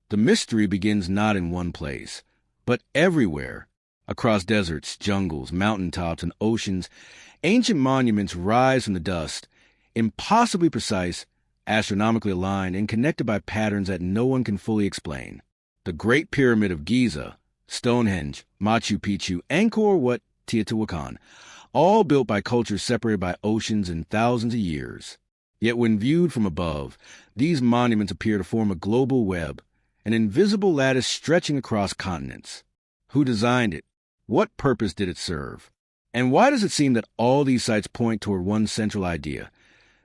The mystery begins not in one place, but everywhere. Across deserts, jungles, mountaintops, and oceans, ancient monuments rise from the dust, impossibly precise, astronomically aligned, and connected by patterns that no one can fully explain. The Great Pyramid of Giza, Stonehenge, Machu Picchu, Angkor Wat, Teotihuacan, all built by cultures separated by oceans and thousands of years. Yet when viewed from above, these monuments appear to form a global web, an invisible lattice stretching across continents. Who designed it? What purpose did it serve? And why does it seem that all these sites point toward one central idea,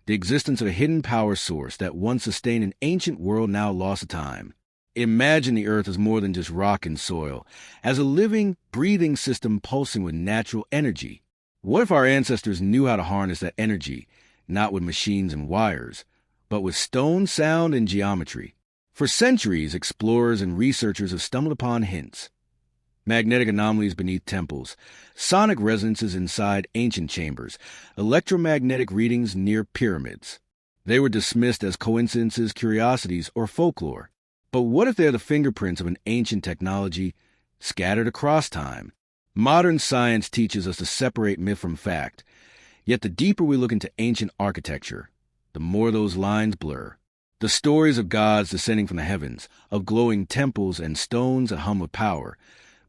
the existence of a hidden power source that once sustained an ancient world now lost to time? Imagine the Earth as more than just rock and soil, as a living, breathing system pulsing with natural energy. What if our ancestors knew how to harness that energy, not with machines and wires, but with stone, sound, and geometry? For centuries, explorers and researchers have stumbled upon hints. Magnetic anomalies beneath temples, sonic resonances inside ancient chambers, electromagnetic readings near pyramids. They were dismissed as coincidences, curiosities, or folklore. But what if they're the fingerprints of an ancient technology scattered across time? Modern science teaches us to separate myth from fact, yet the deeper we look into ancient architecture, the more those lines blur. The stories of gods descending from the heavens, of glowing temples and stones that hum with power,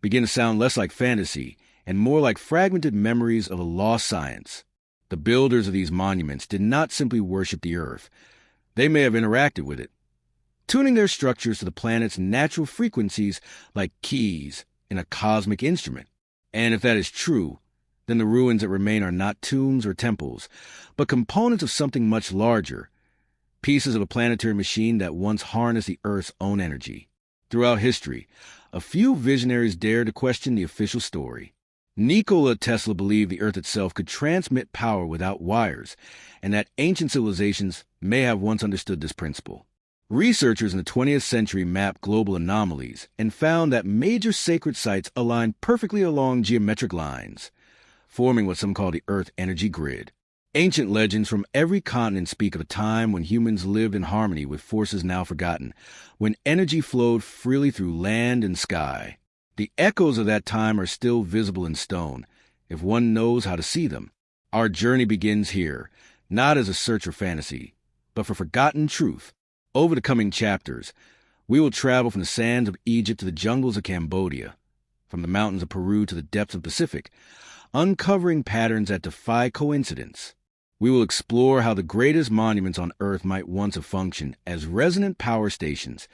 begin to sound less like fantasy and more like fragmented memories of a lost science. The builders of these monuments did not simply worship the earth. They may have interacted with it, tuning their structures to the planet's natural frequencies like keys in a cosmic instrument. And if that is true, then the ruins that remain are not tombs or temples, but components of something much larger, pieces of a planetary machine that once harnessed the Earth's own energy. Throughout history, a few visionaries dared to question the official story. Nikola Tesla believed the Earth itself could transmit power without wires, and that ancient civilizations may have once understood this principle. Researchers in the 20th century mapped global anomalies and found that major sacred sites aligned perfectly along geometric lines, forming what some call the Earth energy grid. Ancient legends from every continent speak of a time when humans lived in harmony with forces now forgotten, when energy flowed freely through land and sky. The echoes of that time are still visible in stone, if one knows how to see them. Our journey begins here, not as a search for fantasy, but for forgotten truth. Over the coming chapters, we will travel from the sands of Egypt to the jungles of Cambodia, from the mountains of Peru to the depths of the Pacific, uncovering patterns that defy coincidence. We will explore how the greatest monuments on Earth might once have functioned as resonant power stations,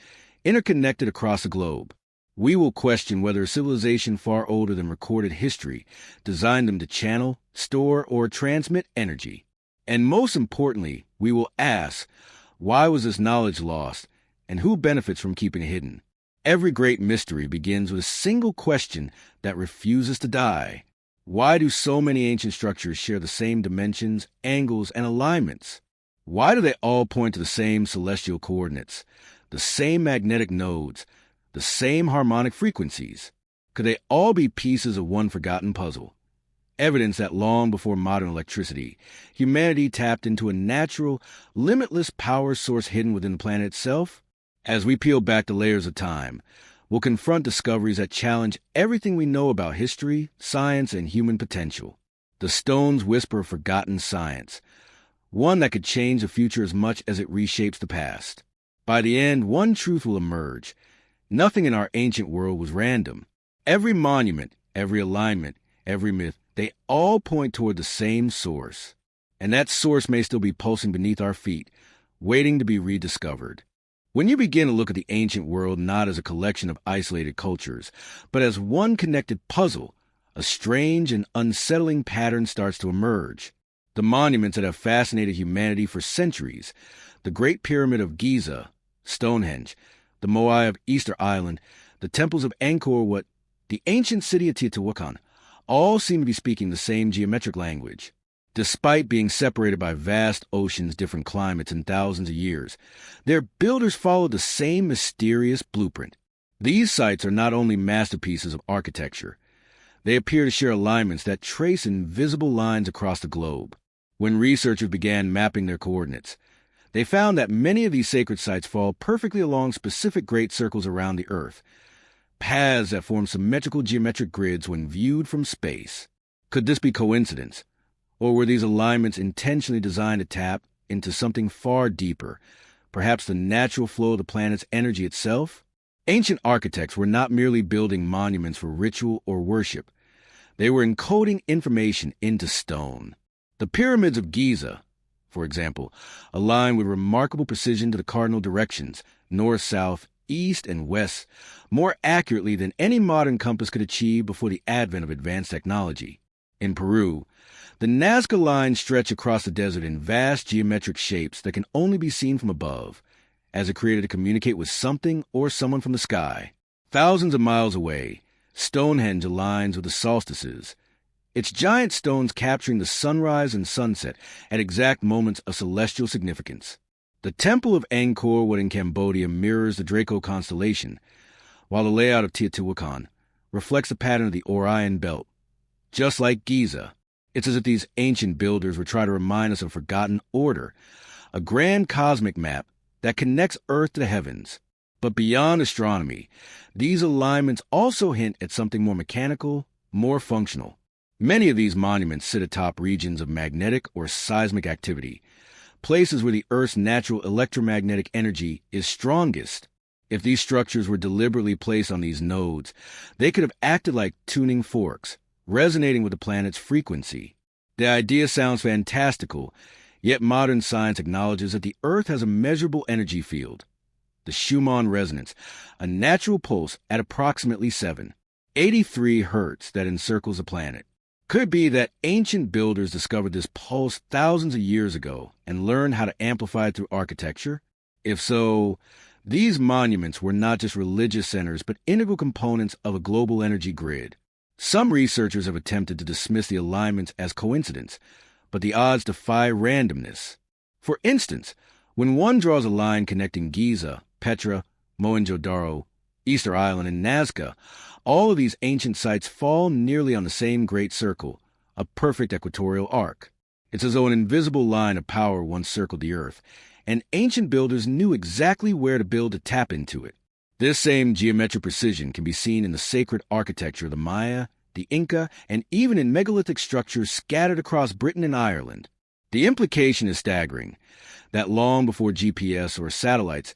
interconnected across the globe. We will question whether a civilization far older than recorded history designed them to channel, store, or transmit energy. And most importantly, we will ask, why was this knowledge lost, and who benefits from keeping it hidden? Every great mystery begins with a single question that refuses to die. Why do so many ancient structures share the same dimensions, angles, and alignments? Why do they all point to the same celestial coordinates, the same magnetic nodes, the same harmonic frequencies? Could they all be pieces of one forgotten puzzle? Evidence that long before modern electricity, humanity tapped into a natural, limitless power source hidden within the planet itself? As we peel back the layers of time, we'll confront discoveries that challenge everything we know about history, science, and human potential. The stones whisper of forgotten science, one that could change the future as much as it reshapes the past. By the end, one truth will emerge. Nothing in our ancient world was random. Every monument, every alignment, every myth, they all point toward the same source. And that source may still be pulsing beneath our feet, waiting to be rediscovered. When you begin to look at the ancient world not as a collection of isolated cultures, but as one connected puzzle, a strange and unsettling pattern starts to emerge. The monuments that have fascinated humanity for centuries, the Great Pyramid of Giza, Stonehenge, the Moai of Easter Island, the temples of Angkor Wat, the ancient city of Teotihuacan, all seem to be speaking the same geometric language. Despite being separated by vast oceans, different climates, and thousands of years, their builders followed the same mysterious blueprint. These sites are not only masterpieces of architecture, they appear to share alignments that trace invisible lines across the globe. When researchers began mapping their coordinates, They found that many of these sacred sites fall perfectly along specific great circles around the Earth, paths that form symmetrical geometric grids when viewed from space. Could this be coincidence? Or were these alignments intentionally designed to tap into something far deeper, perhaps the natural flow of the planet's energy itself? Ancient architects were not merely building monuments for ritual or worship. They were encoding information into stone. The pyramids of Giza, for example, align with remarkable precision to the cardinal directions, north, south, east, and west, more accurately than any modern compass could achieve before the advent of advanced technology. In Peru, the Nazca lines stretch across the desert in vast geometric shapes that can only be seen from above, as a creator to communicate with something or someone from the sky. Thousands of miles away, Stonehenge aligns with the solstices, its giant stones capturing the sunrise and sunset at exact moments of celestial significance. The Temple of Angkor Wat in Cambodia mirrors the Draco constellation, while the layout of Teotihuacan reflects the pattern of the Orion Belt. Just like Giza, it's as if these ancient builders were trying to remind us of a forgotten order, a grand cosmic map that connects Earth to the heavens. But beyond astronomy, these alignments also hint at something more mechanical, more functional. Many of these monuments sit atop regions of magnetic or seismic activity, places where the Earth's natural electromagnetic energy is strongest. If these structures were deliberately placed on these nodes, they could have acted like tuning forks, resonating with the planet's frequency. The idea sounds fantastical, yet modern science acknowledges that the Earth has a measurable energy field, the Schumann resonance, a natural pulse at approximately 783 hertz that encircles the planet. Could it be that ancient builders discovered this pulse thousands of years ago and learned how to amplify it through architecture? If so, these monuments were not just religious centers but integral components of a global energy grid. Some researchers have attempted to dismiss the alignments as coincidence, but the odds defy randomness. For instance, when one draws a line connecting Giza, Petra, Mohenjo-Daro, Easter Island, and Nazca, all of these ancient sites fall nearly on the same great circle, a perfect equatorial arc. It's as though an invisible line of power once circled the Earth, and ancient builders knew exactly where to build to tap into it. This same geometric precision can be seen in the sacred architecture of the Maya, the Inca, and even in megalithic structures scattered across Britain and Ireland. The implication is staggering, that long before GPS or satellites,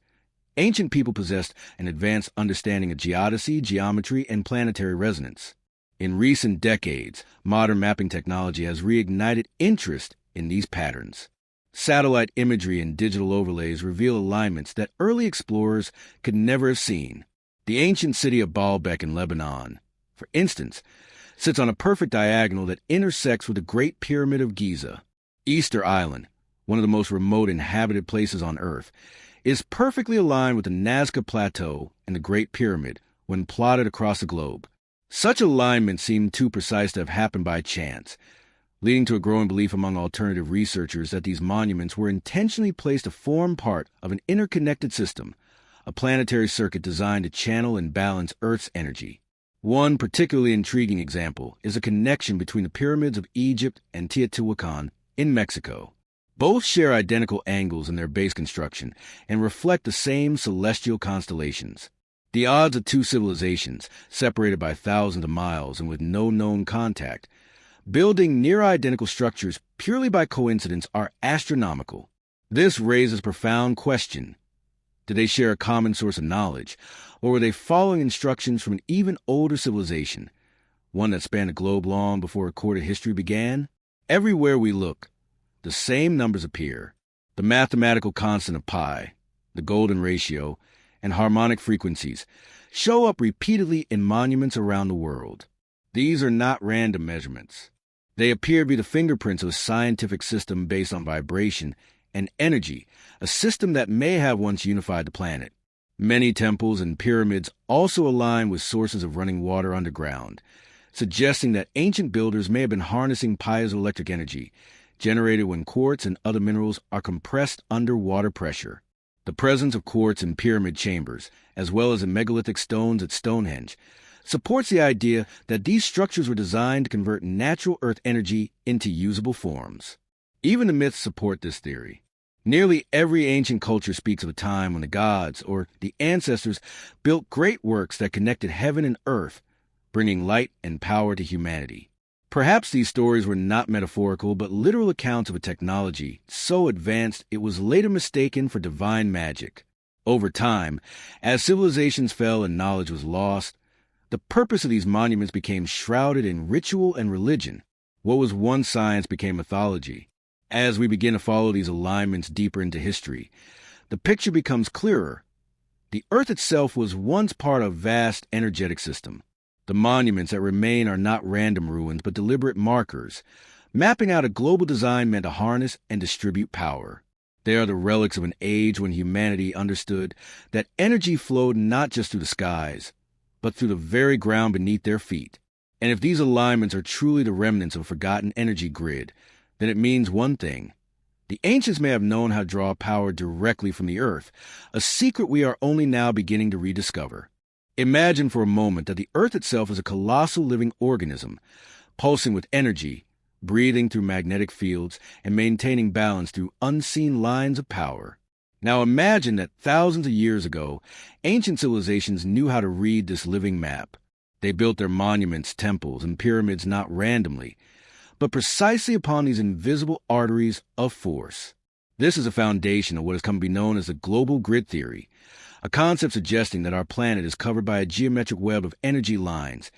ancient people possessed an advanced understanding of geodesy, geometry, and planetary resonance. In recent decades, modern mapping technology has reignited interest in these patterns. Satellite imagery and digital overlays reveal alignments that early explorers could never have seen. The ancient city of Baalbek in Lebanon, for instance, sits on a perfect diagonal that intersects with the Great Pyramid of Giza. Easter Island, one of the most remote inhabited places on Earth, is perfectly aligned with the Nazca Plateau and the Great Pyramid when plotted across the globe. Such alignments seem too precise to have happened by chance, leading to a growing belief among alternative researchers that these monuments were intentionally placed to form part of an interconnected system, a planetary circuit designed to channel and balance Earth's energy. One particularly intriguing example is a connection between the pyramids of Egypt and Teotihuacan in Mexico. Both share identical angles in their base construction and reflect the same celestial constellations. The odds of two civilizations, separated by thousands of miles and with no known contact, building near-identical structures purely by coincidence are astronomical. This raises a profound question. Did they share a common source of knowledge, or were they following instructions from an even older civilization, one that spanned the globe long before recorded history began? Everywhere we look, the same numbers appear. The mathematical constant of pi, the golden ratio, and harmonic frequencies show up repeatedly in monuments around the world. These are not random measurements. They appear to be the fingerprints of a scientific system based on vibration and energy, a system that may have once unified the planet. Many temples and pyramids also align with sources of running water underground, suggesting that ancient builders may have been harnessing piezoelectric energy, generated when quartz and other minerals are compressed under water pressure. The presence of quartz in pyramid chambers, as well as in megalithic stones at Stonehenge, supports the idea that these structures were designed to convert natural earth energy into usable forms. Even the myths support this theory. Nearly every ancient culture speaks of a time when the gods, or the ancestors, built great works that connected heaven and earth, bringing light and power to humanity. Perhaps these stories were not metaphorical, but literal accounts of a technology so advanced it was later mistaken for divine magic. Over time, as civilizations fell and knowledge was lost, the purpose of these monuments became shrouded in ritual and religion. What was once science became mythology. As we begin to follow these alignments deeper into history, the picture becomes clearer. The Earth itself was once part of a vast energetic system. The monuments that remain are not random ruins, but deliberate markers, mapping out a global design meant to harness and distribute power. They are the relics of an age when humanity understood that energy flowed not just through the skies, but through the very ground beneath their feet. And if these alignments are truly the remnants of a forgotten energy grid, then it means one thing. The ancients may have known how to draw power directly from the earth, a secret we are only now beginning to rediscover. Imagine for a moment that the earth itself is a colossal living organism, pulsing with energy, breathing through magnetic fields, and maintaining balance through unseen lines of power. Now imagine that thousands of years ago, ancient civilizations knew how to read this living map. They built their monuments, temples, and pyramids not randomly, but precisely upon these invisible arteries of force. This is a foundation of what has come to be known as the global grid theory, a concept suggesting that our planet is covered by a geometric web of energy lines,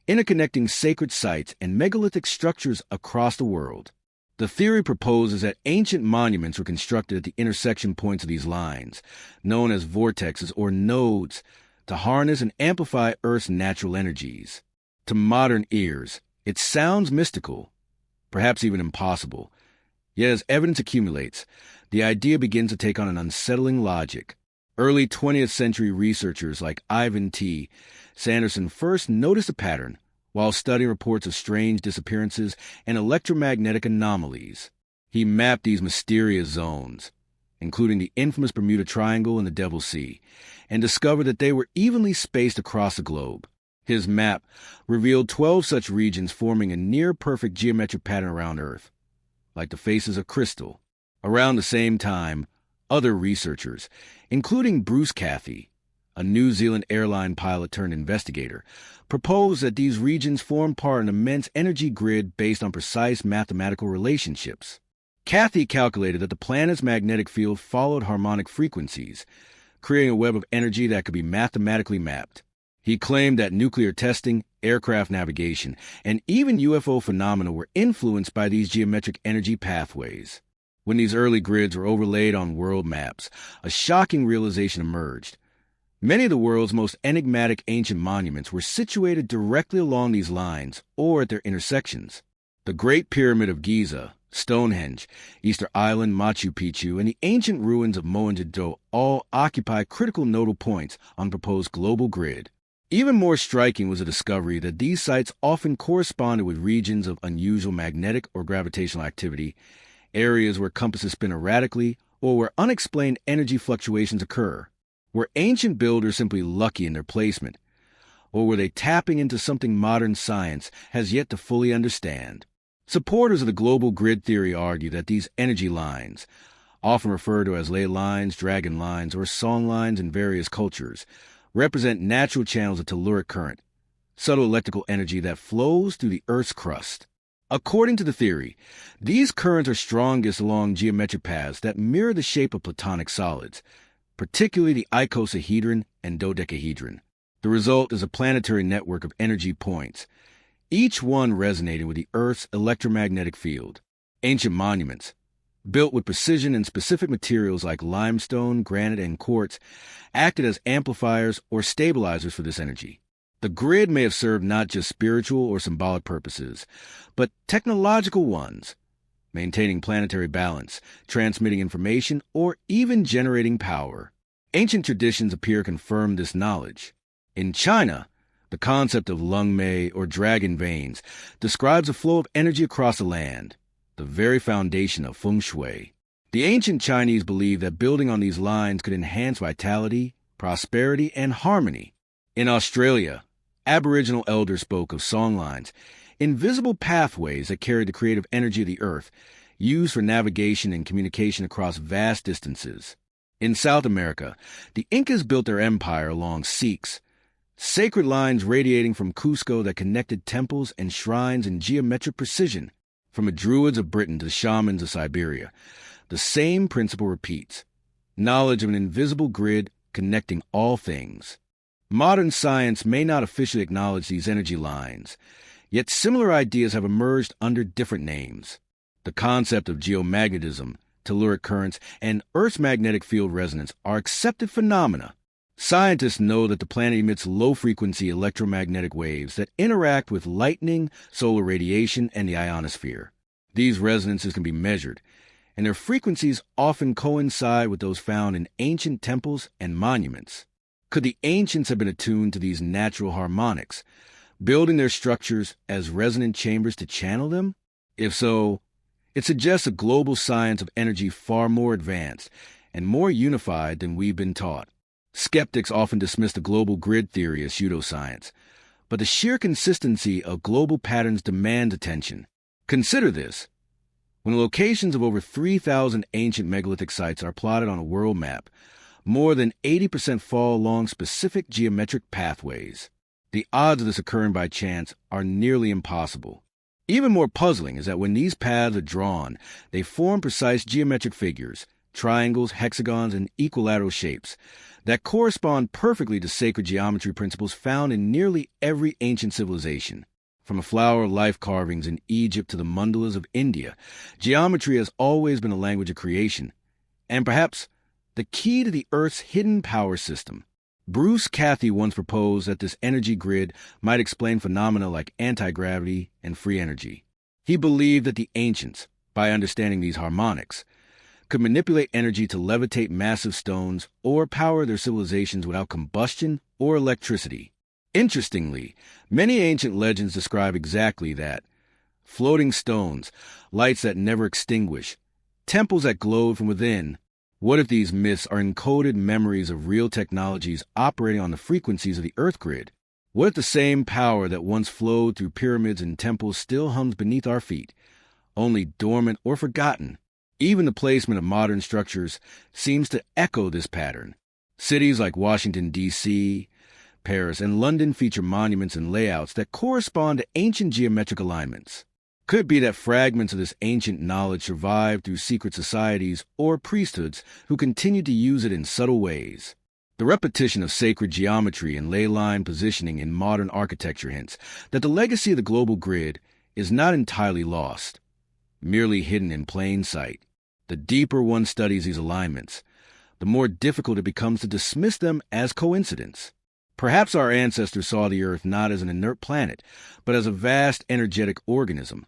interconnecting sacred sites and megalithic structures across the world. The theory proposes that ancient monuments were constructed at the intersection points of these lines, known as vortexes or nodes, to harness and amplify Earth's natural energies. To modern ears, it sounds mystical, perhaps even impossible. Yet as evidence accumulates, the idea begins to take on an unsettling logic. Early 20th century researchers like Ivan T. Sanderson first noticed a pattern while studying reports of strange disappearances and electromagnetic anomalies. He mapped these mysterious zones, including the infamous Bermuda Triangle and the Devil's Sea, and discovered that they were evenly spaced across the globe. His map revealed 12 such regions forming a near-perfect geometric pattern around Earth, like the faces of crystal. Around the same time, other researchers, including Bruce Cathy, a New Zealand airline pilot turned investigator, proposed that these regions form part of an immense energy grid based on precise mathematical relationships. Cathy calculated that the planet's magnetic field followed harmonic frequencies, creating a web of energy that could be mathematically mapped. He claimed that nuclear testing, aircraft navigation, and even UFO phenomena were influenced by these geometric energy pathways. When these early grids were overlaid on world maps, a shocking realization emerged. Many of the world's most enigmatic ancient monuments were situated directly along these lines or at their intersections. The Great Pyramid of Giza, Stonehenge, Easter Island, Machu Picchu, and the ancient ruins of Mohenjo-daro all occupy critical nodal points on the proposed global grid. Even more striking was the discovery that these sites often corresponded with regions of unusual magnetic or gravitational activity, areas where compasses spin erratically, or where unexplained energy fluctuations occur. Were ancient builders simply lucky in their placement, or were they tapping into something modern science has yet to fully understand? Supporters of the global grid theory argue that these energy lines, often referred to as ley lines, dragon lines, or song lines in various cultures, represent natural channels of telluric current, subtle electrical energy that flows through the Earth's crust. According to the theory, these currents are strongest along geometric paths that mirror the shape of platonic solids, particularly the icosahedron and dodecahedron. The result is a planetary network of energy points, each one resonating with the Earth's electromagnetic field. Ancient monuments, built with precision and specific materials like limestone, granite, and quartz, acted as amplifiers or stabilizers for this energy. The grid may have served not just spiritual or symbolic purposes, but technological ones, maintaining planetary balance, transmitting information, or even generating power. Ancient traditions appear to confirm this knowledge. In China, the concept of lung mei or dragon veins describes a flow of energy across the land, the very foundation of feng shui. The ancient Chinese believed that building on these lines could enhance vitality, prosperity, and harmony. In Australia, Aboriginal elders spoke of songlines, invisible pathways that carried the creative energy of the earth, used for navigation and communication across vast distances. In South America, the Incas built their empire along Sikhs, sacred lines radiating from Cusco that connected temples and shrines in geometric precision. From the Druids of Britain to the shamans of Siberia, the same principle repeats: knowledge of an invisible grid connecting all things. Modern science may not officially acknowledge these energy lines, yet similar ideas have emerged under different names. The concept of geomagnetism, telluric currents, and Earth's magnetic field resonance are accepted phenomena. Scientists know that the planet emits low-frequency electromagnetic waves that interact with lightning, solar radiation, and the ionosphere. These resonances can be measured, and their frequencies often coincide with those found in ancient temples and monuments. Could the ancients have been attuned to these natural harmonics, building their structures as resonant chambers to channel them? If so, it suggests a global science of energy far more advanced and more unified than we've been taught. Skeptics often dismiss the global grid theory as pseudoscience, but the sheer consistency of global patterns demands attention. Consider this. When the locations of over 3,000 ancient megalithic sites are plotted on a world map, more than 80% fall along specific geometric pathways. The odds of this occurring by chance are nearly impossible. Even more puzzling is that when these paths are drawn, they form precise geometric figures, triangles, hexagons, and equilateral shapes, that correspond perfectly to sacred geometry principles found in nearly every ancient civilization. From the flower of life carvings in Egypt to the mandalas of India, geometry has always been a language of creation, and perhaps the key to the Earth's hidden power system. Bruce Cathy once proposed that this energy grid might explain phenomena like anti-gravity and free energy. He believed that the ancients, by understanding these harmonics, could manipulate energy to levitate massive stones or power their civilizations without combustion or electricity. Interestingly, many ancient legends describe exactly that: floating stones, lights that never extinguish, temples that glowed from within. What if these myths are encoded memories of real technologies operating on the frequencies of the Earth grid? What if the same power that once flowed through pyramids and temples still hums beneath our feet, only dormant or forgotten? Even the placement of modern structures seems to echo this pattern. Cities like Washington, D.C., Paris, and London feature monuments and layouts that correspond to ancient geometric alignments. Could it be that fragments of this ancient knowledge survive through secret societies or priesthoods who continue to use it in subtle ways? The repetition of sacred geometry and ley line positioning in modern architecture hints that the legacy of the global grid is not entirely lost, merely hidden in plain sight. The deeper one studies these alignments, the more difficult it becomes to dismiss them as coincidence. Perhaps our ancestors saw the Earth not as an inert planet, but as a vast energetic organism,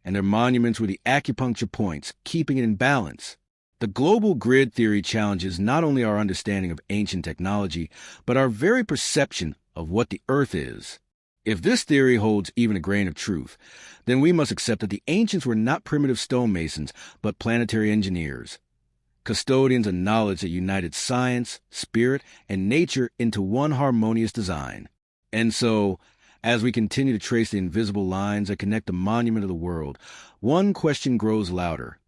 and their monuments were the acupuncture points keeping it in balance. The global grid theory challenges not only our understanding of ancient technology, but our very perception of what the Earth is. If this theory holds even a grain of truth, then we must accept that the ancients were not primitive stonemasons, but planetary engineers, custodians of knowledge that united science, spirit, and nature into one harmonious design. And so, as we continue to trace the invisible lines that connect the monument of the world, one question grows louder.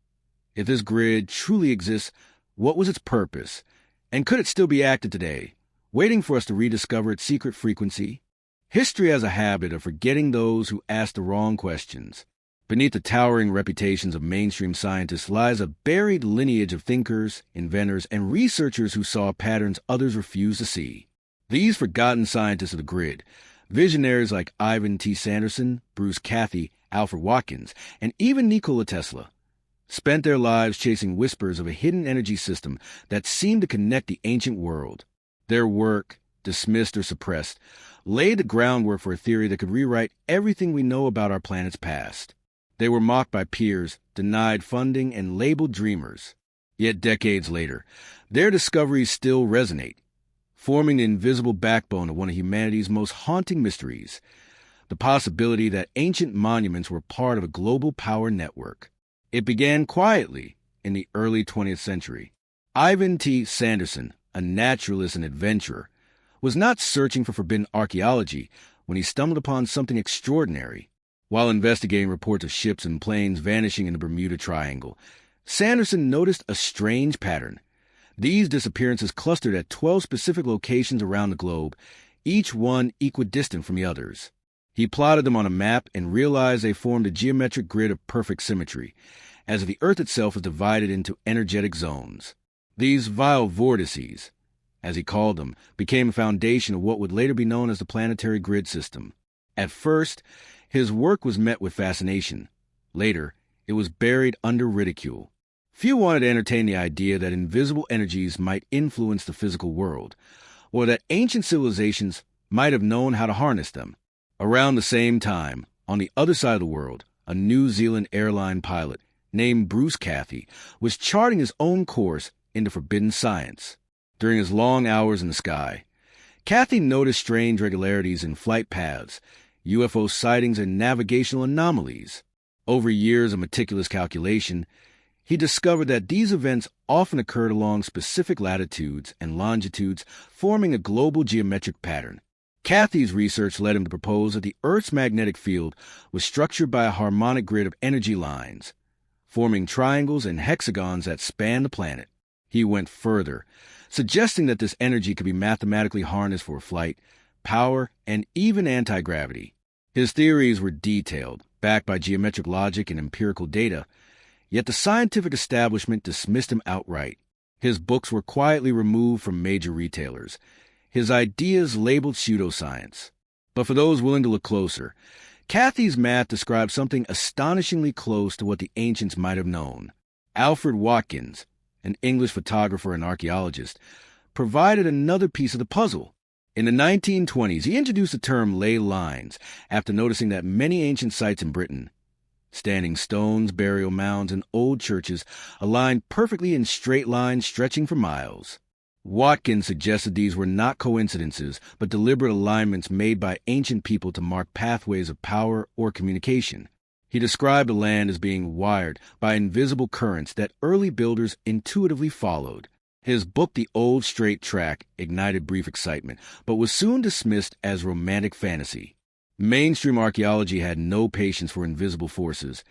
If this grid truly exists, what was its purpose? And could it still be active today, waiting for us to rediscover its secret frequency? History has a habit of forgetting those who ask the wrong questions. Beneath the towering reputations of mainstream scientists lies a buried lineage of thinkers, inventors, and researchers who saw patterns others refused to see. These forgotten scientists of the grid, visionaries like Ivan T. Sanderson, Bruce Cathy, Alfred Watkins, and even Nikola Tesla, spent their lives chasing whispers of a hidden energy system that seemed to connect the ancient world. Their work, dismissed or suppressed, laid the groundwork for a theory that could rewrite everything we know about our planet's past. They were mocked by peers, denied funding, and labeled dreamers. Yet decades later, their discoveries still resonate, forming the invisible backbone of one of humanity's most haunting mysteries, the possibility that ancient monuments were part of a global power network. It began quietly in the early 20th century. Ivan T. Sanderson, a naturalist and adventurer, was not searching for forbidden archaeology when he stumbled upon something extraordinary. While investigating reports of ships and planes vanishing in the Bermuda Triangle, Sanderson noticed a strange pattern. These disappearances clustered at 12 specific locations around the globe, each one equidistant from the others. He plotted them on a map and realized they formed a geometric grid of perfect symmetry, as if the Earth itself was divided into energetic zones. These vile vortices, as he called them, became a foundation of what would later be known as the planetary grid system. At first, his work was met with fascination. Later, it was buried under ridicule. Few wanted to entertain the idea that invisible energies might influence the physical world, or that ancient civilizations might have known how to harness them. Around the same time, on the other side of the world, a New Zealand airline pilot named Bruce Cathy was charting his own course into forbidden science. During his long hours in the sky, Cathy noticed strange regularities in flight paths, UFO sightings, and navigational anomalies. Over years of meticulous calculation, he discovered that these events often occurred along specific latitudes and longitudes, forming a global geometric pattern. Cathy's research led him to propose that the Earth's magnetic field was structured by a harmonic grid of energy lines, forming triangles and hexagons that span the planet. He went further, suggesting that this energy could be mathematically harnessed for flight, power, and even anti-gravity. His theories were detailed, backed by geometric logic and empirical data, yet the scientific establishment dismissed him outright. His books were quietly removed from major retailers, his ideas labeled pseudoscience. But for those willing to look closer, Cathy's math describes something astonishingly close to what the ancients might have known. Alfred Watkins, an English photographer and archaeologist, provided another piece of the puzzle. In the 1920s, he introduced the term ley lines after noticing that many ancient sites in Britain, standing stones, burial mounds, and old churches, aligned perfectly in straight lines stretching for miles. Watkins suggested these were not coincidences, but deliberate alignments made by ancient people to mark pathways of power or communication. He described the land as being wired by invisible currents that early builders intuitively followed. His book, The Old Straight Track, ignited brief excitement, but was soon dismissed as romantic fantasy. Mainstream archaeology had no patience for invisible forces,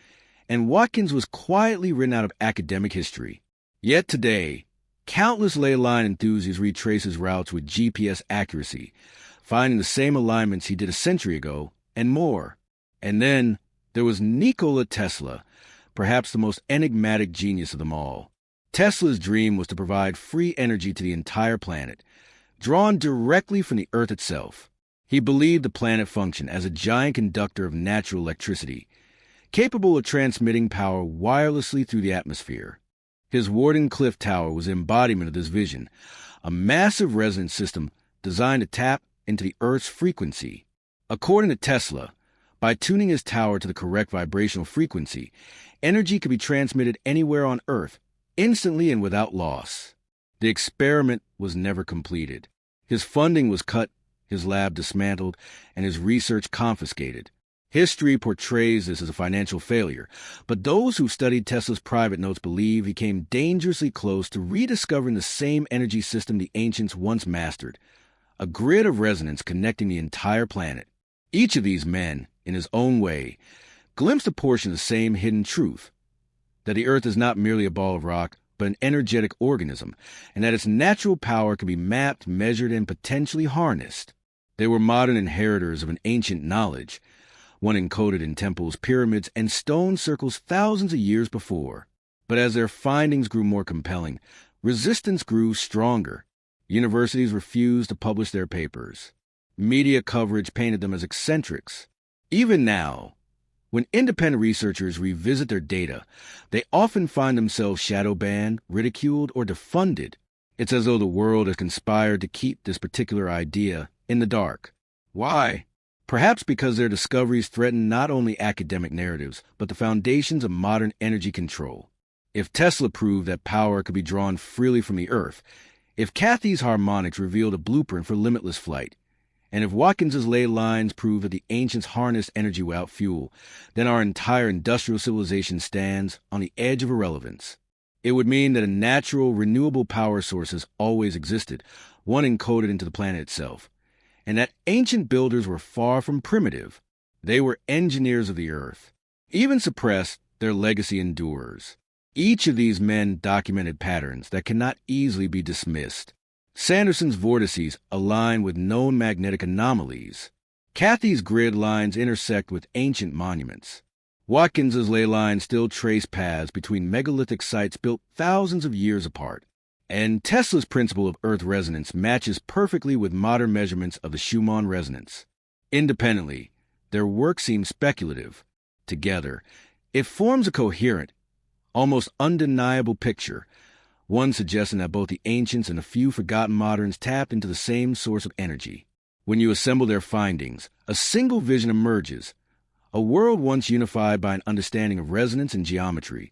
and Watkins was quietly written out of academic history. Yet today, countless ley line enthusiasts retrace his routes with GPS accuracy, finding the same alignments he did a century ago, and more. And then there was Nikola Tesla, perhaps the most enigmatic genius of them all. Tesla's dream was to provide free energy to the entire planet, drawn directly from the Earth itself. He believed the planet functioned as a giant conductor of natural electricity, capable of transmitting power wirelessly through the atmosphere. His Warden Cliff Tower was an embodiment of this vision, a massive resonance system designed to tap into the Earth's frequency. According to Tesla, by tuning his tower to the correct vibrational frequency, energy could be transmitted anywhere on Earth, instantly and without loss. The experiment was never completed. His funding was cut, his lab dismantled, and his research confiscated. History portrays this as a financial failure, but those who studied Tesla's private notes believe he came dangerously close to rediscovering the same energy system the ancients once mastered, a grid of resonance connecting the entire planet. Each of these men, in his own way, glimpsed a portion of the same hidden truth, that the Earth is not merely a ball of rock, but an energetic organism, and that its natural power can be mapped, measured, and potentially harnessed. They were modern inheritors of an ancient knowledge, one encoded in temples, pyramids, and stone circles thousands of years before. But as their findings grew more compelling, resistance grew stronger. Universities refused to publish their papers. Media coverage painted them as eccentrics. Even now, when independent researchers revisit their data, they often find themselves shadow banned, ridiculed, or defunded. It's as though the world has conspired to keep this particular idea in the dark. Why? Perhaps because their discoveries threaten not only academic narratives, but the foundations of modern energy control. If Tesla proved that power could be drawn freely from the Earth, if Cathy's harmonics revealed a blueprint for limitless flight, and if Watkins's ley lines prove that the ancients harnessed energy without fuel, then our entire industrial civilization stands on the edge of irrelevance. It would mean that a natural, renewable power source has always existed, one encoded into the planet itself, and that ancient builders were far from primitive. They were engineers of the earth. Even suppressed, their legacy endures. Each of these men documented patterns that cannot easily be dismissed. Sanderson's vortices align with known magnetic anomalies. Cathy's grid lines intersect with ancient monuments. Watkins's ley lines still trace paths between megalithic sites built thousands of years apart. And Tesla's principle of Earth resonance matches perfectly with modern measurements of the Schumann resonance. Independently, their work seems speculative. Together, it forms a coherent, almost undeniable picture, one suggesting that both the ancients and a few forgotten moderns tapped into the same source of energy. When you assemble their findings, a single vision emerges, a world once unified by an understanding of resonance and geometry,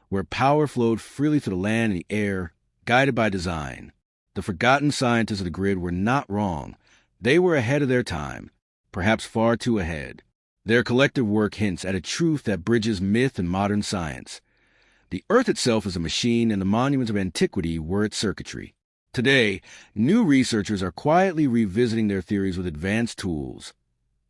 where power flowed freely through the land and the air, guided by design. The forgotten scientists of the grid were not wrong. They were ahead of their time, perhaps far too ahead. Their collective work hints at a truth that bridges myth and modern science. The Earth itself is a machine, and the monuments of antiquity were its circuitry. Today, new researchers are quietly revisiting their theories with advanced tools,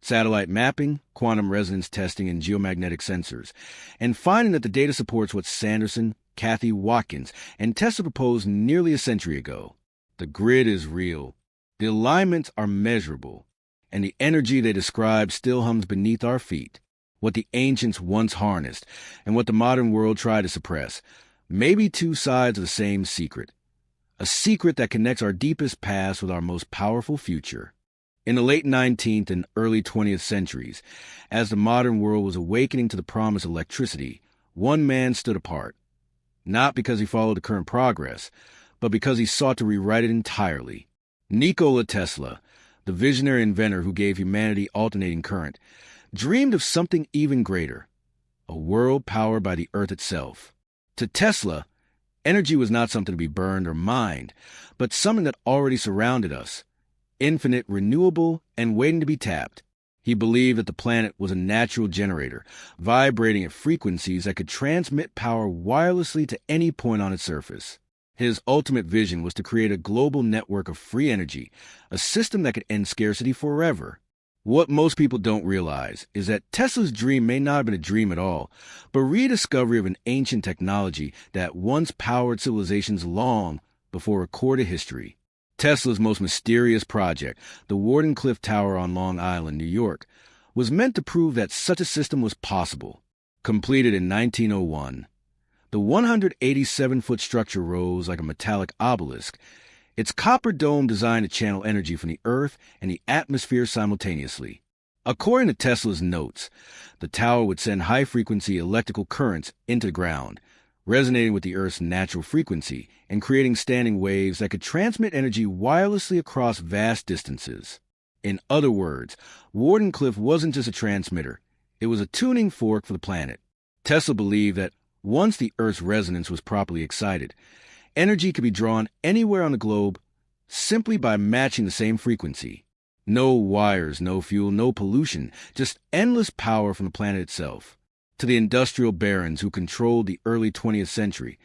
satellite mapping, quantum resonance testing, and geomagnetic sensors, and finding that the data supports what Sanderson, Cathy, Watkins, and Tesla proposed nearly a century ago. The grid is real. The alignments are measurable, and the energy they describe still hums beneath our feet. What the ancients once harnessed, and what the modern world tried to suppress, may be two sides of the same secret. A secret that connects our deepest past with our most powerful future. In the late 19th and early 20th centuries, as the modern world was awakening to the promise of electricity, one man stood apart. Not because he followed the current progress, but because he sought to rewrite it entirely. Nikola Tesla, the visionary inventor who gave humanity alternating current, dreamed of something even greater, a world powered by the earth itself. To Tesla, energy was not something to be burned or mined, but something that already surrounded us, infinite, renewable, and waiting to be tapped. He believed that the planet was a natural generator, vibrating at frequencies that could transmit power wirelessly to any point on its surface. His ultimate vision was to create a global network of free energy, a system that could end scarcity forever. What most people don't realize is that Tesla's dream may not have been a dream at all, but rediscovery of an ancient technology that once powered civilizations long before recorded history. Tesla's most mysterious project, the Wardenclyffe Tower on Long Island, New York, was meant to prove that such a system was possible. Completed in 1901, the 187-foot structure rose like a metallic obelisk, its copper dome designed to channel energy from the Earth and the atmosphere simultaneously. According to Tesla's notes, the tower would send high-frequency electrical currents into the ground, resonating with the Earth's natural frequency and creating standing waves that could transmit energy wirelessly across vast distances. In other words, Wardenclyffe wasn't just a transmitter, it was a tuning fork for the planet. Tesla believed that once the Earth's resonance was properly excited, energy could be drawn anywhere on the globe simply by matching the same frequency. No wires, no fuel, no pollution, just endless power from the planet itself. To the industrial barons who controlled the early 20th century,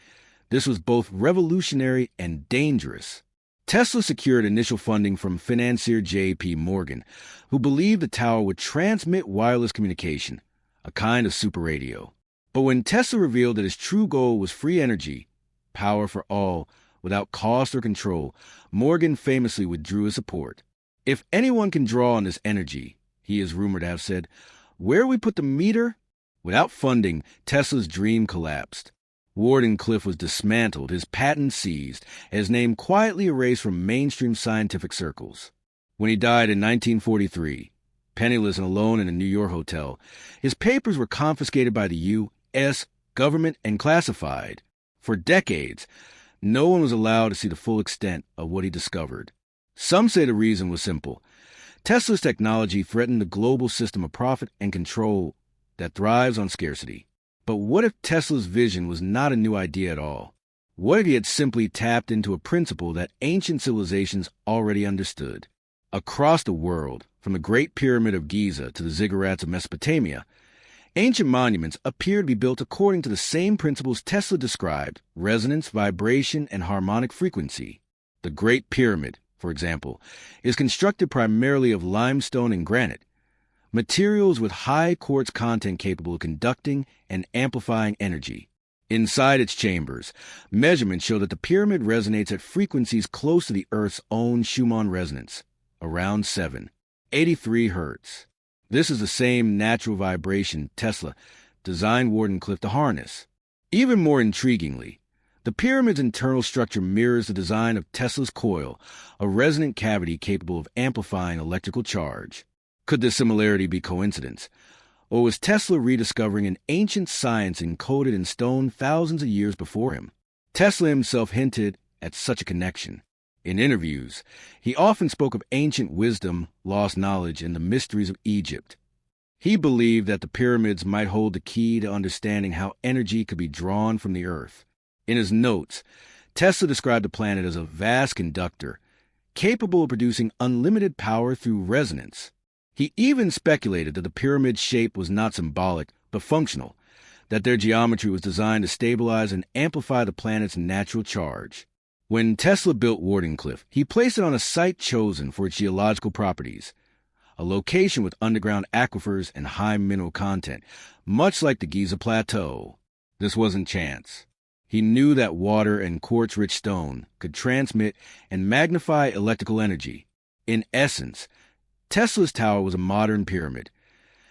this was both revolutionary and dangerous. Tesla secured initial funding from financier J.P. Morgan, who believed the tower would transmit wireless communication, a kind of super radio. But when Tesla revealed that his true goal was free energy, power for all, without cost or control, Morgan famously withdrew his support. If anyone can draw on this energy, he is rumored to have said, where we put the meter? Without funding, Tesla's dream collapsed. Wardenclyffe was dismantled, his patent seized, and his name quietly erased from mainstream scientific circles. When he died in 1943, penniless and alone in a New York hotel, his papers were confiscated by the U.S. government and classified. For decades, no one was allowed to see the full extent of what he discovered. Some say the reason was simple. Tesla's technology threatened the global system of profit and control that thrives on scarcity. But what if Tesla's vision was not a new idea at all? What if he had simply tapped into a principle that ancient civilizations already understood? Across the world, from the Great Pyramid of Giza to the ziggurats of Mesopotamia, ancient monuments appear to be built according to the same principles Tesla described: resonance, vibration, and harmonic frequency. The Great Pyramid, for example, is constructed primarily of limestone and granite, materials with high quartz content capable of conducting and amplifying energy. Inside its chambers, measurements show that the pyramid resonates at frequencies close to the Earth's own Schumann resonance, around 783 Hz. This is the same natural vibration Tesla designed Wardenclyffe to harness. Even more intriguingly, the pyramid's internal structure mirrors the design of Tesla's coil, a resonant cavity capable of amplifying electrical charge. Could this similarity be coincidence? Or was Tesla rediscovering an ancient science encoded in stone thousands of years before him? Tesla himself hinted at such a connection. In interviews, he often spoke of ancient wisdom, lost knowledge, and the mysteries of Egypt. He believed that the pyramids might hold the key to understanding how energy could be drawn from the earth. In his notes, Tesla described the planet as a vast conductor, capable of producing unlimited power through resonance. He even speculated that the pyramid's shape was not symbolic, but functional, that their geometry was designed to stabilize and amplify the planet's natural charge. When Tesla built Wardenclyffe, he placed it on a site chosen for its geological properties, a location with underground aquifers and high mineral content, much like the Giza Plateau. This wasn't chance. He knew that water and quartz-rich stone could transmit and magnify electrical energy. In essence, Tesla's tower was a modern pyramid,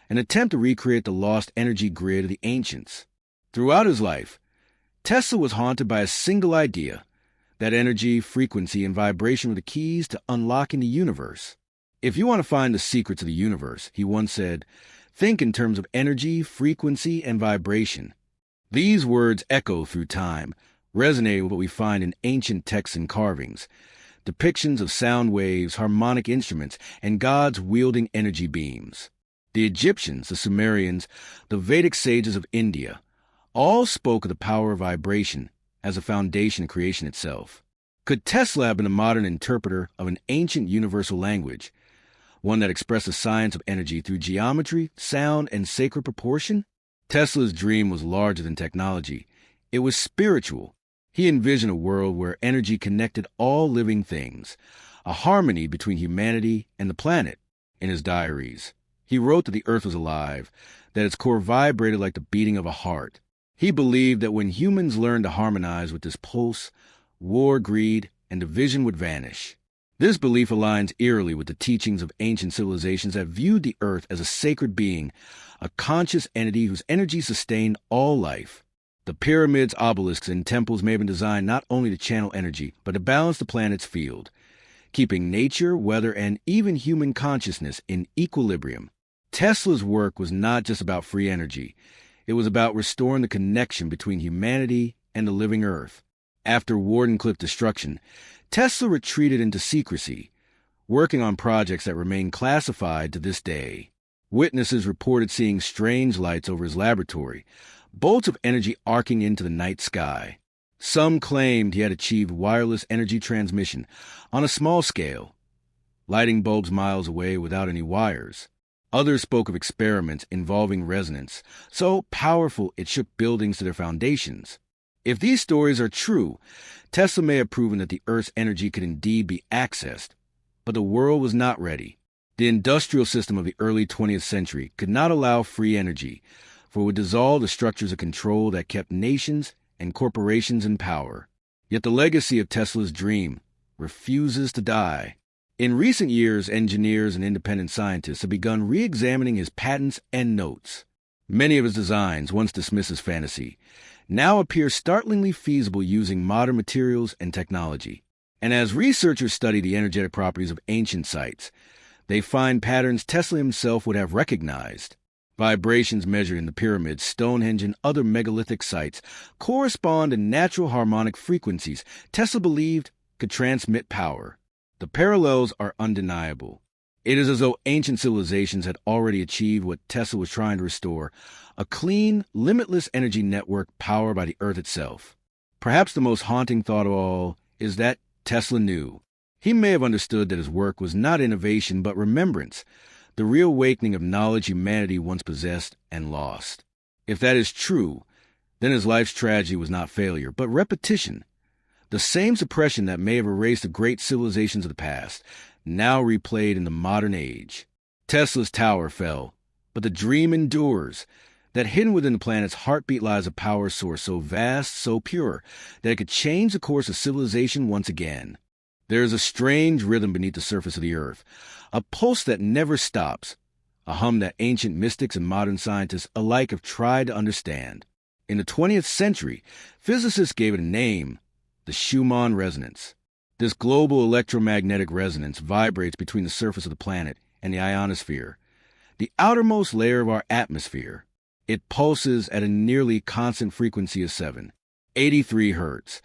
an attempt to recreate the lost energy grid of the ancients. Throughout his life, Tesla was haunted by a single idea, that energy, frequency, and vibration were the keys to unlocking the universe. If you want to find the secrets of the universe, he once said, think in terms of energy, frequency, and vibration. These words echo through time, resonating with what we find in ancient texts and carvings, depictions of sound waves, harmonic instruments, and gods wielding energy beams. The Egyptians, the Sumerians, the Vedic sages of India, all spoke of the power of vibration as a foundation of creation itself. Could Tesla have been a modern interpreter of an ancient universal language, one that expressed the science of energy through geometry, sound, and sacred proportion? Tesla's dream was larger than technology. It was spiritual. He envisioned a world where energy connected all living things, a harmony between humanity and the planet. In his diaries, he wrote that the earth was alive, that its core vibrated like the beating of a heart. He believed that when humans learned to harmonize with this pulse, war, greed, and division would vanish. This belief aligns eerily with the teachings of ancient civilizations that viewed the earth as a sacred being, a conscious entity whose energy sustained all life. The pyramids, obelisks, and temples may have been designed not only to channel energy, but to balance the planet's field, keeping nature, weather, and even human consciousness in equilibrium. Tesla's work was not just about free energy. It was about restoring the connection between humanity and the living earth. After Wardenclyffe destruction, Tesla retreated into secrecy, working on projects that remain classified to this day. Witnesses reported seeing strange lights over his laboratory, bolts of energy arcing into the night sky. Some claimed he had achieved wireless energy transmission on a small scale, lighting bulbs miles away without any wires. Others spoke of experiments involving resonance, so powerful it shook buildings to their foundations. If these stories are true, Tesla may have proven that the Earth's energy could indeed be accessed, but the world was not ready. The industrial system of the early 20th century could not allow free energy, for it would dissolve the structures of control that kept nations and corporations in power. Yet the legacy of Tesla's dream refuses to die. In recent years, engineers and independent scientists have begun re-examining his patents and notes. Many of his designs, once dismissed as fantasy, now appear startlingly feasible using modern materials and technology. And as researchers study the energetic properties of ancient sites, they find patterns Tesla himself would have recognized. Vibrations measured in the pyramids, Stonehenge, and other megalithic sites correspond to natural harmonic frequencies Tesla believed could transmit power. The parallels are undeniable. It is as though ancient civilizations had already achieved what Tesla was trying to restore, a clean, limitless energy network powered by the Earth itself. Perhaps the most haunting thought of all is that Tesla knew. He may have understood that his work was not innovation but remembrance, the reawakening of knowledge humanity once possessed and lost. If that is true, then his life's tragedy was not failure, but repetition. The same suppression that may have erased the great civilizations of the past, now replayed in the modern age. Tesla's tower fell, but the dream endures, that hidden within the planet's heartbeat lies a power source so vast, so pure, that it could change the course of civilization once again. There is a strange rhythm beneath the surface of the Earth, a pulse that never stops, a hum that ancient mystics and modern scientists alike have tried to understand. In the 20th century, physicists gave it a name, the Schumann resonance. This global electromagnetic resonance vibrates between the surface of the planet and the ionosphere, the outermost layer of our atmosphere. It pulses at a nearly constant frequency of 783 hertz,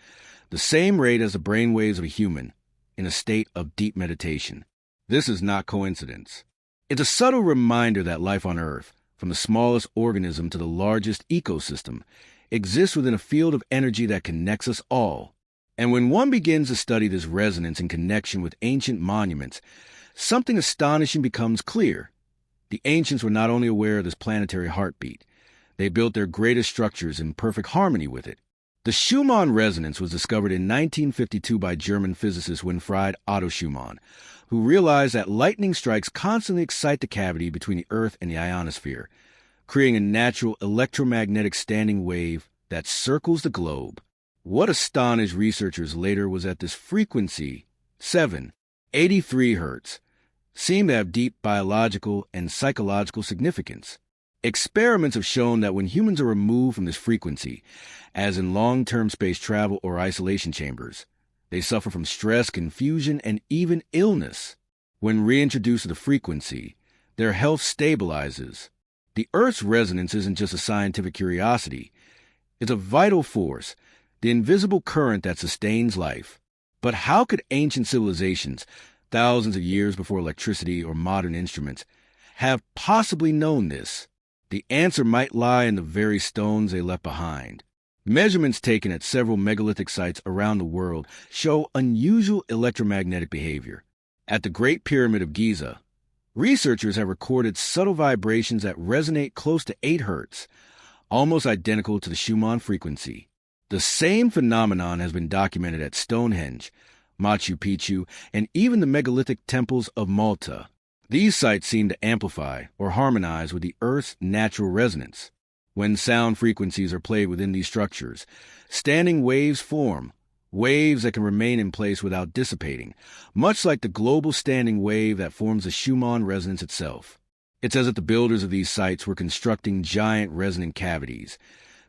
the same rate as the brainwaves of a human, in a state of deep meditation. This is not coincidence. It's a subtle reminder that life on Earth, from the smallest organism to the largest ecosystem, exists within a field of energy that connects us all. And when one begins to study this resonance in connection with ancient monuments, something astonishing becomes clear. The ancients were not only aware of this planetary heartbeat, they built their greatest structures in perfect harmony with it. The Schumann resonance was discovered in 1952 by German physicist Winfried Otto Schumann, who realized that lightning strikes constantly excite the cavity between the Earth and the ionosphere, creating a natural electromagnetic standing wave that circles the globe. What astonished researchers later was that this frequency, 783 hertz, seemed to have deep biological and psychological significance. Experiments have shown that when humans are removed from this frequency, as in long-term space travel or isolation chambers, they suffer from stress, confusion, and even illness. When reintroduced to the frequency, their health stabilizes. The Earth's resonance isn't just a scientific curiosity. It's a vital force, the invisible current that sustains life. But how could ancient civilizations, thousands of years before electricity or modern instruments, have possibly known this? The answer might lie in the very stones they left behind. Measurements taken at several megalithic sites around the world show unusual electromagnetic behavior. At the Great Pyramid of Giza, researchers have recorded subtle vibrations that resonate close to 8 hertz, almost identical to the Schumann frequency. The same phenomenon has been documented at Stonehenge, Machu Picchu, and even the megalithic temples of Malta. These sites seem to amplify or harmonize with the Earth's natural resonance. When sound frequencies are played within these structures, standing waves form, waves that can remain in place without dissipating, much like the global standing wave that forms the Schumann resonance itself. It's as if the builders of these sites were constructing giant resonant cavities,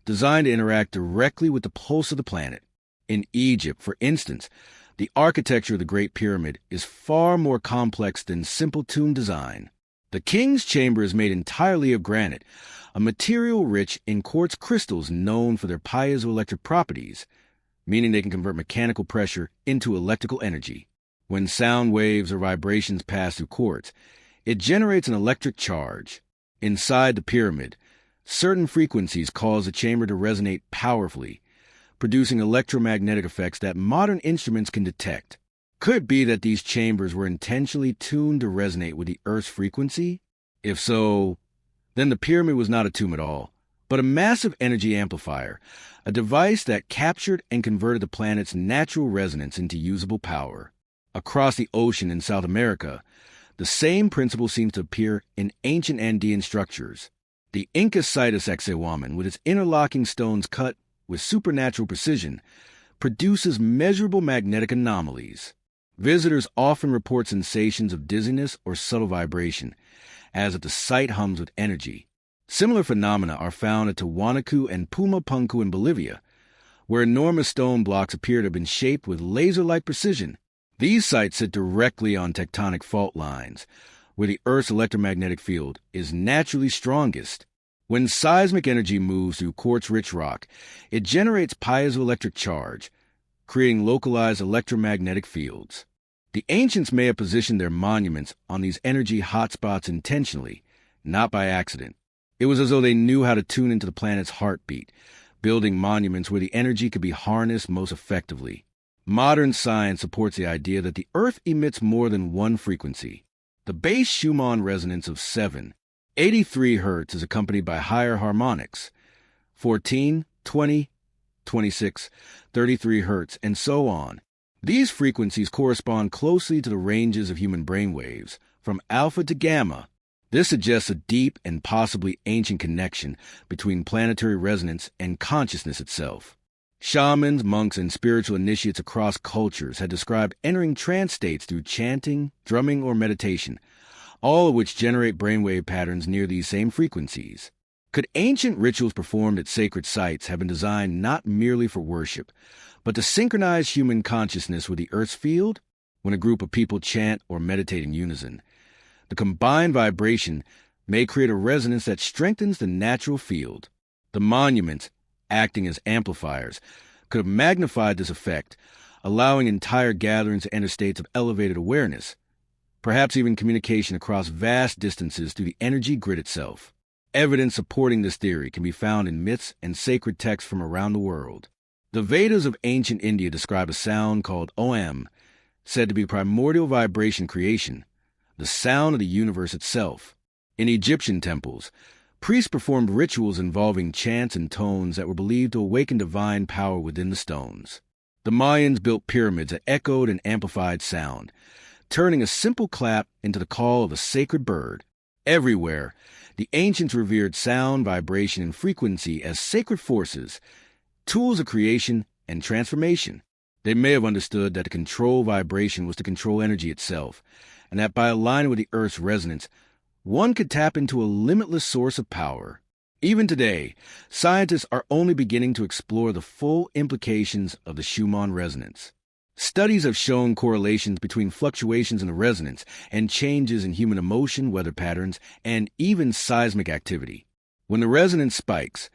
designed to interact directly with the pulse of the planet. In Egypt, for instance, the architecture of the Great Pyramid is far more complex than simple tomb design. The king's chamber is made entirely of granite, a material rich in quartz crystals known for their piezoelectric properties, meaning they can convert mechanical pressure into electrical energy. When sound waves or vibrations pass through quartz, it generates an electric charge. Inside the pyramid, certain frequencies cause the chamber to resonate powerfully, producing electromagnetic effects that modern instruments can detect. Could it be that these chambers were intentionally tuned to resonate with the Earth's frequency? If so, then the pyramid was not a tomb at all, but a massive energy amplifier, a device that captured and converted the planet's natural resonance into usable power. Across the ocean in South America, the same principle seems to appear in ancient Andean structures. The Inca site of Sacsayhuaman, with its interlocking stones cut with supernatural precision, produces measurable magnetic anomalies. Visitors often report sensations of dizziness or subtle vibration, as if the site hums with energy. Similar phenomena are found at Tiwanaku and Pumapunku in Bolivia, where enormous stone blocks appear to have been shaped with laser-like precision. These sites sit directly on tectonic fault lines, where the Earth's electromagnetic field is naturally strongest. When seismic energy moves through quartz-rich rock, it generates piezoelectric charge, creating localized electromagnetic fields. The ancients may have positioned their monuments on these energy hotspots intentionally, not by accident. It was as though they knew how to tune into the planet's heartbeat, building monuments where the energy could be harnessed most effectively. Modern science supports the idea that the Earth emits more than one frequency. The base Schumann resonance of 783 hertz is accompanied by higher harmonics, 14, 20, 26, 33 hertz, and so on. These frequencies correspond closely to the ranges of human brainwaves, from alpha to gamma. This suggests a deep and possibly ancient connection between planetary resonance and consciousness itself. Shamans, monks, and spiritual initiates across cultures had described entering trance states through chanting, drumming, or meditation, all of which generate brainwave patterns near these same frequencies. Could ancient rituals performed at sacred sites have been designed not merely for worship, but to synchronize human consciousness with the Earth's field? When a group of people chant or meditate in unison, the combined vibration may create a resonance that strengthens the natural field. The monuments, acting as amplifiers, could have magnified this effect, allowing entire gatherings to enter states of elevated awareness, perhaps even communication across vast distances through the energy grid itself. Evidence supporting this theory can be found in myths and sacred texts from around the world. The Vedas of ancient India describe a sound called Om, said to be primordial vibration creation, the sound of the universe itself. In Egyptian temples, priests performed rituals involving chants and tones that were believed to awaken divine power within the stones. The Mayans built pyramids that echoed and amplified sound, turning a simple clap into the call of a sacred bird. Everywhere, the ancients revered sound, vibration, and frequency as sacred forces, tools of creation and transformation. They may have understood that to control vibration was to control energy itself, and that by aligning with the Earth's resonance, one could tap into a limitless source of power. Even today, scientists are only beginning to explore the full implications of the Schumann resonance. Studies have shown correlations between fluctuations in the resonance and changes in human emotion, weather patterns, and even seismic activity. When the resonance spikes,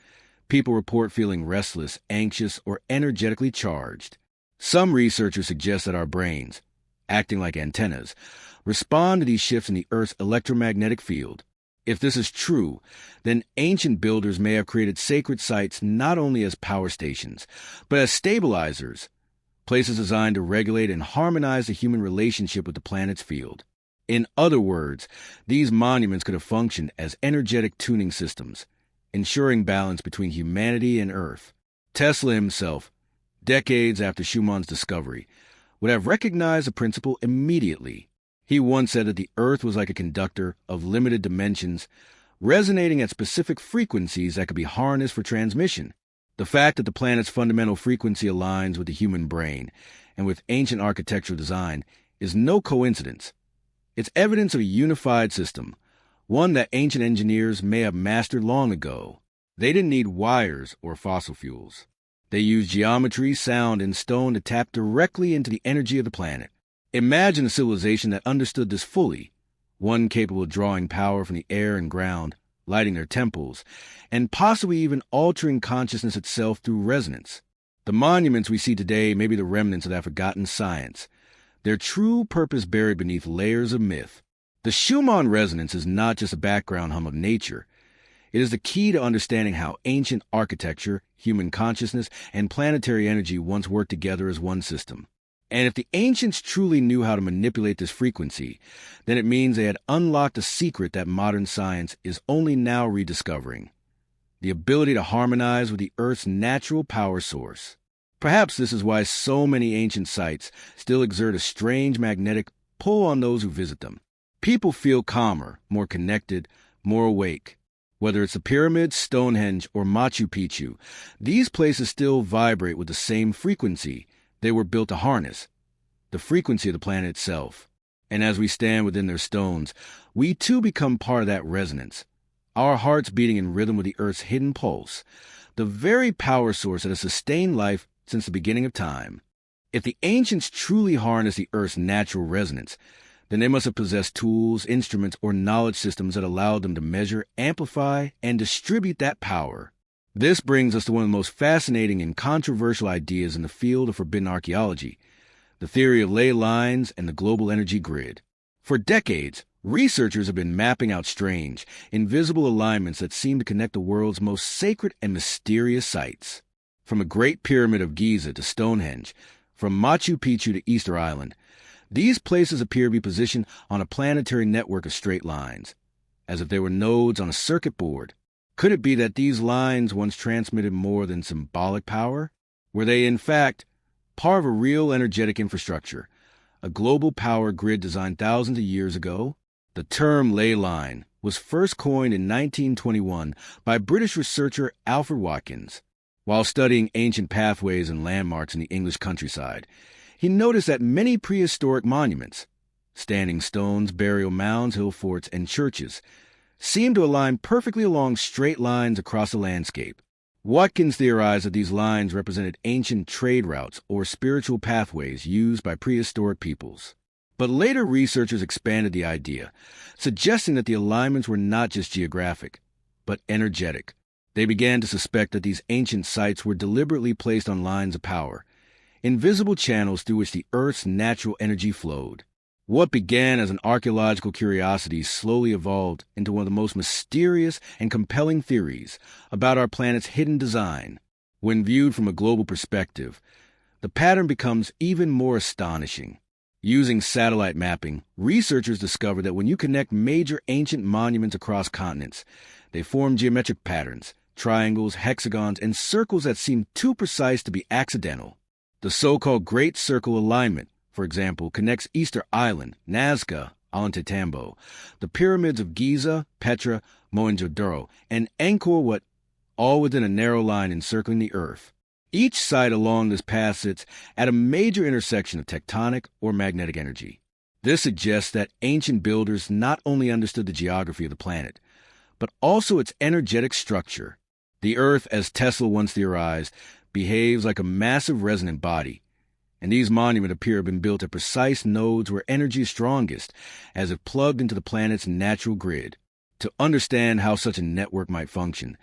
people report feeling restless, anxious, or energetically charged. Some researchers suggest that our brains, acting like antennas, respond to these shifts in the Earth's electromagnetic field. If this is true, then ancient builders may have created sacred sites not only as power stations, but as stabilizers, places designed to regulate and harmonize the human relationship with the planet's field. In other words, these monuments could have functioned as energetic tuning systems, ensuring balance between humanity and Earth. Tesla himself, decades after Schumann's discovery, would have recognized the principle immediately. He once said that the Earth was like a conductor of limited dimensions, resonating at specific frequencies that could be harnessed for transmission. The fact that the planet's fundamental frequency aligns with the human brain and with ancient architectural design is no coincidence. It's evidence of a unified system, one that ancient engineers may have mastered long ago. They didn't need wires or fossil fuels. They used geometry, sound, and stone to tap directly into the energy of the planet. Imagine a civilization that understood this fully, one capable of drawing power from the air and ground, lighting their temples, and possibly even altering consciousness itself through resonance. The monuments we see today may be the remnants of that forgotten science, their true purpose buried beneath layers of myth. The Schumann resonance is not just a background hum of nature. It is the key to understanding how ancient architecture, human consciousness, and planetary energy once worked together as one system. And if the ancients truly knew how to manipulate this frequency, then it means they had unlocked a secret that modern science is only now rediscovering: the ability to harmonize with the Earth's natural power source. Perhaps this is why so many ancient sites still exert a strange magnetic pull on those who visit them. People feel calmer, more connected, more awake. Whether it's the pyramids, Stonehenge, or Machu Picchu, these places still vibrate with the same frequency they were built to harness, the frequency of the planet itself. And as we stand within their stones, we too become part of that resonance, our hearts beating in rhythm with the Earth's hidden pulse, the very power source that has sustained life since the beginning of time. If the ancients truly harnessed the Earth's natural resonance, then they must have possessed tools, instruments, or knowledge systems that allowed them to measure, amplify, and distribute that power. This brings us to one of the most fascinating and controversial ideas in the field of forbidden archaeology, the theory of ley lines and the global energy grid. For decades, researchers have been mapping out strange, invisible alignments that seem to connect the world's most sacred and mysterious sites. From the Great Pyramid of Giza to Stonehenge, from Machu Picchu to Easter Island, these places appear to be positioned on a planetary network of straight lines, as if they were nodes on a circuit board. Could it be that these lines once transmitted more than symbolic power? Were they, in fact, part of a real energetic infrastructure, a global power grid designed thousands of years ago? The term ley line, was first coined in 1921 by British researcher Alfred Watkins. While studying ancient pathways and landmarks in the English countryside, he noticed that many prehistoric monuments, standing stones, burial mounds, hill forts, and churches, seemed to align perfectly along straight lines across the landscape. Watkins theorized that these lines represented ancient trade routes or spiritual pathways used by prehistoric peoples. But later researchers expanded the idea, suggesting that the alignments were not just geographic, but energetic. They began to suspect that these ancient sites were deliberately placed on lines of power, invisible channels through which the Earth's natural energy flowed. What began as an archaeological curiosity slowly evolved into one of the most mysterious and compelling theories about our planet's hidden design. When viewed from a global perspective, the pattern becomes even more astonishing. Using satellite mapping, researchers discovered that when you connect major ancient monuments across continents, they form geometric patterns, triangles, hexagons, and circles that seem too precise to be accidental. The so-called Great Circle alignment, for example, connects Easter Island, Nazca, Ollantaytambo, the pyramids of Giza, Petra, Mohenjo-daro, and Angkor Wat, all within a narrow line encircling the Earth. Each site along this path sits at a major intersection of tectonic or magnetic energy. This suggests that ancient builders not only understood the geography of the planet, but also its energetic structure. The Earth, as Tesla once theorized, behaves like a massive resonant body, and these monuments appear to have been built at precise nodes where energy is strongest, as if plugged into the planet's natural grid. To understand how such a network might function,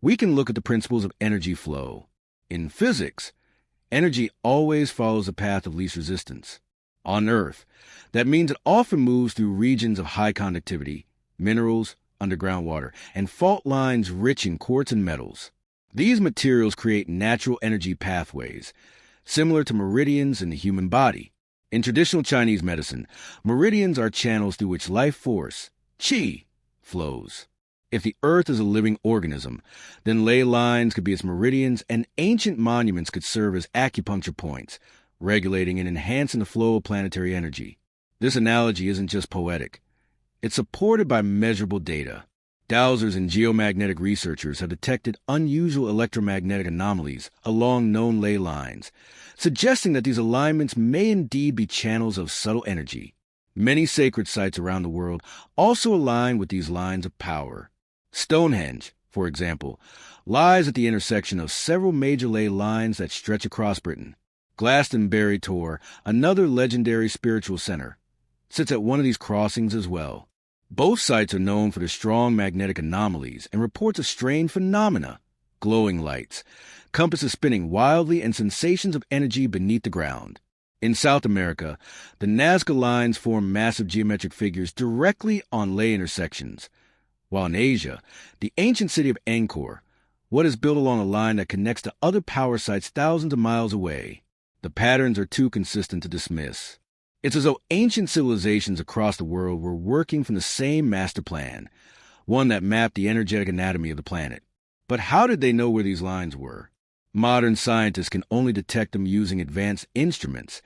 we can look at the principles of energy flow. In physics, energy always follows the path of least resistance. On Earth, that means it often moves through regions of high conductivity, minerals, underground water, and fault lines rich in quartz and metals. These materials create natural energy pathways, similar to meridians in the human body. In traditional Chinese medicine, meridians are channels through which life force, qi, flows. If the Earth is a living organism, then ley lines could be its meridians, and ancient monuments could serve as acupuncture points, regulating and enhancing the flow of planetary energy. This analogy isn't just poetic. It's supported by measurable data. Dowsers and geomagnetic researchers have detected unusual electromagnetic anomalies along known ley lines, suggesting that these alignments may indeed be channels of subtle energy. Many sacred sites around the world also align with these lines of power. Stonehenge, for example, lies at the intersection of several major ley lines that stretch across Britain. Glastonbury Tor, another legendary spiritual center, sits at one of these crossings as well. Both sites are known for their strong magnetic anomalies and reports of strange phenomena, glowing lights, compasses spinning wildly, and sensations of energy beneath the ground. In South America, the Nazca lines form massive geometric figures directly on ley intersections, while in Asia, the ancient city of Angkor, what is built along a line that connects to other power sites thousands of miles away. The patterns are too consistent to dismiss. It's as though ancient civilizations across the world were working from the same master plan, one that mapped the energetic anatomy of the planet. But how did they know where these lines were? Modern scientists can only detect them using advanced instruments,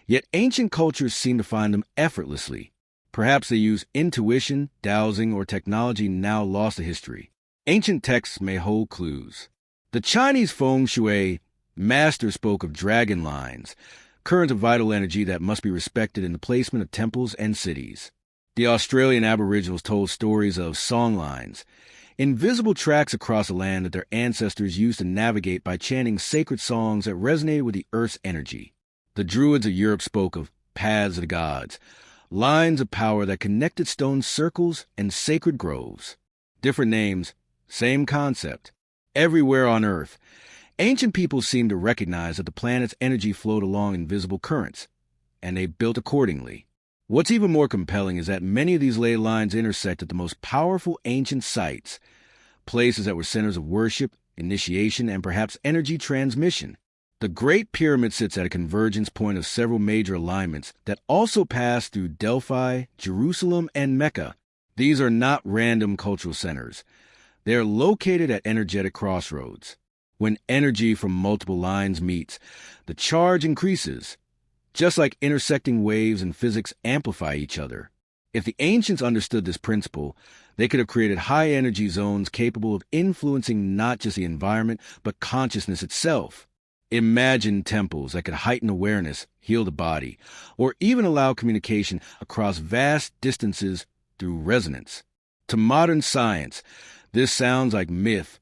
yet ancient cultures seem to find them effortlessly. Perhaps they use intuition, dowsing, or technology now lost to history. Ancient texts may hold clues. The Chinese feng shui master spoke of dragon lines, currents of vital energy that must be respected in the placement of temples and cities. The Australian Aboriginals told stories of song lines, invisible tracks across the land that their ancestors used to navigate by chanting sacred songs that resonated with the Earth's energy. The Druids of Europe spoke of paths of the gods, lines of power that connected stone circles and sacred groves. Different names, same concept. Everywhere on Earth, ancient peoples seemed to recognize that the planet's energy flowed along invisible currents, and they built accordingly. What's even more compelling is that many of these ley lines intersect at the most powerful ancient sites, places that were centers of worship, initiation, and perhaps energy transmission. The Great Pyramid sits at a convergence point of several major alignments that also pass through Delphi, Jerusalem, and Mecca. These are not random cultural centers. They are located at energetic crossroads. When energy from multiple lines meets, the charge increases. Just like intersecting waves in physics amplify each other. If the ancients understood this principle, They could have created high-energy zones capable of influencing not just the environment, but consciousness itself. Imagine temples that could heighten awareness, heal the body, or even allow communication across vast distances through resonance. To modern science, this sounds like myth,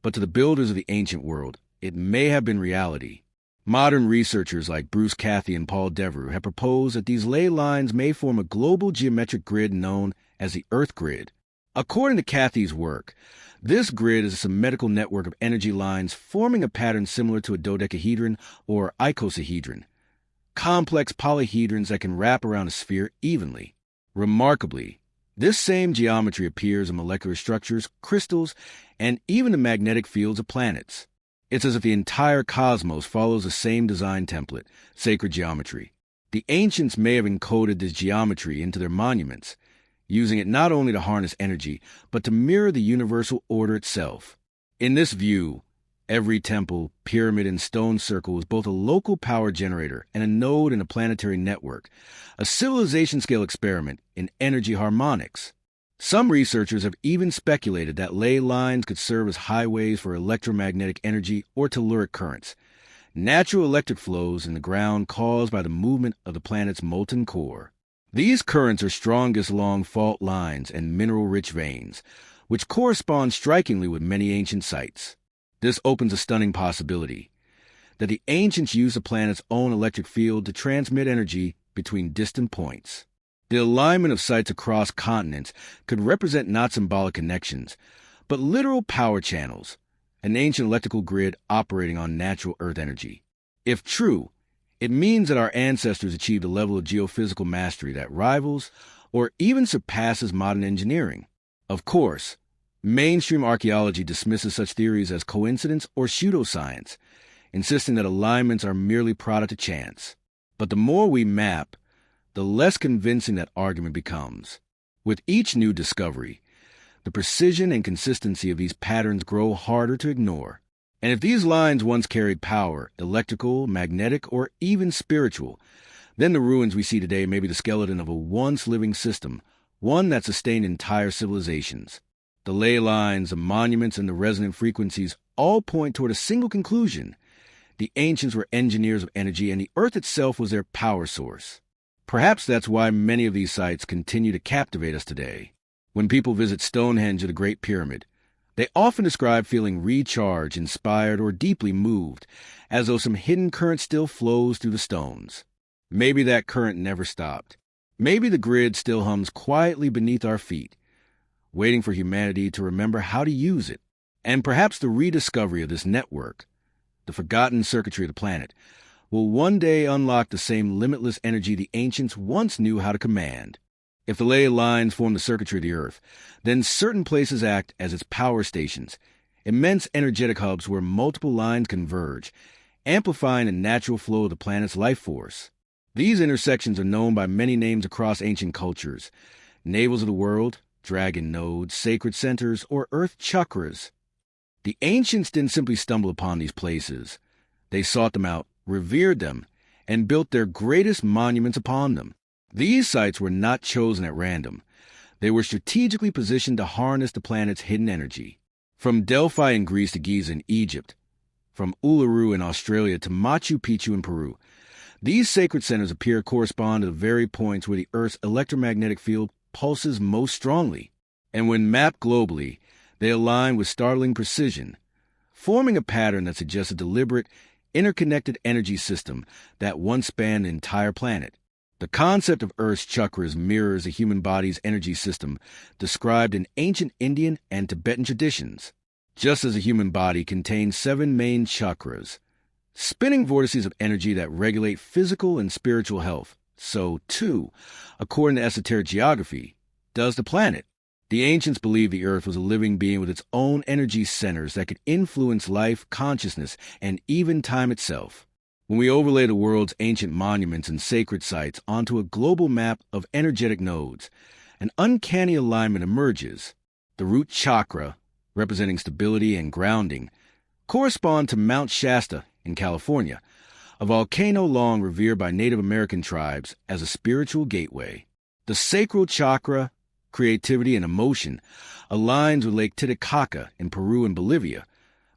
but to the builders of the ancient world, it may have been reality. Modern researchers like Bruce Cathy and Paul Devereux have proposed that these ley lines may form a global geometric grid known as the Earth Grid. According to Cathy's work, this grid is a symmetrical network of energy lines forming a pattern similar to a dodecahedron or icosahedron, complex polyhedrons that can wrap around a sphere evenly. Remarkably, this same geometry appears in molecular structures, crystals, and even the magnetic fields of planets. It's as if the entire cosmos follows the same design template, sacred geometry. The ancients may have encoded this geometry into their monuments, using it not only to harness energy, but to mirror the universal order itself. In this view, every temple, pyramid, and stone circle is both a local power generator and a node in a planetary network, a civilization-scale experiment in energy harmonics. Some researchers have even speculated that ley lines could serve as highways for electromagnetic energy or telluric currents, natural electric flows in the ground caused by the movement of the planet's molten core. These currents are strongest along fault lines and mineral-rich veins, which correspond strikingly with many ancient sites. This opens a stunning possibility that the ancients used the planet's own electric field to transmit energy between distant points. The alignment of sites across continents could represent not symbolic connections, but literal power channels, an ancient electrical grid operating on natural earth energy. If true, it means that our ancestors achieved a level of geophysical mastery that rivals or even surpasses modern engineering. Of course, mainstream archaeology dismisses such theories as coincidence or pseudoscience, insisting that alignments are merely product of chance. But the more we map, the less convincing that argument becomes. With each new discovery, the precision and consistency of these patterns grow harder to ignore. And if these lines once carried power, electrical, magnetic, or even spiritual, then the ruins we see today may be the skeleton of a once living system, one that sustained entire civilizations. The ley lines, the monuments, and the resonant frequencies all point toward a single conclusion. The ancients were engineers of energy, and the earth itself was their power source. Perhaps that's why many of these sites continue to captivate us today. When people visit Stonehenge or the Great Pyramid, they often describe feeling recharged, inspired, or deeply moved, as though some hidden current still flows through the stones. Maybe that current never stopped. Maybe the grid still hums quietly beneath our feet, waiting for humanity to remember how to use it. And perhaps the rediscovery of this network, the forgotten circuitry of the planet, will one day unlock the same limitless energy the ancients once knew how to command. If the ley lines form the circuitry of the Earth, then certain places act as its power stations, immense energetic hubs where multiple lines converge, amplifying the natural flow of the planet's life force. These intersections are known by many names across ancient cultures: navels of the world, dragon nodes, sacred centers, or earth chakras. The ancients didn't simply stumble upon these places. They sought them out, revered them, and built their greatest monuments upon them. These sites were not chosen at random. They were strategically positioned to harness the planet's hidden energy. From Delphi in Greece to Giza in Egypt, from Uluru in Australia to Machu Picchu in Peru, these sacred centers appear to correspond to the very points where the Earth's electromagnetic field pulses most strongly. And when mapped globally, they align with startling precision, forming a pattern that suggests a deliberate, interconnected energy system that once spanned the entire planet. The concept of Earth's chakras mirrors the human body's energy system described in ancient Indian and Tibetan traditions. Just as the human body contains 7 main chakras, spinning vortices of energy that regulate physical and spiritual health, so, too, according to esoteric geography, does the planet. The ancients believed the Earth was a living being with its own energy centers that could influence life, consciousness, and even time itself. When we overlay the world's ancient monuments and sacred sites onto a global map of energetic nodes, an uncanny alignment emerges. The root chakra, representing stability and grounding, correspond to Mount Shasta in California, a volcano long revered by Native American tribes as a spiritual gateway. The sacral chakra, creativity, and emotion, aligns with Lake Titicaca in Peru and Bolivia,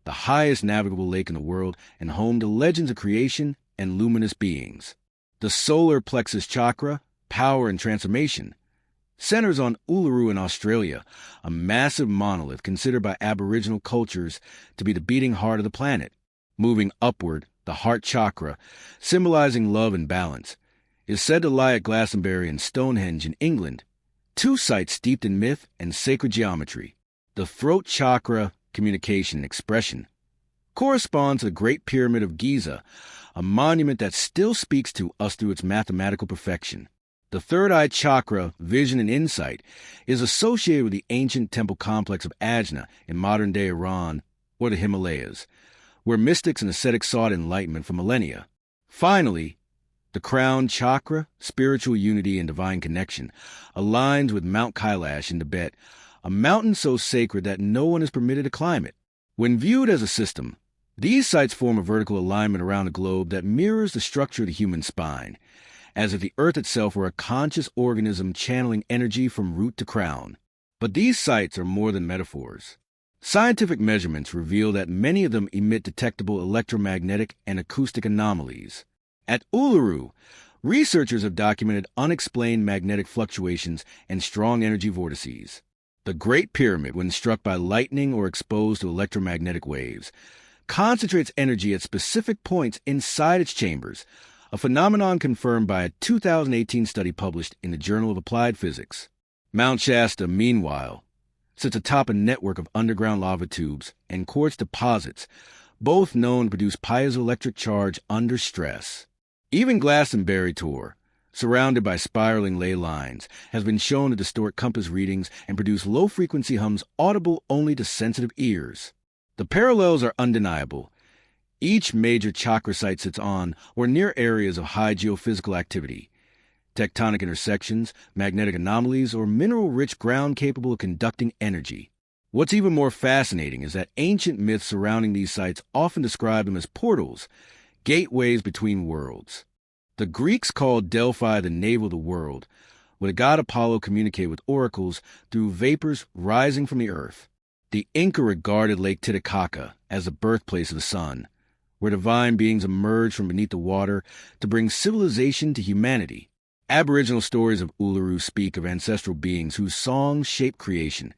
the highest navigable lake in the world and home to legends of creation and luminous beings. The solar plexus chakra, power and transformation, centers on Uluru in Australia, a massive monolith considered by Aboriginal cultures to be the beating heart of the planet. Moving upward, the heart chakra, symbolizing love and balance, is said to lie at Glastonbury and Stonehenge in England, two sites steeped in myth and sacred geometry. The throat chakra, communication and expression, corresponds to the Great Pyramid of Giza, a monument that still speaks to us through its mathematical perfection. The third eye chakra, vision and insight, is associated with the ancient temple complex of Ajna in modern-day Iran or the Himalayas, where mystics and ascetics sought enlightenment for millennia. Finally, the crown chakra, spiritual unity and divine connection, aligns with Mount Kailash in Tibet, a mountain so sacred that no one is permitted to climb it. When viewed as a system, these sites form a vertical alignment around the globe that mirrors the structure of the human spine, as if the earth itself were a conscious organism channeling energy from root to crown. But these sites are more than metaphors. Scientific measurements reveal that many of them emit detectable electromagnetic and acoustic anomalies. At Uluru, researchers have documented unexplained magnetic fluctuations and strong energy vortices. The Great Pyramid, when struck by lightning or exposed to electromagnetic waves, concentrates energy at specific points inside its chambers, a phenomenon confirmed by a 2018 study published in the Journal of Applied Physics. Mount Shasta, meanwhile, sits atop a network of underground lava tubes and quartz deposits, both known to produce piezoelectric charge under stress. Even Glastonbury Tor, surrounded by spiraling ley lines, has been shown to distort compass readings and produce low-frequency hums audible only to sensitive ears. The parallels are undeniable. Each major chakra site sits on or near areas of high geophysical activity, tectonic intersections, magnetic anomalies, or mineral-rich ground capable of conducting energy. What's even more fascinating is that ancient myths surrounding these sites often describe them as portals, gateways between worlds. The Greeks called Delphi the navel of the world, where the god Apollo communicated with oracles through vapors rising from the earth. The Inca regarded Lake Titicaca as the birthplace of the sun, where divine beings emerged from beneath the water to bring civilization to humanity. Aboriginal stories of Uluru speak of ancestral beings whose songs shape creation,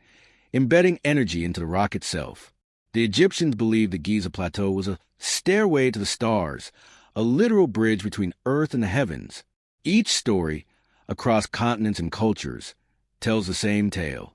embedding energy into the rock itself. The Egyptians believed the Giza Plateau was a stairway to the stars, a literal bridge between earth and the heavens. Each story, across continents and cultures, tells the same tale.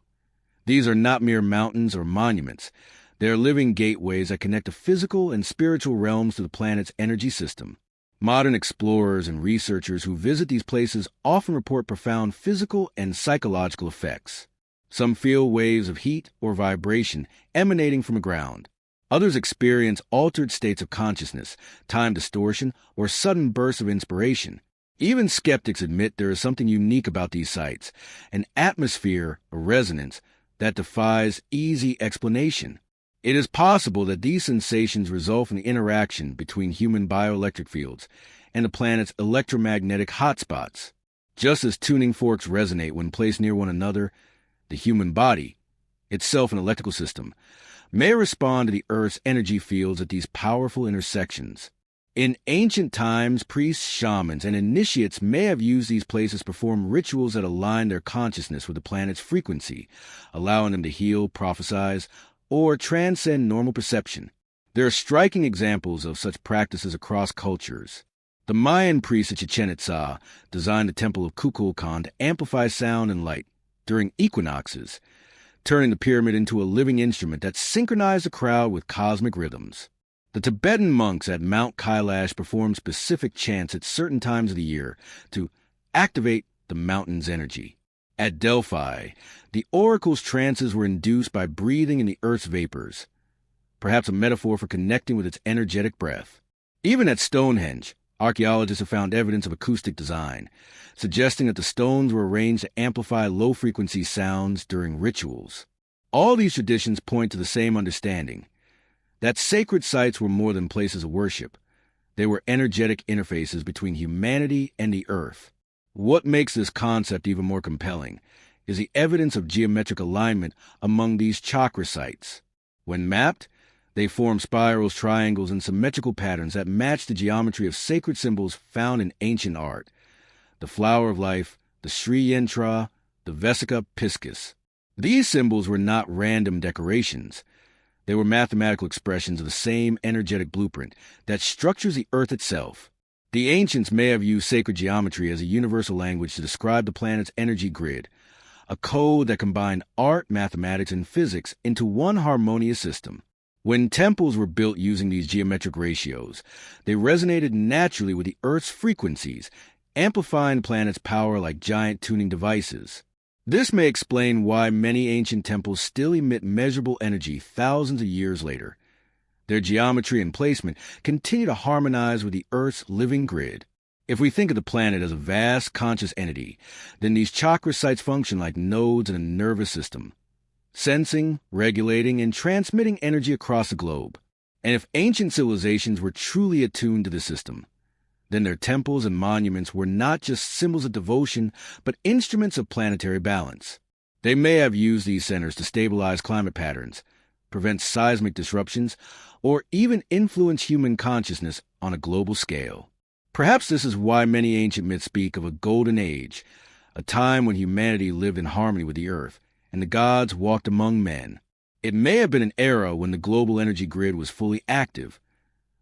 These are not mere mountains or monuments. They are living gateways that connect the physical and spiritual realms to the planet's energy system. Modern explorers and researchers who visit these places often report profound physical and psychological effects. Some feel waves of heat or vibration emanating from the ground. Others experience altered states of consciousness, time distortion, or sudden bursts of inspiration. Even skeptics admit there is something unique about these sites, an atmosphere, a resonance, that defies easy explanation. It is possible that these sensations result from the interaction between human bioelectric fields and the planet's electromagnetic hotspots. Just as tuning forks resonate when placed near one another, the human body, itself an electrical system, may respond to the Earth's energy fields at these powerful intersections. In ancient times, priests, shamans, and initiates may have used these places to perform rituals that align their consciousness with the planet's frequency, allowing them to heal, prophesize, or transcend normal perception. There are striking examples of such practices across cultures. The Mayan priests at Chichen Itza designed the temple of Kukulkan to amplify sound and light during equinoxes, turning the pyramid into a living instrument that synchronized the crowd with cosmic rhythms. The Tibetan monks at Mount Kailash performed specific chants at certain times of the year to activate the mountain's energy. At Delphi, the oracle's trances were induced by breathing in the earth's vapors, perhaps a metaphor for connecting with its energetic breath. Even at Stonehenge, archaeologists have found evidence of acoustic design, suggesting that the stones were arranged to amplify low-frequency sounds during rituals. All these traditions point to the same understanding, that sacred sites were more than places of worship. They were energetic interfaces between humanity and the earth. What makes this concept even more compelling is the evidence of geometric alignment among these chakra sites. When mapped, they form spirals, triangles, and symmetrical patterns that match the geometry of sacred symbols found in ancient art. The flower of life, the Sri Yantra, the Vesica Piscis. These symbols were not random decorations. They were mathematical expressions of the same energetic blueprint that structures the earth itself. The ancients may have used sacred geometry as a universal language to describe the planet's energy grid, a code that combined art, mathematics, and physics into one harmonious system. When temples were built using these geometric ratios, they resonated naturally with the Earth's frequencies, amplifying the planet's power like giant tuning devices. This may explain why many ancient temples still emit measurable energy thousands of years later. Their geometry and placement continue to harmonize with the Earth's living grid. If we think of the planet as a vast conscious entity, then these chakra sites function like nodes in a nervous system, sensing, regulating, and transmitting energy across the globe. And if ancient civilizations were truly attuned to the system, then their temples and monuments were not just symbols of devotion, but instruments of planetary balance. They may have used these centers to stabilize climate patterns, prevent seismic disruptions, or even influence human consciousness on a global scale. Perhaps this is why many ancient myths speak of a golden age, a time when humanity lived in harmony with the earth, and the gods walked among men. It may have been an era when the global energy grid was fully active,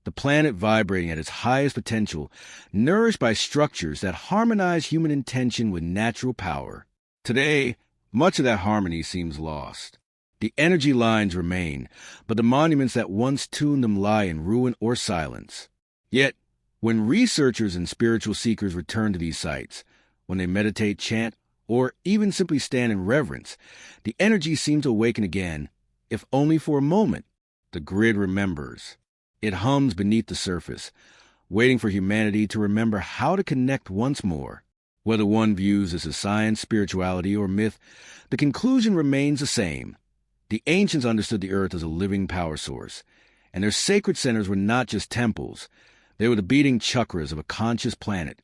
the planet vibrating at its highest potential, nourished by structures that harmonize human intention with natural power. Today, much of that harmony seems lost. The energy lines remain, but the monuments that once tuned them lie in ruin or silence. Yet, when researchers and spiritual seekers return to these sites, when they meditate, chant, or even simply stand in reverence, the energy seems to awaken again, if only for a moment. The grid remembers. It hums beneath the surface, waiting for humanity to remember how to connect once more. Whether one views this as science, spirituality, or myth, the conclusion remains the same. The ancients understood the earth as a living power source, and their sacred centers were not just temples. They were the beating chakras of a conscious planet,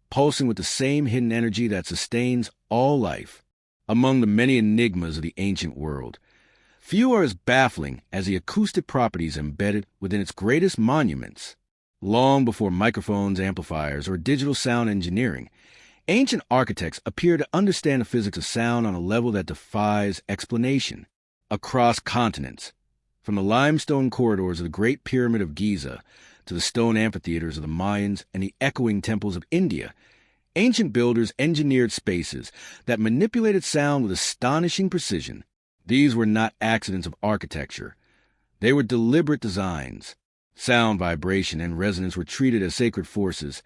pulsing with the same hidden energy that sustains all life. Among the many enigmas of the ancient world, few are as baffling as the acoustic properties embedded within its greatest monuments. Long before microphones, amplifiers, or digital sound engineering, ancient architects appear to understand the physics of sound on a level that defies explanation. Across continents, from the limestone corridors of the Great Pyramid of Giza to the stone amphitheaters of the Mayans and the echoing temples of India, ancient builders engineered spaces that manipulated sound with astonishing precision. These were not accidents of architecture. They were deliberate designs. Sound, vibration, and resonance were treated as sacred forces,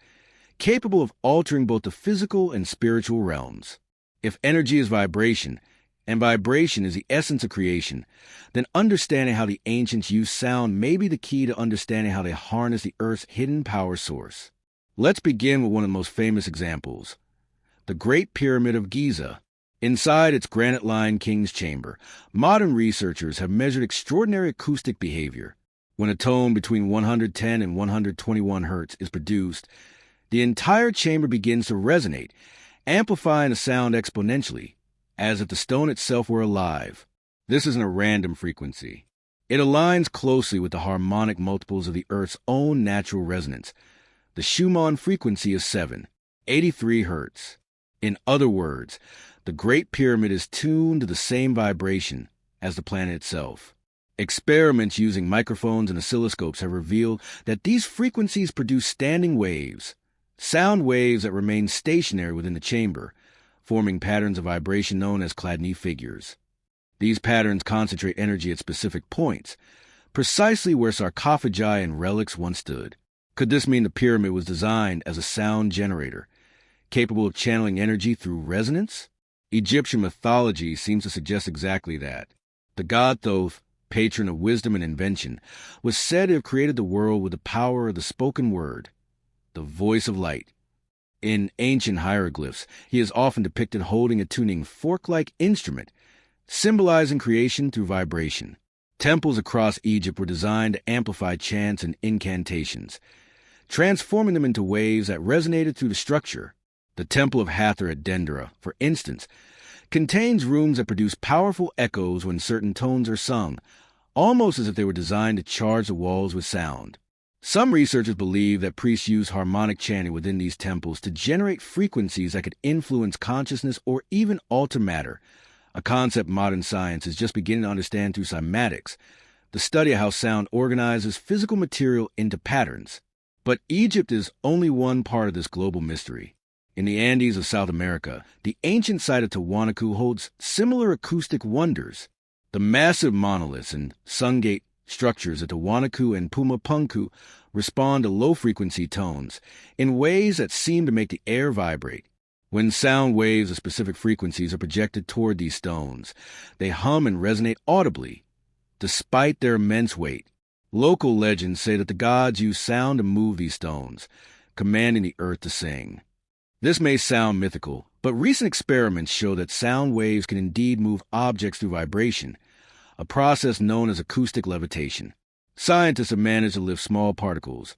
capable of altering both the physical and spiritual realms. If energy is vibration, and vibration is the essence of creation, then understanding how the ancients used sound may be the key to understanding how they harness the Earth's hidden power source. Let's begin with one of the most famous examples, the Great Pyramid of Giza. Inside its granite-lined king's chamber, modern researchers have measured extraordinary acoustic behavior. When a tone between 110 and 121 hertz is produced, the entire chamber begins to resonate, amplifying the sound exponentially, as if the stone itself were alive. This isn't a random frequency. It aligns closely with the harmonic multiples of the Earth's own natural resonance. The Schumann frequency is 783 hertz. In other words, the Great Pyramid is tuned to the same vibration as the planet itself. Experiments using microphones and oscilloscopes have revealed that these frequencies produce standing waves, sound waves that remain stationary within the chamber, forming patterns of vibration known as Chladni figures. These patterns concentrate energy at specific points, precisely where sarcophagi and relics once stood. Could this mean the pyramid was designed as a sound generator, capable of channeling energy through resonance? Egyptian mythology seems to suggest exactly that. The god Thoth, patron of wisdom and invention, was said to have created the world with the power of the spoken word, the voice of light. In ancient hieroglyphs, he is often depicted holding a tuning fork-like instrument, symbolizing creation through vibration. Temples across Egypt were designed to amplify chants and incantations, transforming them into waves that resonated through the structure. The Temple of Hathor at Dendera, for instance, contains rooms that produce powerful echoes when certain tones are sung, almost as if they were designed to charge the walls with sound. Some researchers believe that priests use harmonic chanting within these temples to generate frequencies that could influence consciousness or even alter matter, a concept modern science is just beginning to understand through cymatics, the study of how sound organizes physical material into patterns. But Egypt is only one part of this global mystery. In the Andes of South America, the ancient site of Tiwanaku holds similar acoustic wonders. The massive monoliths and sun-gate structures at Tiwanaku and Pumapunku respond to low-frequency tones in ways that seem to make the air vibrate. When sound waves of specific frequencies are projected toward these stones, they hum and resonate audibly, despite their immense weight. Local legends say that the gods use sound to move these stones, commanding the earth to sing. This may sound mythical, but recent experiments show that sound waves can indeed move objects through vibration, a process known as acoustic levitation. Scientists have managed to lift small particles,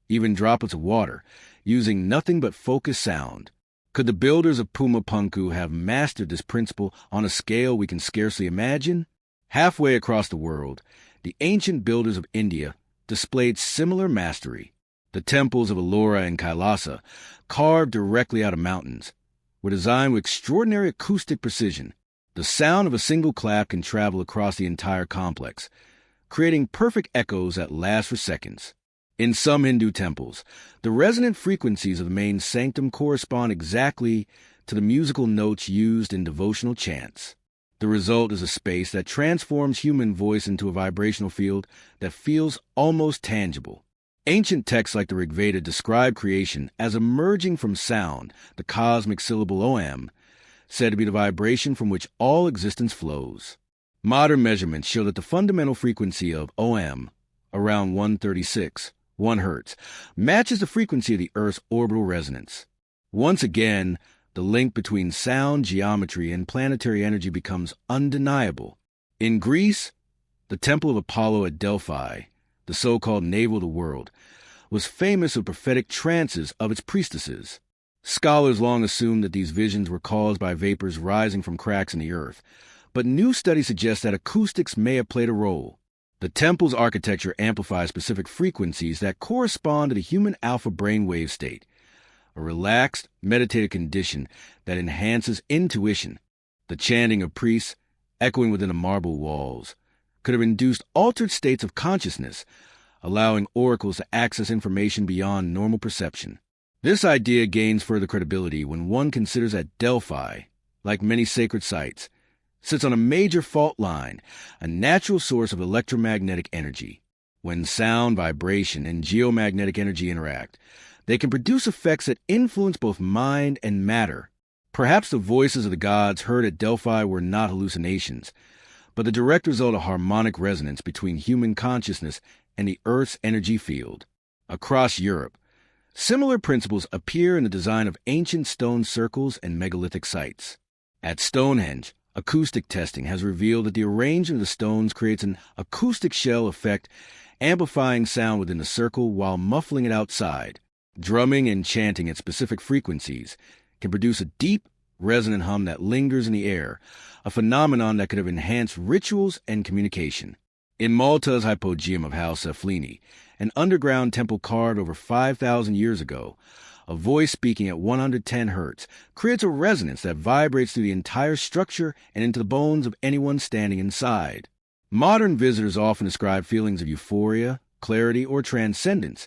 even droplets of water, using nothing but focused sound. Could the builders of Pumapunku have mastered this principle on a scale we can scarcely imagine? Halfway across the world, the ancient builders of India displayed similar mastery. The temples of Ellora and Kailasa, carved directly out of mountains, were designed with extraordinary acoustic precision. The sound of a single clap can travel across the entire complex, creating perfect echoes that last for seconds. In some Hindu temples, the resonant frequencies of the main sanctum correspond exactly to the musical notes used in devotional chants. The result is a space that transforms human voice into a vibrational field that feels almost tangible. Ancient texts like the Rig Veda describe creation as emerging from sound, the cosmic syllable Om, said to be the vibration from which all existence flows. Modern measurements show that the fundamental frequency of Om, around 136, 1 Hz, matches the frequency of the Earth's orbital resonance. Once again, the link between sound, geometry, and planetary energy becomes undeniable. In Greece, the Temple of Apollo at Delphi, the so-called navel of the world, was famous for prophetic trances of its priestesses. Scholars long assumed that these visions were caused by vapors rising from cracks in the earth, but new studies suggest that acoustics may have played a role. The temple's architecture amplifies specific frequencies that correspond to the human alpha brainwave state, a relaxed, meditative condition that enhances intuition. The chanting of priests, echoing within the marble walls, could have induced altered states of consciousness, allowing oracles to access information beyond normal perception. This idea gains further credibility when one considers that Delphi, like many sacred sites, sits on a major fault line, a natural source of electromagnetic energy. When sound, vibration, and geomagnetic energy interact, they can produce effects that influence both mind and matter. Perhaps the voices of the gods heard at Delphi were not hallucinations, but the direct result of harmonic resonance between human consciousness and the Earth's energy field. Across Europe, similar principles appear in the design of ancient stone circles and megalithic sites. At Stonehenge, acoustic testing has revealed that the arrangement of the stones creates an acoustic shell effect, amplifying sound within the circle while muffling it outside. Drumming and chanting at specific frequencies can produce a deep, resonant hum that lingers in the air, a phenomenon that could have enhanced rituals and communication. In Malta's Hypogeum of House Eflini, an underground temple carved over 5,000 years ago, a voice speaking at 110 Hz creates a resonance that vibrates through the entire structure and into the bones of anyone standing inside. Modern visitors often describe feelings of euphoria, clarity, or transcendence,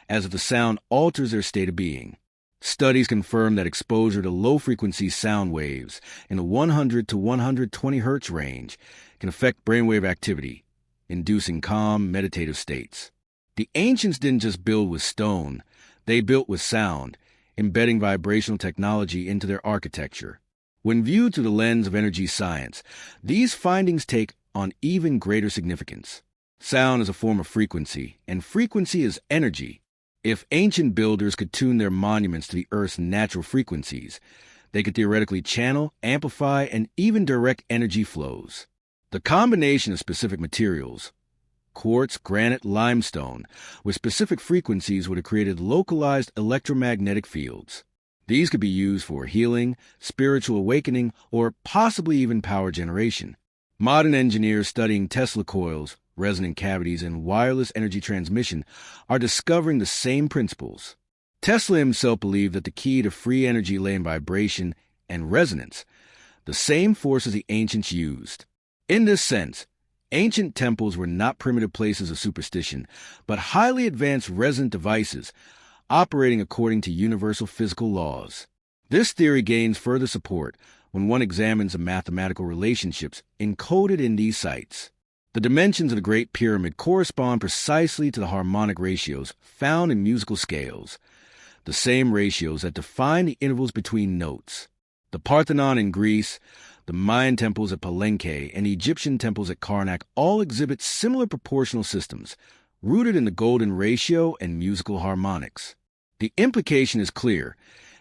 as if the sound alters their state of being. Studies confirm that exposure to low-frequency sound waves in the 100 to 120 Hz range can affect brainwave activity, inducing calm, meditative states. The ancients didn't just build with stone, they built with sound, embedding vibrational technology into their architecture. When viewed through the lens of energy science, these findings take on even greater significance. Sound is a form of frequency, and frequency is energy. If ancient builders could tune their monuments to the Earth's natural frequencies, they could theoretically channel, amplify, and even direct energy flows. The combination of specific materials, quartz, granite, limestone, with specific frequencies would have created localized electromagnetic fields. These could be used for healing, spiritual awakening, or possibly even power generation. Modern engineers studying Tesla coils, resonant cavities, and wireless energy transmission are discovering the same principles. Tesla himself believed that the key to free energy lay in vibration and resonance, the same forces the ancients used. In this sense, ancient temples were not primitive places of superstition, but highly advanced resonant devices operating according to universal physical laws. This theory gains further support when one examines the mathematical relationships encoded in these sites. The dimensions of the Great Pyramid correspond precisely to the harmonic ratios found in musical scales, the same ratios that define the intervals between notes. The Parthenon in Greece, the Mayan temples at Palenque, and the Egyptian temples at Karnak all exhibit similar proportional systems, rooted in the golden ratio and musical harmonics. The implication is clear.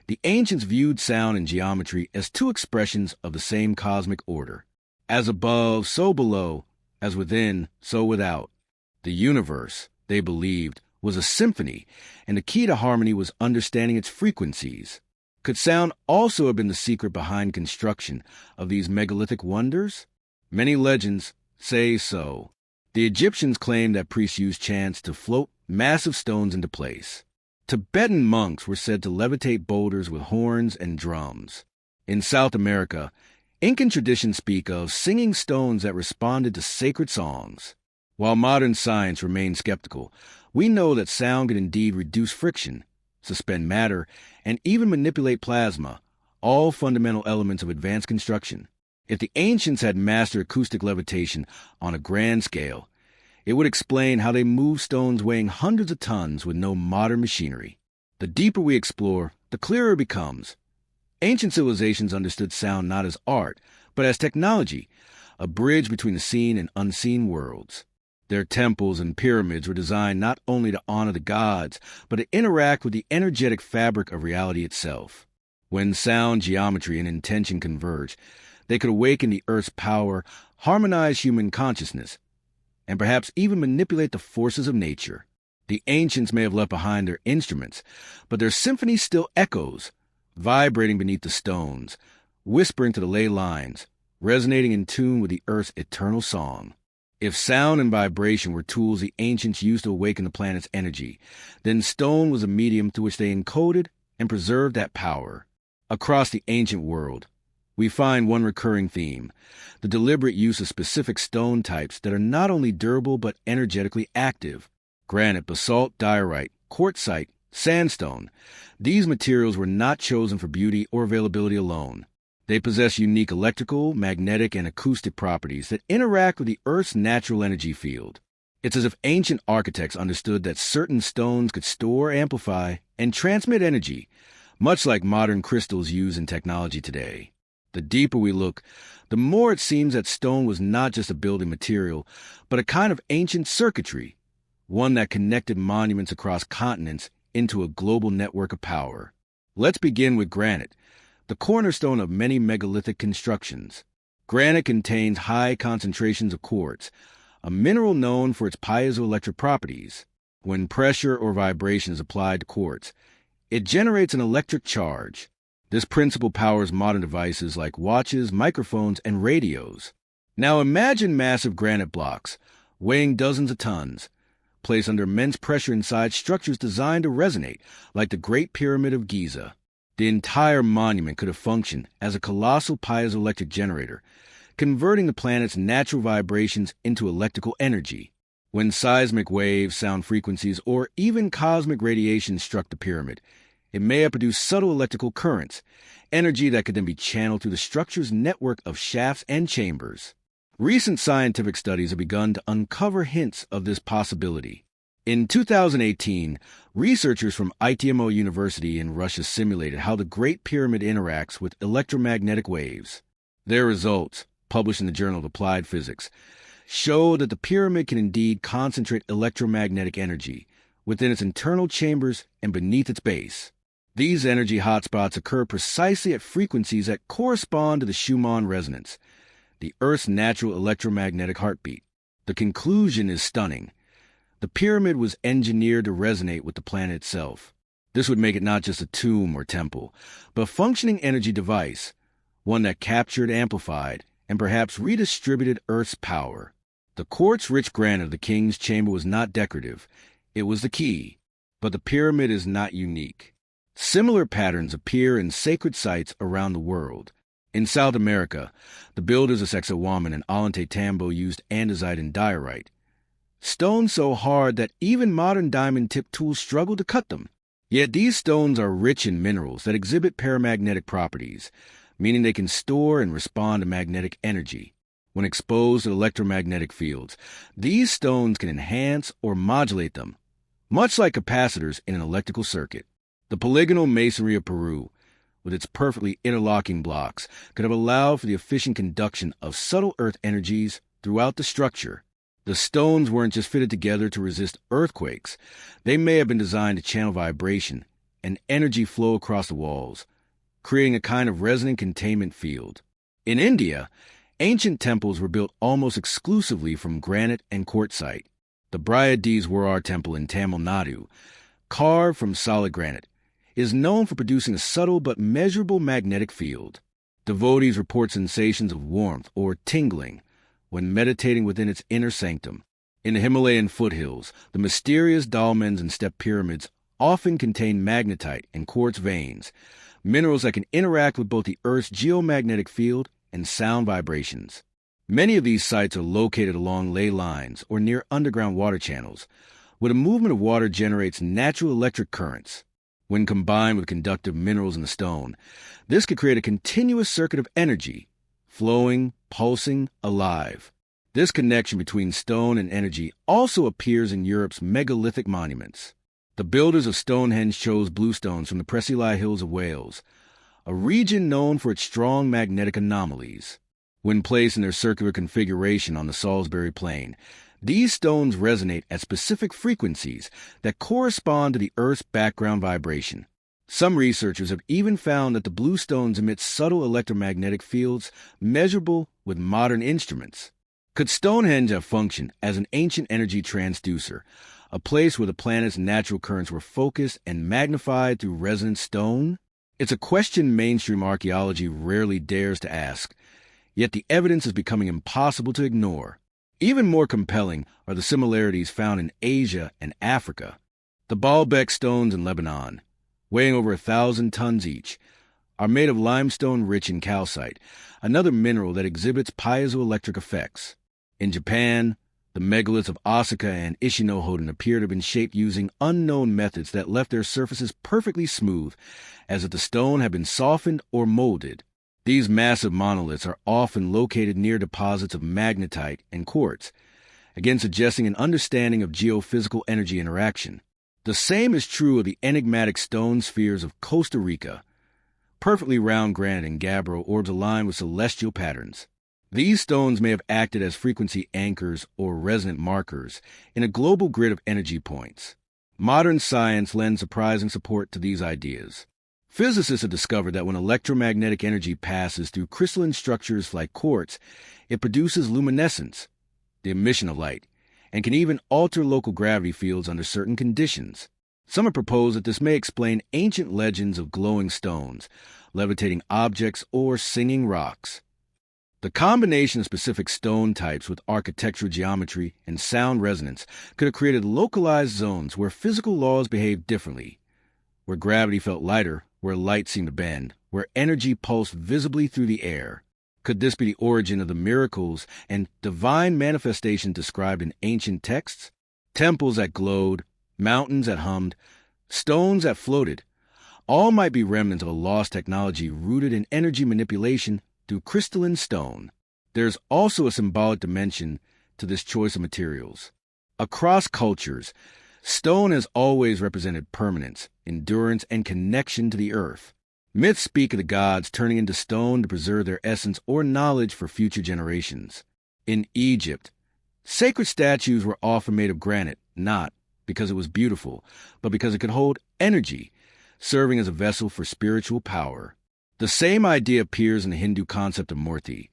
The ancients viewed sound and geometry as two expressions of the same cosmic order. As above, so below, as within, so without. The universe, they believed, was a symphony, and the key to harmony was understanding its frequencies. Could sound also have been the secret behind construction of these megalithic wonders? Many legends say so. The Egyptians claimed that priests used chants to float massive stones into place. Tibetan monks were said to levitate boulders with horns and drums. In South America, Incan traditions speak of singing stones that responded to sacred songs. While modern science remains skeptical, we know that sound can indeed reduce friction, suspend matter, and even manipulate plasma, all fundamental elements of advanced construction. If the ancients had mastered acoustic levitation on a grand scale, it would explain how they moved stones weighing hundreds of tons with no modern machinery. The deeper we explore, the clearer it becomes. Ancient civilizations understood sound not as art, but as technology, a bridge between the seen and unseen worlds. Their temples and pyramids were designed not only to honor the gods, but to interact with the energetic fabric of reality itself. When sound, geometry, and intention converge, they could awaken the Earth's power, harmonize human consciousness, and perhaps even manipulate the forces of nature. The ancients may have left behind their instruments, but their symphony still echoes, vibrating beneath the stones, whispering to the ley lines, resonating in tune with the Earth's eternal song. If sound and vibration were tools the ancients used to awaken the planet's energy, then stone was a medium through which they encoded and preserved that power. Across the ancient world, we find one recurring theme: the deliberate use of specific stone types that are not only durable but energetically active. Granite, basalt, diorite, quartzite, sandstone. These materials were not chosen for beauty or availability alone. They possess unique electrical, magnetic, and acoustic properties that interact with the Earth's natural energy field. It's as if ancient architects understood that certain stones could store, amplify, and transmit energy, much like modern crystals used in technology today. The deeper we look, the more it seems that stone was not just a building material, but a kind of ancient circuitry, one that connected monuments across continents into a global network of power. Let's begin with granite, the cornerstone of many megalithic constructions. Granite contains high concentrations of quartz, a mineral known for its piezoelectric properties. When pressure or vibration is applied to quartz, it generates an electric charge. This principle powers modern devices like watches, microphones, and radios. Now imagine massive granite blocks, weighing dozens of tons, placed under immense pressure inside structures designed to resonate, like the Great Pyramid of Giza. The entire monument could have functioned as a colossal piezoelectric generator, converting the planet's natural vibrations into electrical energy. When seismic waves, sound frequencies, or even cosmic radiation struck the pyramid, it may have produced subtle electrical currents, energy that could then be channeled through the structure's network of shafts and chambers. Recent scientific studies have begun to uncover hints of this possibility. In 2018, researchers from ITMO University in Russia simulated how the Great Pyramid interacts with electromagnetic waves. Their results, published in the Journal of Applied Physics, show that the pyramid can indeed concentrate electromagnetic energy within its internal chambers and beneath its base. These energy hotspots occur precisely at frequencies that correspond to the Schumann resonance, the Earth's natural electromagnetic heartbeat. The conclusion is stunning. The pyramid was engineered to resonate with the planet itself. This would make it not just a tomb or temple, but a functioning energy device, one that captured, amplified, and perhaps redistributed Earth's power. The quartz-rich granite of the king's chamber was not decorative. It was the key. But the pyramid is not unique. Similar patterns appear in sacred sites around the world. In South America, the builders of Sacsayhuaman and Ollantaytambo used andesite and diorite, stones so hard that even modern diamond-tipped tools struggle to cut them. Yet these stones are rich in minerals that exhibit paramagnetic properties, meaning they can store and respond to magnetic energy. When exposed to electromagnetic fields, these stones can enhance or modulate them, much like capacitors in an electrical circuit. The polygonal masonry of Peru, with its perfectly interlocking blocks, could have allowed for the efficient conduction of subtle earth energies throughout the structure. The stones weren't just fitted together to resist earthquakes. They may have been designed to channel vibration and energy flow across the walls, creating a kind of resonant containment field. In India, ancient temples were built almost exclusively from granite and quartzite. The Brihadiswarar Temple in Tamil Nadu, carved from solid granite, is known for producing a subtle but measurable magnetic field. Devotees report sensations of warmth or tingling when meditating within its inner sanctum. In the Himalayan foothills, the mysterious dolmens and step pyramids often contain magnetite and quartz veins, minerals that can interact with both the Earth's geomagnetic field and sound vibrations. Many of these sites are located along ley lines or near underground water channels, where the movement of water generates natural electric currents. When combined with conductive minerals in the stone, this could create a continuous circuit of energy, flowing, pulsing, alive. This connection between stone and energy also appears in Europe's megalithic monuments. The builders of Stonehenge chose bluestones from the Preseli Hills of Wales, a region known for its strong magnetic anomalies. When placed in their circular configuration on the Salisbury Plain, these stones resonate at specific frequencies that correspond to the Earth's background vibration. Some researchers have even found that the bluestones emit subtle electromagnetic fields measurable with modern instruments. Could Stonehenge have functioned as an ancient energy transducer, a place where the planet's natural currents were focused and magnified through resonant stone? It's a question mainstream archaeology rarely dares to ask, yet the evidence is becoming impossible to ignore. Even more compelling are the similarities found in Asia and Africa. The Baalbek stones in Lebanon, weighing over 1,000 tons each, are made of limestone rich in calcite, another mineral that exhibits piezoelectric effects. In Japan, the megaliths of Osaka and Ishinohoden appear to have been shaped using unknown methods that left their surfaces perfectly smooth, as if the stone had been softened or molded. These massive monoliths are often located near deposits of magnetite and quartz, again suggesting an understanding of geophysical energy interaction. The same is true of the enigmatic stone spheres of Costa Rica. Perfectly round granite and gabbro orbs aligned with celestial patterns. These stones may have acted as frequency anchors or resonant markers in a global grid of energy points. Modern science lends surprising support to these ideas. Physicists have discovered that when electromagnetic energy passes through crystalline structures like quartz, it produces luminescence, the emission of light, and can even alter local gravity fields under certain conditions. Some have proposed that this may explain ancient legends of glowing stones, levitating objects, or singing rocks. The combination of specific stone types with architectural geometry and sound resonance could have created localized zones where physical laws behaved differently, where gravity felt lighter, where light seemed to bend, where energy pulsed visibly through the air. Could this be the origin of the miracles and divine manifestations described in ancient texts? Temples that glowed, mountains that hummed, stones that floated, all might be remnants of a lost technology rooted in energy manipulation through crystalline stone. There's also a symbolic dimension to this choice of materials. Across cultures, stone has always represented permanence, endurance, and connection to the earth. Myths speak of the gods turning into stone to preserve their essence or knowledge for future generations. In Egypt, sacred statues were often made of granite, not because it was beautiful, but because it could hold energy, serving as a vessel for spiritual power. The same idea appears in the Hindu concept of Murti,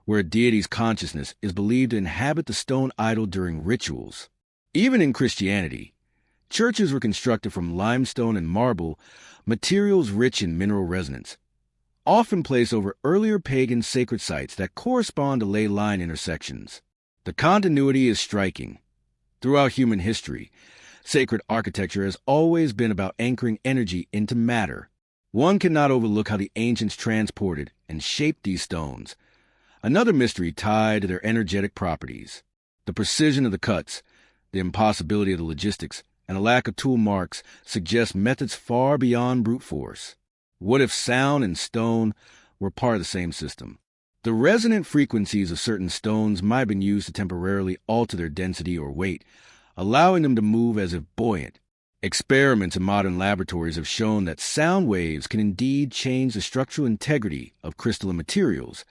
where a deity's consciousness is believed to inhabit the stone idol during rituals. Even in Christianity, Churches were constructed from limestone and marble, materials rich in mineral resonance, often placed over earlier pagan sacred sites that correspond to ley line intersections. The continuity is striking. Throughout human history, sacred architecture has always been about anchoring energy into matter. One cannot overlook how the ancients transported and shaped these stones. Another mystery tied to their energetic properties. The precision of the cuts, the impossibility of the logistics, and a lack of tool marks suggest methods far beyond brute force. What if sound and stone were part of the same system? The resonant frequencies of certain stones might have been used to temporarily alter their density or weight, allowing them to move as if buoyant. Experiments in modern laboratories have shown that sound waves can indeed change the structural integrity of crystalline materials,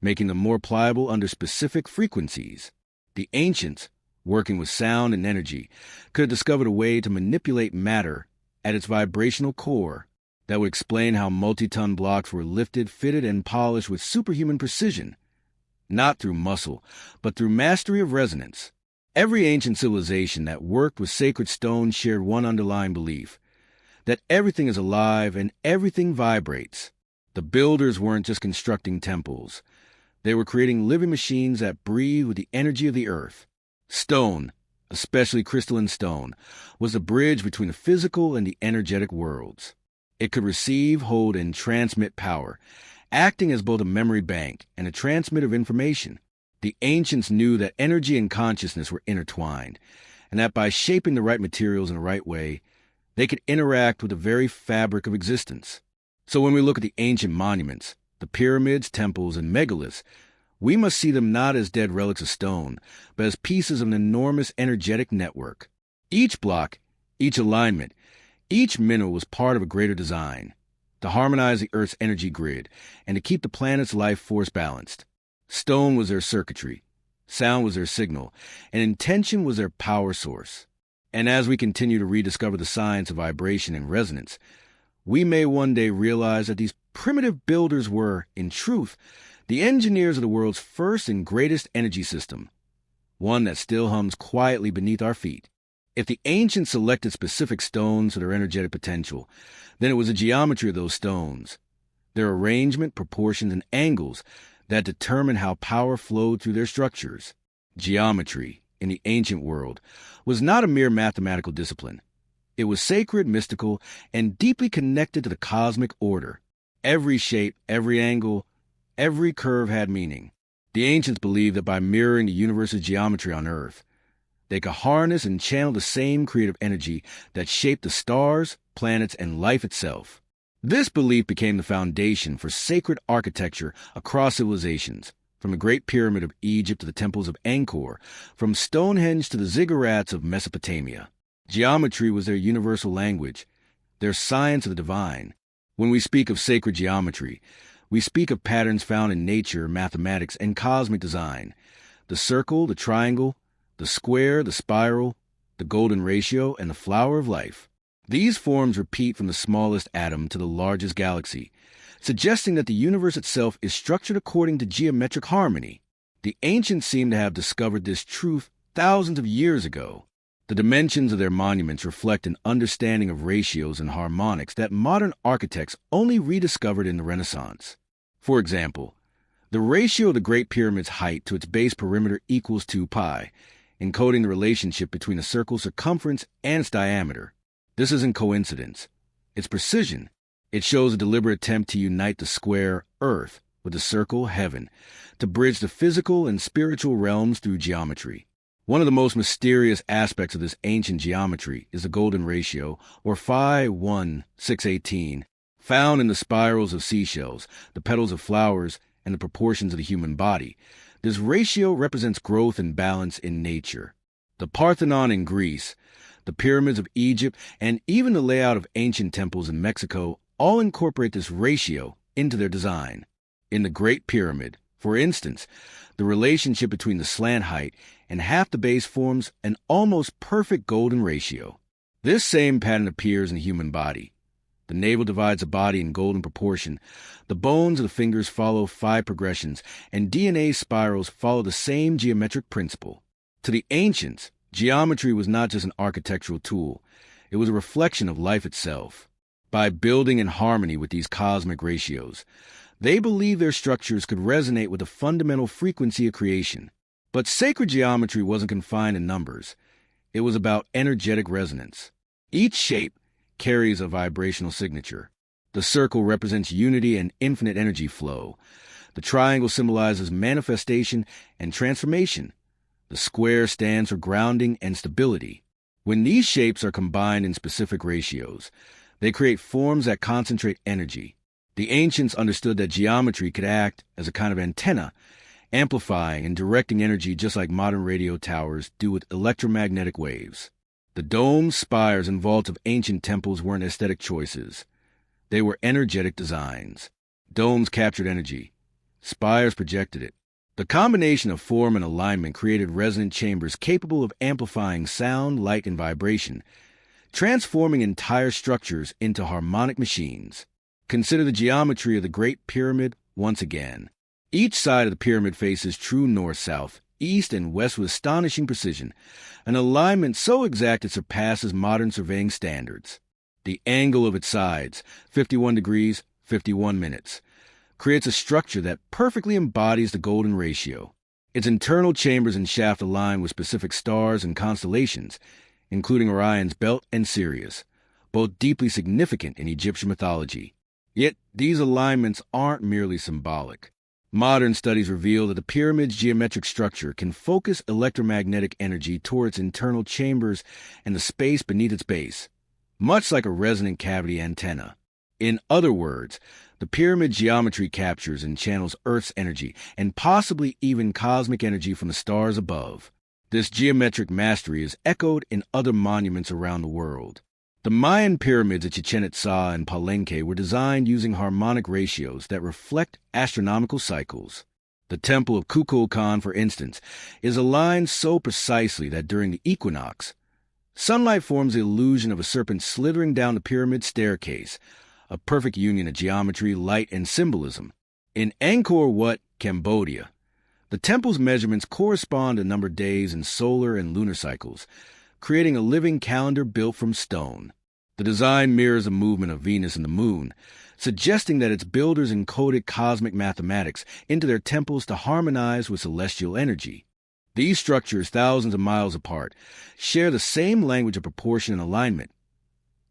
making them more pliable under specific frequencies. The ancients, working with sound and energy, could have discovered a way to manipulate matter at its vibrational core that would explain how multi-ton blocks were lifted, fitted, and polished with superhuman precision, not through muscle, but through mastery of resonance. Every ancient civilization that worked with sacred stone shared one underlying belief, that everything is alive and everything vibrates. The builders weren't just constructing temples. They were creating living machines that breathe with the energy of the earth. Stone, especially crystalline stone, was the bridge between the physical and the energetic worlds. It could receive, hold, and transmit power, acting as both a memory bank and a transmitter of information. The ancients knew that energy and consciousness were intertwined, and that by shaping the right materials in the right way, they could interact with the very fabric of existence. So when we look at the ancient monuments, the pyramids, temples, and megaliths, we must see them not as dead relics of stone, but as pieces of an enormous energetic network. Each block, each alignment, each mineral was part of a greater design, to harmonize the Earth's energy grid and to keep the planet's life force balanced. Stone was their circuitry, sound was their signal, and intention was their power source. And as we continue to rediscover the science of vibration and resonance, we may one day realize that these primitive builders were, in truth, the engineers of the world's first and greatest energy system, one that still hums quietly beneath our feet. If the ancients selected specific stones for their energetic potential, then it was the geometry of those stones, their arrangement, proportions, and angles that determined how power flowed through their structures. Geometry, in the ancient world, was not a mere mathematical discipline. It was sacred, mystical, and deeply connected to the cosmic order. Every shape, every angle, every curve had meaning. The ancients believed that by mirroring the universe's geometry on Earth, they could harness and channel the same creative energy that shaped the stars, planets, and life itself. This belief became the foundation for sacred architecture across civilizations, from the Great Pyramid of Egypt to the temples of Angkor, from Stonehenge to the ziggurats of Mesopotamia. Geometry was their universal language, their science of the divine. When we speak of sacred geometry, we speak of patterns found in nature, mathematics, and cosmic design. The circle, the triangle, the square, the spiral, the golden ratio, and the flower of life. These forms repeat from the smallest atom to the largest galaxy, suggesting that the universe itself is structured according to geometric harmony. The ancients seem to have discovered this truth thousands of years ago. The dimensions of their monuments reflect an understanding of ratios and harmonics that modern architects only rediscovered in the Renaissance. For example, the ratio of the Great Pyramid's height to its base perimeter equals 2 pi, encoding the relationship between the circle's circumference and its diameter. This isn't coincidence. It's precision. It shows a deliberate attempt to unite the square, Earth, with the circle, heaven, to bridge the physical and spiritual realms through geometry. One of the most mysterious aspects of this ancient geometry is the golden ratio, or phi 1, 618, found in the spirals of seashells, the petals of flowers, and the proportions of the human body. This ratio represents growth and balance in nature. The Parthenon in Greece, the pyramids of Egypt, and even the layout of ancient temples in Mexico all incorporate this ratio into their design. In the Great Pyramid, for instance, the relationship between the slant height and half the base forms an almost perfect golden ratio. This same pattern appears in the human body. The navel divides the body in golden proportion. The bones of the fingers follow 5 progressions, and DNA spirals follow the same geometric principle. To the ancients, Geometry was not just an architectural tool, it was a reflection of life itself. By building in harmony with these cosmic ratios, they believed their structures could resonate with the fundamental frequency of creation. But sacred geometry wasn't confined to numbers. It was about energetic resonance. Each shape carries a vibrational signature. The circle represents unity and infinite energy flow. The triangle symbolizes manifestation and transformation. The square stands for grounding and stability. When these shapes are combined in specific ratios, they create forms that concentrate energy. The ancients understood that geometry could act as a kind of antenna, amplifying and directing energy just like modern radio towers do with electromagnetic waves. The domes, spires, and vaults of ancient temples weren't aesthetic choices. They were energetic designs. Domes captured energy. Spires projected it. The combination of form and alignment created resonant chambers capable of amplifying sound, light, and vibration, transforming entire structures into harmonic machines. Consider the geometry of the Great Pyramid once again. Each side of the pyramid faces true north-south, east and west with astonishing precision, an alignment so exact it surpasses modern surveying standards. The angle of its sides, 51 degrees, 51 minutes, creates a structure that perfectly embodies the golden ratio. Its internal chambers and shaft align with specific stars and constellations, including Orion's belt and Sirius, both deeply significant in Egyptian mythology. Yet these alignments aren't merely symbolic. Modern studies reveal that the pyramid's geometric structure can focus electromagnetic energy toward its internal chambers and the space beneath its base, much like a resonant cavity antenna. In other words, the pyramid geometry captures and channels Earth's energy and possibly even cosmic energy from the stars above. This geometric mastery is echoed in other monuments around the world. The Mayan pyramids at Chichen Itza and Palenque were designed using harmonic ratios that reflect astronomical cycles. The Temple of Kukulkan, for instance, is aligned so precisely that during the equinox, sunlight forms the illusion of a serpent slithering down the pyramid staircase, a perfect union of geometry, light, and symbolism. In Angkor Wat, Cambodia, the temple's measurements correspond to numbered days in solar and lunar cycles, creating a living calendar built from stone. The design mirrors the movement of Venus and the moon, suggesting that its builders encoded cosmic mathematics into their temples to harmonize with celestial energy. These structures, thousands of miles apart, share the same language of proportion and alignment,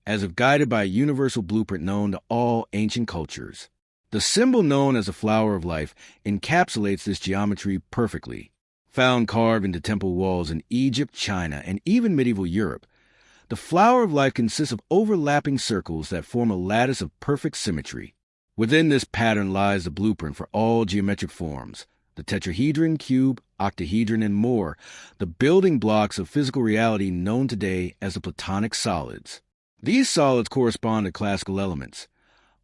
as if guided by a universal blueprint known to all ancient cultures. The symbol known as the flower of life encapsulates this geometry perfectly. Found carved into temple walls in Egypt, China, and even medieval Europe, the flower of life consists of overlapping circles that form a lattice of perfect symmetry. Within this pattern lies the blueprint for all geometric forms, the tetrahedron, cube, octahedron, and more, the building blocks of physical reality known today as the Platonic solids. These solids correspond to classical elements: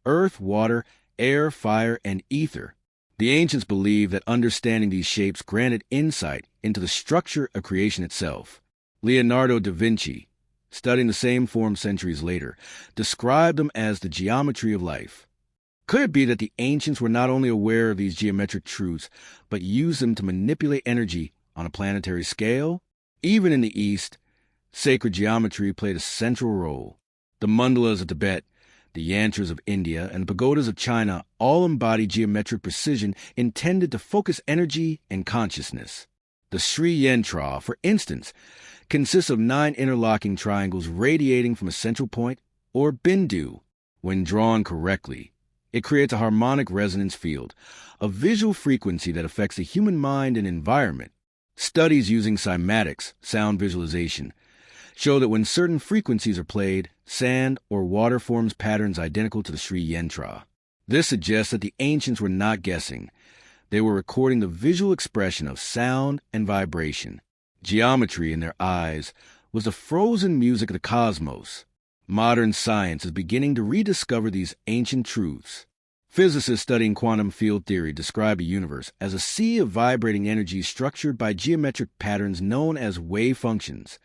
earth, water, air, fire, and ether. The ancients believed that understanding these shapes granted insight into the structure of creation itself. Leonardo da Vinci, studying the same form centuries later, described them as the geometry of life. Could it be that the ancients were not only aware of these geometric truths, but used them to manipulate energy on a planetary scale? Even in the East, sacred geometry played a central role. The mandalas of Tibet, the yantras of India, and the pagodas of China all embody geometric precision intended to focus energy and consciousness. The Sri Yantra, for instance, consists of 9 interlocking triangles radiating from a central point, or bindu. When drawn correctly, it creates a harmonic resonance field, a visual frequency that affects the human mind and environment. Studies using cymatics, sound visualization, show that when certain frequencies are played, sand or water forms patterns identical to the Sri Yantra. This suggests that the ancients were not guessing. They were recording the visual expression of sound and vibration. Geometry, in their eyes, was the frozen music of the cosmos. Modern science is beginning to rediscover these ancient truths. Physicists studying quantum field theory describe the universe as a sea of vibrating energy structured by geometric patterns known as wave functions.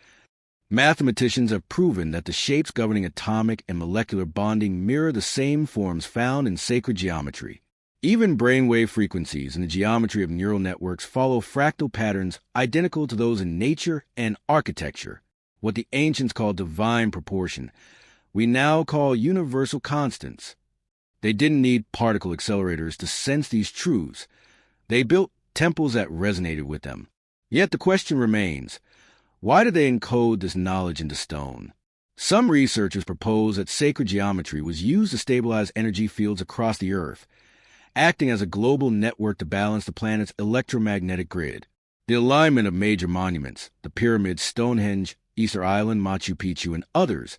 Mathematicians have proven that the shapes governing atomic and molecular bonding mirror the same forms found in sacred geometry. Even brainwave frequencies and the geometry of neural networks follow fractal patterns identical to those in nature and architecture, what the ancients called divine proportion. We now call universal constants. They didn't need particle accelerators to sense these truths. They built temples that resonated with them. Yet the question remains, why did they encode this knowledge into stone? Some researchers propose that sacred geometry was used to stabilize energy fields across the Earth, acting as a global network to balance the planet's electromagnetic grid. The alignment of major monuments, the pyramids, Stonehenge, Easter Island, Machu Picchu, and others,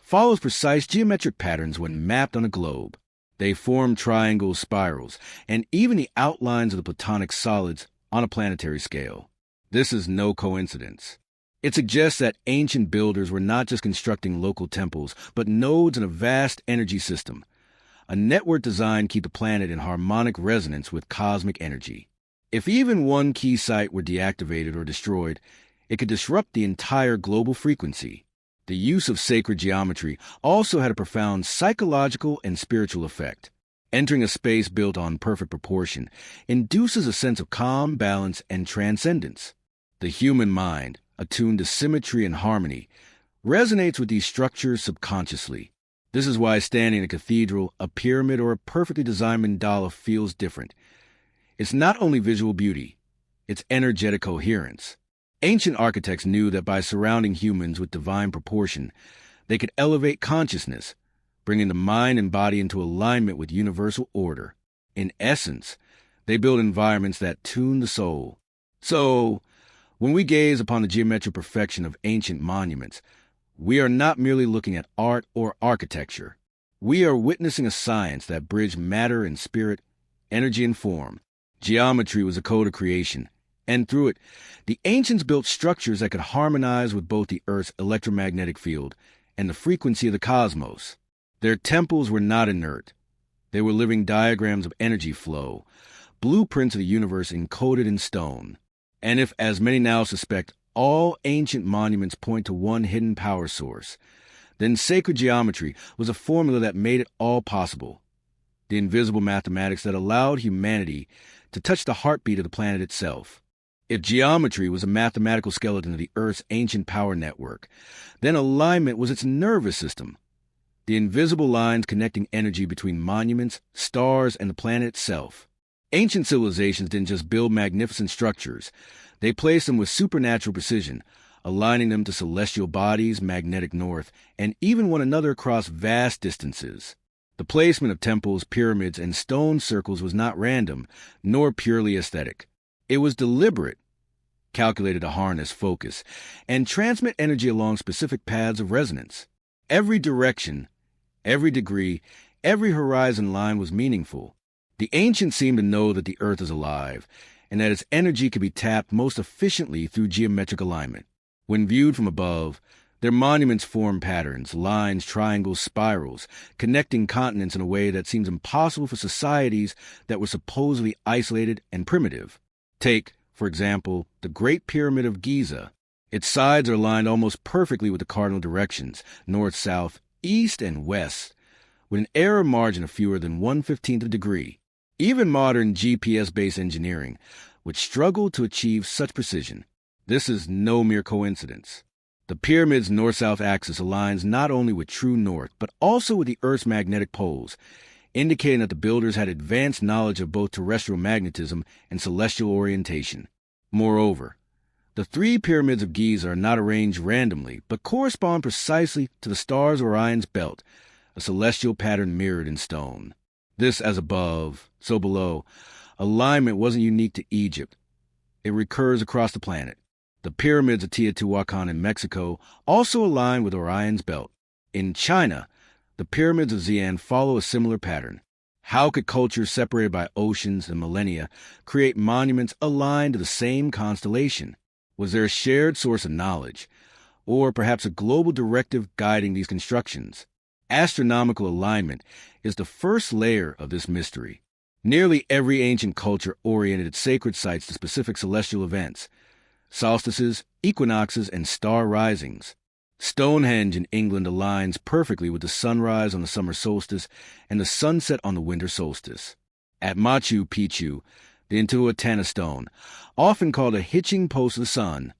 follows precise geometric patterns when mapped on a globe. They form triangles, spirals, and even the outlines of the platonic solids on a planetary scale. This is no coincidence. It suggests that ancient builders were not just constructing local temples, but nodes in a vast energy system, a network designed to keep the planet in harmonic resonance with cosmic energy. If even one key site were deactivated or destroyed, it could disrupt the entire global frequency. The use of sacred geometry also had a profound psychological and spiritual effect. Entering a space built on perfect proportion induces a sense of calm, balance, and transcendence. The human mind, attuned to symmetry and harmony, resonates with these structures subconsciously. This is why standing in a cathedral, a pyramid, or a perfectly designed mandala feels different. It's not only visual beauty, it's energetic coherence. Ancient architects knew that by surrounding humans with divine proportion, they could elevate consciousness, bringing the mind and body into alignment with universal order. In essence, they built environments that tune the soul. So, when we gaze upon the geometric perfection of ancient monuments, we are not merely looking at art or architecture. We are witnessing a science that bridged matter and spirit, energy and form. Geometry was a code of creation, and through it, the ancients built structures that could harmonize with both the Earth's electromagnetic field and the frequency of the cosmos. Their temples were not inert. They were living diagrams of energy flow, blueprints of the universe encoded in stone. And if, as many now suspect, all ancient monuments point to one hidden power source, then sacred geometry was a formula that made it all possible. The invisible mathematics that allowed humanity to touch the heartbeat of the planet itself. If geometry was a mathematical skeleton of the Earth's ancient power network, then alignment was its nervous system. The invisible lines connecting energy between monuments, stars, and the planet itself. Ancient civilizations didn't just build magnificent structures. They placed them with supernatural precision, aligning them to celestial bodies, magnetic north, and even one another across vast distances. The placement of temples, pyramids, and stone circles was not random, nor purely aesthetic. It was deliberate, calculated to harness focus, and transmit energy along specific paths of resonance. Every direction, every degree, every horizon line was meaningful. The ancients seemed to know that the Earth is alive, and that its energy could be tapped most efficiently through geometric alignment. When viewed from above, their monuments form patterns, lines, triangles, spirals, connecting continents in a way that seems impossible for societies that were supposedly isolated and primitive. Take, for example, the Great Pyramid of Giza. Its sides are aligned almost perfectly with the cardinal directions, north, south, east, and west, with an error margin of fewer than 1/15 of a degree. Even modern GPS-based engineering would struggle to achieve such precision. This is no mere coincidence. The pyramid's north-south axis aligns not only with true north, but also with the Earth's magnetic poles, indicating that the builders had advanced knowledge of both terrestrial magnetism and celestial orientation. Moreover, the three pyramids of Giza are not arranged randomly, but correspond precisely to the stars of Orion's belt, a celestial pattern mirrored in stone. This as above, so below. Alignment wasn't unique to Egypt. It recurs across the planet. The pyramids of Teotihuacan in Mexico also align with Orion's belt. In China, the pyramids of Xi'an follow a similar pattern. How could cultures separated by oceans and millennia create monuments aligned to the same constellation? Was there a shared source of knowledge, or perhaps a global directive guiding these constructions? Astronomical alignment is the first layer of this mystery. Nearly every ancient culture oriented its sacred sites to specific celestial events, solstices, equinoxes, and star risings. Stonehenge in England aligns perfectly with the sunrise on the summer solstice and the sunset on the winter solstice. At Machu Picchu, the Intihuatana stone, often called a hitching post of the sun,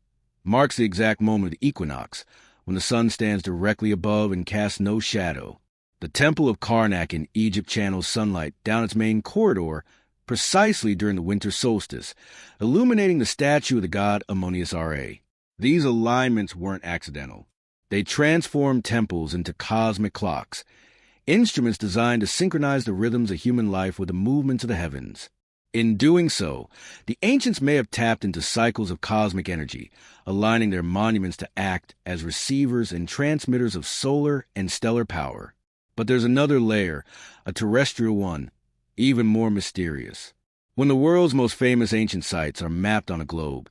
marks the exact moment of the equinox, when the sun stands directly above and casts no shadow. The Temple of Karnak in Egypt channels sunlight down its main corridor precisely during the winter solstice, illuminating the statue of the god Ammonius Ra. These alignments weren't accidental. They transformed temples into cosmic clocks, instruments designed to synchronize the rhythms of human life with the movements of the heavens. In doing so, the ancients may have tapped into cycles of cosmic energy, aligning their monuments to act as receivers and transmitters of solar and stellar power. But there's another layer, a terrestrial one, even more mysterious. When the world's most famous ancient sites are mapped on a globe,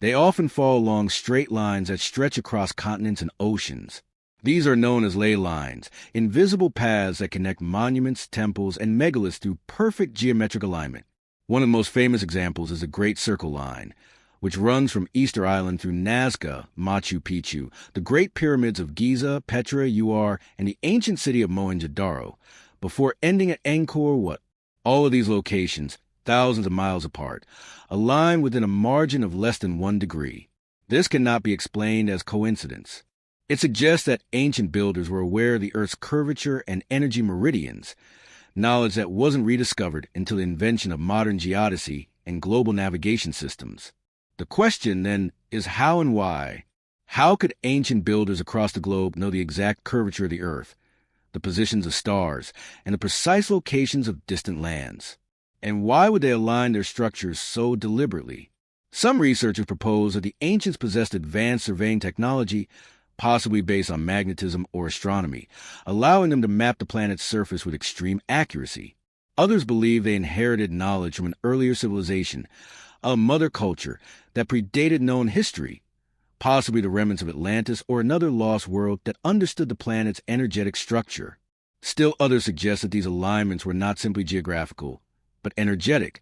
they often fall along straight lines that stretch across continents and oceans. These are known as ley lines, invisible paths that connect monuments, temples, and megaliths through perfect geometric alignment. One of the most famous examples is the Great Circle Line, which runs from Easter Island through Nazca, Machu Picchu, the Great Pyramids of Giza, Petra, Uar, and the ancient city of Mohenjo-daro, before ending at Angkor Wat. All of these locations, thousands of miles apart, align within a margin of less than 1 degree. This cannot be explained as coincidence. It suggests that ancient builders were aware of the Earth's curvature and energy meridians, knowledge that wasn't rediscovered until the invention of modern geodesy and global navigation systems. The question, then, is how and why? How could ancient builders across the globe know the exact curvature of the Earth, the positions of stars, and the precise locations of distant lands? And why would they align their structures so deliberately? Some researchers propose that the ancients possessed advanced surveying technology, possibly based on magnetism or astronomy, allowing them to map the planet's surface with extreme accuracy. Others believe they inherited knowledge from an earlier civilization, a mother culture that predated known history, possibly the remnants of Atlantis or another lost world that understood the planet's energetic structure. Still others suggest that these alignments were not simply geographical, but energetic,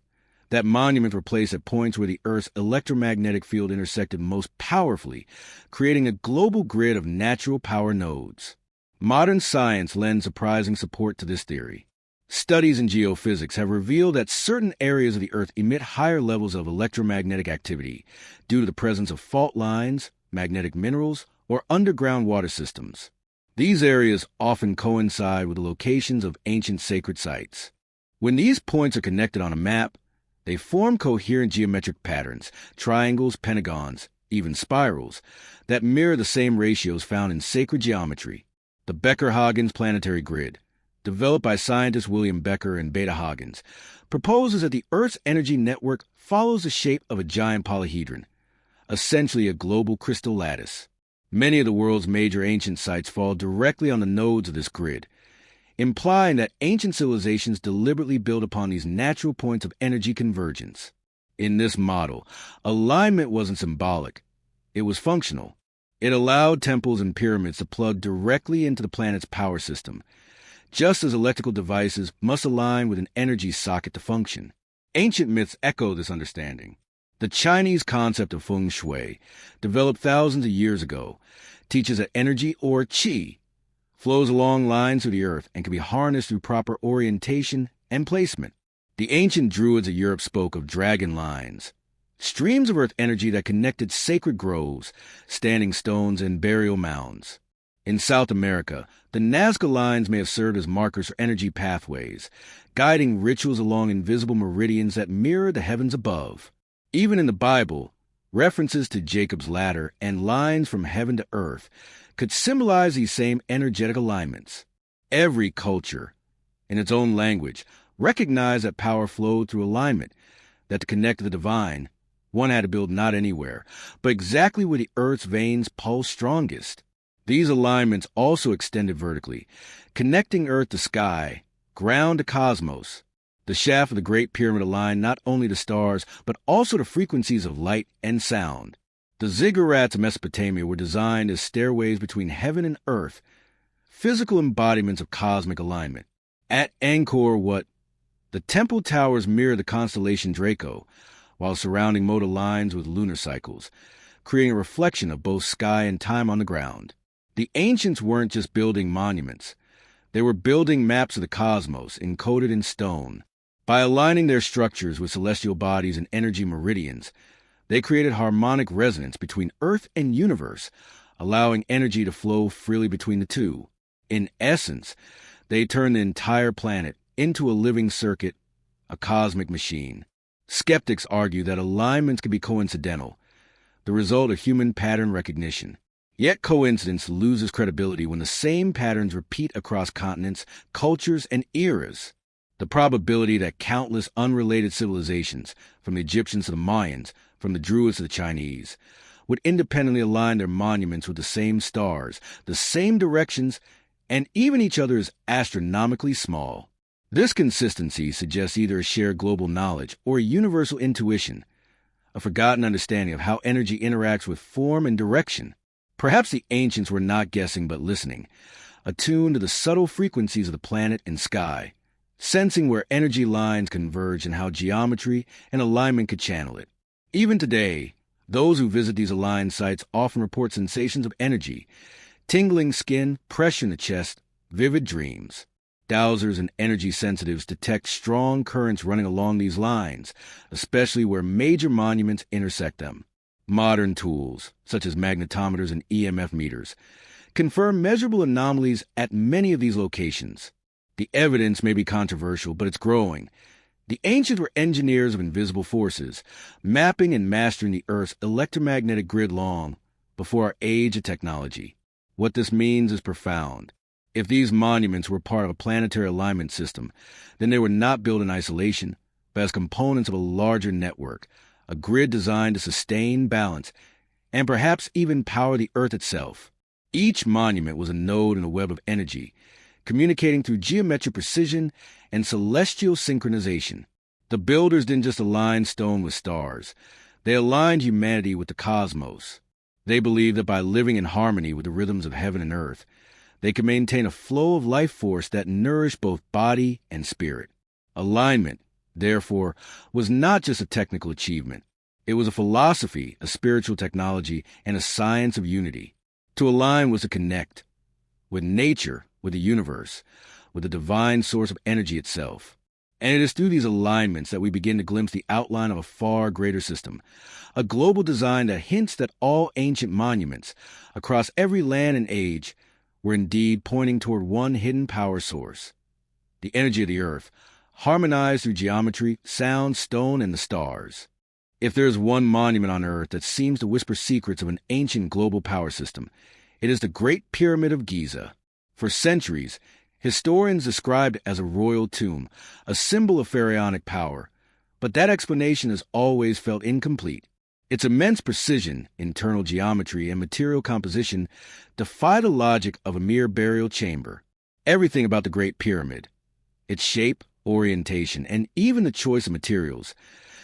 that monuments were placed at points where the Earth's electromagnetic field intersected most powerfully, creating a global grid of natural power nodes. Modern science lends surprising support to this theory. Studies in geophysics have revealed that certain areas of the Earth emit higher levels of electromagnetic activity due to the presence of fault lines, magnetic minerals, or underground water systems. These areas often coincide with the locations of ancient sacred sites. When these points are connected on a map, they form coherent geometric patterns, triangles, pentagons, even spirals, that mirror the same ratios found in sacred geometry. The Becker-Huygens planetary grid, developed by scientists William Becker and Beta Huygens, proposes that the Earth's energy network follows the shape of a giant polyhedron, essentially a global crystal lattice. Many of the world's major ancient sites fall directly on the nodes of this grid, implying that ancient civilizations deliberately built upon these natural points of energy convergence. In this model, alignment wasn't symbolic, it was functional. It allowed temples and pyramids to plug directly into the planet's power system, just as electrical devices must align with an energy socket to function. Ancient myths echo this understanding. The Chinese concept of feng shui, developed thousands of years ago, teaches that energy, or qi, flows along lines through the Earth and can be harnessed through proper orientation and placement. The ancient Druids of Europe spoke of dragon lines, streams of Earth energy that connected sacred groves, standing stones, and burial mounds. In South America, the Nazca lines may have served as markers for energy pathways, guiding rituals along invisible meridians that mirror the heavens above. Even in the Bible, references to Jacob's ladder and lines from heaven to earth could symbolize these same energetic alignments. Every culture, in its own language, recognized that power flowed through alignment, that to connect to the divine, one had to build not anywhere, but exactly where the Earth's veins pulse strongest. These alignments also extended vertically, connecting Earth to sky, ground to cosmos. The shaft of the Great Pyramid aligned not only the stars, but also the frequencies of light and sound. The ziggurats of Mesopotamia were designed as stairways between heaven and earth, physical embodiments of cosmic alignment. At Angkor Wat, the temple towers mirror the constellation Draco, while surrounding mode aligns with lunar cycles, creating a reflection of both sky and time on the ground. The ancients weren't just building monuments. They were building maps of the cosmos, encoded in stone. By aligning their structures with celestial bodies and energy meridians, they created harmonic resonance between Earth and universe, allowing energy to flow freely between the two. In essence, they turned the entire planet into a living circuit, a cosmic machine. Skeptics argue that alignments can be coincidental, the result of human pattern recognition. Yet coincidence loses credibility when the same patterns repeat across continents, cultures, and eras. The probability that countless unrelated civilizations, from the Egyptians to the Mayans, from the Druids to the Chinese, would independently align their monuments with the same stars, the same directions, and even each other is astronomically small. This consistency suggests either a shared global knowledge or a universal intuition, a forgotten understanding of how energy interacts with form and direction. Perhaps the ancients were not guessing but listening, attuned to the subtle frequencies of the planet and sky, sensing where energy lines converge and how geometry and alignment could channel it. Even today, those who visit these aligned sites often report sensations of energy, tingling skin, pressure in the chest, vivid dreams. Dowsers and energy sensitives detect strong currents running along these lines, especially where major monuments intersect them. Modern tools, such as magnetometers and EMF meters, confirm measurable anomalies at many of these locations. The evidence may be controversial, but it's growing. The ancients were engineers of invisible forces, mapping and mastering the Earth's electromagnetic grid long before our age of technology. What this means is profound. If these monuments were part of a planetary alignment system, then they were not built in isolation, but as components of a larger network, a grid designed to sustain balance and perhaps even power the Earth itself. Each monument was a node in a web of energy, communicating through geometric precision and celestial synchronization. The builders didn't just align stone with stars. They aligned humanity with the cosmos. They believed that by living in harmony with the rhythms of heaven and earth, they could maintain a flow of life force that nourished both body and spirit. Alignment, therefore, was not just a technical achievement. It was a philosophy, a spiritual technology, and a science of unity. To align was to connect with nature, with the universe, with the divine source of energy itself. And it is through these alignments that we begin to glimpse the outline of a far greater system, a global design that hints that all ancient monuments, across every land and age, were indeed pointing toward one hidden power source, the energy of the earth, harmonized through geometry, sound, stone, and the stars. If there is one monument on earth that seems to whisper secrets of an ancient global power system, it is the Great Pyramid of Giza. For centuries, historians described it as a royal tomb, a symbol of pharaonic power, but that explanation has always felt incomplete. Its immense precision, internal geometry, and material composition defy the logic of a mere burial chamber. Everything about the Great Pyramid, its shape, orientation, and even the choice of materials,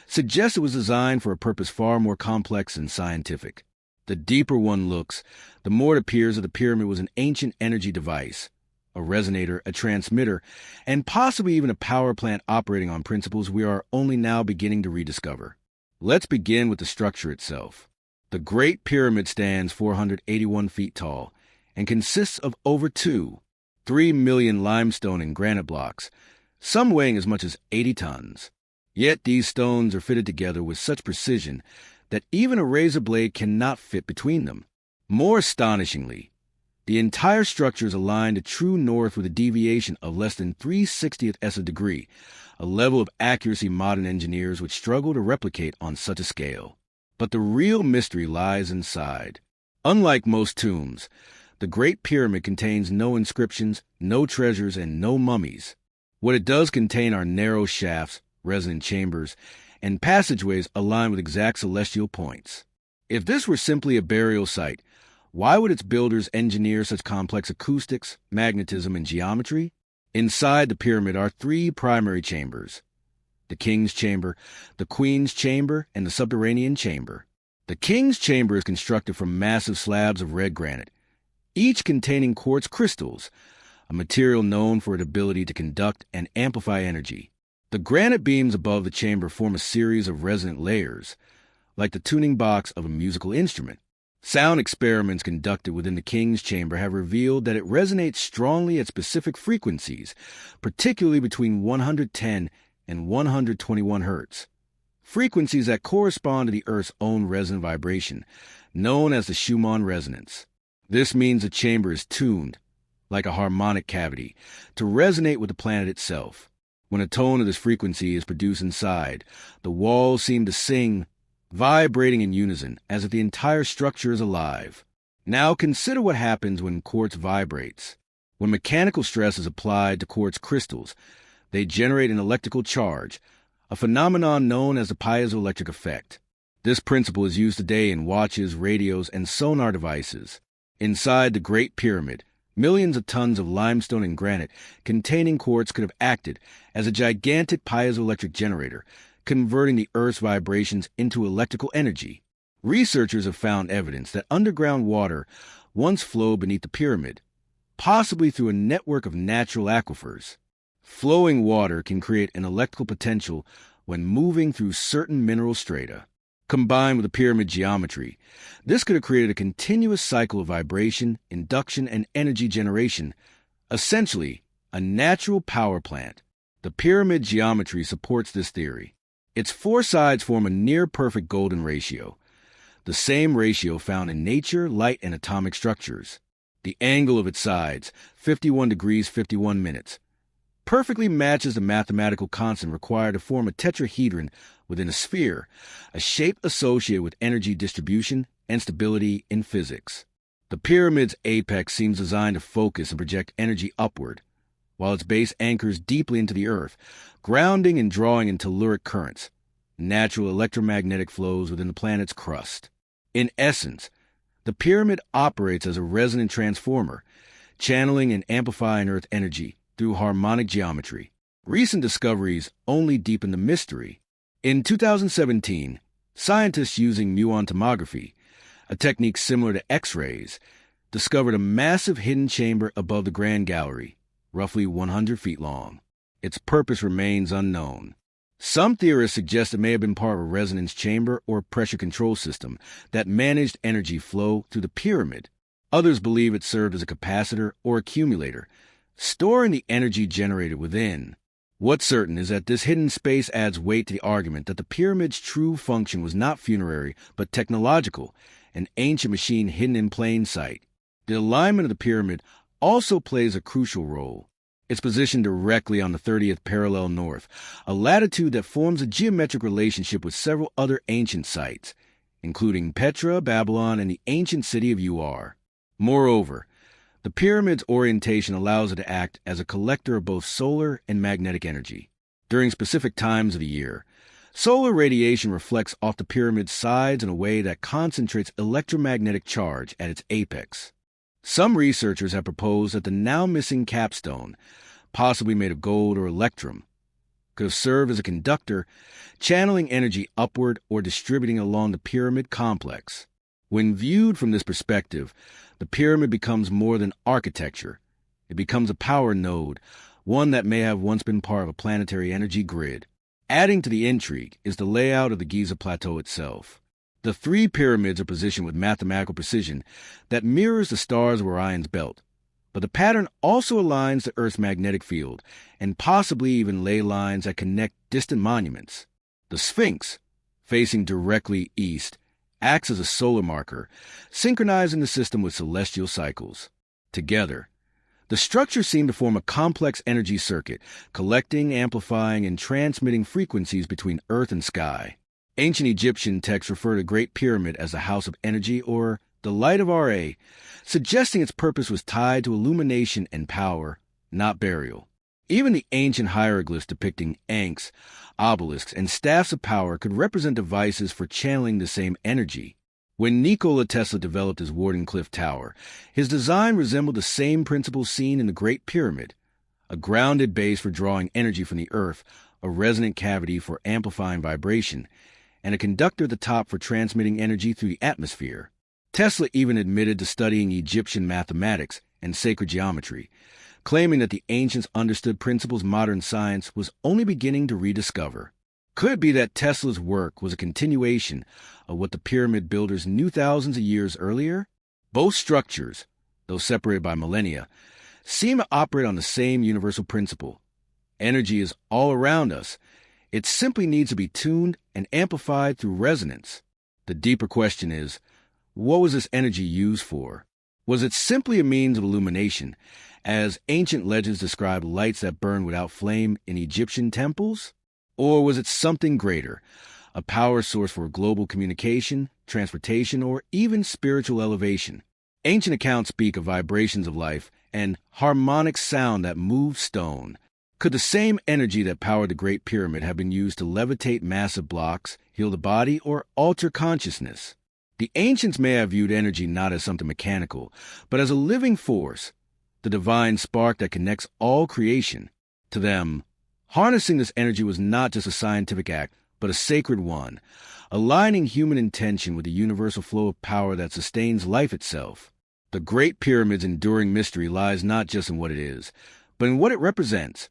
suggests it was designed for a purpose far more complex and scientific. The deeper one looks, the more it appears that the pyramid was an ancient energy device, a resonator, a transmitter, and possibly even a power plant operating on principles we are only now beginning to rediscover. Let's begin with the structure itself. The Great Pyramid stands 481 feet tall and consists of over 3 million limestone and granite blocks, some weighing as much as 80 tons. Yet these stones are fitted together with such precision that even a razor blade cannot fit between them. More astonishingly, the entire structure is aligned to true north with a deviation of less than 3/60th of a degree, a level of accuracy modern engineers would struggle to replicate on such a scale. But the real mystery lies inside. Unlike most tombs, the Great Pyramid contains no inscriptions, no treasures, and no mummies. What it does contain are narrow shafts, resonant chambers, and passageways aligned with exact celestial points. If this were simply a burial site, why would its builders engineer such complex acoustics, magnetism, and geometry? Inside the pyramid are 3 primary chambers: the King's Chamber, the Queen's Chamber, and the Subterranean Chamber. The King's Chamber is constructed from massive slabs of red granite, each containing quartz crystals, a material known for its ability to conduct and amplify energy. The granite beams above the chamber form a series of resonant layers, like the tuning box of a musical instrument. Sound experiments conducted within the King's Chamber have revealed that it resonates strongly at specific frequencies, particularly between 110 and 121 Hz, frequencies that correspond to the Earth's own resonant vibration, known as the Schumann resonance. This means the chamber is tuned, like a harmonic cavity, to resonate with the planet itself. When a tone of this frequency is produced inside, the walls seem to sing, vibrating in unison, as if the entire structure is alive. Now consider what happens when quartz vibrates. When mechanical stress is applied to quartz crystals, they generate an electrical charge, a phenomenon known as the piezoelectric effect. This principle is used today in watches, radios, and sonar devices. Inside the Great Pyramid, millions of tons of limestone and granite containing quartz could have acted as a gigantic piezoelectric generator, converting the Earth's vibrations into electrical energy. Researchers have found evidence that underground water once flowed beneath the pyramid, possibly through a network of natural aquifers. Flowing water can create an electrical potential when moving through certain mineral strata. Combined with the pyramid geometry, this could have created a continuous cycle of vibration, induction, and energy generation, essentially a natural power plant. The pyramid geometry supports this theory. Its four sides form a near-perfect golden ratio, the same ratio found in nature, light, and atomic structures. The angle of its sides, 51 degrees 51 minutes, perfectly matches the mathematical constant required to form a tetrahedron within a sphere, a shape associated with energy distribution and stability in physics. The pyramid's apex seems designed to focus and project energy upward, while its base anchors deeply into the Earth, grounding and drawing in telluric currents, natural electromagnetic flows within the planet's crust. In essence, the pyramid operates as a resonant transformer, channeling and amplifying Earth energy through harmonic geometry. Recent discoveries only deepen the mystery. In 2017, scientists using muon tomography, a technique similar to X-rays, discovered a massive hidden chamber above the Grand Gallery, roughly 100 feet long. Its purpose remains unknown. Some theorists suggest it may have been part of a resonance chamber or pressure control system that managed energy flow through the pyramid. Others believe it served as a capacitor or accumulator, storing the energy generated within. What's certain is that this hidden space adds weight to the argument that the pyramid's true function was not funerary but technological, an ancient machine hidden in plain sight. The alignment of the pyramid also plays a crucial role. It's positioned directly on the 30th parallel north, a latitude that forms a geometric relationship with several other ancient sites, including Petra, Babylon, and the ancient city of Ur. Moreover, the pyramid's orientation allows it to act as a collector of both solar and magnetic energy. During specific times of the year, solar radiation reflects off the pyramid's sides in a way that concentrates electromagnetic charge at its apex. Some researchers have proposed that the now missing capstone, possibly made of gold or electrum, could have served as a conductor, channeling energy upward or distributing along the pyramid complex. When viewed from this perspective, the pyramid becomes more than architecture. It becomes a power node, one that may have once been part of a planetary energy grid. Adding to the intrigue is the layout of the Giza Plateau itself. The three pyramids are positioned with mathematical precision that mirrors the stars of Orion's belt, but the pattern also aligns the Earth's magnetic field and possibly even ley lines that connect distant monuments. The Sphinx, facing directly east, acts as a solar marker, synchronizing the system with celestial cycles. Together, the structures seem to form a complex energy circuit, collecting, amplifying, and transmitting frequencies between Earth and sky. Ancient Egyptian texts refer to the Great Pyramid as the House of Energy or the Light of Ra, suggesting its purpose was tied to illumination and power, not burial. Even the ancient hieroglyphs depicting ankhs, obelisks, and staffs of power could represent devices for channeling the same energy. When Nikola Tesla developed his Wardenclyffe Tower, his design resembled the same principles seen in the Great Pyramid: a grounded base for drawing energy from the Earth, a resonant cavity for amplifying vibration, and a conductor at the top for transmitting energy through the atmosphere. Tesla even admitted to studying Egyptian mathematics and sacred geometry, claiming that the ancients understood principles modern science was only beginning to rediscover. Could it be that Tesla's work was a continuation of what the pyramid builders knew thousands of years earlier? Both structures, though separated by millennia, seem to operate on the same universal principle. Energy is all around us, It simply needs to be tuned and amplified through resonance. The deeper question is, what was this energy used for? Was it simply a means of illumination, as ancient legends describe lights that burn without flame in Egyptian temples? Or was it something greater, a power source for global communication, transportation, or even spiritual elevation? Ancient accounts speak of vibrations of life and harmonic sound that moved stone. Could the same energy that powered the Great Pyramid have been used to levitate massive blocks, heal the body, or alter consciousness? The ancients may have viewed energy not as something mechanical, but as a living force, the divine spark that connects all creation. To them, harnessing this energy was not just a scientific act, but a sacred one, aligning human intention with the universal flow of power that sustains life itself. The Great Pyramid's enduring mystery lies not just in what it is, but in what it represents.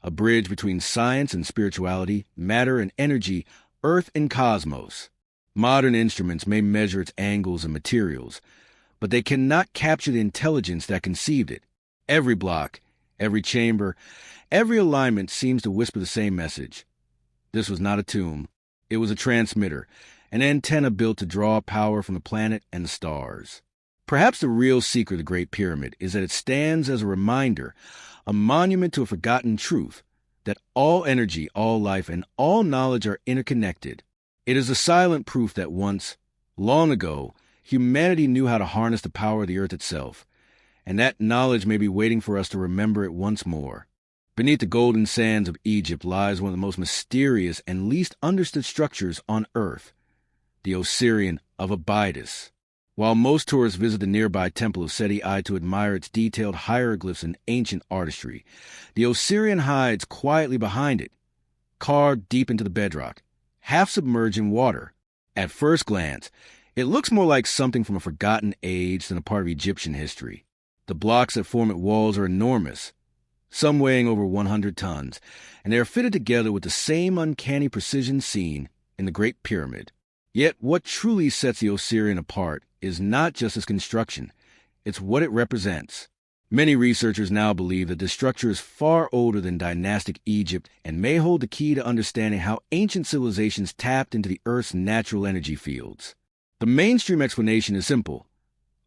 A bridge between science and spirituality, matter and energy, earth and cosmos. Modern instruments may measure its angles and materials, but they cannot capture the intelligence that conceived it. Every block, every chamber, every alignment seems to whisper the same message. This was not a tomb. It was a transmitter, an antenna built to draw power from the planet and the stars. Perhaps the real secret of the Great Pyramid is that it stands as a reminder, a monument to a forgotten truth, that all energy, all life, and all knowledge are interconnected. It is a silent proof that once, long ago, humanity knew how to harness the power of the earth itself, and that knowledge may be waiting for us to remember it once more. Beneath the golden sands of Egypt lies one of the most mysterious and least understood structures on Earth, the Osirian of Abydos. While most tourists visit the nearby Temple of Seti I to admire its detailed hieroglyphs and ancient artistry, the Osirian hides quietly behind it, carved deep into the bedrock, half submerged in water. At first glance, it looks more like something from a forgotten age than a part of Egyptian history. The blocks that form its walls are enormous, some weighing over 100 tons, and they are fitted together with the same uncanny precision seen in the Great Pyramid. Yet what truly sets the Osirian apart is not just its construction, it's what it represents. Many researchers now believe that this structure is far older than dynastic Egypt and may hold the key to understanding how ancient civilizations tapped into the Earth's natural energy fields. The mainstream explanation is simple.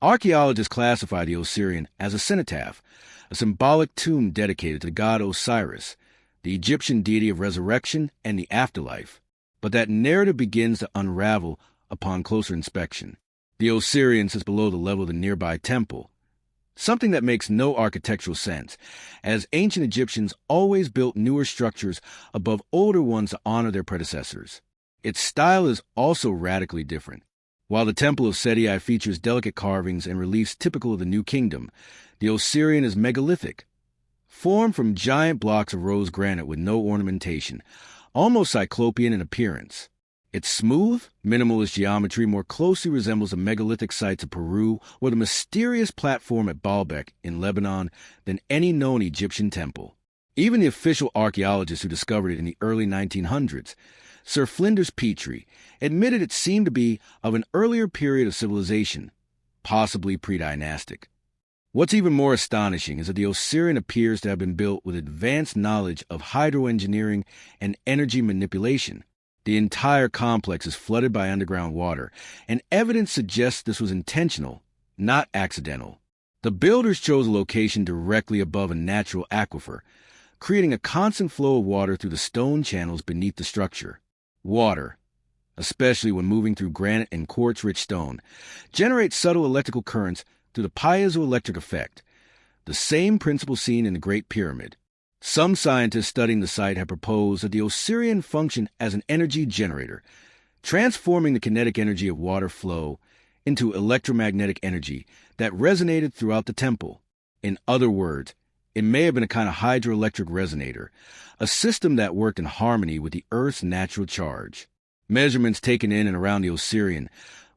Archaeologists classify the Osirian as a cenotaph, a symbolic tomb dedicated to the god Osiris, the Egyptian deity of resurrection and the afterlife. But that narrative begins to unravel upon closer inspection. The Osirian sits below the level of the nearby temple, something that makes no architectural sense, as ancient Egyptians always built newer structures above older ones to honor their predecessors. Its style is also radically different. While the Temple of Seti I features delicate carvings and reliefs typical of the New Kingdom, the Osirian is megalithic, formed from giant blocks of rose granite with no ornamentation, almost cyclopean in appearance. Its smooth, minimalist geometry more closely resembles the megalithic sites of Peru or the mysterious platform at Baalbek in Lebanon than any known Egyptian temple. Even the official archaeologist who discovered it in the early 1900s, Sir Flinders Petrie, admitted it seemed to be of an earlier period of civilization, possibly pre-dynastic. What's even more astonishing is that the Osirian appears to have been built with advanced knowledge of hydroengineering and energy manipulation. The entire complex is flooded by underground water, and evidence suggests this was intentional, not accidental. The builders chose a location directly above a natural aquifer, creating a constant flow of water through the stone channels beneath the structure. Water, especially when moving through granite and quartz-rich stone, generates subtle electrical currents through the piezoelectric effect, the same principle seen in the Great Pyramid. Some scientists studying the site have proposed that the Osirian functioned as an energy generator, transforming the kinetic energy of water flow into electromagnetic energy that resonated throughout the temple. In other words, it may have been a kind of hydroelectric resonator, a system that worked in harmony with the Earth's natural charge. Measurements taken in and around the Osirian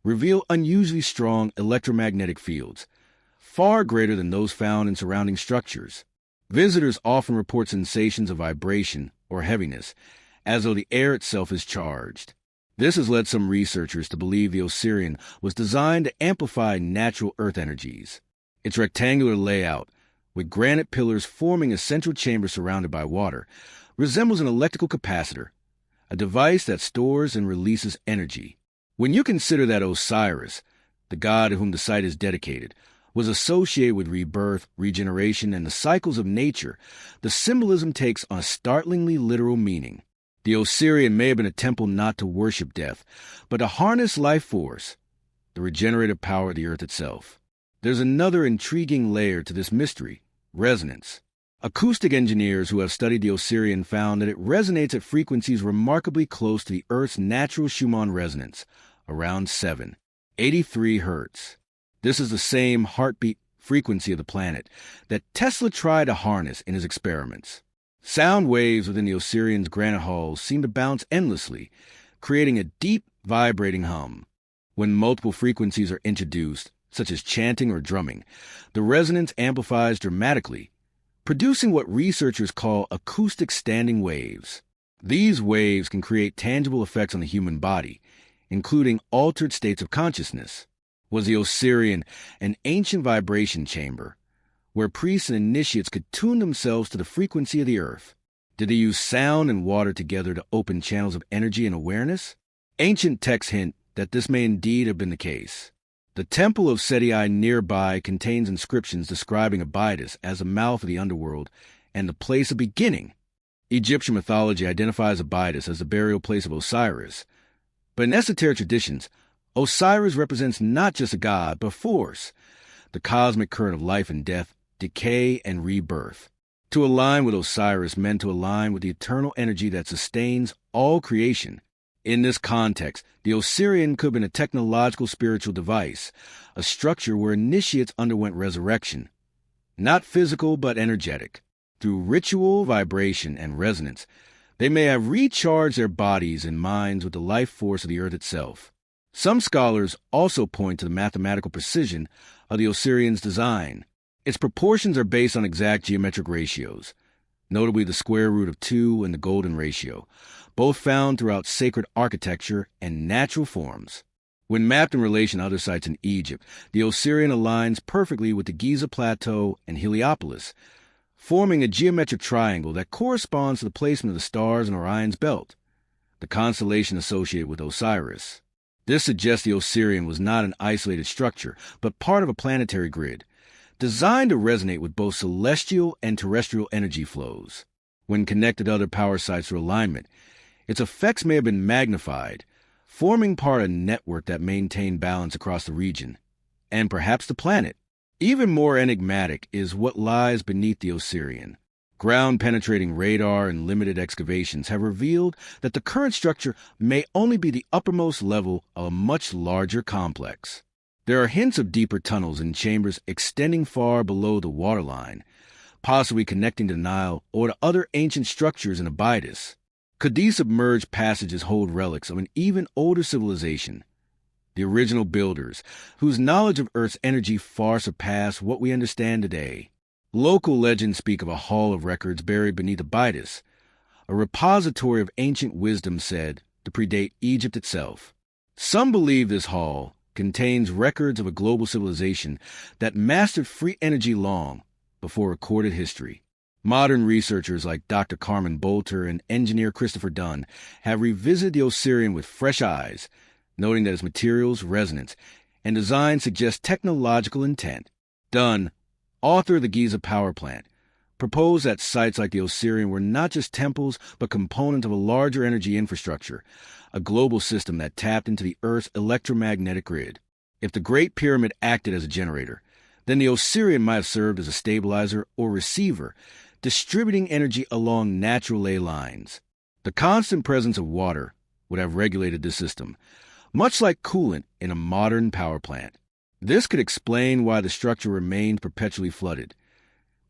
reveal unusually strong electromagnetic fields, far greater than those found in surrounding structures. Visitors often report sensations of vibration or heaviness, as though the air itself is charged. This has led some researchers to believe the Osirian was designed to amplify natural earth energies. Its rectangular layout, with granite pillars forming a central chamber surrounded by water, resembles an electrical capacitor, a device that stores and releases energy. When you consider that Osiris, the god to whom the site is dedicated, was associated with rebirth, regeneration, and the cycles of nature, the symbolism takes on a startlingly literal meaning. The Osirian may have been a temple not to worship death, but to harness life force, the regenerative power of the earth itself. There's another intriguing layer to this mystery: resonance. Acoustic engineers who have studied the Osirian found that it resonates at frequencies remarkably close to the Earth's natural Schumann resonance, around 783 Hz. This is the same heartbeat frequency of the planet that Tesla tried to harness in his experiments. Sound waves within the Osirian's granite halls seem to bounce endlessly, creating a deep, vibrating hum. When multiple frequencies are introduced, such as chanting or drumming, the resonance amplifies dramatically, producing what researchers call acoustic standing waves. These waves can create tangible effects on the human body, including altered states of consciousness. Was the Osirian an ancient vibration chamber, where priests and initiates could tune themselves to the frequency of the earth? Did they use sound and water together to open channels of energy and awareness? Ancient texts hint that this may indeed have been the case. The temple of Seti nearby contains inscriptions describing Abydos as the mouth of the underworld and the place of beginning. Egyptian mythology identifies Abydos as the burial place of Osiris. But in esoteric traditions, Osiris represents not just a god, but force, the cosmic current of life and death, decay and rebirth. To align with Osiris meant to align with the eternal energy that sustains all creation. In this context, the Osirian could have been a technological spiritual device, a structure where initiates underwent resurrection. Not physical, but energetic. Through ritual, vibration, and resonance, they may have recharged their bodies and minds with the life force of the earth itself. Some scholars also point to the mathematical precision of the Osirian's design. Its proportions are based on exact geometric ratios, notably the square root of 2 and the golden ratio, both found throughout sacred architecture and natural forms. When mapped in relation to other sites in Egypt, the Osirian aligns perfectly with the Giza Plateau and Heliopolis, forming a geometric triangle that corresponds to the placement of the stars in Orion's belt, the constellation associated with Osiris. This suggests the Osirian was not an isolated structure, but part of a planetary grid, designed to resonate with both celestial and terrestrial energy flows. When connected to other power sites through alignment, its effects may have been magnified, forming part of a network that maintained balance across the region, and perhaps the planet. Even more enigmatic is what lies beneath the Osirian. Ground-penetrating radar and limited excavations have revealed that the current structure may only be the uppermost level of a much larger complex. There are hints of deeper tunnels and chambers extending far below the waterline, possibly connecting to the Nile or to other ancient structures in Abydos. Could these submerged passages hold relics of an even older civilization, the original builders, whose knowledge of Earth's energy far surpassed what we understand today? Local legends speak of a hall of records buried beneath Abydos, a repository of ancient wisdom said to predate Egypt itself. Some believe this hall contains records of a global civilization that mastered free energy long before recorded history. Modern researchers like Dr. Carmen Bolter and engineer Christopher Dunn have revisited the Osirian with fresh eyes, noting that its materials, resonance, and design suggest technological intent. Dunn, author of the Giza power plant, proposed that sites like the Osirian were not just temples but components of a larger energy infrastructure, a global system that tapped into the Earth's electromagnetic grid. If the Great Pyramid acted as a generator, then the Osirian might have served as a stabilizer or receiver, distributing energy along natural ley lines. The constant presence of water would have regulated this system, much like coolant in a modern power plant. This could explain why the structure remained perpetually flooded.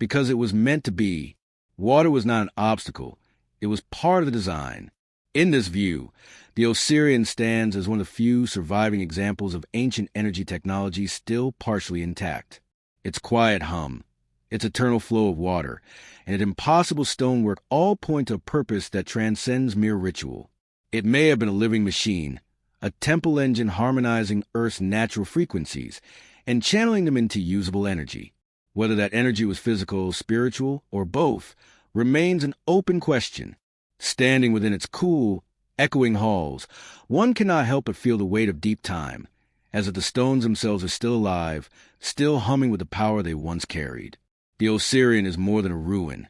Because it was meant to be, water was not an obstacle, it was part of the design. In this view, the Osirian stands as one of the few surviving examples of ancient energy technology still partially intact. Its quiet hum, its eternal flow of water, and its impossible stonework all point to a purpose that transcends mere ritual. It may have been a living machine, a temple engine harmonizing Earth's natural frequencies and channeling them into usable energy. Whether that energy was physical, spiritual, or both remains an open question. Standing within its cool, Echoing halls, one cannot help but feel the weight of deep time, as if the stones themselves are still alive, still humming with the power they once carried. The Osirian is more than a ruin.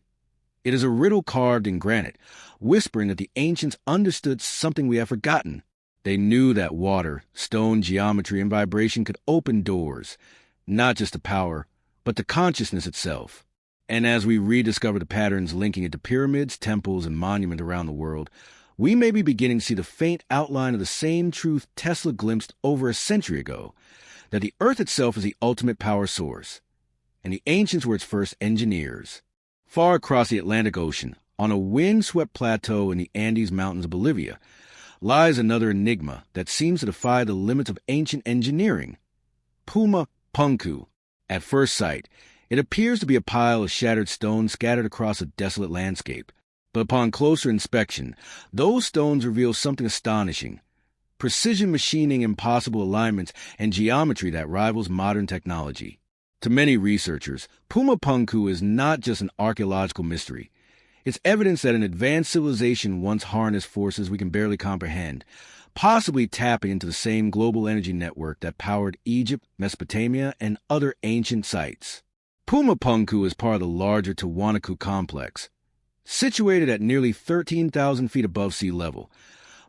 It is a riddle carved in granite, whispering that the ancients understood something we have forgotten. They knew that water, stone, geometry, and vibration could open doors, not just to power, but to consciousness itself. And as we rediscover the patterns linking it to pyramids, temples, and monuments around the world, we may be beginning to see the faint outline of the same truth Tesla glimpsed over a century ago, that the Earth itself is the ultimate power source, and the ancients were its first engineers. Far across the Atlantic Ocean, on a wind-swept plateau in the Andes Mountains of Bolivia, lies another enigma that seems to defy the limits of ancient engineering. Puma Punku. At first sight, it appears to be a pile of shattered stones scattered across a desolate landscape. But upon closer inspection, those stones reveal something astonishing. Precision machining, impossible alignments, and geometry that rivals modern technology. To many researchers, Puma Punku is not just an archaeological mystery. It's evidence that an advanced civilization once harnessed forces we can barely comprehend, possibly tapping into the same global energy network that powered Egypt, Mesopotamia, and other ancient sites. Puma Punku is part of the larger Tiwanaku complex, situated at nearly 13,000 feet above sea level,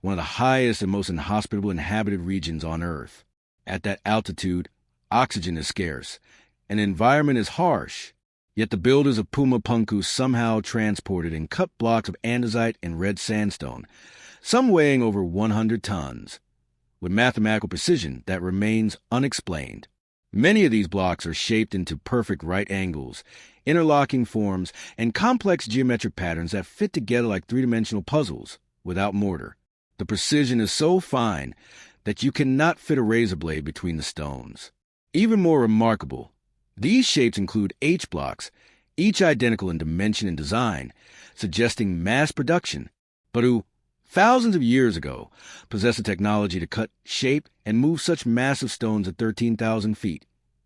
one of the highest and most inhospitable inhabited regions on Earth. At that altitude, oxygen is scarce, and the environment is harsh. Yet the builders of Puma Punku somehow transported and cut blocks of andesite and red sandstone, some weighing over 100 tons, with mathematical precision that remains unexplained. Many of these blocks are shaped into perfect right angles, interlocking forms, and complex geometric patterns that fit together like three-dimensional puzzles, without mortar. The precision is so fine that you cannot fit a razor blade between the stones. Even more remarkable, these shapes include H-blocks, each identical in dimension and design, suggesting mass production, but who, thousands of years ago, possessed the technology to cut, shape, and move such massive stones at 13,000 feet.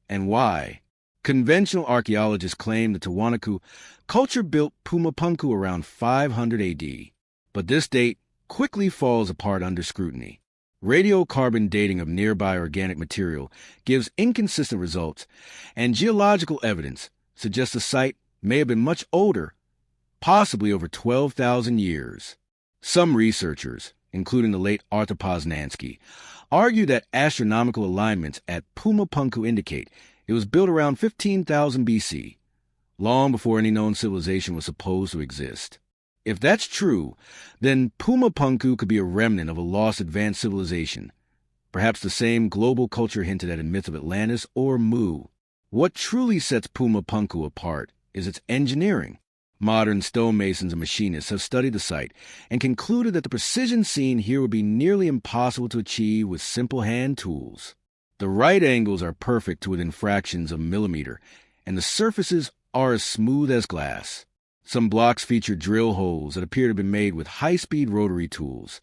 And why? Conventional archaeologists claim the Tiwanaku culture built Puma Punku around 500 AD, but this date quickly falls apart under scrutiny. Radiocarbon dating of nearby organic material gives inconsistent results, and geological evidence suggests the site may have been much older, possibly over 12,000 years. Some researchers, including the late Arthur Poznansky, argue that astronomical alignments at Puma Punku indicate it was built around 15,000 BC, long before any known civilization was supposed to exist. If that's true, then Puma Punku could be a remnant of a lost advanced civilization, perhaps the same global culture hinted at in myth of Atlantis or Mu. What truly sets Puma Punku apart is its engineering. Modern stonemasons and machinists have studied the site and concluded that the precision seen here would be nearly impossible to achieve with simple hand tools. The right angles are perfect to within fractions of a millimeter, and the surfaces are as smooth as glass. Some blocks feature drill holes that appear to have been made with high-speed rotary tools,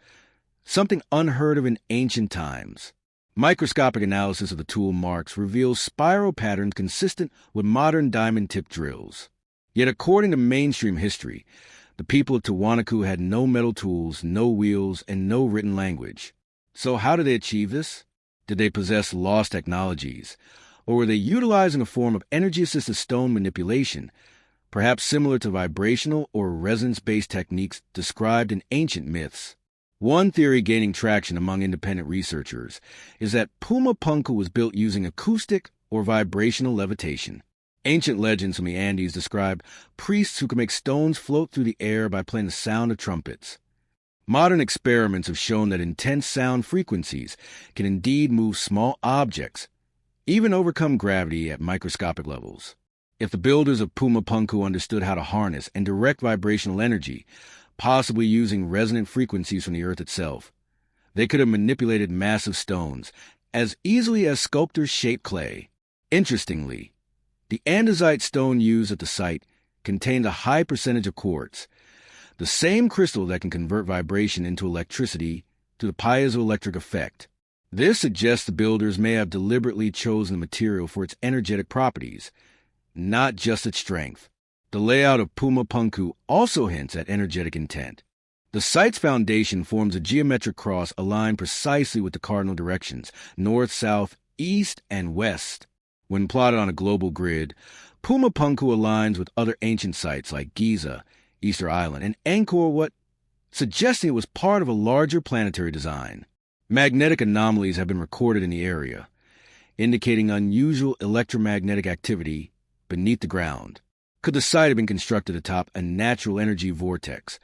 something unheard of in ancient times. Microscopic analysis of the tool marks reveals spiral patterns consistent with modern diamond-tipped drills. Yet according to mainstream history, the people of Tiwanaku had no metal tools, no wheels, and no written language. So how did they achieve this? Did they possess lost technologies? Or were they utilizing a form of energy-assisted stone manipulation, perhaps similar to vibrational or resonance-based techniques described in ancient myths? One theory gaining traction among independent researchers is that Puma Punku was built using acoustic or vibrational levitation. Ancient legends from the Andes describe priests who could make stones float through the air by playing the sound of trumpets. Modern experiments have shown that intense sound frequencies can indeed move small objects, even overcome gravity at microscopic levels. If the builders of Puma Punku understood how to harness and direct vibrational energy, possibly using resonant frequencies from the earth itself, they could have manipulated massive stones as easily as sculptors shape clay. Interestingly, the andesite stone used at the site contained a high percentage of quartz, the same crystal that can convert vibration into electricity through the piezoelectric effect. This suggests the builders may have deliberately chosen the material for its energetic properties, not just its strength. The layout of Puma Punku also hints at energetic intent. The site's foundation forms a geometric cross aligned precisely with the cardinal directions, north, south, east, and west. When plotted on a global grid, Pumapunku aligns with other ancient sites like Giza, Easter Island, and Angkor Wat, suggesting it was part of a larger planetary design. Magnetic anomalies have been recorded in the area, indicating unusual electromagnetic activity beneath the ground. Could the site have been constructed atop a natural energy vortex,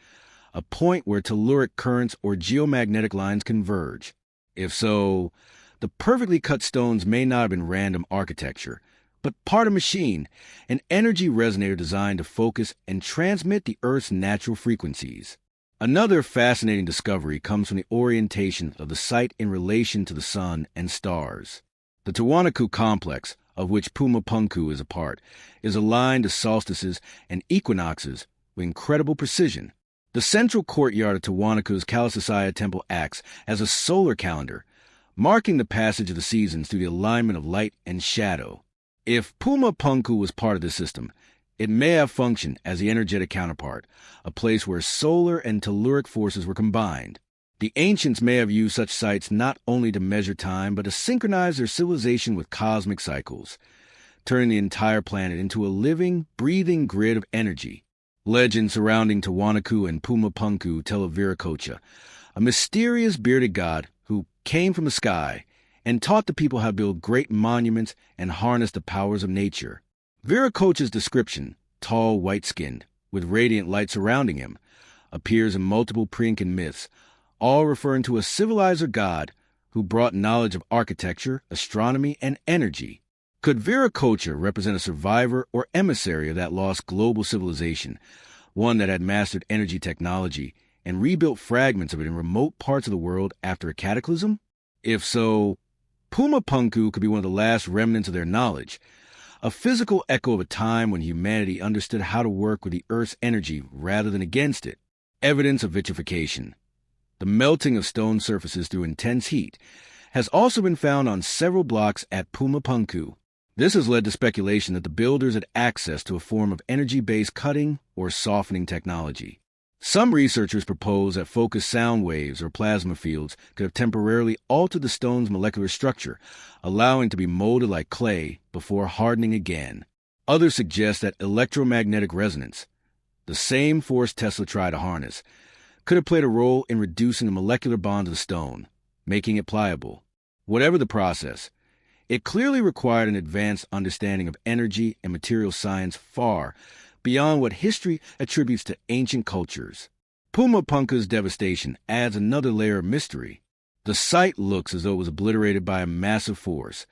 a point where telluric currents or geomagnetic lines converge? If so, the perfectly cut stones may not have been random architecture, but part of a machine, an energy resonator designed to focus and transmit the Earth's natural frequencies. Another fascinating discovery comes from the orientation of the site in relation to the sun and stars. The Tiwanaku complex, of which Pumapunku is a part, is aligned to solstices and equinoxes with incredible precision. The central courtyard of Tiwanaku's Kalasasaya temple acts as a solar calendar, marking the passage of the seasons through the alignment of light and shadow. If Pumapunku was part of this system, it may have functioned as the energetic counterpart, a place where solar and telluric forces were combined. The ancients may have used such sites not only to measure time, but to synchronize their civilization with cosmic cycles, turning the entire planet into a living, breathing grid of energy. Legends surrounding Tiwanaku and Pumapunku tell of Viracocha, a mysterious bearded god who came from the sky and taught the people how to build great monuments and harness the powers of nature. Viracocha's description, tall, white-skinned, with radiant light surrounding him, appears in multiple pre-Incan myths, all referring to a civilizer god who brought knowledge of architecture, astronomy, and energy. Could Viracocha represent a survivor or emissary of that lost global civilization, one that had mastered energy technology and rebuilt fragments of it in remote parts of the world after a cataclysm? If so, Pumapunku could be one of the last remnants of their knowledge, a physical echo of a time when humanity understood how to work with the Earth's energy rather than against it. Evidence of vitrification, the melting of stone surfaces through intense heat, has also been found on several blocks at Pumapunku. This has led to speculation that the builders had access to a form of energy-based cutting or softening technology. Some researchers propose that focused sound waves or plasma fields could have temporarily altered the stone's molecular structure, allowing it to be molded like clay before hardening again. Others suggest that electromagnetic resonance, the same force Tesla tried to harness, could have played a role in reducing the molecular bond of the stone, making it pliable. Whatever the process, it clearly required an advanced understanding of energy and material science far beyond what history attributes to ancient cultures. Pumapunku's devastation adds another layer of mystery. The site looks as though it was obliterated by a massive force,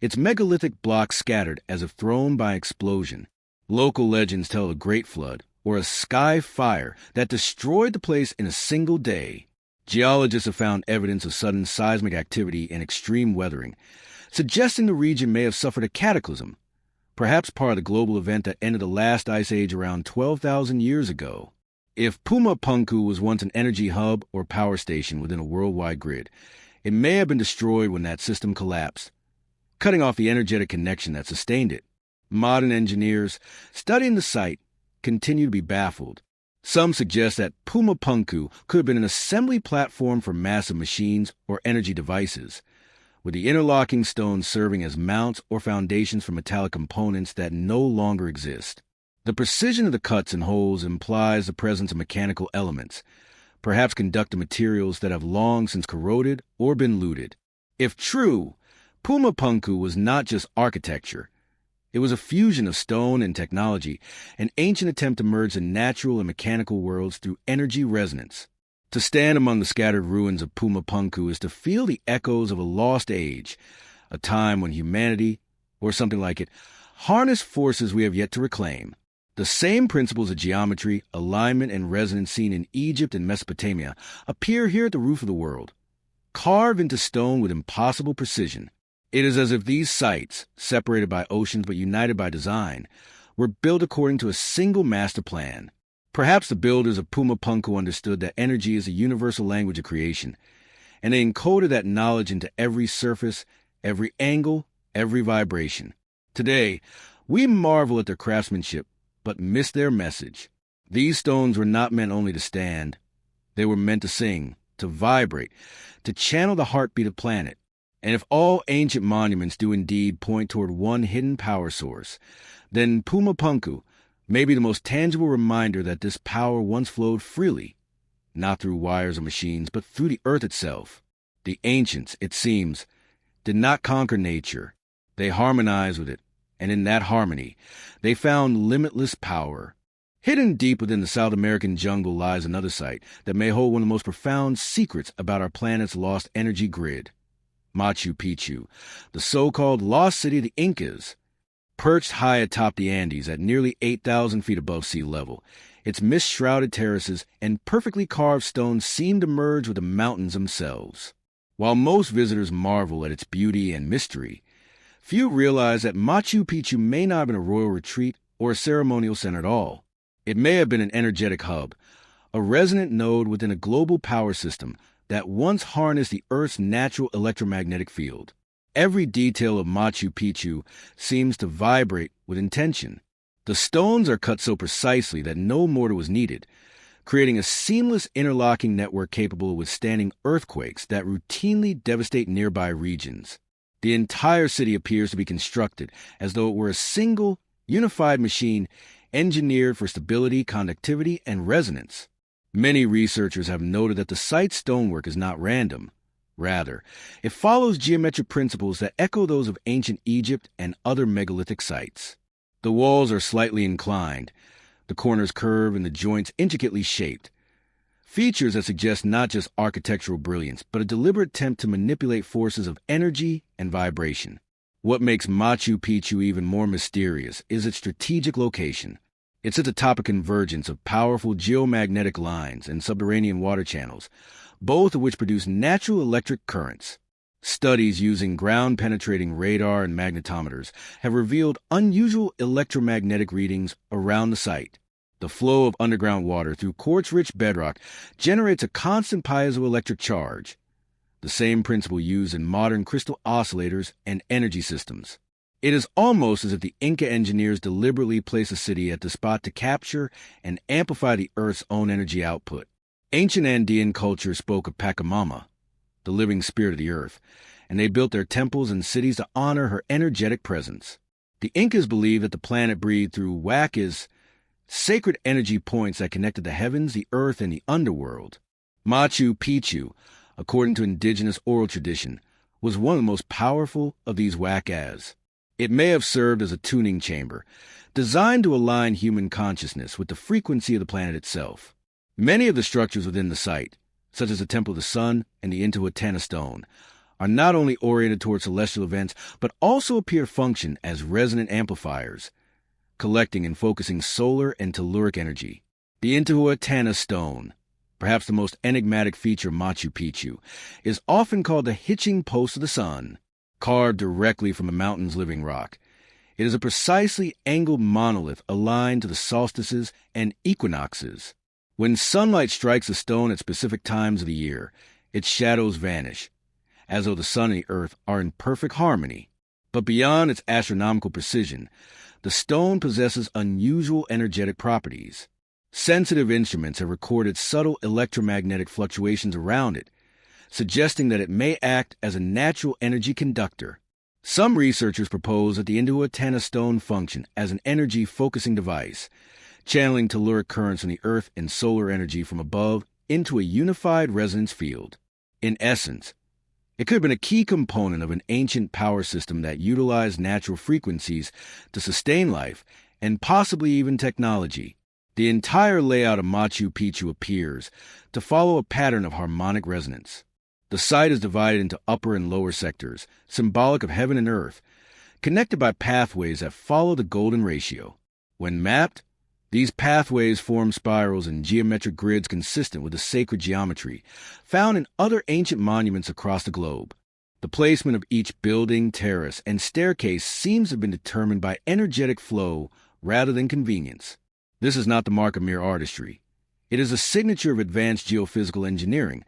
its megalithic blocks scattered as if thrown by an explosion. Local legends tell of a great flood or a sky fire that destroyed the place in a single day. Geologists have found evidence of sudden seismic activity and extreme weathering, suggesting the region may have suffered a cataclysm, perhaps part of the global event that ended the last ice age around 12,000 years ago. If Pumapunku was once an energy hub or power station within a worldwide grid, it may have been destroyed when that system collapsed, cutting off the energetic connection that sustained it. Modern engineers studying the site continue to be baffled. Some suggest that Pumapunku could have been an assembly platform for massive machines or energy devices, with the interlocking stones serving as mounts or foundations for metallic components that no longer exist. The precision of the cuts and holes implies the presence of mechanical elements, perhaps conductive materials that have long since corroded or been looted. If true, Pumapunku was not just architecture. It was a fusion of stone and technology, an ancient attempt to merge the natural and mechanical worlds through energy resonance. To stand among the scattered ruins of Pumapunku is to feel the echoes of a lost age, a time when humanity, or something like it, harnessed forces we have yet to reclaim. The same principles of geometry, alignment, and resonance seen in Egypt and Mesopotamia appear here at the roof of the world, carved into stone with impossible precision. It is as if these sites, separated by oceans but united by design, were built according to a single master plan. Perhaps the builders of Pumapunku understood that energy is a universal language of creation, and they encoded that knowledge into every surface, every angle, every vibration. Today, we marvel at their craftsmanship, but miss their message. These stones were not meant only to stand. They were meant to sing, to vibrate, to channel the heartbeat of the planet. And if all ancient monuments do indeed point toward one hidden power source, then Pumapunku may be the most tangible reminder that this power once flowed freely, not through wires or machines, but through the earth itself. The ancients, it seems, did not conquer nature. They harmonized with it, and in that harmony, they found limitless power. Hidden deep within the South American jungle lies another site that may hold one of the most profound secrets about our planet's lost energy grid. Machu Picchu, the so-called lost city of the Incas. Perched high atop the Andes at nearly 8,000 feet above sea level, its mist-shrouded terraces and perfectly carved stones seem to merge with the mountains themselves. While most visitors marvel at its beauty and mystery, few realize that Machu Picchu may not have been a royal retreat or a ceremonial center at all. It may have been an energetic hub, a resonant node within a global power system that once harnessed the Earth's natural electromagnetic field. Every detail of Machu Picchu seems to vibrate with intention. The stones are cut so precisely that no mortar was needed, creating a seamless interlocking network capable of withstanding earthquakes that routinely devastate nearby regions. The entire city appears to be constructed as though it were a single, unified machine engineered for stability, conductivity, and resonance. Many researchers have noted that the site's stonework is not random. Rather, it follows geometric principles that echo those of ancient Egypt and other megalithic sites. The walls are slightly inclined, the corners curve and the joints intricately shaped. Features that suggest not just architectural brilliance, but a deliberate attempt to manipulate forces of energy and vibration. What makes Machu Picchu even more mysterious is its strategic location. It's at the top of convergence of powerful geomagnetic lines and subterranean water channels, both of which produce natural electric currents. Studies using ground-penetrating radar and magnetometers have revealed unusual electromagnetic readings around the site. The flow of underground water through quartz-rich bedrock generates a constant piezoelectric charge, the same principle used in modern crystal oscillators and energy systems. It is almost as if the Inca engineers deliberately placed the city at the spot to capture and amplify the Earth's own energy output. Ancient Andean culture spoke of Pachamama, the living spirit of the earth, and they built their temples and cities to honor her energetic presence. The Incas believed that the planet breathed through Huacas, sacred energy points that connected the heavens, the earth, and the underworld. Machu Picchu, according to indigenous oral tradition, was one of the most powerful of these Huacas. It may have served as a tuning chamber, designed to align human consciousness with the frequency of the planet itself. Many of the structures within the site, such as the Temple of the Sun and the Intihuatana Stone, are not only oriented toward celestial events, but also appear to function as resonant amplifiers, collecting and focusing solar and telluric energy. The Intihuatana Stone, perhaps the most enigmatic feature of Machu Picchu, is often called the hitching post of the sun. Carved directly from a mountain's living rock, it is a precisely angled monolith aligned to the solstices and equinoxes. When sunlight strikes the stone at specific times of the year, its shadows vanish, as though the sun and the earth are in perfect harmony. But beyond its astronomical precision, the stone possesses unusual energetic properties. Sensitive instruments have recorded subtle electromagnetic fluctuations around it, suggesting that it may act as a natural energy conductor. Some researchers propose that the Intihuatana Stone function as an energy-focusing device, channeling telluric currents from the earth and solar energy from above into a unified resonance field. In essence, it could have been a key component of an ancient power system that utilized natural frequencies to sustain life and possibly even technology. The entire layout of Machu Picchu appears to follow a pattern of harmonic resonance. The site is divided into upper and lower sectors, symbolic of heaven and earth, connected by pathways that follow the golden ratio. When mapped, these pathways form spirals and geometric grids consistent with the sacred geometry found in other ancient monuments across the globe. The placement of each building, terrace, and staircase seems to have been determined by energetic flow rather than convenience. This is not the mark of mere artistry. It is a signature of advanced geophysical engineering,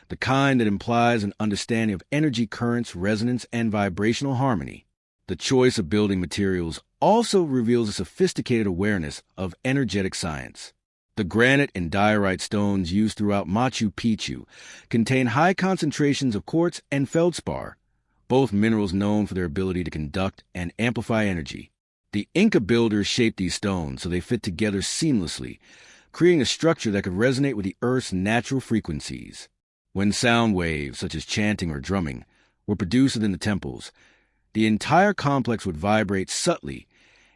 the kind that implies an understanding of energy currents, resonance, and vibrational harmony. The choice of building materials also reveals a sophisticated awareness of energetic science. The granite and diorite stones used throughout Machu Picchu contain high concentrations of quartz and feldspar, both minerals known for their ability to conduct and amplify energy. The Inca builders shaped these stones so they fit together seamlessly, creating a structure that could resonate with the Earth's natural frequencies. When sound waves, such as chanting or drumming, were produced within the temples, the entire complex would vibrate subtly,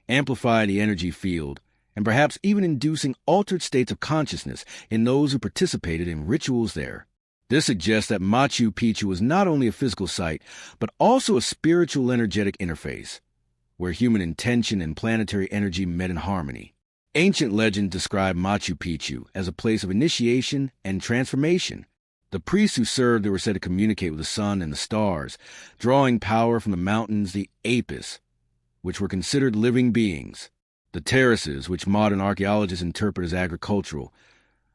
amplify the energy field, and perhaps even inducing altered states of consciousness in those who participated in rituals there. This suggests that Machu Picchu was not only a physical site, but also a spiritual energetic interface, where human intention and planetary energy met in harmony. Ancient legends describe Machu Picchu as a place of initiation and transformation. The priests who served there were said to communicate with the sun and the stars, drawing power from the mountains, the apis, which were considered living beings. The terraces, which modern archaeologists interpret as agricultural,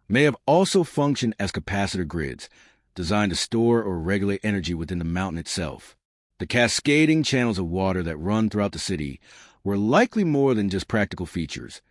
may have also functioned as capacitor grids, designed to store or regulate energy within the mountain itself. The cascading channels of water that run throughout the city were likely more than just practical features.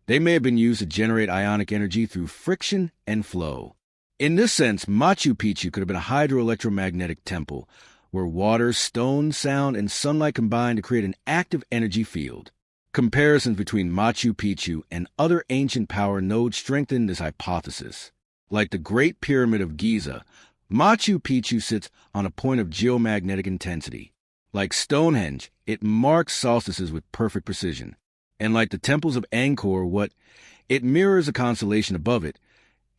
They may have been used to generate ionic energy through friction and flow. In this sense, Machu Picchu could have been a hydroelectromagnetic temple, where water, stone, sound, and sunlight combined to create an active energy field. Comparisons between Machu Picchu and other ancient power nodes strengthen this hypothesis. Like the Great Pyramid of Giza, Machu Picchu sits on a point of geomagnetic intensity. Like Stonehenge, it marks solstices with perfect precision. And like the temples of Angkor, it mirrors a constellation above it,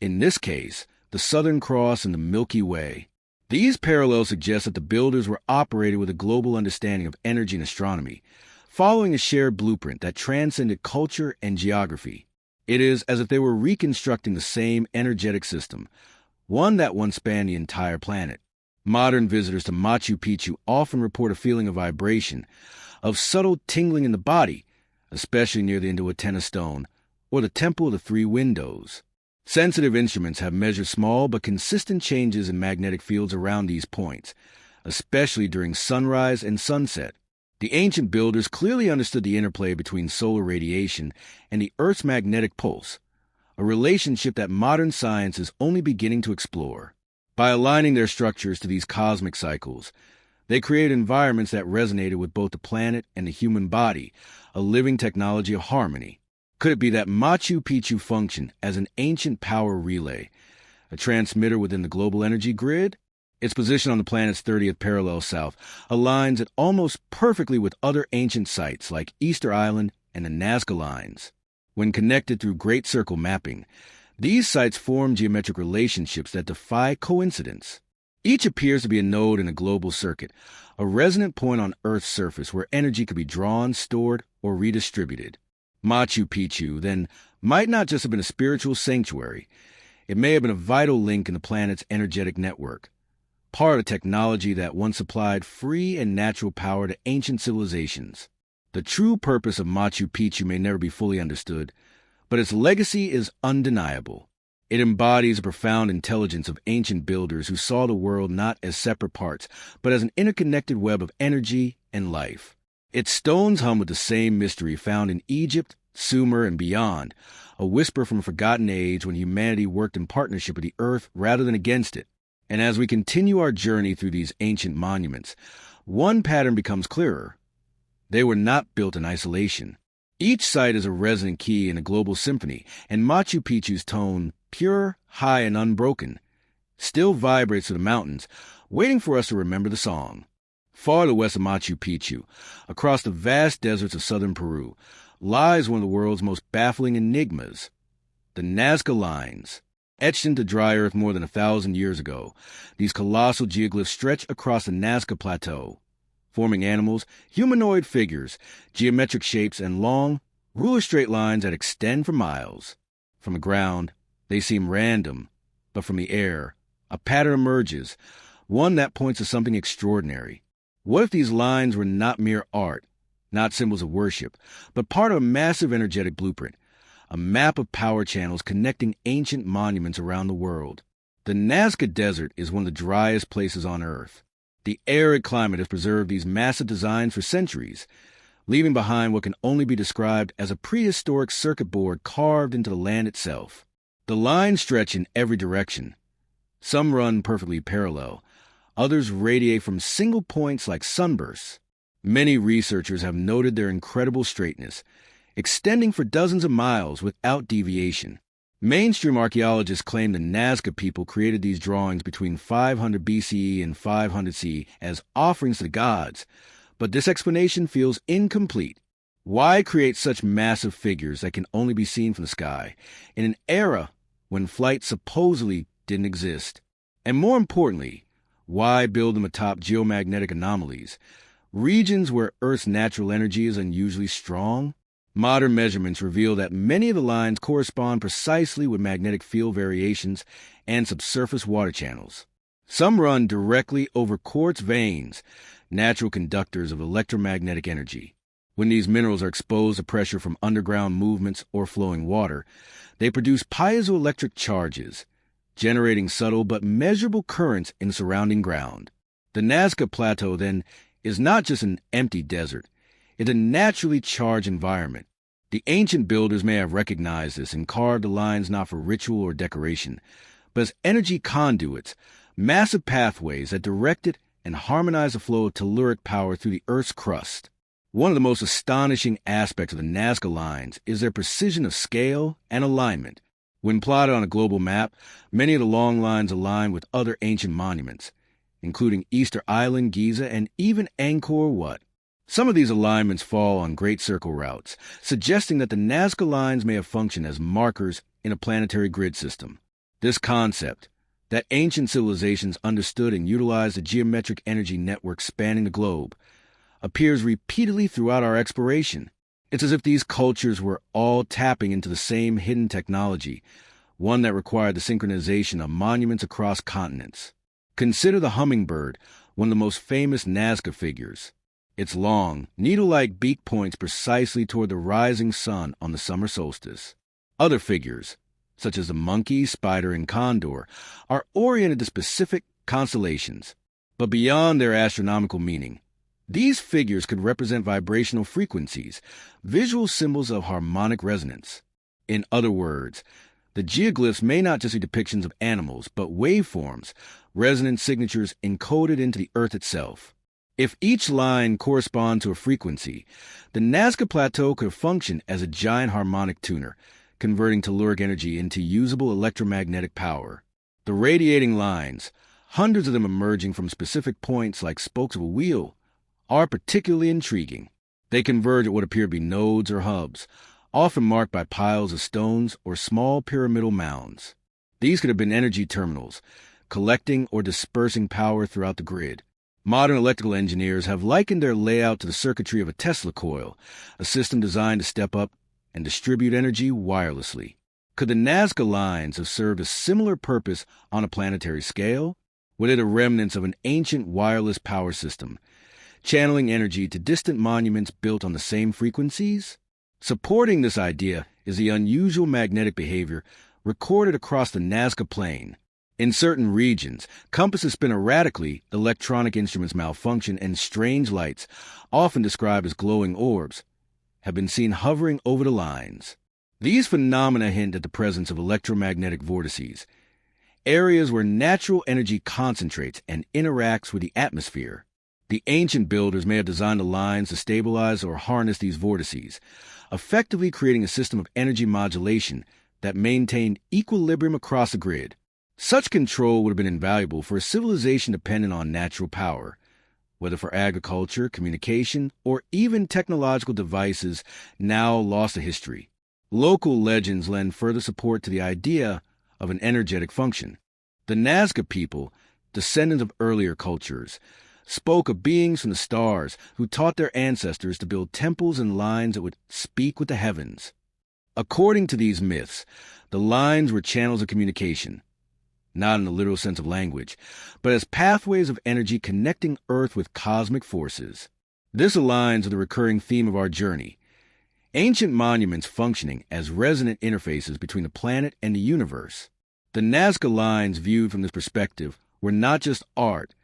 in this case, the Southern Cross and the Milky Way. These parallels suggest that the builders were operated with a global understanding of energy and astronomy, following a shared blueprint that transcended culture and geography. It is as if they were reconstructing the same energetic system, one that once spanned the entire planet. Modern visitors to Machu Picchu often report a feeling of vibration, of subtle tingling in the body, especially near the Indochina stone or the Temple of the Three Windows. Sensitive instruments have measured small but consistent changes in magnetic fields around these points, especially during sunrise and sunset. The ancient builders clearly understood the interplay between solar radiation and the Earth's magnetic pulse, a relationship that modern science is only beginning to explore. By aligning their structures to these cosmic cycles, they created environments that resonated with both the planet and the human body, a living technology of harmony. Could it be that Machu Picchu functioned as an ancient power relay, a transmitter within the global energy grid? Its position on the planet's 30th parallel south aligns it almost perfectly with other ancient sites like Easter Island and the Nazca Lines. When connected through Great Circle mapping, these sites form geometric relationships that defy coincidence. Each appears to be a node in a global circuit, a resonant point on Earth's surface where energy could be drawn, stored, or redistributed. Machu Picchu, then, might not just have been a spiritual sanctuary. It may have been a vital link in the planet's energetic network, part of technology that once supplied free and natural power to ancient civilizations. The true purpose of Machu Picchu may never be fully understood, but its legacy is undeniable. It embodies a profound intelligence of ancient builders who saw the world not as separate parts, but as an interconnected web of energy and life. Its stones hum with the same mystery found in Egypt, Sumer, and beyond, a whisper from a forgotten age when humanity worked in partnership with the earth rather than against it. And as we continue our journey through these ancient monuments, one pattern becomes clearer. They were not built in isolation. Each site is a resonant key in a global symphony, and Machu Picchu's tone, pure, high, and unbroken, still vibrates through the mountains, waiting for us to remember the song. Far to the west of Machu Picchu, across the vast deserts of southern Peru, lies one of the world's most baffling enigmas, the Nazca Lines. Etched into dry earth more than 1,000 years ago, these colossal geoglyphs stretch across the Nazca Plateau, forming animals, humanoid figures, geometric shapes, and long, ruler-straight lines that extend for miles. From the ground, they seem random, but from the air, a pattern emerges, one that points to something extraordinary. What if these lines were not mere art, not symbols of worship, but part of a massive energetic blueprint, a map of power channels connecting ancient monuments around the world? The Nazca Desert is one of the driest places on Earth. The arid climate has preserved these massive designs for centuries, leaving behind what can only be described as a prehistoric circuit board carved into the land itself. The lines stretch in every direction. Some run perfectly parallel. Others radiate from single points like sunbursts. Many researchers have noted their incredible straightness, extending for dozens of miles without deviation. Mainstream archaeologists claim the Nazca people created these drawings between 500 BCE and 500 CE as offerings to the gods, but this explanation feels incomplete. Why create such massive figures that can only be seen from the sky, in an era when flight supposedly didn't exist? And more importantly, why build them atop geomagnetic anomalies, regions where Earth's natural energy is unusually strong? Modern measurements reveal that many of the lines correspond precisely with magnetic field variations and subsurface water channels. Some run directly over quartz veins, natural conductors of electromagnetic energy. When these minerals are exposed to pressure from underground movements or flowing water, they produce piezoelectric charges, generating subtle but measurable currents in the surrounding ground. The Nazca Plateau, then, is not just an empty desert. It's a naturally charged environment. The ancient builders may have recognized this and carved the lines not for ritual or decoration, but as energy conduits, massive pathways that directed and harmonize the flow of telluric power through the Earth's crust. One of the most astonishing aspects of the Nazca lines is their precision of scale and alignment. When plotted on a global map, many of the long lines align with other ancient monuments, including Easter Island, Giza, and even Angkor Wat. Some of these alignments fall on Great Circle routes, suggesting that the Nazca lines may have functioned as markers in a planetary grid system. This concept, that ancient civilizations understood and utilized a geometric energy network spanning the globe, appears repeatedly throughout our exploration. It's as if these cultures were all tapping into the same hidden technology, one that required the synchronization of monuments across continents. Consider the hummingbird, one of the most famous Nazca figures. Its long, needle-like beak points precisely toward the rising sun on the summer solstice. Other figures, such as the monkey, spider, and condor, are oriented to specific constellations. But beyond their astronomical meaning, these figures could represent vibrational frequencies, visual symbols of harmonic resonance. In other words, the geoglyphs may not just be depictions of animals, but waveforms, resonant signatures encoded into the Earth itself. If each line corresponds to a frequency, the Nazca Plateau could function as a giant harmonic tuner, converting telluric energy into usable electromagnetic power. The radiating lines, hundreds of them emerging from specific points like spokes of a wheel, are particularly intriguing. They converge at what appear to be nodes or hubs, often marked by piles of stones or small pyramidal mounds. These could have been energy terminals, collecting or dispersing power throughout the grid. Modern electrical engineers have likened their layout to the circuitry of a Tesla coil, a system designed to step up and distribute energy wirelessly. Could the Nazca lines have served a similar purpose on a planetary scale? Were they the remnants of an ancient wireless power system, channeling energy to distant monuments built on the same frequencies? Supporting this idea is the unusual magnetic behavior recorded across the Nazca Plain. In certain regions, compasses spin erratically, electronic instruments malfunction, and strange lights, often described as glowing orbs, have been seen hovering over the lines. These phenomena hint at the presence of electromagnetic vortices, areas where natural energy concentrates and interacts with the atmosphere. The ancient builders may have designed the lines to stabilize or harness these vortices, effectively creating a system of energy modulation that maintained equilibrium across the grid. Such control would have been invaluable for a civilization dependent on natural power, whether for agriculture, communication, or even technological devices now lost to history. Local legends lend further support to the idea of an energetic function. The Nazca people, descendants of earlier cultures, spoke of beings from the stars who taught their ancestors to build temples and lines that would speak with the heavens. According to these myths, the lines were channels of communication, not in the literal sense of language, but as pathways of energy connecting Earth with cosmic forces. This aligns with the recurring theme of our journey: ancient monuments functioning as resonant interfaces between the planet and the universe. The Nazca lines, viewed from this perspective, were not just art.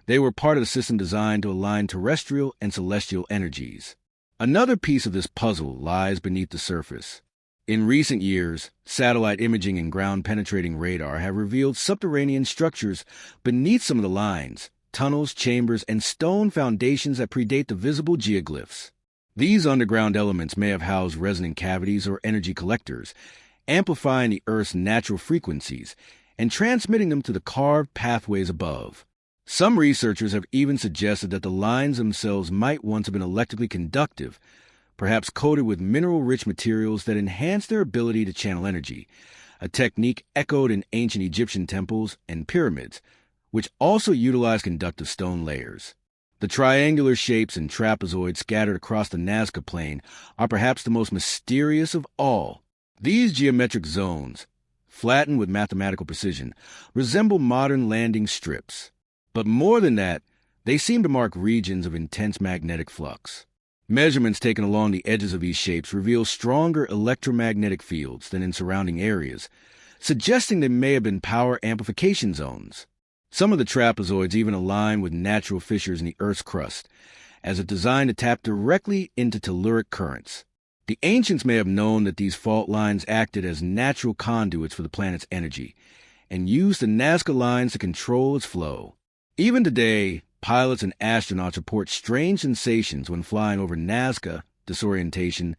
They were part of a system designed to align terrestrial and celestial energies. Another piece of this puzzle lies beneath the surface. In recent years, satellite imaging and ground-penetrating radar have revealed subterranean structures beneath some of the lines, tunnels, chambers, and stone foundations that predate the visible geoglyphs. These underground elements may have housed resonant cavities or energy collectors, amplifying the Earth's natural frequencies and transmitting them to the carved pathways above. Some researchers have even suggested that the lines themselves might once have been electrically conductive, perhaps coated with mineral-rich materials that enhance their ability to channel energy, a technique echoed in ancient Egyptian temples and pyramids, which also utilize conductive stone layers. The triangular shapes and trapezoids scattered across the Nazca Plain are perhaps the most mysterious of all. These geometric zones, flattened with mathematical precision, resemble modern landing strips. But more than that, they seem to mark regions of intense magnetic flux. Measurements taken along the edges of these shapes reveal stronger electromagnetic fields than in surrounding areas, suggesting they may have been power amplification zones. Some of the trapezoids even align with natural fissures in the Earth's crust, as if designed to tap directly into telluric currents. The ancients may have known that these fault lines acted as natural conduits for the planet's energy, and used the Nazca lines to control its flow. Even today, pilots and astronauts report strange sensations when flying over Nazca, disorientation,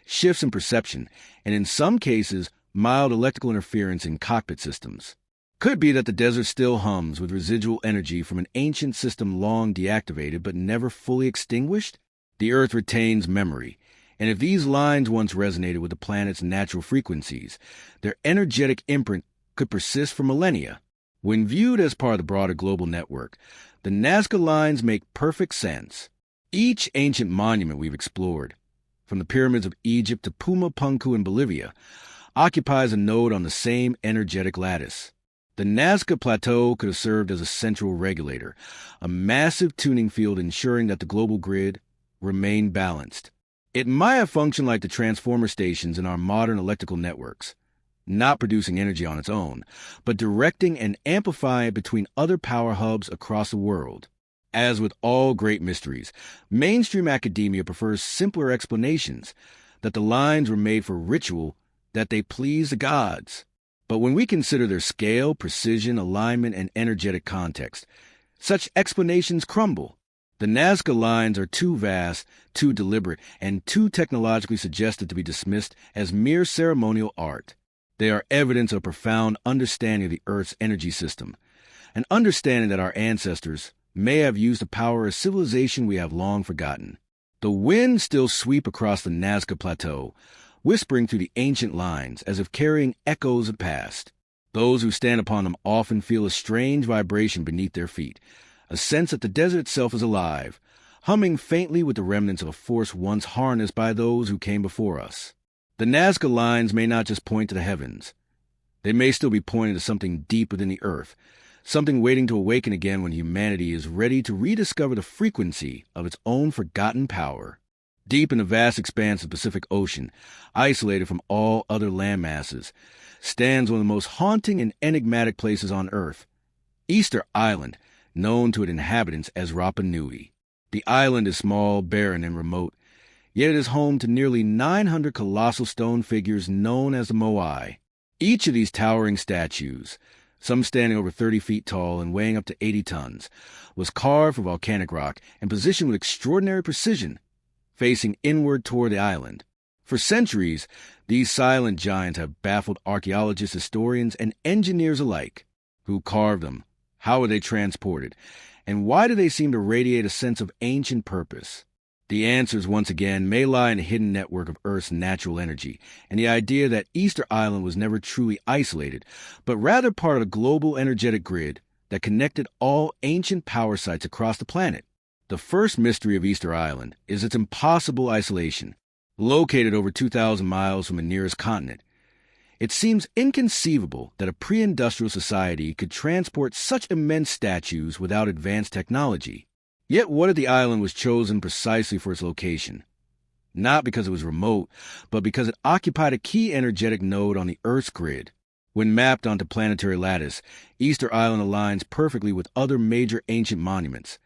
shifts in perception, and in some cases, mild electrical interference in cockpit systems. Could be that the desert still hums with residual energy from an ancient system long deactivated but never fully extinguished. The Earth retains memory, and if these lines once resonated with the planet's natural frequencies, their energetic imprint could persist for millennia. When viewed as part of the broader global network, the Nazca lines make perfect sense. Each ancient monument we've explored, from the pyramids of Egypt to Puma Punku in Bolivia, occupies a node on the same energetic lattice. The Nazca Plateau could have served as a central regulator, a massive tuning field ensuring that the global grid remained balanced. It might have functioned like the transformer stations in our modern electrical networks, not producing energy on its own, but directing and amplifying it between other power hubs across the world. As with all great mysteries, mainstream academia prefers simpler explanations, that the lines were made for ritual, that they please the gods. But when we consider their scale, precision, alignment, and energetic context, such explanations crumble. The Nazca lines are too vast, too deliberate, and too technologically suggested to be dismissed as mere ceremonial art. They are evidence of profound understanding of the Earth's energy system, an understanding that our ancestors may have used to power a civilization we have long forgotten. The winds still sweep across the Nazca Plateau, whispering through the ancient lines as if carrying echoes of past. Those who stand upon them often feel a strange vibration beneath their feet, a sense that the desert itself is alive, humming faintly with the remnants of a force once harnessed by those who came before us. The Nazca lines may not just point to the heavens. They may still be pointing to something deep within the earth, something waiting to awaken again when humanity is ready to rediscover the frequency of its own forgotten power. Deep in the vast expanse of the Pacific Ocean, isolated from all other landmasses, stands one of the most haunting and enigmatic places on Earth, Easter Island, known to its inhabitants as Rapa Nui. The island is small, barren, and remote, yet it is home to nearly 900 colossal stone figures known as the Moai. Each of these towering statues, some standing over 30 feet tall and weighing up to 80 tons, was carved from volcanic rock and positioned with extraordinary precision, facing inward toward the island. For centuries, these silent giants have baffled archaeologists, historians, and engineers alike. Who carved them? How were they transported? And why do they seem to radiate a sense of ancient purpose? The answers, once again, may lie in a hidden network of Earth's natural energy, and the idea that Easter Island was never truly isolated, but rather part of a global energetic grid that connected all ancient power sites across the planet. The first mystery of Easter Island is its impossible isolation. Located over 2,000 miles from the nearest continent, it seems inconceivable that a pre-industrial society could transport such immense statues without advanced technology. Yet what if the island was chosen precisely for its location? Not because it was remote, but because it occupied a key energetic node on the Earth's grid. When mapped onto planetary lattice, Easter Island aligns perfectly with other major ancient monuments.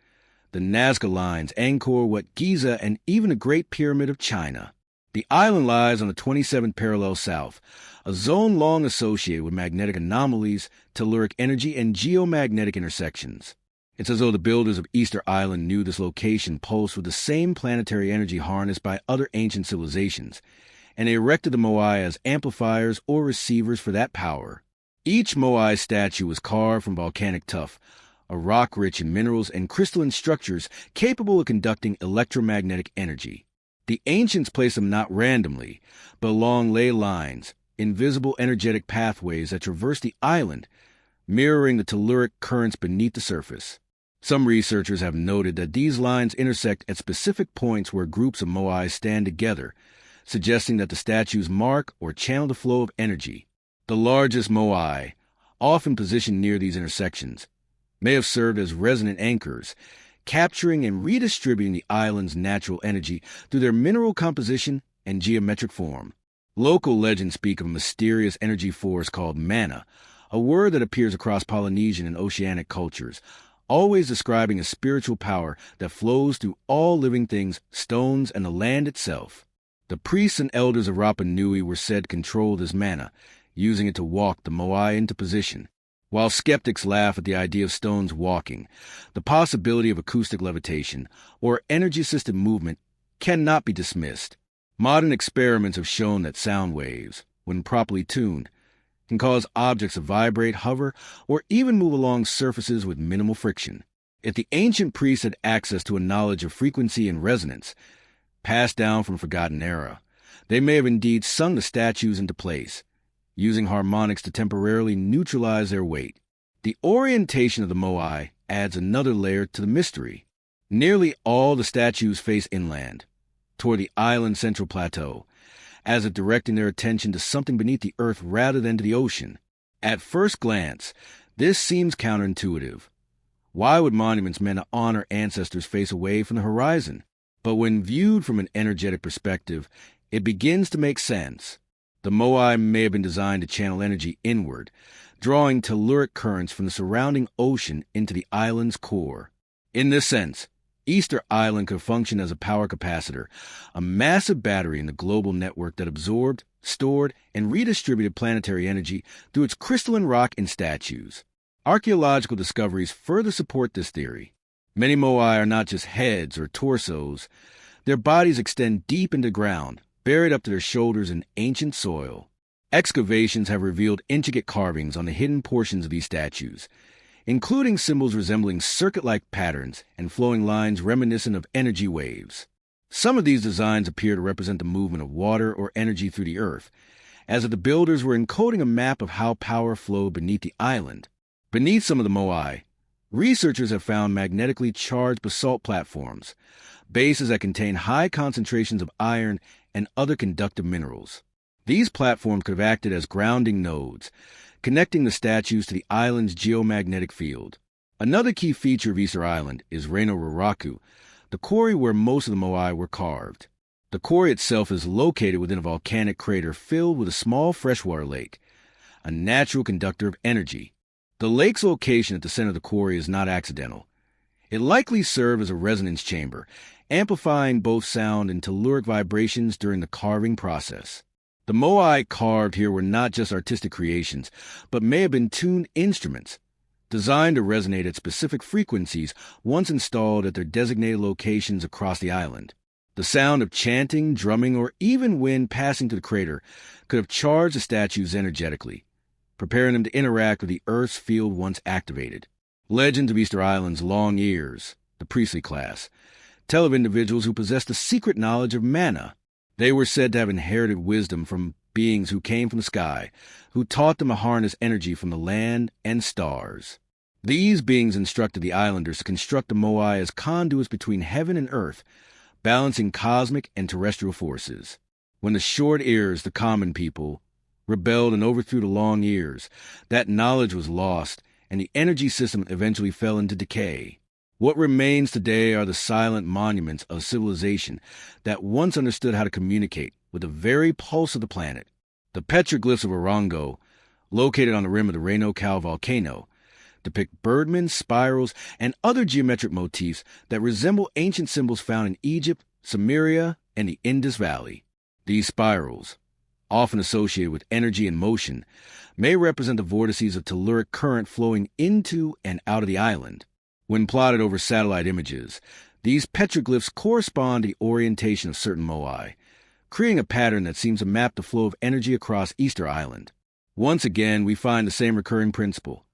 the Nazca Lines, Angkor Wat, Giza, and even the Great Pyramid of China. The island lies on the 27th parallel south, a zone long associated with magnetic anomalies, telluric energy, and geomagnetic intersections. It's as though the builders of Easter Island knew this location pulsed with the same planetary energy harnessed by other ancient civilizations, and they erected the moai as amplifiers or receivers for that power. Each moai statue was carved from volcanic tuff, a rock rich in minerals and crystalline structures capable of conducting electromagnetic energy. The ancients placed them not randomly, but along ley lines, invisible energetic pathways that traverse the island, mirroring the telluric currents beneath the surface. Some researchers have noted that these lines intersect at specific points where groups of moai stand together, suggesting that the statues mark or channel the flow of energy. The largest moai, often positioned near these intersections, may have served as resonant anchors, capturing and redistributing the island's natural energy through their mineral composition and geometric form. Local legends speak of a mysterious energy force called mana, a word that appears across Polynesian and oceanic cultures, always describing a spiritual power that flows through all living things, stones, and the land itself. The priests and elders of Rapa Nui were said to control this mana, using it to walk the moai into position. While skeptics laugh at the idea of stones walking, the possibility of acoustic levitation or energy-assisted movement cannot be dismissed. Modern experiments have shown that sound waves, when properly tuned, can cause objects to vibrate, hover, or even move along surfaces with minimal friction. If the ancient priests had access to a knowledge of frequency and resonance, passed down from a forgotten era, they may have indeed sung the statues into place, using harmonics to temporarily neutralize their weight. The orientation of the moai adds another layer to the mystery. Nearly all the statues face inland, toward the island's central plateau, as if directing their attention to something beneath the earth rather than to the ocean. At first glance, this seems counterintuitive. Why would monuments meant to honor ancestors face away from the horizon? But when viewed from an energetic perspective, it begins to make sense. The moai may have been designed to channel energy inward, drawing telluric currents from the surrounding ocean into the island's core. In this sense, Easter Island could function as a power capacitor, a massive battery in the global network that absorbed, stored, and redistributed planetary energy through its crystalline rock and statues. Archaeological discoveries further support this theory. Many moai are not just heads or torsos. Their bodies extend deep into the ground, buried up to their shoulders in ancient soil. Excavations have revealed intricate carvings on the hidden portions of these statues, including symbols resembling circuit-like patterns and flowing lines reminiscent of energy waves. Some of these designs appear to represent the movement of water or energy through the earth, as if the builders were encoding a map of how power flowed beneath the island. Beneath some of the moai, researchers have found magnetically charged basalt platforms, bases that contain high concentrations of iron and other conductive minerals. These platforms could have acted as grounding nodes, connecting the statues to the island's geomagnetic field. Another key feature of Easter Island is Reino Raraku, the quarry where most of the moai were carved. The quarry itself is located within a volcanic crater filled with a small freshwater lake, a natural conductor of energy. The lake's location at the center of the quarry is not accidental. It likely served as a resonance chamber, amplifying both sound and telluric vibrations during the carving process. The moai carved here were not just artistic creations, but may have been tuned instruments, designed to resonate at specific frequencies once installed at their designated locations across the island. The sound of chanting, drumming, or even wind passing through the crater could have charged the statues energetically, preparing them to interact with the Earth's field once activated. Legends of Easter Island's long ears, the priestly class, tell of individuals who possessed a secret knowledge of mana. They were said to have inherited wisdom from beings who came from the sky, who taught them to harness energy from the land and stars. These beings instructed the islanders to construct the moai as conduits between heaven and earth, balancing cosmic and terrestrial forces. When the short ears, the common people, rebelled and overthrew the long ears, that knowledge was lost, and the energy system eventually fell into decay. What remains today are the silent monuments of civilization that once understood how to communicate with the very pulse of the planet. The petroglyphs of Orongo, located on the rim of the Reino Cal volcano, depict birdmen, spirals, and other geometric motifs that resemble ancient symbols found in Egypt, Sumeria, and the Indus Valley. These spirals, often associated with energy and motion, may represent the vortices of telluric current flowing into and out of the island. When plotted over satellite images, these petroglyphs correspond to the orientation of certain moai, creating a pattern that seems to map the flow of energy across Easter Island. Once again, we find the same recurring principle.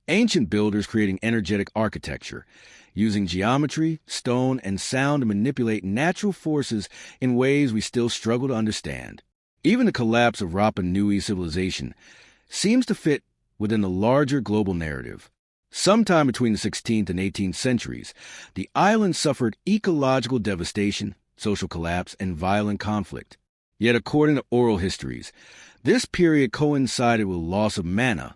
Ancient builders creating energetic architecture, using geometry, stone, and sound to manipulate natural forces in ways we still struggle to understand. Even the collapse of Rapa Nui civilization seems to fit within the larger global narrative. Sometime between the 16th and 18th centuries, the island suffered ecological devastation, social collapse, and violent conflict. Yet according to oral histories, this period coincided with loss of mana,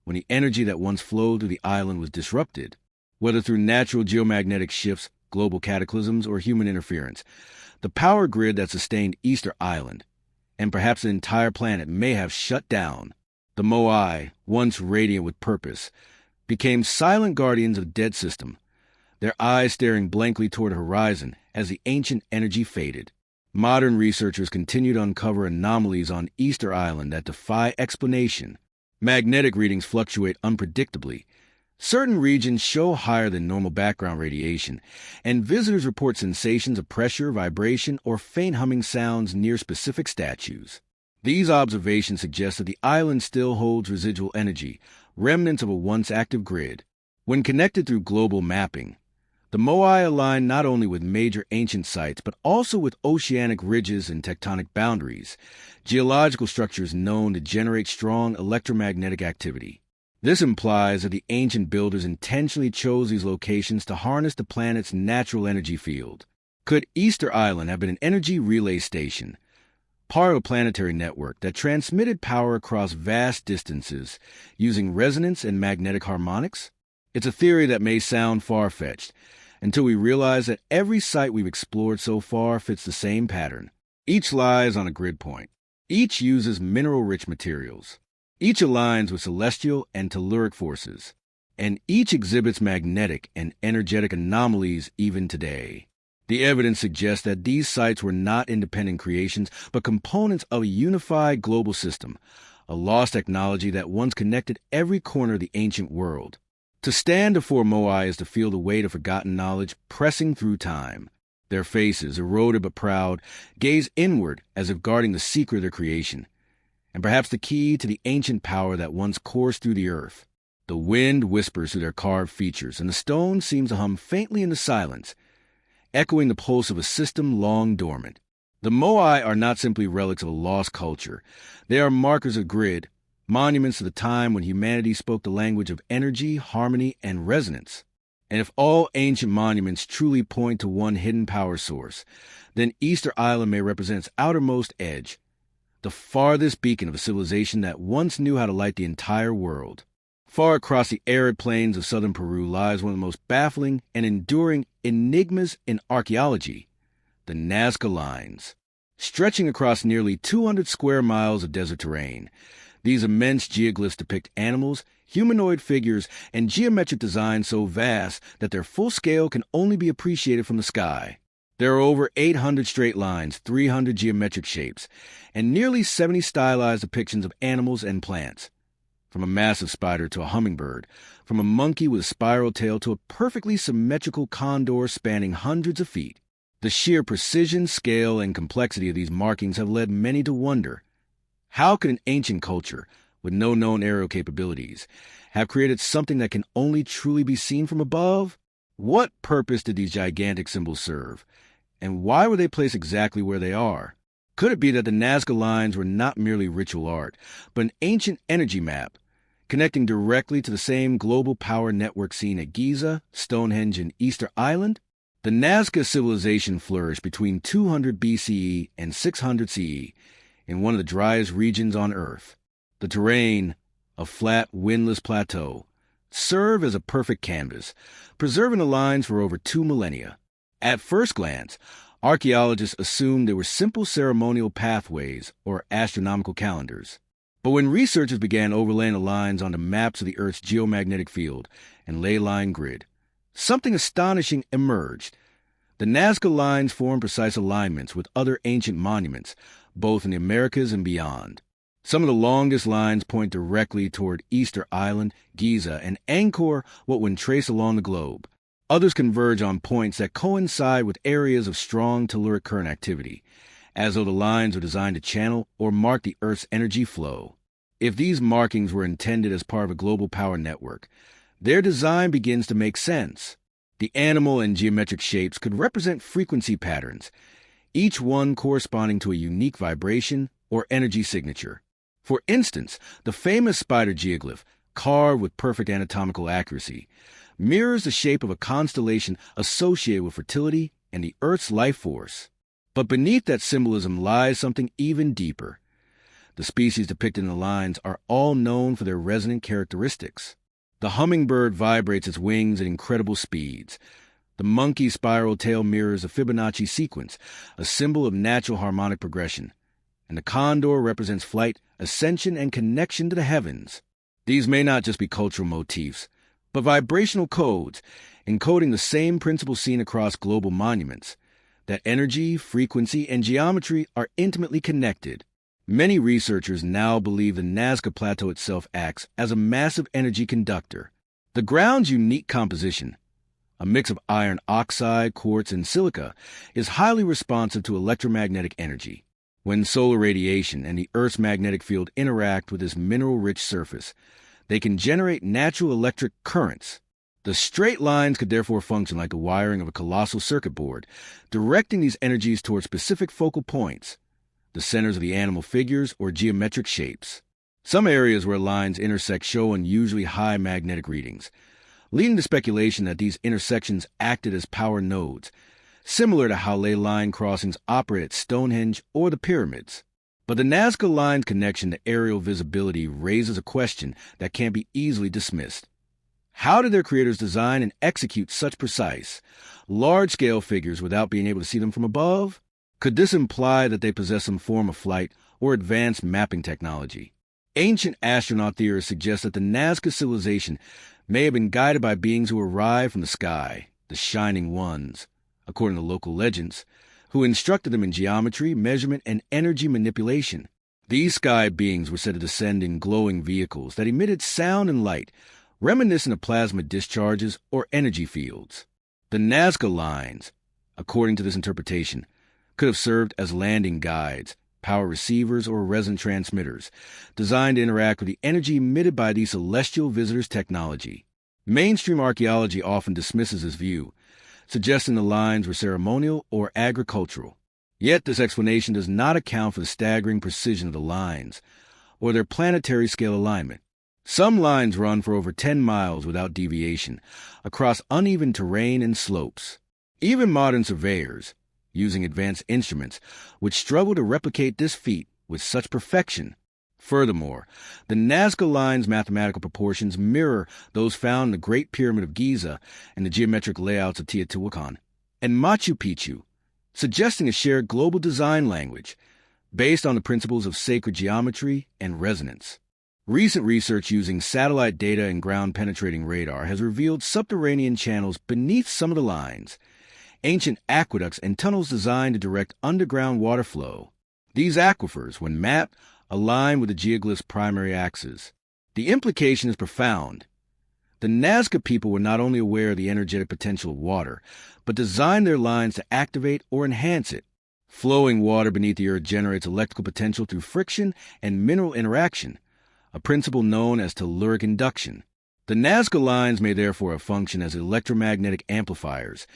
when the energy that once flowed through the island was disrupted. Whether through natural geomagnetic shifts, global cataclysms, or human interference, the power grid that sustained Easter Island, and perhaps the entire planet, may have shut down. The moai, once radiant with purpose, became silent guardians of the dead system, their eyes staring blankly toward the horizon as the ancient energy faded. Modern researchers continue to uncover anomalies on Easter Island that defy explanation. Magnetic readings fluctuate unpredictably. Certain regions show higher than normal background radiation, and visitors report sensations of pressure, vibration, or faint humming sounds near specific statues. These observations suggest that the island still holds residual energy, remnants of a once active grid. When connected through global mapping, the moai align not only with major ancient sites, but also with oceanic ridges and tectonic boundaries, geological structures known to generate strong electromagnetic activity. This implies that the ancient builders intentionally chose these locations to harness the planet's natural energy field. Could Easter Island have been an energy relay station, part of a planetary network that transmitted power across vast distances using resonance and magnetic harmonics? It's a theory that may sound far-fetched, until we realize that every site we've explored so far fits the same pattern. Each lies on a grid point. Each uses mineral-rich materials. Each aligns with celestial and telluric forces. And each exhibits magnetic and energetic anomalies even today. The evidence suggests that these sites were not independent creations, but components of a unified global system, a lost technology that once connected every corner of the ancient world. To stand before moai is to feel the weight of forgotten knowledge pressing through time. Their faces, eroded but proud, gaze inward as if guarding the secret of their creation, and perhaps the key to the ancient power that once coursed through the earth. The wind whispers through their carved features, and the stone seems to hum faintly in the silence, echoing the pulse of a system long dormant. The moai are not simply relics of a lost culture. They are markers of grid, monuments to the time when humanity spoke the language of energy, harmony, and resonance. And if all ancient monuments truly point to one hidden power source, then Easter Island may represent its outermost edge, the farthest beacon of a civilization that once knew how to light the entire world. Far across the arid plains of southern Peru lies one of the most baffling and enduring enigmas in archaeology, the Nazca Lines. Stretching across nearly 200 square miles of desert terrain, these immense geoglyphs depict animals, humanoid figures, and geometric designs so vast that their full scale can only be appreciated from the sky. There are over 800 straight lines, 300 geometric shapes, and nearly 70 stylized depictions of animals and plants. From a massive spider to a hummingbird, from a monkey with a spiral tail to a perfectly symmetrical condor spanning hundreds of feet. The sheer precision, scale, and complexity of these markings have led many to wonder, how could an ancient culture, with no known aerial capabilities, have created something that can only truly be seen from above? What purpose did these gigantic symbols serve? And why were they placed exactly where they are? Could it be that the Nazca Lines were not merely ritual art, but an ancient energy map, connecting directly to the same global power network seen at Giza, Stonehenge, and Easter Island? The Nazca civilization flourished between 200 BCE and 600 CE, in one of the driest regions on Earth. The terrain, a flat, windless plateau, served as a perfect canvas, preserving the lines for over 2 millennia. At first glance, archaeologists assumed they were simple ceremonial pathways or astronomical calendars. But when researchers began overlaying the lines onto maps of the Earth's geomagnetic field and ley line grid, something astonishing emerged. The Nazca lines form precise alignments with other ancient monuments, both in the Americas and beyond. Some of the longest lines point directly toward Easter Island, Giza, and Angkor, what when traced along the globe. Others converge on points that coincide with areas of strong telluric current activity, as though the lines are designed to channel or mark the Earth's energy flow. If these markings were intended as part of a global power network, their design begins to make sense. The animal and geometric shapes could represent frequency patterns, each one corresponding to a unique vibration or energy signature. For instance, the famous spider geoglyph, carved with perfect anatomical accuracy, mirrors the shape of a constellation associated with fertility and the Earth's life force. But beneath that symbolism lies something even deeper. The species depicted in the lines are all known for their resonant characteristics. The hummingbird vibrates its wings at incredible speeds. The monkey's spiral tail mirrors a Fibonacci sequence, a symbol of natural harmonic progression. And the condor represents flight, ascension, and connection to the heavens. These may not just be cultural motifs, but vibrational codes, encoding the same principle seen across global monuments, that energy, frequency, and geometry are intimately connected. Many researchers now believe the Nazca Plateau itself acts as a massive energy conductor. The ground's unique composition, a mix of iron oxide, quartz, and silica, is highly responsive to electromagnetic energy. When solar radiation and the Earth's magnetic field interact with this mineral-rich surface, they can generate natural electric currents. The straight lines could therefore function like the wiring of a colossal circuit board, directing these energies toward specific focal points, the centers of the animal figures or geometric shapes. Some areas where lines intersect show unusually high magnetic readings, leading to speculation that these intersections acted as power nodes, similar to how ley line crossings operate at Stonehenge or the pyramids. But the Nazca line's connection to aerial visibility raises a question that can't be easily dismissed. How did their creators design and execute such precise, large-scale figures without being able to see them from above? Could this imply that they possess some form of flight or advanced mapping technology? Ancient astronaut theorists suggest that the Nazca civilization may have been guided by beings who arrived from the sky, the Shining Ones, according to local legends, who instructed them in geometry, measurement, and energy manipulation. These sky beings were said to descend in glowing vehicles that emitted sound and light, reminiscent of plasma discharges or energy fields. The Nazca lines, according to this interpretation, could have served as landing guides, power receivers, or resonant transmitters, designed to interact with the energy emitted by these celestial visitors' technology. Mainstream archaeology often dismisses this view, suggesting the lines were ceremonial or agricultural. Yet this explanation does not account for the staggering precision of the lines, or their planetary scale alignment. Some lines run for over 10 miles without deviation, across uneven terrain and slopes. Even modern surveyors, using advanced instruments, would struggle to replicate this feat with such perfection. Furthermore, the Nazca line's mathematical proportions mirror those found in the Great Pyramid of Giza and the geometric layouts of Teotihuacan and Machu Picchu, suggesting a shared global design language based on the principles of sacred geometry and resonance. Recent research using satellite data and ground-penetrating radar has revealed subterranean channels beneath some of the lines, ancient aqueducts and tunnels designed to direct underground water flow. These aquifers, when mapped, align with the geoglyph's primary axis. The implication is profound. The Nazca people were not only aware of the energetic potential of water, but designed their lines to activate or enhance it. Flowing water beneath the earth generates electrical potential through friction and mineral interaction, a principle known as telluric induction. The Nazca lines may therefore have functioned as electromagnetic amplifiers,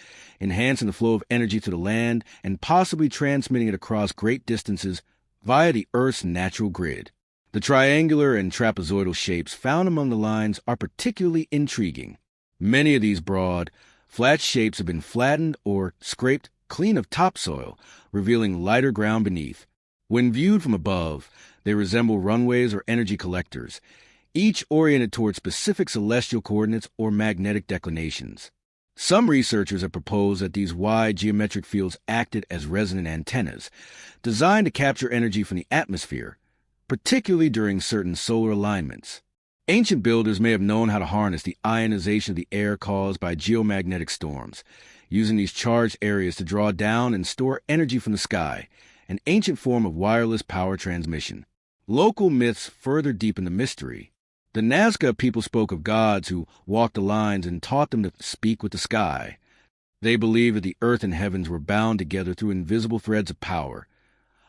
enhancing the flow of energy to the land and possibly transmitting it across great distances via the Earth's natural grid. The triangular and trapezoidal shapes found among the lines are particularly intriguing. Many of these broad, flat shapes have been flattened or scraped clean of topsoil, revealing lighter ground beneath. When viewed from above, they resemble runways or energy collectors, each oriented toward specific celestial coordinates or magnetic declinations. Some researchers have proposed that these wide geometric fields acted as resonant antennas, designed to capture energy from the atmosphere, particularly during certain solar alignments. Ancient builders may have known how to harness the ionization of the air caused by geomagnetic storms, using these charged areas to draw down and store energy from the sky, an ancient form of wireless power transmission. Local myths further deepen the mystery. The Nazca people spoke of gods who walked the lines and taught them to speak with the sky. They believed that the earth and heavens were bound together through invisible threads of power,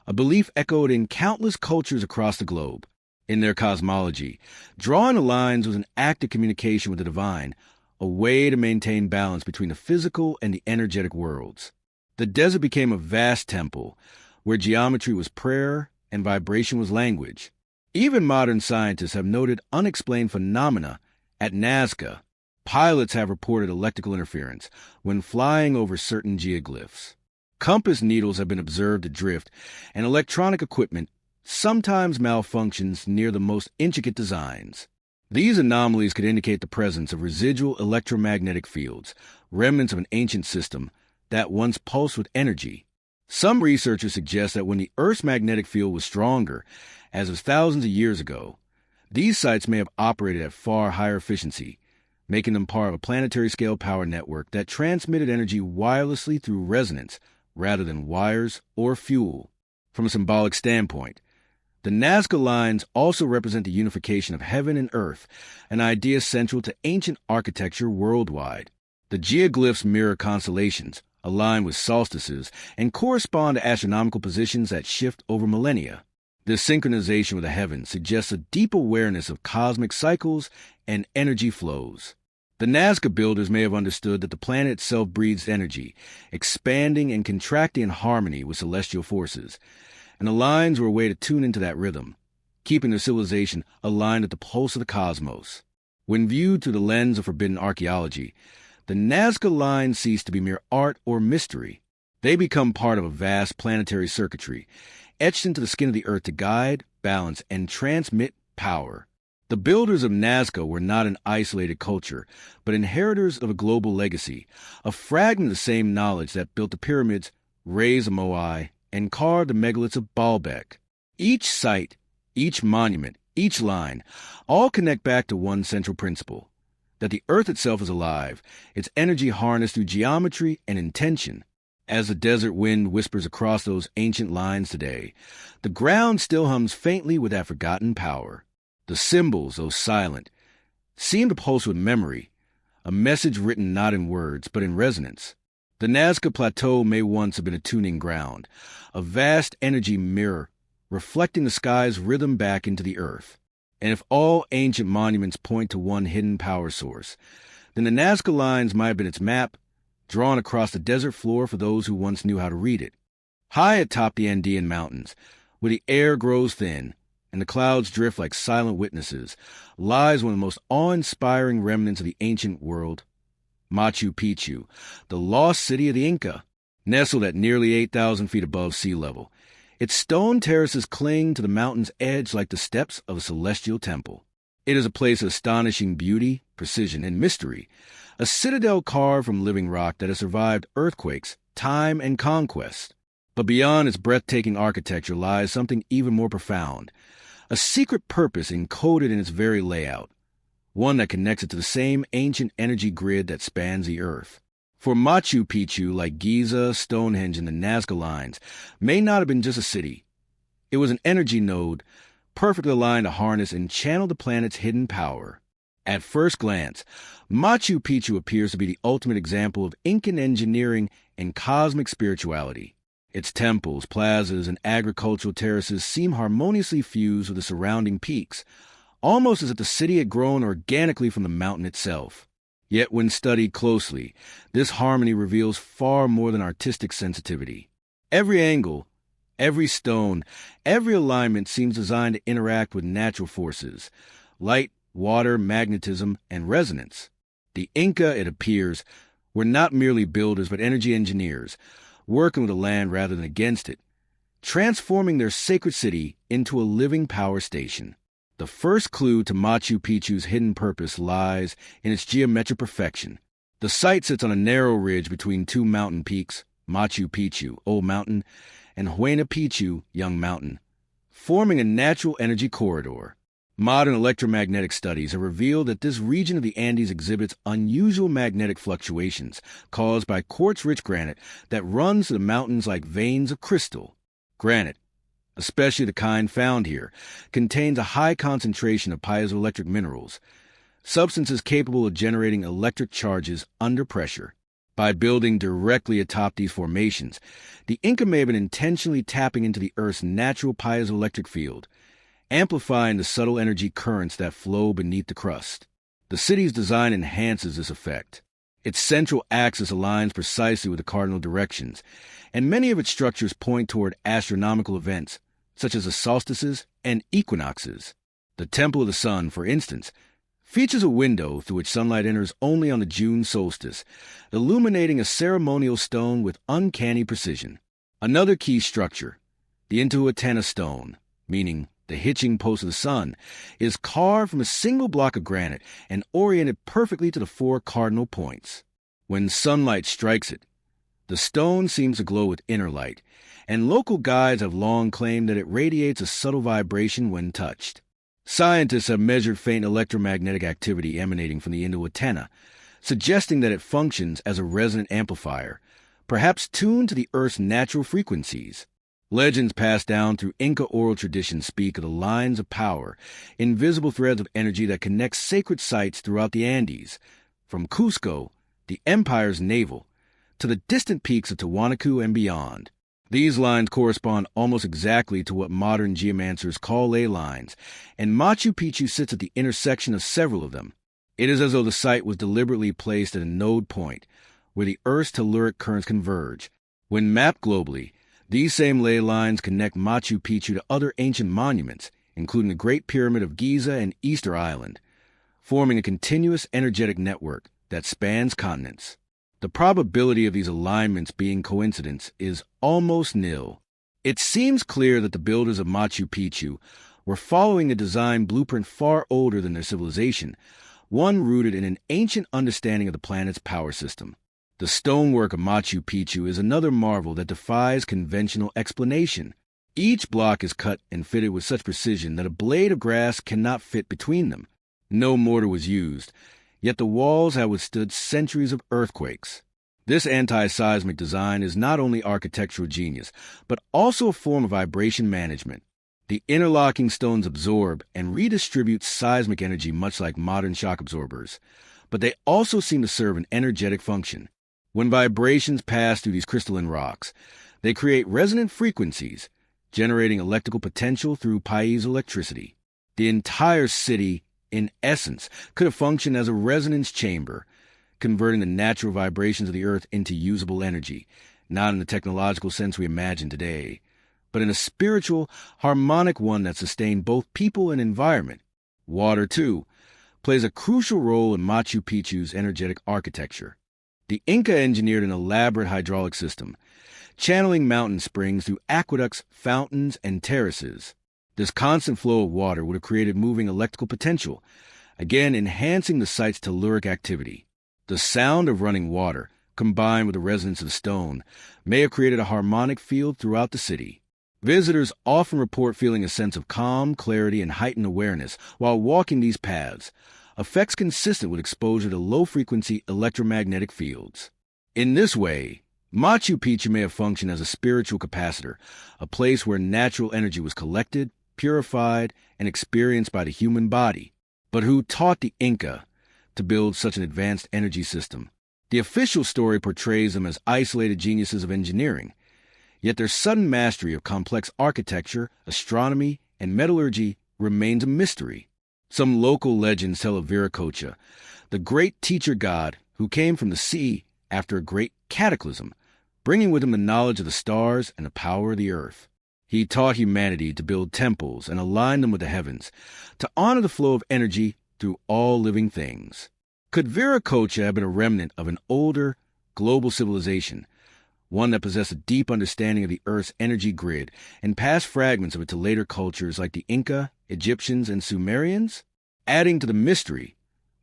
a belief echoed in countless cultures across the globe. In their cosmology, drawing the lines was an act of communication with the divine, a way to maintain balance between the physical and the energetic worlds. The desert became a vast temple, where geometry was prayer and vibration was language. Even modern scientists have noted unexplained phenomena at Nazca. Pilots have reported electrical interference when flying over certain geoglyphs. Compass needles have been observed to drift, and electronic equipment sometimes malfunctions near the most intricate designs. These anomalies could indicate the presence of residual electromagnetic fields, remnants of an ancient system that once pulsed with energy. Some researchers suggest that when the Earth's magnetic field was stronger, as of thousands of years ago, these sites may have operated at far higher efficiency, making them part of a planetary-scale power network that transmitted energy wirelessly through resonance rather than wires or fuel. From a symbolic standpoint, the Nazca lines also represent the unification of heaven and earth, an idea central to ancient architecture worldwide. The geoglyphs mirror constellations, align with solstices, and correspond to astronomical positions that shift over millennia. This synchronization with the heavens suggests a deep awareness of cosmic cycles and energy flows. The Nazca builders may have understood that the planet itself breathes energy, expanding and contracting in harmony with celestial forces, and the lines were a way to tune into that rhythm, keeping their civilization aligned with the pulse of the cosmos. When viewed through the lens of forbidden archaeology, the Nazca lines cease to be mere art or mystery. They become part of a vast planetary circuitry, etched into the skin of the earth to guide, balance, and transmit power. The builders of Nazca were not an isolated culture, but inheritors of a global legacy, a fragment of the same knowledge that built the pyramids, raised the Moai, and carved the megaliths of Baalbek. Each site, each monument, each line, all connect back to one central principle, that the earth itself is alive, its energy harnessed through geometry and intention. As the desert wind whispers across those ancient lines today, the ground still hums faintly with that forgotten power. The symbols, though silent, seem to pulse with memory, a message written not in words, but in resonance. The Nazca Plateau may once have been a tuning ground, a vast energy mirror, reflecting the sky's rhythm back into the earth. And if all ancient monuments point to one hidden power source, then the Nazca lines might have been its map, drawn across the desert floor for those who once knew how to read it. High atop the Andean mountains, where the air grows thin and the clouds drift like silent witnesses, lies one of the most awe-inspiring remnants of the ancient world, Machu Picchu, the lost city of the Inca. Nestled at nearly 8,000 feet above sea level, its stone terraces cling to the mountain's edge like the steps of a celestial temple. It is a place of astonishing beauty, precision, and mystery, a citadel carved from living rock that has survived earthquakes, time, and conquest. But beyond its breathtaking architecture lies something even more profound, a secret purpose encoded in its very layout, one that connects it to the same ancient energy grid that spans the earth. For Machu Picchu, like Giza, Stonehenge, and the Nazca lines, may not have been just a city. It was an energy node, perfectly aligned to harness and channel the planet's hidden power. At first glance, Machu Picchu appears to be the ultimate example of Incan engineering and cosmic spirituality. Its temples, plazas, and agricultural terraces seem harmoniously fused with the surrounding peaks, almost as if the city had grown organically from the mountain itself. Yet when studied closely, this harmony reveals far more than artistic sensitivity. Every angle, every stone, every alignment seems designed to interact with natural forces, light, water, magnetism, and resonance. The Inca, it appears, were not merely builders but energy engineers, working with the land rather than against it, transforming their sacred city into a living power station. The first clue to Machu Picchu's hidden purpose lies in its geometric perfection. The site sits on a narrow ridge between two mountain peaks, Machu Picchu, Old Mountain, and Huayna Picchu, Young Mountain. forming a natural energy corridor. Modern electromagnetic studies have revealed that this region of the Andes exhibits unusual magnetic fluctuations caused by quartz-rich granite that runs through the mountains like veins of crystal. Granite, especially the kind found here, contains a high concentration of piezoelectric minerals, substances capable of generating electric charges under pressure. By building directly atop these formations, the Inca may have been intentionally tapping into the Earth's natural piezoelectric field, amplifying the subtle energy currents that flow beneath the crust. The city's design enhances this effect. Its central axis aligns precisely with the cardinal directions, and many of its structures point toward astronomical events, such as the solstices and equinoxes. The Temple of the Sun, for instance, features a window through which sunlight enters only on the June solstice, illuminating a ceremonial stone with uncanny precision. Another key structure, the Intihuatana stone, meaning the hitching post of the sun, is carved from a single block of granite and oriented perfectly to the 4 cardinal points. When sunlight strikes it, the stone seems to glow with inner light, and local guides have long claimed that it radiates a subtle vibration when touched. Scientists have measured faint electromagnetic activity emanating from the Intihuatana, suggesting that it functions as a resonant amplifier, perhaps tuned to the Earth's natural frequencies. Legends passed down through Inca oral traditions speak of the lines of power, invisible threads of energy that connect sacred sites throughout the Andes, from Cusco, the empire's navel, to the distant peaks of Tiwanaku and beyond. These lines correspond almost exactly to what modern geomancers call ley lines, and Machu Picchu sits at the intersection of several of them. It is as though the site was deliberately placed at a node point, where the Earth's telluric currents converge. When mapped globally, these same ley lines connect Machu Picchu to other ancient monuments, including the Great Pyramid of Giza and Easter Island, forming a continuous energetic network that spans continents. The probability of these alignments being coincidence is almost nil. It seems clear that the builders of Machu Picchu were following a design blueprint far older than their civilization, one rooted in an ancient understanding of the planet's power system. The stonework of Machu Picchu is another marvel that defies conventional explanation. Each block is cut and fitted with such precision that a blade of grass cannot fit between them. No mortar was used, yet the walls have withstood centuries of earthquakes. This anti-seismic design is not only architectural genius, but also a form of vibration management. The interlocking stones absorb and redistribute seismic energy much like modern shock absorbers, but they also seem to serve an energetic function. When vibrations pass through these crystalline rocks, they create resonant frequencies, generating electrical potential through piezoelectricity. The entire city, in essence, could have functioned as a resonance chamber, converting the natural vibrations of the Earth into usable energy, not in the technological sense we imagine today, but in a spiritual, harmonic one that sustained both people and environment. Water, too, plays a crucial role in Machu Picchu's energetic architecture. The Inca engineered an elaborate hydraulic system, channeling mountain springs through aqueducts, fountains, and terraces. This constant flow of water would have created moving electrical potential, again enhancing the site's telluric activity. The sound of running water, combined with the resonance of stone, may have created a harmonic field throughout the city. Visitors often report feeling a sense of calm, clarity, and heightened awareness while walking these paths, effects consistent with exposure to low-frequency electromagnetic fields. In this way, Machu Picchu may have functioned as a spiritual capacitor, a place where natural energy was collected, purified, and experienced by the human body. But who taught the Inca to build such an advanced energy system? The official story portrays them as isolated geniuses of engineering, yet their sudden mastery of complex architecture, astronomy, and metallurgy remains a mystery. Some local legends tell of Viracocha, the great teacher god who came from the sea after a great cataclysm, bringing with him the knowledge of the stars and the power of the earth. He taught humanity to build temples and align them with the heavens, to honor the flow of energy through all living things. Could Viracocha have been a remnant of an older, global civilization, one that possessed a deep understanding of the Earth's energy grid and passed fragments of it to later cultures like the Inca, Egyptians, and Sumerians? Adding to the mystery,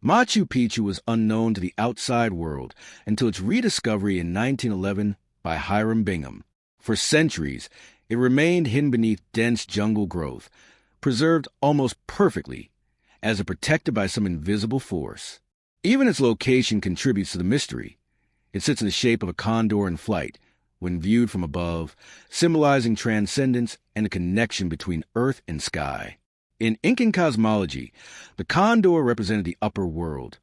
Machu Picchu was unknown to the outside world until its rediscovery in 1911 by Hiram Bingham. For centuries, It remained hidden beneath dense jungle growth, preserved almost perfectly, as if protected by some invisible force. Even its location contributes to the mystery. It sits in the shape of a condor in flight, when viewed from above, symbolizing transcendence and a connection between earth and sky. In Incan cosmology, the condor represented the upper world,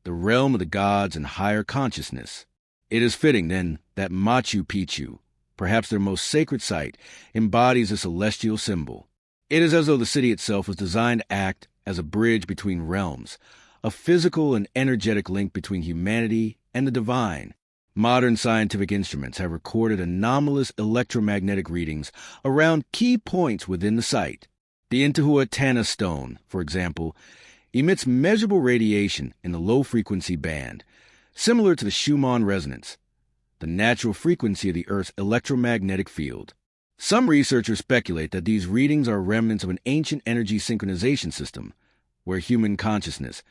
the realm of the gods and higher consciousness. It is fitting, then, that Machu Picchu, perhaps their most sacred site, embodies a celestial symbol. It is as though the city itself was designed to act as a bridge between realms, a physical and energetic link between humanity and the divine. Modern scientific instruments have recorded anomalous electromagnetic readings around key points within the site. The Intihuatana stone, for example, emits measurable radiation in the low-frequency band, similar to the Schumann resonance, the natural frequency of the Earth's electromagnetic field. Some researchers speculate that these readings are remnants of an ancient energy synchronization system, where human consciousness,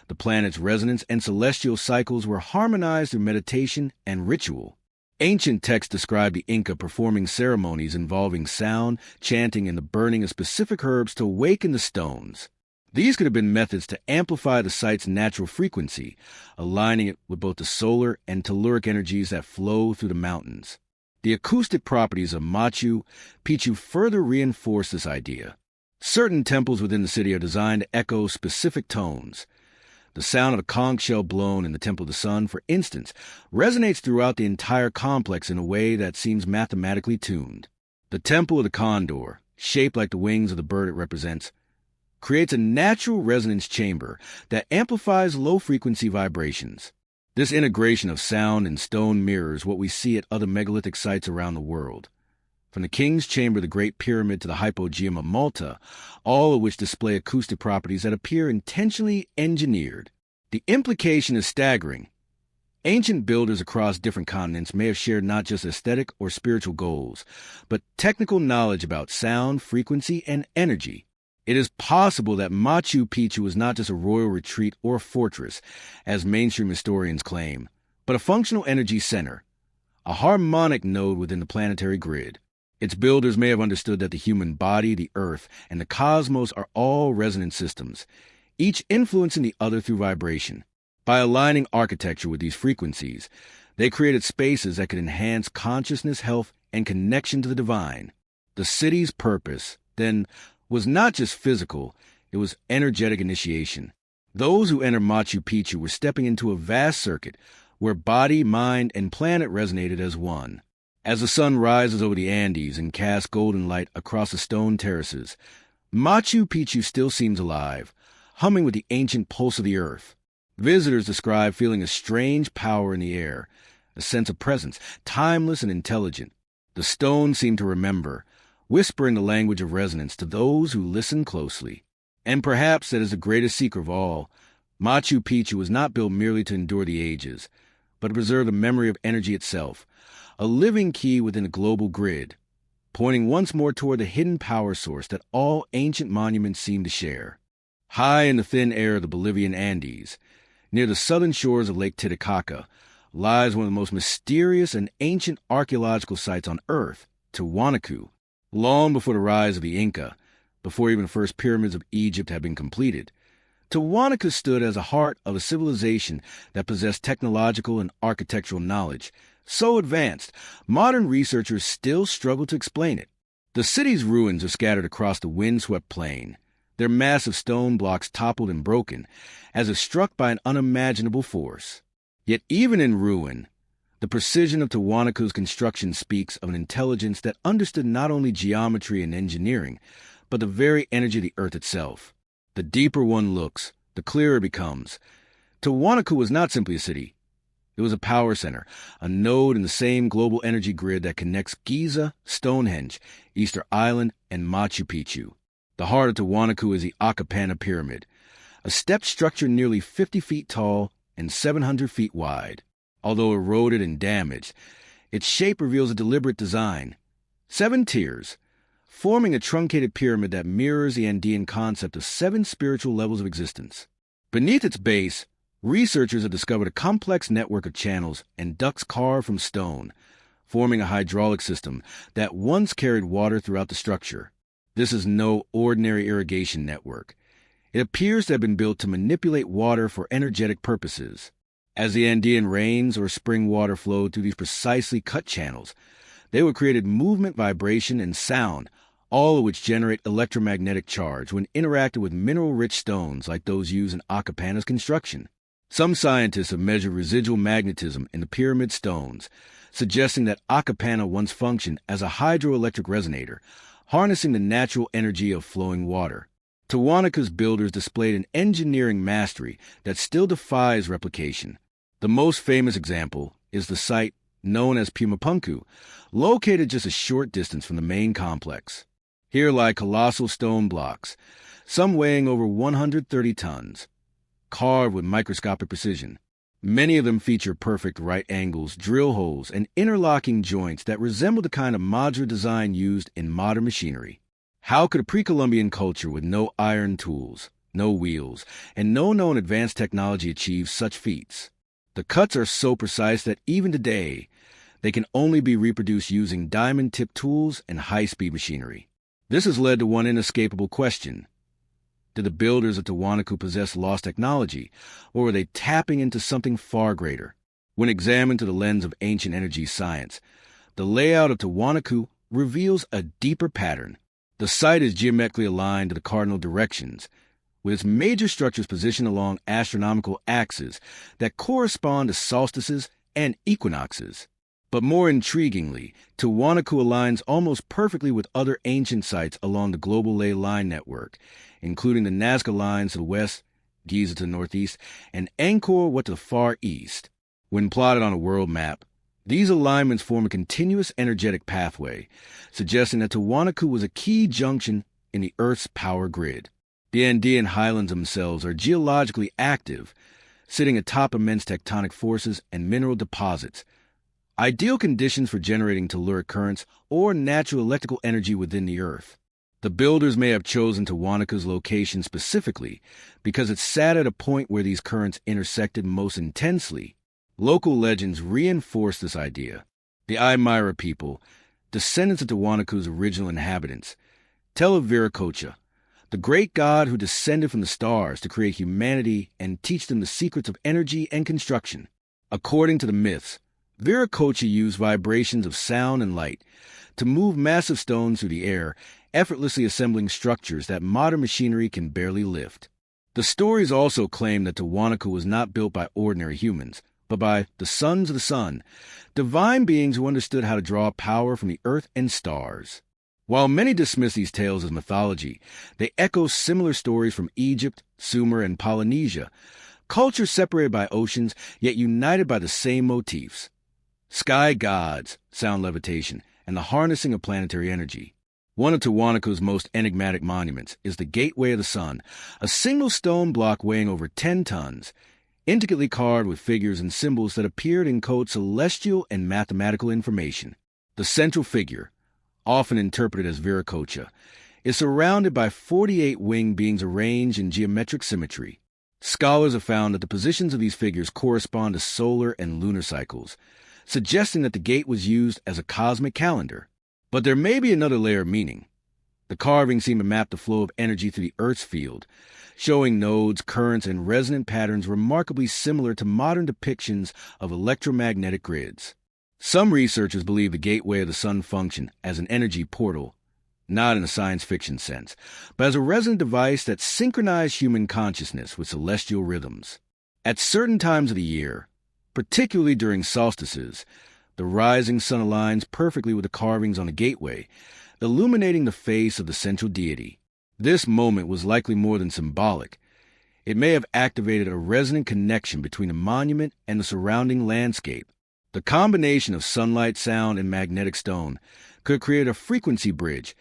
the planet's resonance, and celestial cycles were harmonized through meditation and ritual. Ancient texts describe the Inca performing ceremonies involving sound, chanting, and the burning of specific herbs to awaken the stones. These could have been methods to amplify the site's natural frequency, aligning it with both the solar and telluric energies that flow through the mountains. The acoustic properties of Machu Picchu further reinforce this idea. Certain temples within the city are designed to echo specific tones. The sound of a conch shell blown in the Temple of the Sun, for instance, resonates throughout the entire complex in a way that seems mathematically tuned. The Temple of the Condor, shaped like the wings of the bird it represents, creates a natural resonance chamber that amplifies low-frequency vibrations. This integration of sound and stone mirrors what we see at other megalithic sites around the world. From the King's Chamber of the Great Pyramid to the Hypogeum of Malta, all of which display acoustic properties that appear intentionally engineered. The implication is staggering. Ancient builders across different continents may have shared not just aesthetic or spiritual goals, but technical knowledge about sound, frequency, and energy. It is possible that Machu Picchu was not just a royal retreat or a fortress, as mainstream historians claim, but a functional energy center, a harmonic node within the planetary grid. Its builders may have understood that the human body, the earth, and the cosmos are all resonant systems, each influencing the other through vibration. By aligning architecture with these frequencies, they created spaces that could enhance consciousness, health, and connection to the divine. The city's purpose, then, was not just physical, it was energetic initiation. Those who entered Machu Picchu were stepping into a vast circuit where body, mind, and planet resonated as one. As the sun rises over the Andes and casts golden light across the stone terraces, Machu Picchu still seems alive, humming with the ancient pulse of the earth. Visitors describe feeling a strange power in the air, a sense of presence, timeless and intelligent. The stones seem to remember, whispering the language of resonance to those who listen closely. And perhaps that is the greatest secret of all. Machu Picchu was not built merely to endure the ages, but to preserve the memory of energy itself, a living key within a global grid, pointing once more toward the hidden power source that all ancient monuments seem to share. High in the thin air of the Bolivian Andes, near the southern shores of Lake Titicaca, lies one of the most mysterious and ancient archaeological sites on Earth, Tiwanaku. Long before the rise of the Inca, before even the first pyramids of Egypt had been completed, Tiwanaku stood as a heart of a civilization that possessed technological and architectural knowledge so advanced, modern researchers still struggle to explain it. The city's ruins are scattered across the windswept plain, their massive stone blocks toppled and broken, as if struck by an unimaginable force. Yet even in ruin, the precision of Tiwanaku's construction speaks of an intelligence that understood not only geometry and engineering, but the very energy of the earth itself. The deeper one looks, the clearer it becomes. Tiwanaku was not simply a city. It was a power center, a node in the same global energy grid that connects Giza, Stonehenge, Easter Island, and Machu Picchu. The heart of Tiwanaku is the Acapana Pyramid, a stepped structure nearly 50 feet tall and 700 feet wide. Although eroded and damaged, its shape reveals a deliberate design. 7 tiers, forming a truncated pyramid that mirrors the Andean concept of 7 spiritual levels of existence. Beneath its base, researchers have discovered a complex network of channels and ducts carved from stone, forming a hydraulic system that once carried water throughout the structure. This is no ordinary irrigation network. It appears to have been built to manipulate water for energetic purposes. As the Andean rains or spring water flowed through these precisely cut channels, they would create movement, vibration, and sound, all of which generate electromagnetic charge when interacted with mineral-rich stones like those used in Acapana's construction. Some scientists have measured residual magnetism in the pyramid stones, suggesting that Acapana once functioned as a hydroelectric resonator, harnessing the natural energy of flowing water. Tiwanaku's builders displayed an engineering mastery that still defies replication. The most famous example is the site known as Pumapunku, located just a short distance from the main complex. Here lie colossal stone blocks, some weighing over 130 tons, carved with microscopic precision. Many of them feature perfect right angles, drill holes, and interlocking joints that resemble the kind of modular design used in modern machinery. How could a pre-Columbian culture with no iron tools, no wheels, and no known advanced technology achieve such feats? The cuts are so precise that even today, they can only be reproduced using diamond-tipped tools and high-speed machinery. This has led to one inescapable question. Did the builders of Tiwanaku possess lost technology, or were they tapping into something far greater? When examined through the lens of ancient energy science, the layout of Tiwanaku reveals a deeper pattern. The site is geometrically aligned to the cardinal directions, with its major structures positioned along astronomical axes that correspond to solstices and equinoxes. But more intriguingly, Tiwanaku aligns almost perfectly with other ancient sites along the global ley line network, including the Nazca lines to the west, Giza to the northeast, and Angkor Wat to the far east. When plotted on a world map, these alignments form a continuous energetic pathway, suggesting that Tiwanaku was a key junction in the Earth's power grid. The Andean highlands themselves are geologically active, sitting atop immense tectonic forces and mineral deposits, ideal conditions for generating telluric currents or natural electrical energy within the Earth. The builders may have chosen Tiwanaku's location specifically because it sat at a point where these currents intersected most intensely. Local legends reinforce this idea. The Aymara people, descendants of Tiwanaku's original inhabitants, tell of Viracocha, the great god who descended from the stars to create humanity and teach them the secrets of energy and construction. According to the myths, Viracocha used vibrations of sound and light to move massive stones through the air, effortlessly assembling structures that modern machinery can barely lift. The stories also claim that Tiwanaku was not built by ordinary humans, but by the sons of the sun, divine beings who understood how to draw power from the earth and stars. While many dismiss these tales as mythology, they echo similar stories from Egypt, Sumer, and Polynesia, cultures separated by oceans yet united by the same motifs: sky gods, sound levitation, and the harnessing of planetary energy. One of Tiwanaku's most enigmatic monuments is the Gateway of the Sun, a single stone block weighing over 10 tons, intricately carved with figures and symbols that appear to encode celestial and mathematical information. The central figure, often interpreted as Viracocha, is surrounded by 48 winged beings arranged in geometric symmetry. Scholars have found that the positions of these figures correspond to solar and lunar cycles, suggesting that the gate was used as a cosmic calendar. But there may be another layer of meaning. The carvings seem to map the flow of energy through the Earth's field, showing nodes, currents, and resonant patterns remarkably similar to modern depictions of electromagnetic grids. Some researchers believe the Gateway of the Sun functioned as an energy portal, not in a science fiction sense, but as a resonant device that synchronized human consciousness with celestial rhythms. At certain times of the year, particularly during solstices, the rising sun aligns perfectly with the carvings on the gateway, illuminating the face of the central deity. This moment was likely more than symbolic. It may have activated a resonant connection between the monument and the surrounding landscape. The combination of sunlight, sound, and magnetic stone could create a frequency bridge,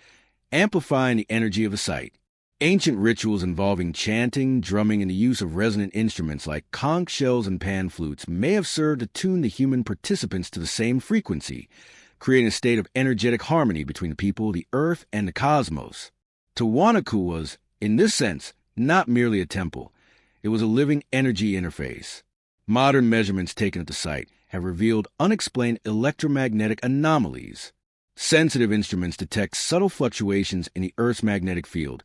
amplifying the energy of the site. Ancient rituals involving chanting, drumming, and the use of resonant instruments like conch shells and pan flutes may have served to tune the human participants to the same frequency, creating a state of energetic harmony between the people, the earth, and the cosmos. Tiwanaku was, in this sense, not merely a temple. It was a living energy interface. Modern measurements taken at the site have revealed unexplained electromagnetic anomalies. Sensitive instruments detect subtle fluctuations in the Earth's magnetic field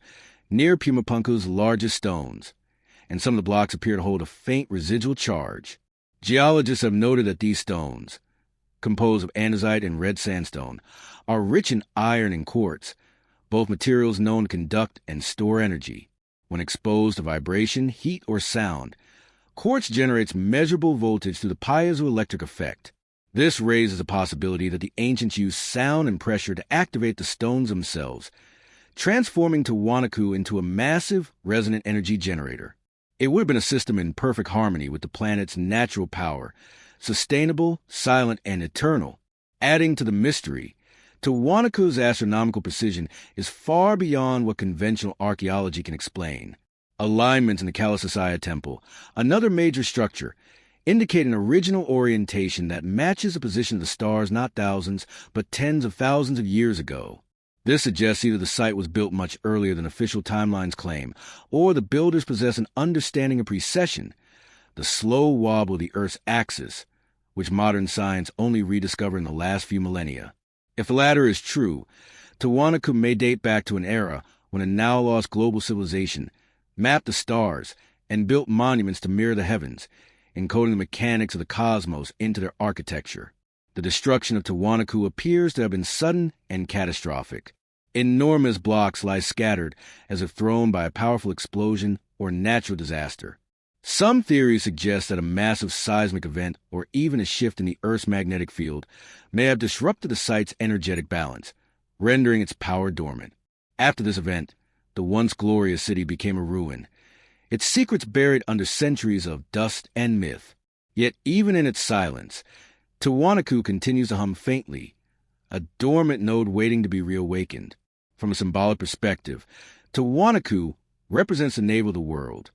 near Pumapunku's largest stones, and some of the blocks appear to hold a faint residual charge. Geologists have noted that these stones, composed of andesite and red sandstone, are rich in iron and quartz, both materials known to conduct and store energy. When exposed to vibration, heat, or sound, quartz generates measurable voltage through the piezoelectric effect. This raises the possibility that the ancients used sound and pressure to activate the stones themselves, transforming Tiwanaku into a massive, resonant energy generator. It would have been a system in perfect harmony with the planet's natural power, sustainable, silent, and eternal. Adding to the mystery, Tiwanaku's astronomical precision is far beyond what conventional archaeology can explain. Alignments in the Kalasasaya Temple, another major structure, indicate an original orientation that matches the position of the stars not thousands, but tens of thousands of years ago. This suggests either the site was built much earlier than official timelines claim, or the builders possess an understanding of precession, the slow wobble of the Earth's axis, which modern science only rediscovered in the last few millennia. If the latter is true, Tiwanaku may date back to an era when a now-lost global civilization mapped the stars and built monuments to mirror the heavens, encoding the mechanics of the cosmos into their architecture. The destruction of Tiwanaku appears to have been sudden and catastrophic. Enormous blocks lie scattered as if thrown by a powerful explosion or natural disaster. Some theories suggest that a massive seismic event or even a shift in the Earth's magnetic field may have disrupted the site's energetic balance, rendering its power dormant. After this event, the once glorious city became a ruin, its secrets buried under centuries of dust and myth. Yet even in its silence, Tiwanaku continues to hum faintly, a dormant node waiting to be reawakened. From a symbolic perspective, Tiwanaku represents the navel of the world,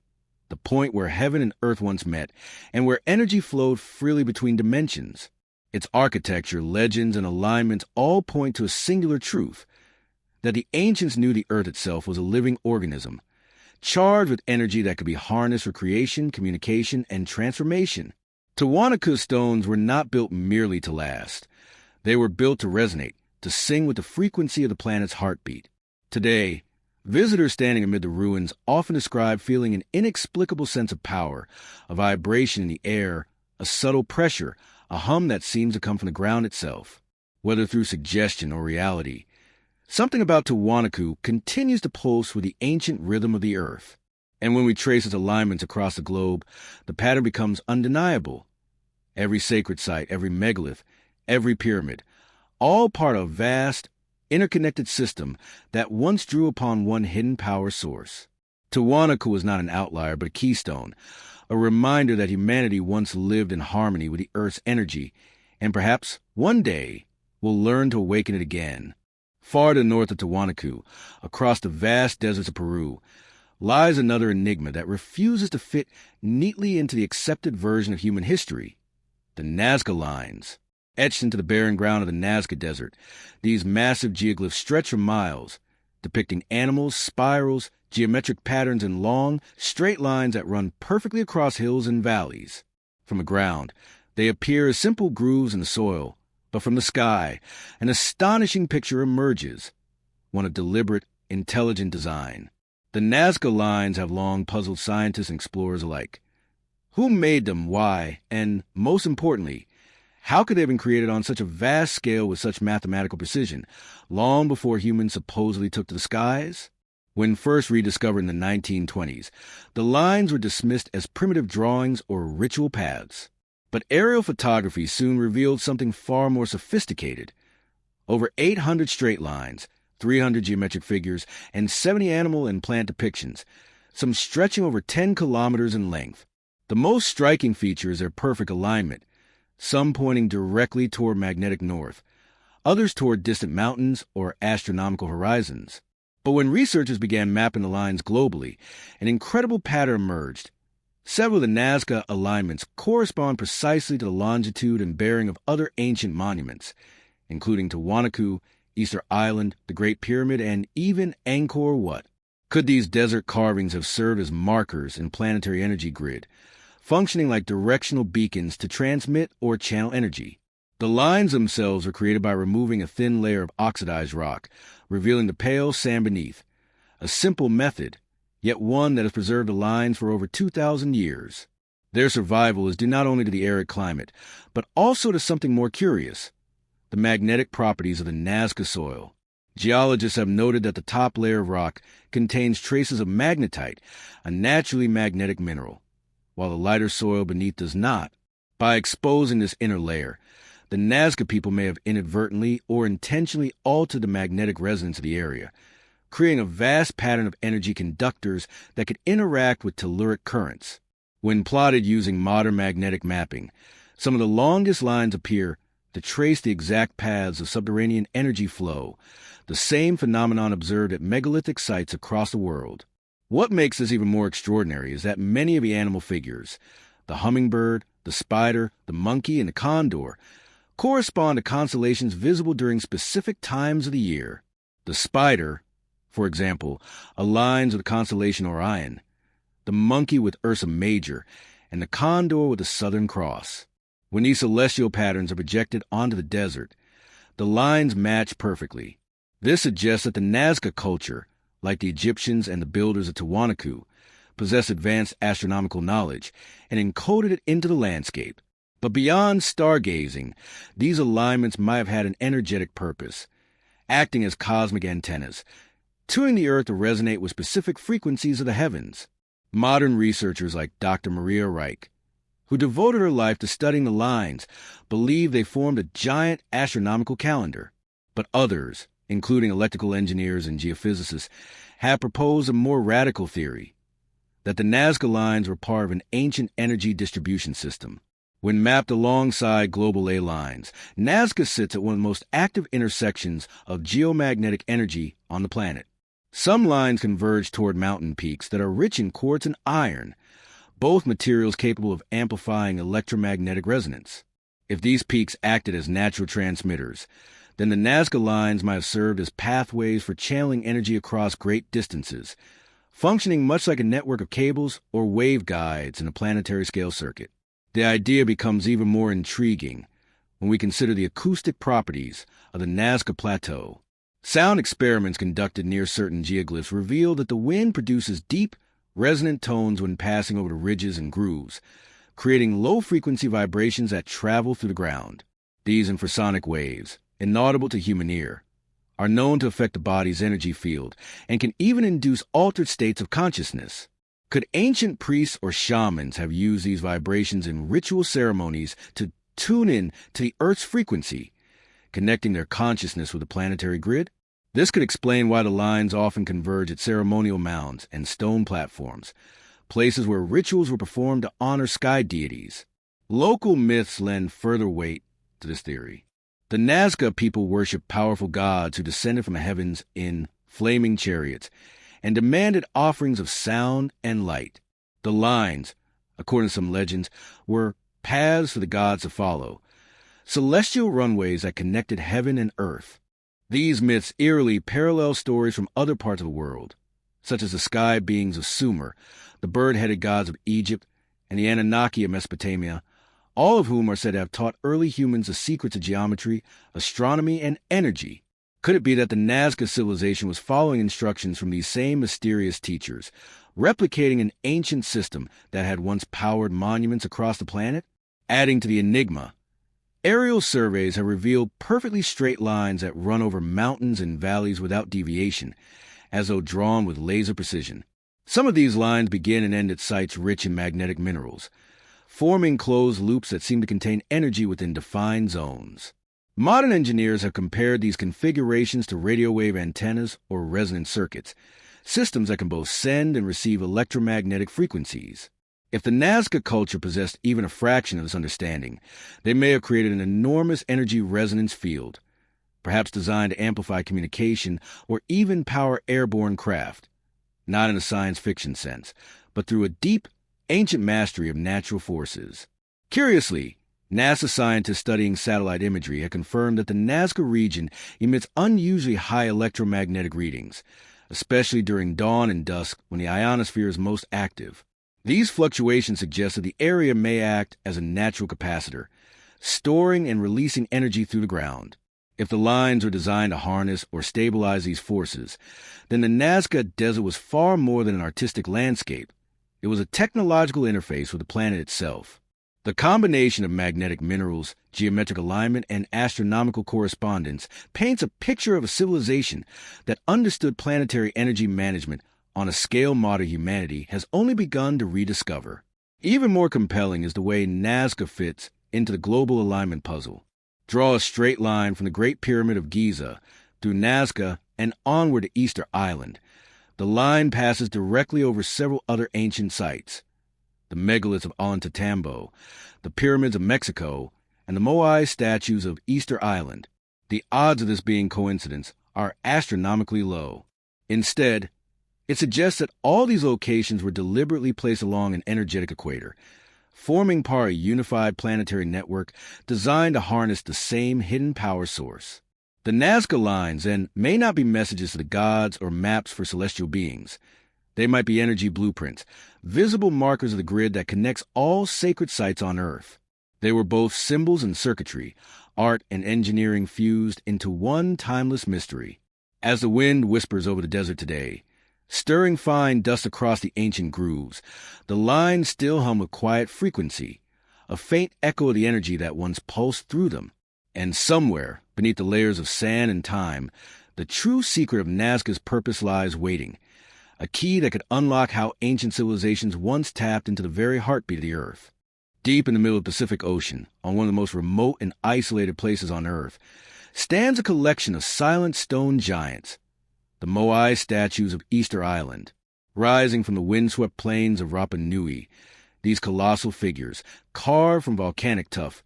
the point where heaven and earth once met, and where energy flowed freely between dimensions. Its architecture, legends, and alignments all point to a singular truth, that the ancients knew the earth itself was a living organism, charged with energy that could be harnessed for creation, communication, and transformation. Tiwanaku stones were not built merely to last. They were built to resonate, to sing with the frequency of the planet's heartbeat. Today, visitors standing amid the ruins often describe feeling an inexplicable sense of power, a vibration in the air, a subtle pressure, a hum that seems to come from the ground itself. Whether through suggestion or reality, something about Tiwanaku continues to pulse with the ancient rhythm of the earth. And when we trace its alignments across the globe, the pattern becomes undeniable. Every sacred site, every megalith, every pyramid, all part of a vast, interconnected system that once drew upon one hidden power source. Tiwanaku is not an outlier, but a keystone, a reminder that humanity once lived in harmony with the Earth's energy, and perhaps one day will learn to awaken it again. Far to the north of Tiwanaku, across the vast deserts of Peru, lies another enigma that refuses to fit neatly into the accepted version of human history: the Nazca Lines. Etched into the barren ground of the Nazca Desert, these massive geoglyphs stretch for miles, depicting animals, spirals, geometric patterns, and long, straight lines that run perfectly across hills and valleys. From the ground, they appear as simple grooves in the soil, but from the sky, an astonishing picture emerges, one of deliberate, intelligent design. The Nazca Lines have long puzzled scientists and explorers alike. Who made them, why, and, most importantly, how could they have been created on such a vast scale with such mathematical precision, long before humans supposedly took to the skies? When first rediscovered in the 1920s, the lines were dismissed as primitive drawings or ritual paths. But aerial photography soon revealed something far more sophisticated. Over 800 straight lines, 300 geometric figures, and 70 animal and plant depictions, some stretching over 10 kilometers in length. The most striking feature is their perfect alignment, some pointing directly toward magnetic north, others toward distant mountains or astronomical horizons. But when researchers began mapping the lines globally, an incredible pattern emerged. Several of the Nazca alignments correspond precisely to the longitude and bearing of other ancient monuments, including Tiwanaku, Easter Island, the Great Pyramid, and even Angkor Wat. Could these desert carvings have served as markers in planetary energy grid, functioning like directional beacons to transmit or channel energy. The lines themselves are created by removing a thin layer of oxidized rock, revealing the pale sand beneath. A simple method, yet one that has preserved the lines for over 2,000 years. Their survival is due not only to the arid climate, but also to something more curious: the magnetic properties of the Nazca soil. Geologists have noted that the top layer of rock contains traces of magnetite, a naturally magnetic mineral, while the lighter soil beneath does not. By exposing this inner layer, the Nazca people may have inadvertently or intentionally altered the magnetic resonance of the area, creating a vast pattern of energy conductors that could interact with telluric currents. When plotted using modern magnetic mapping, some of the longest lines appear to trace the exact paths of subterranean energy flow, the same phenomenon observed at megalithic sites across the world. What makes this even more extraordinary is that many of the animal figures, the hummingbird, the spider, the monkey, and the condor, correspond to constellations visible during specific times of the year. The spider, for example, aligns with the constellation Orion, the monkey with Ursa Major, and the condor with the Southern Cross. When these celestial patterns are projected onto the desert, the lines match perfectly. This suggests that the Nazca culture, like the Egyptians and the builders of Tiwanaku, possessed advanced astronomical knowledge and encoded it into the landscape. But beyond stargazing, these alignments might have had an energetic purpose, acting as cosmic antennas, tuning the Earth to resonate with specific frequencies of the heavens. Modern researchers like Dr. Maria Reich, who devoted her life to studying the lines, believe they formed a giant astronomical calendar. But others, including electrical engineers and geophysicists, have proposed a more radical theory, that the Nazca lines were part of an ancient energy distribution system. When mapped alongside global A lines, Nazca sits at one of the most active intersections of geomagnetic energy on the planet. Some lines converge toward mountain peaks that are rich in quartz and iron, both materials capable of amplifying electromagnetic resonance. If these peaks acted as natural transmitters, then the Nazca lines might have served as pathways for channeling energy across great distances, functioning much like a network of cables or waveguides in a planetary scale circuit. The idea becomes even more intriguing when we consider the acoustic properties of the Nazca Plateau. Sound experiments conducted near certain geoglyphs reveal that the wind produces deep, resonant tones when passing over the ridges and grooves, creating low-frequency vibrations that travel through the ground. These infrasonic waves, inaudible to human ear, are known to affect the body's energy field and can even induce altered states of consciousness. Could ancient priests or shamans have used these vibrations in ritual ceremonies to tune in to the Earth's frequency, connecting their consciousness with the planetary grid? This could explain why the lines often converge at ceremonial mounds and stone platforms, places where rituals were performed to honor sky deities. Local myths lend further weight to this theory. The Nazca people worshiped powerful gods who descended from the heavens in flaming chariots and demanded offerings of sound and light. The lines, according to some legends, were paths for the gods to follow, celestial runways that connected heaven and earth. These myths eerily parallel stories from other parts of the world, such as the sky beings of Sumer, the bird-headed gods of Egypt, and the Anunnaki of Mesopotamia, all of whom are said to have taught early humans the secrets of geometry, astronomy, and energy. Could it be that the Nazca civilization was following instructions from these same mysterious teachers, replicating an ancient system that had once powered monuments across the planet? Adding to the enigma, aerial surveys have revealed perfectly straight lines that run over mountains and valleys without deviation, as though drawn with laser precision. Some of these lines begin and end at sites rich in magnetic minerals, forming closed loops that seem to contain energy within defined zones. Modern engineers have compared these configurations to radio wave antennas or resonant circuits, systems that can both send and receive electromagnetic frequencies. If the Nazca culture possessed even a fraction of this understanding, they may have created an enormous energy resonance field, perhaps designed to amplify communication or even power airborne craft, not in a science fiction sense, but through a deep, ancient mastery of natural forces. Curiously, NASA scientists studying satellite imagery have confirmed that the Nazca region emits unusually high electromagnetic readings, especially during dawn and dusk when the ionosphere is most active. These fluctuations suggest that the area may act as a natural capacitor, storing and releasing energy through the ground. If the lines are designed to harness or stabilize these forces, then the Nazca Desert was far more than an artistic landscape. It was a technological interface with the planet itself. The combination of magnetic minerals, geometric alignment, and astronomical correspondence paints a picture of a civilization that understood planetary energy management on a scale modern humanity has only begun to rediscover. Even more compelling is the way Nazca fits into the global alignment puzzle. Draw a straight line from the Great Pyramid of Giza through Nazca and onward to Easter Island. The line passes directly over several other ancient sites: the megaliths of Ollantaytambo, the pyramids of Mexico, and the Moai statues of Easter Island. The odds of this being coincidence are astronomically low. Instead, it suggests that all these locations were deliberately placed along an energetic equator, forming part of a unified planetary network designed to harness the same hidden power source. The Nazca lines, then, may not be messages to the gods or maps for celestial beings. They might be energy blueprints, visible markers of the grid that connects all sacred sites on Earth. They were both symbols and circuitry, art and engineering fused into one timeless mystery. As the wind whispers over the desert today, stirring fine dust across the ancient grooves, the lines still hum with quiet frequency, a faint echo of the energy that once pulsed through them. And somewhere, beneath the layers of sand and time, the true secret of Nazca's purpose lies waiting, a key that could unlock how ancient civilizations once tapped into the very heartbeat of the Earth. Deep in the middle of the Pacific Ocean, on one of the most remote and isolated places on Earth, stands a collection of silent stone giants, the Moai statues of Easter Island. Rising from the windswept plains of Rapa Nui, these colossal figures, carved from volcanic tuff,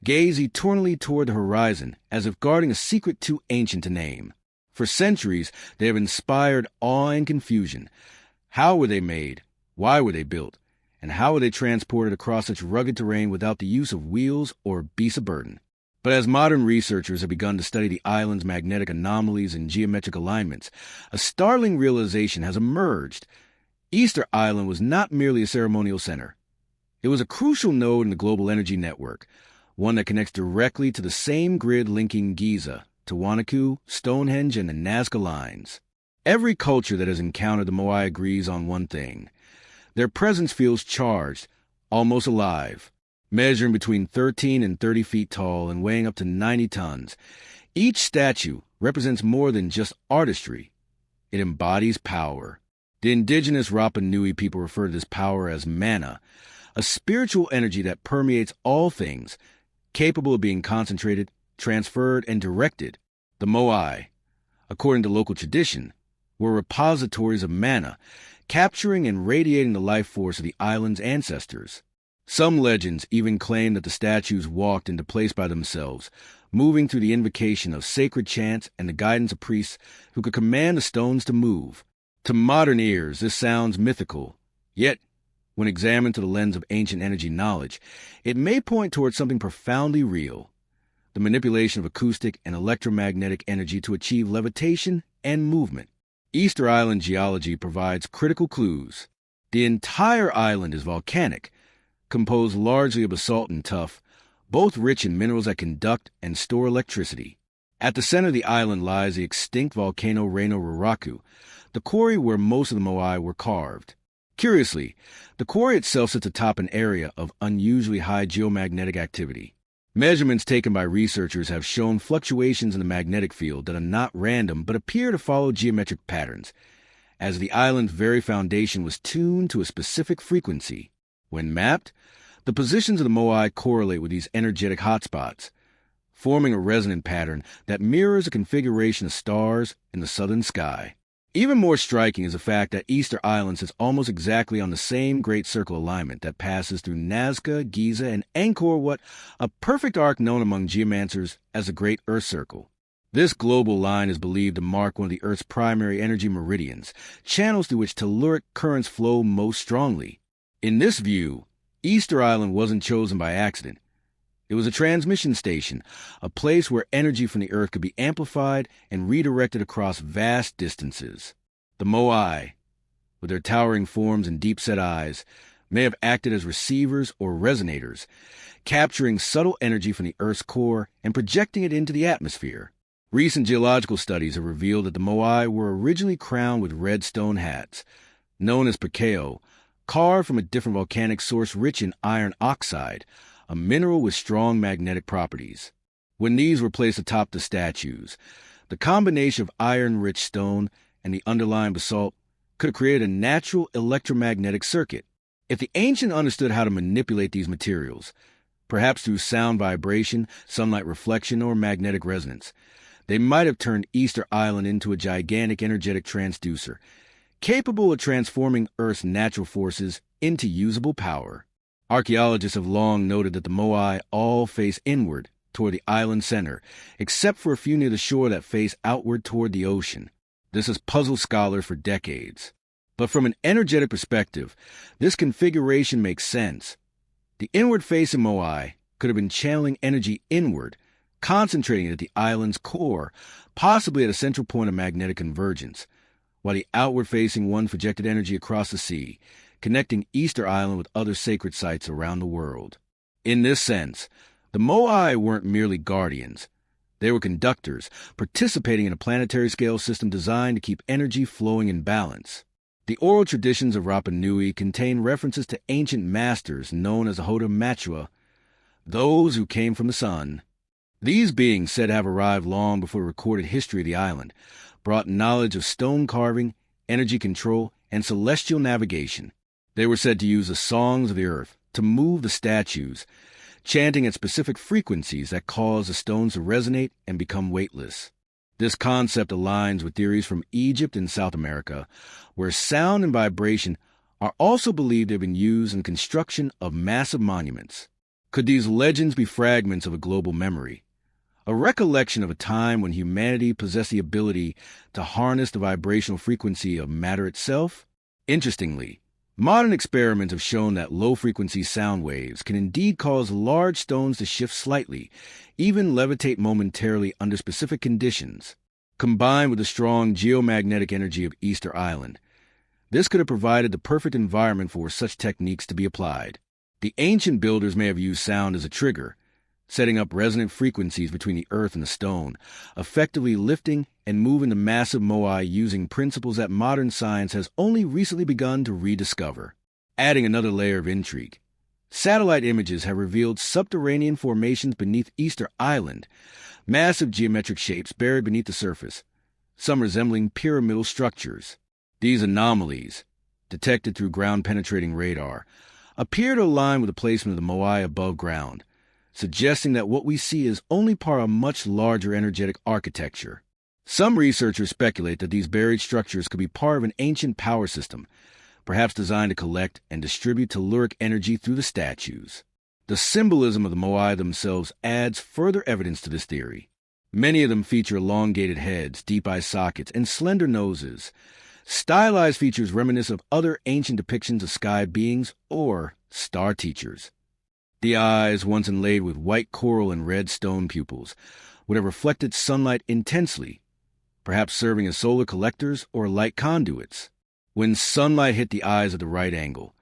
gaze eternally toward the horizon as if guarding a secret too ancient to name. For centuries, they have inspired awe and confusion. How were they made? Why were they built? And how were they transported across such rugged terrain without the use of wheels or beasts of burden? But as modern researchers have begun to study the island's magnetic anomalies and geometric alignments, a startling realization has emerged. Easter Island was not merely a ceremonial center. It was a crucial node in the global energy network, one that connects directly to the same grid linking Giza, Tiwanaku, Stonehenge, and the Nazca lines. Every culture that has encountered the Moai agrees on one thing. Their presence feels charged, almost alive. Measuring between 13 and 30 feet tall and weighing up to 90 tons, each statue represents more than just artistry. It embodies power. The indigenous Rapa Nui people refer to this power as mana, a spiritual energy that permeates all things, capable of being concentrated, transferred, and directed. The Moai, according to local tradition, were repositories of mana, capturing and radiating the life force of the island's ancestors. Some legends even claim that the statues walked into place by themselves, moving through the invocation of sacred chants and the guidance of priests who could command the stones to move. To modern ears, this sounds mythical. Yet, when examined through the lens of ancient energy knowledge, it may point towards something profoundly real: the manipulation of acoustic and electromagnetic energy to achieve levitation and movement. Easter Island geology provides critical clues. The entire island is volcanic, composed largely of basalt and tuff, both rich in minerals that conduct and store electricity. At the center of the island lies the extinct volcano Reino Ruraku, the quarry where most of the Moai were carved. Curiously, the quarry itself sits atop an area of unusually high geomagnetic activity. Measurements taken by researchers have shown fluctuations in the magnetic field that are not random but appear to follow geometric patterns, as the island's very foundation was tuned to a specific frequency. When mapped, the positions of the Moai correlate with these energetic hotspots, forming a resonant pattern that mirrors a configuration of stars in the southern sky. Even more striking is the fact that Easter Island sits almost exactly on the same great circle alignment that passes through Nazca, Giza, and Angkor Wat, a perfect arc known among geomancers as the Great Earth Circle. This global line is believed to mark one of the Earth's primary energy meridians, channels through which telluric currents flow most strongly. In this view, Easter Island wasn't chosen by accident. It was a transmission station, a place where energy from the Earth could be amplified and redirected across vast distances. The Moai, with their towering forms and deep-set eyes, may have acted as receivers or resonators, capturing subtle energy from the Earth's core and projecting it into the atmosphere. Recent geological studies have revealed that the Moai were originally crowned with red stone hats, known as perkeo, carved from a different volcanic source rich in iron oxide, a mineral with strong magnetic properties. When these were placed atop the statues, the combination of iron-rich stone and the underlying basalt could have created a natural electromagnetic circuit. If the ancient understood how to manipulate these materials, perhaps through sound vibration, sunlight reflection, or magnetic resonance, they might have turned Easter Island into a gigantic energetic transducer, capable of transforming Earth's natural forces into usable power. Archaeologists have long noted that the Moai all face inward toward the island center, except for a few near the shore that face outward toward the ocean. This has puzzled scholars for decades. But from an energetic perspective, this configuration makes sense. The inward-facing Moai could have been channeling energy inward, concentrating it at the island's core, possibly at a central point of magnetic convergence, while the outward-facing one projected energy across the sea, connecting Easter Island with other sacred sites around the world. In this sense, the Moai weren't merely guardians. They were conductors, participating in a planetary-scale system designed to keep energy flowing in balance. The oral traditions of Rapa Nui contain references to ancient masters known as the Hoda Matua, those who came from the sun. These beings said to have arrived long before the recorded history of the island, brought knowledge of stone carving, energy control, and celestial navigation. They were said to use the songs of the earth to move the statues, chanting at specific frequencies that cause the stones to resonate and become weightless. This concept aligns with theories from Egypt and South America, where sound and vibration are also believed to have been used in the construction of massive monuments. Could these legends be fragments of a global memory? A recollection of a time when humanity possessed the ability to harness the vibrational frequency of matter itself? Interestingly, modern experiments have shown that low-frequency sound waves can indeed cause large stones to shift slightly, even levitate momentarily under specific conditions. Combined with the strong geomagnetic energy of Easter Island, this could have provided the perfect environment for such techniques to be applied. The ancient builders may have used sound as a trigger, setting up resonant frequencies between the earth and the stone, effectively lifting and moving the massive Moai using principles that modern science has only recently begun to rediscover. Adding another layer of intrigue, satellite images have revealed subterranean formations beneath Easter Island, massive geometric shapes buried beneath the surface, some resembling pyramidal structures. These anomalies, detected through ground-penetrating radar, appear to align with the placement of the Moai above ground, suggesting that what we see is only part of a much larger energetic architecture. Some researchers speculate that these buried structures could be part of an ancient power system, perhaps designed to collect and distribute telluric energy through the statues. The symbolism of the Moai themselves adds further evidence to this theory. Many of them feature elongated heads, deep eye sockets, and slender noses. Stylized features reminiscent of other ancient depictions of sky beings or star teachers. The eyes, once inlaid with white coral and red stone pupils, would have reflected sunlight intensely, perhaps serving as solar collectors or light conduits. When sunlight hit the eyes at the right angle,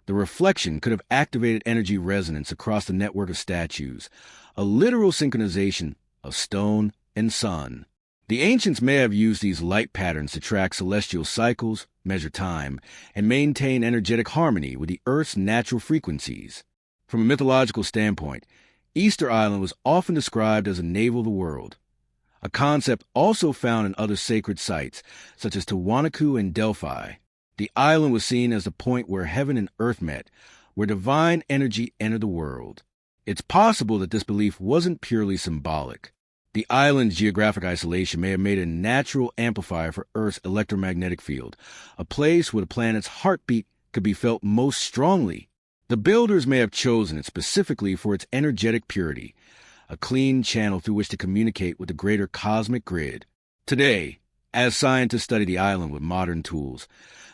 the reflection could have activated energy resonance across the network of statues, a literal synchronization of stone and sun. The ancients may have used these light patterns to track celestial cycles, measure time, and maintain energetic harmony with the Earth's natural frequencies. From a mythological standpoint, Easter Island was often described as a navel of the world, a concept also found in other sacred sites, such as Tiwanaku and Delphi. The island was seen as the point where heaven and earth met, where divine energy entered the world. It's possible that this belief wasn't purely symbolic. The island's geographic isolation may have made it a natural amplifier for Earth's electromagnetic field, a place where the planet's heartbeat could be felt most strongly. The builders may have chosen it specifically for its energetic purity, a clean channel through which to communicate with the greater cosmic grid. Today, as scientists study the island with modern tools,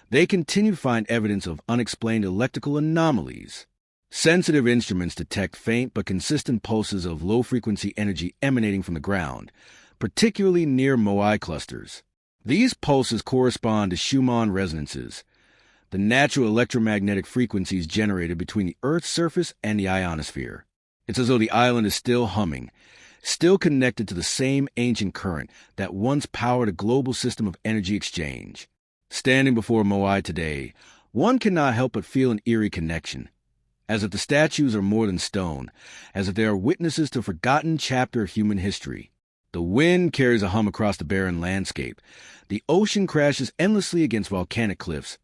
they continue to find evidence of unexplained electrical anomalies. Sensitive instruments detect faint but consistent pulses of low-frequency energy emanating from the ground, particularly near Moai clusters. These pulses correspond to Schumann resonances, the natural electromagnetic frequencies generated between the Earth's surface and the ionosphere. It's as though the island is still humming, still connected to the same ancient current that once powered a global system of energy exchange. Standing before Moai today, one cannot help but feel an eerie connection, as if the statues are more than stone, as if they are witnesses to a forgotten chapter of human history. The wind carries a hum across the barren landscape, the ocean crashes endlessly against volcanic cliffs,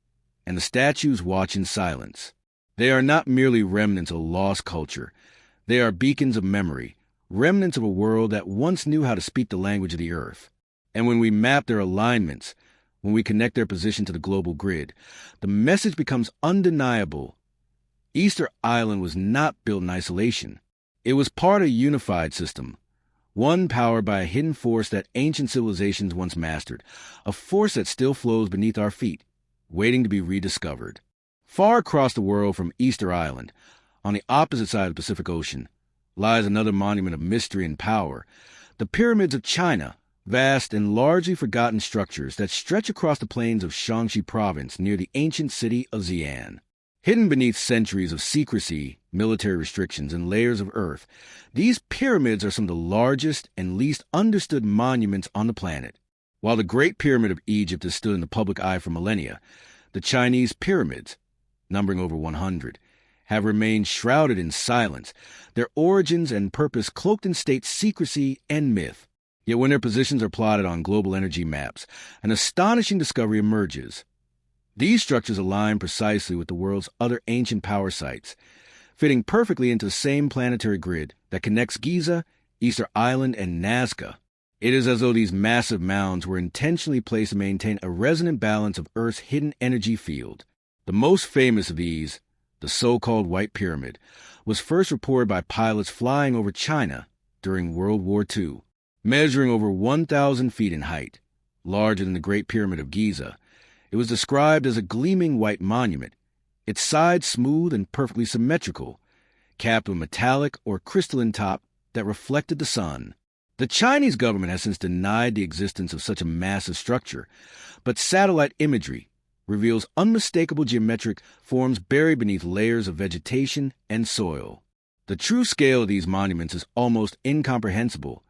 and the statues watch in silence. They are not merely remnants of a lost culture. They are beacons of memory, remnants of a world that once knew how to speak the language of the earth. And when we map their alignments, when we connect their position to the global grid, the message becomes undeniable. Easter Island was not built in isolation. It was part of a unified system, one powered by a hidden force that ancient civilizations once mastered, a force that still flows beneath our feet, waiting to be rediscovered. Far across the world from Easter Island, on the opposite side of the Pacific Ocean, lies another monument of mystery and power, the pyramids of China, vast and largely forgotten structures that stretch across the plains of Shaanxi province near the ancient city of Xi'an. Hidden beneath centuries of secrecy, military restrictions, and layers of earth, these pyramids are some of the largest and least understood monuments on the planet. While the Great Pyramid of Egypt has stood in the public eye for millennia, the Chinese pyramids, numbering over 100, have remained shrouded in silence, their origins and purpose cloaked in state secrecy and myth. Yet when their positions are plotted on global energy maps, an astonishing discovery emerges. These structures align precisely with the world's other ancient power sites, fitting perfectly into the same planetary grid that connects Giza, Easter Island, and Nazca. It is as though these massive mounds were intentionally placed to maintain a resonant balance of Earth's hidden energy field. The most famous of these, the so-called White Pyramid, was first reported by pilots flying over China during World War II. Measuring over 1,000 feet in height, larger than the Great Pyramid of Giza, it was described as a gleaming white monument, its sides smooth and perfectly symmetrical, capped with metallic or crystalline top that reflected the sun. The Chinese government has since denied the existence of such a massive structure, but satellite imagery reveals unmistakable geometric forms buried beneath layers of vegetation and soil. The true scale of these monuments is almost incomprehensible.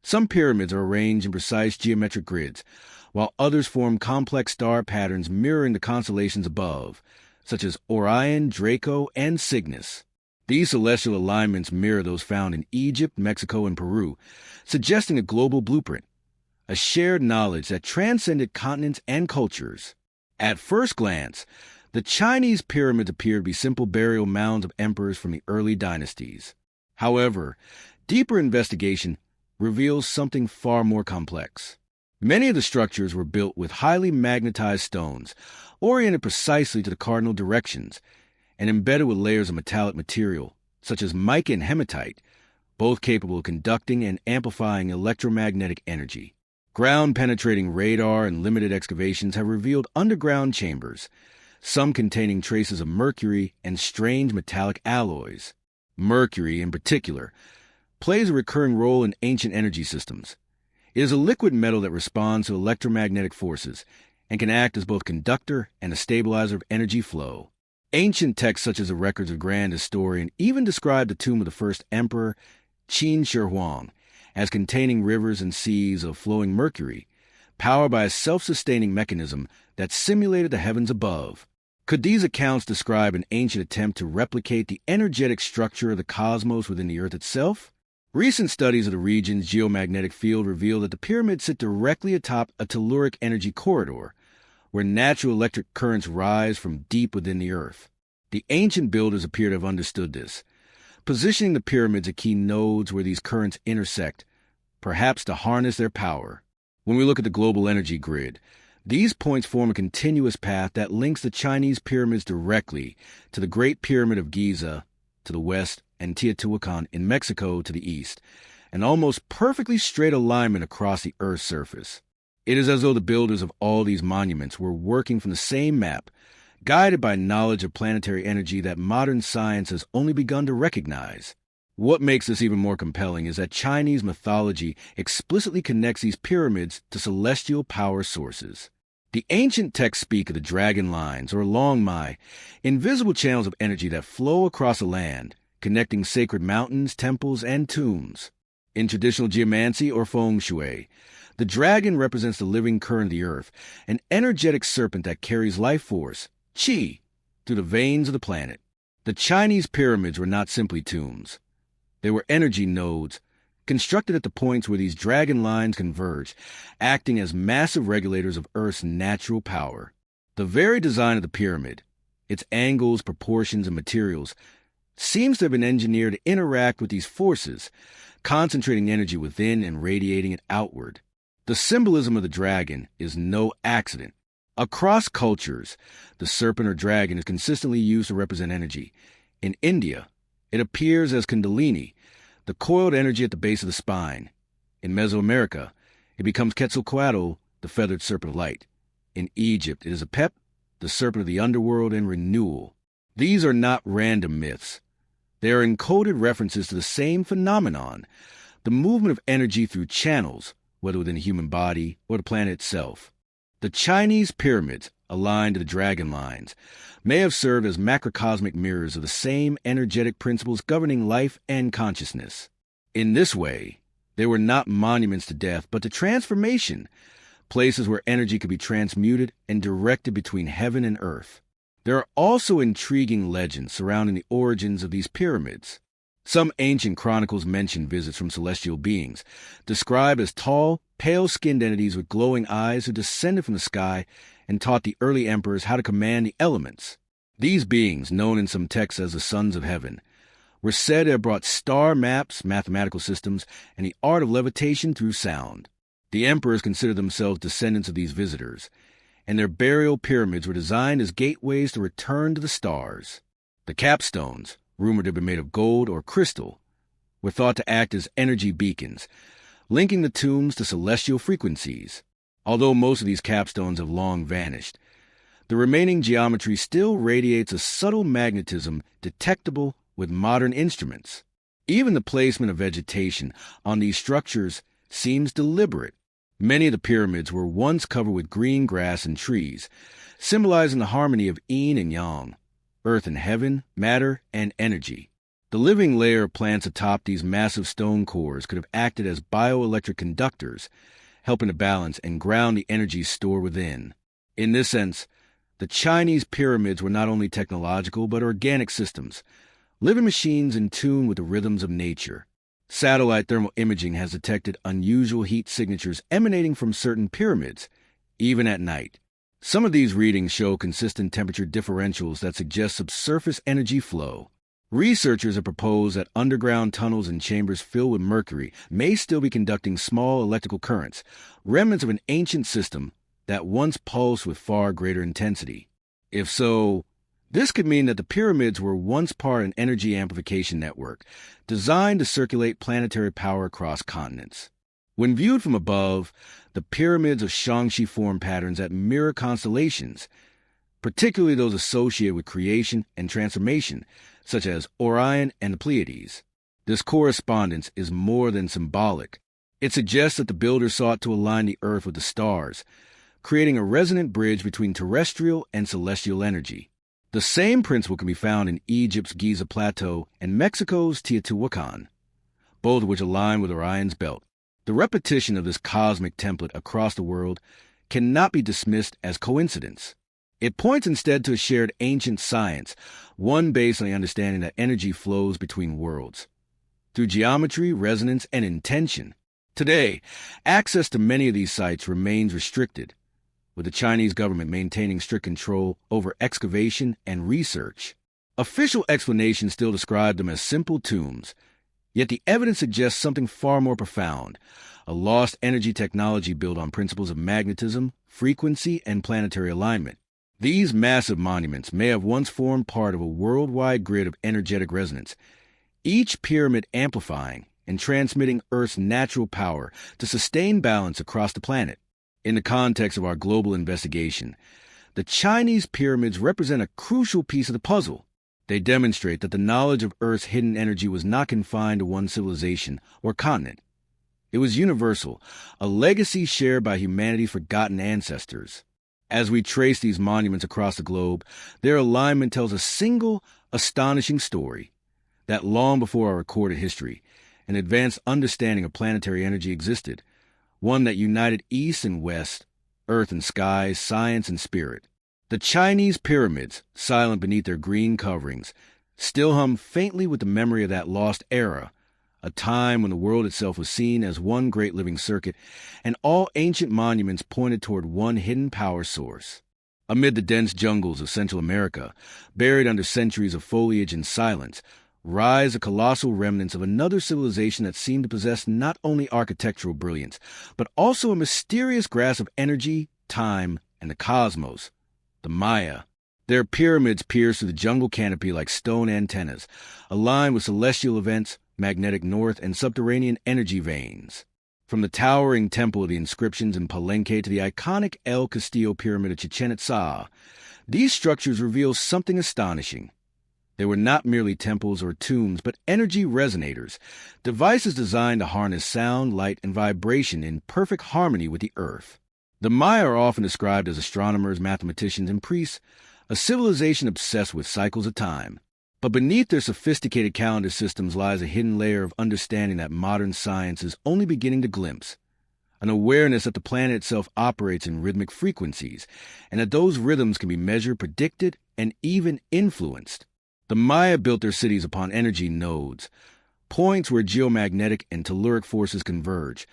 Some pyramids are arranged in precise geometric grids, while others form complex star patterns mirroring the constellations above, such as Orion, Draco, and Cygnus. These celestial alignments mirror those found in Egypt, Mexico, and Peru, suggesting a global blueprint, a shared knowledge that transcended continents and cultures. At first glance, the Chinese pyramids appear to be simple burial mounds of emperors from the early dynasties. However, deeper investigation reveals something far more complex. Many of the structures were built with highly magnetized stones, oriented precisely to the cardinal directions, and embedded with layers of metallic material, such as mica and hematite, both capable of conducting and amplifying electromagnetic energy. Ground-penetrating radar and limited excavations have revealed underground chambers, some containing traces of mercury and strange metallic alloys. Mercury, in particular, plays a recurring role in ancient energy systems. It is a liquid metal that responds to electromagnetic forces and can act as both conductor and a stabilizer of energy flow. Ancient texts such as the records of Grand Historian even describe the tomb of the first emperor, Qin Shi Huang, as containing rivers and seas of flowing mercury, powered by a self-sustaining mechanism that simulated the heavens above. Could these accounts describe an ancient attempt to replicate the energetic structure of the cosmos within the Earth itself? Recent studies of the region's geomagnetic field reveal that the pyramids sit directly atop a telluric energy corridor, where natural electric currents rise from deep within the Earth. The ancient builders appear to have understood this, positioning the pyramids at key nodes where these currents intersect, perhaps to harness their power. When we look at the global energy grid, these points form a continuous path that links the Chinese pyramids directly to the Great Pyramid of Giza to the west and Teotihuacan in Mexico to the east, an almost perfectly straight alignment across the Earth's surface. It is as though the builders of all these monuments were working from the same map, guided by knowledge of planetary energy that modern science has only begun to recognize. What makes this even more compelling is that Chinese mythology explicitly connects these pyramids to celestial power sources. The ancient texts speak of the dragon lines, or long mai, invisible channels of energy that flow across the land, connecting sacred mountains, temples, and tombs. In traditional geomancy or feng shui, the dragon represents the living current of the earth, an energetic serpent that carries life force, qi, through the veins of the planet. The Chinese pyramids were not simply tombs. They were energy nodes, constructed at the points where these dragon lines converge, acting as massive regulators of Earth's natural power. The very design of the pyramid, its angles, proportions, and materials, seems to have been engineered to interact with these forces, concentrating energy within and radiating it outward. The symbolism of the dragon is no accident. Across cultures, the serpent or dragon is consistently used to represent energy. In India, it appears as Kundalini, the coiled energy at the base of the spine. In Mesoamerica, it becomes Quetzalcoatl, the feathered serpent of light. In Egypt, it is Apep, the serpent of the underworld and renewal. These are not random myths. They are encoded references to the same phenomenon, the movement of energy through channels, whether within the human body or the planet itself. The Chinese pyramids, aligned to the dragon lines, may have served as macrocosmic mirrors of the same energetic principles governing life and consciousness. In this way, they were not monuments to death, but to transformation, places where energy could be transmuted and directed between heaven and earth. There are also intriguing legends surrounding the origins of these pyramids. Some ancient chronicles mention visits from celestial beings, described as tall, pale-skinned entities with glowing eyes who descended from the sky and taught the early emperors how to command the elements. These beings, known in some texts as the sons of heaven, were said to have brought star maps, mathematical systems, and the art of levitation through sound. The emperors considered themselves descendants of these visitors, and their burial pyramids were designed as gateways to return to the stars. The capstones, rumored to have been made of gold or crystal, were thought to act as energy beacons, linking the tombs to celestial frequencies. Although most of these capstones have long vanished, the remaining geometry still radiates a subtle magnetism detectable with modern instruments. Even the placement of vegetation on these structures seems deliberate. Many of the pyramids were once covered with green grass and trees, symbolizing the harmony of yin and yang, earth and heaven, matter and energy. The living layer of plants atop these massive stone cores could have acted as bioelectric conductors, helping to balance and ground the energy stored within. In this sense, the Chinese pyramids were not only technological but organic systems, living machines in tune with the rhythms of nature. Satellite thermal imaging has detected unusual heat signatures emanating from certain pyramids, even at night. Some of these readings show consistent temperature differentials that suggest subsurface energy flow. Researchers have proposed that underground tunnels and chambers filled with mercury may still be conducting small electrical currents, remnants of an ancient system that once pulsed with far greater intensity. If so, this could mean that the pyramids were once part of an energy amplification network designed to circulate planetary power across continents. When viewed from above, the pyramids of Shangxi form patterns that mirror constellations, particularly those associated with creation and transformation, such as Orion and the Pleiades. This correspondence is more than symbolic. It suggests that the builders sought to align the Earth with the stars, creating a resonant bridge between terrestrial and celestial energy. The same principle can be found in Egypt's Giza Plateau and Mexico's Teotihuacan, both of which align with Orion's belt. The repetition of this cosmic template across the world cannot be dismissed as coincidence. It points instead to a shared ancient science, one based on the understanding that energy flows between worlds, through geometry, resonance, and intention. Today, access to many of these sites remains restricted, with the Chinese government maintaining strict control over excavation and research. Official explanations still describe them as simple tombs, yet the evidence suggests something far more profound, a lost energy technology built on principles of magnetism, frequency, and planetary alignment. These massive monuments may have once formed part of a worldwide grid of energetic resonance, each pyramid amplifying and transmitting Earth's natural power to sustain balance across the planet. In the context of our global investigation, the Chinese pyramids represent a crucial piece of the puzzle. They demonstrate that the knowledge of Earth's hidden energy was not confined to one civilization or continent. It was universal, a legacy shared by humanity's forgotten ancestors. As we trace these monuments across the globe, their alignment tells a single, astonishing story that long before our recorded history, an advanced understanding of planetary energy existed, one that united East and West, earth and sky, science and spirit. The Chinese pyramids, silent beneath their green coverings, still hum faintly with the memory of that lost era, a time when the world itself was seen as one great living circuit, and all ancient monuments pointed toward one hidden power source. Amid the dense jungles of Central America, buried under centuries of foliage and silence, rise the colossal remnants of another civilization that seemed to possess not only architectural brilliance, but also a mysterious grasp of energy, time, and the cosmos, the Maya. Their pyramids pierce through the jungle canopy like stone antennas, aligned with celestial events, magnetic north, and subterranean energy veins. From the towering temple of the inscriptions in Palenque to the iconic El Castillo pyramid of Chichen Itza, these structures reveal something astonishing. They were not merely temples or tombs, but energy resonators, devices designed to harness sound, light, and vibration in perfect harmony with the earth. The Maya are often described as astronomers, mathematicians, and priests, a civilization obsessed with cycles of time. But beneath their sophisticated calendar systems lies a hidden layer of understanding that modern science is only beginning to glimpse, an awareness that the planet itself operates in rhythmic frequencies, and that those rhythms can be measured, predicted, and even influenced. The Maya built their cities upon energy nodes, points where geomagnetic and telluric forces converge,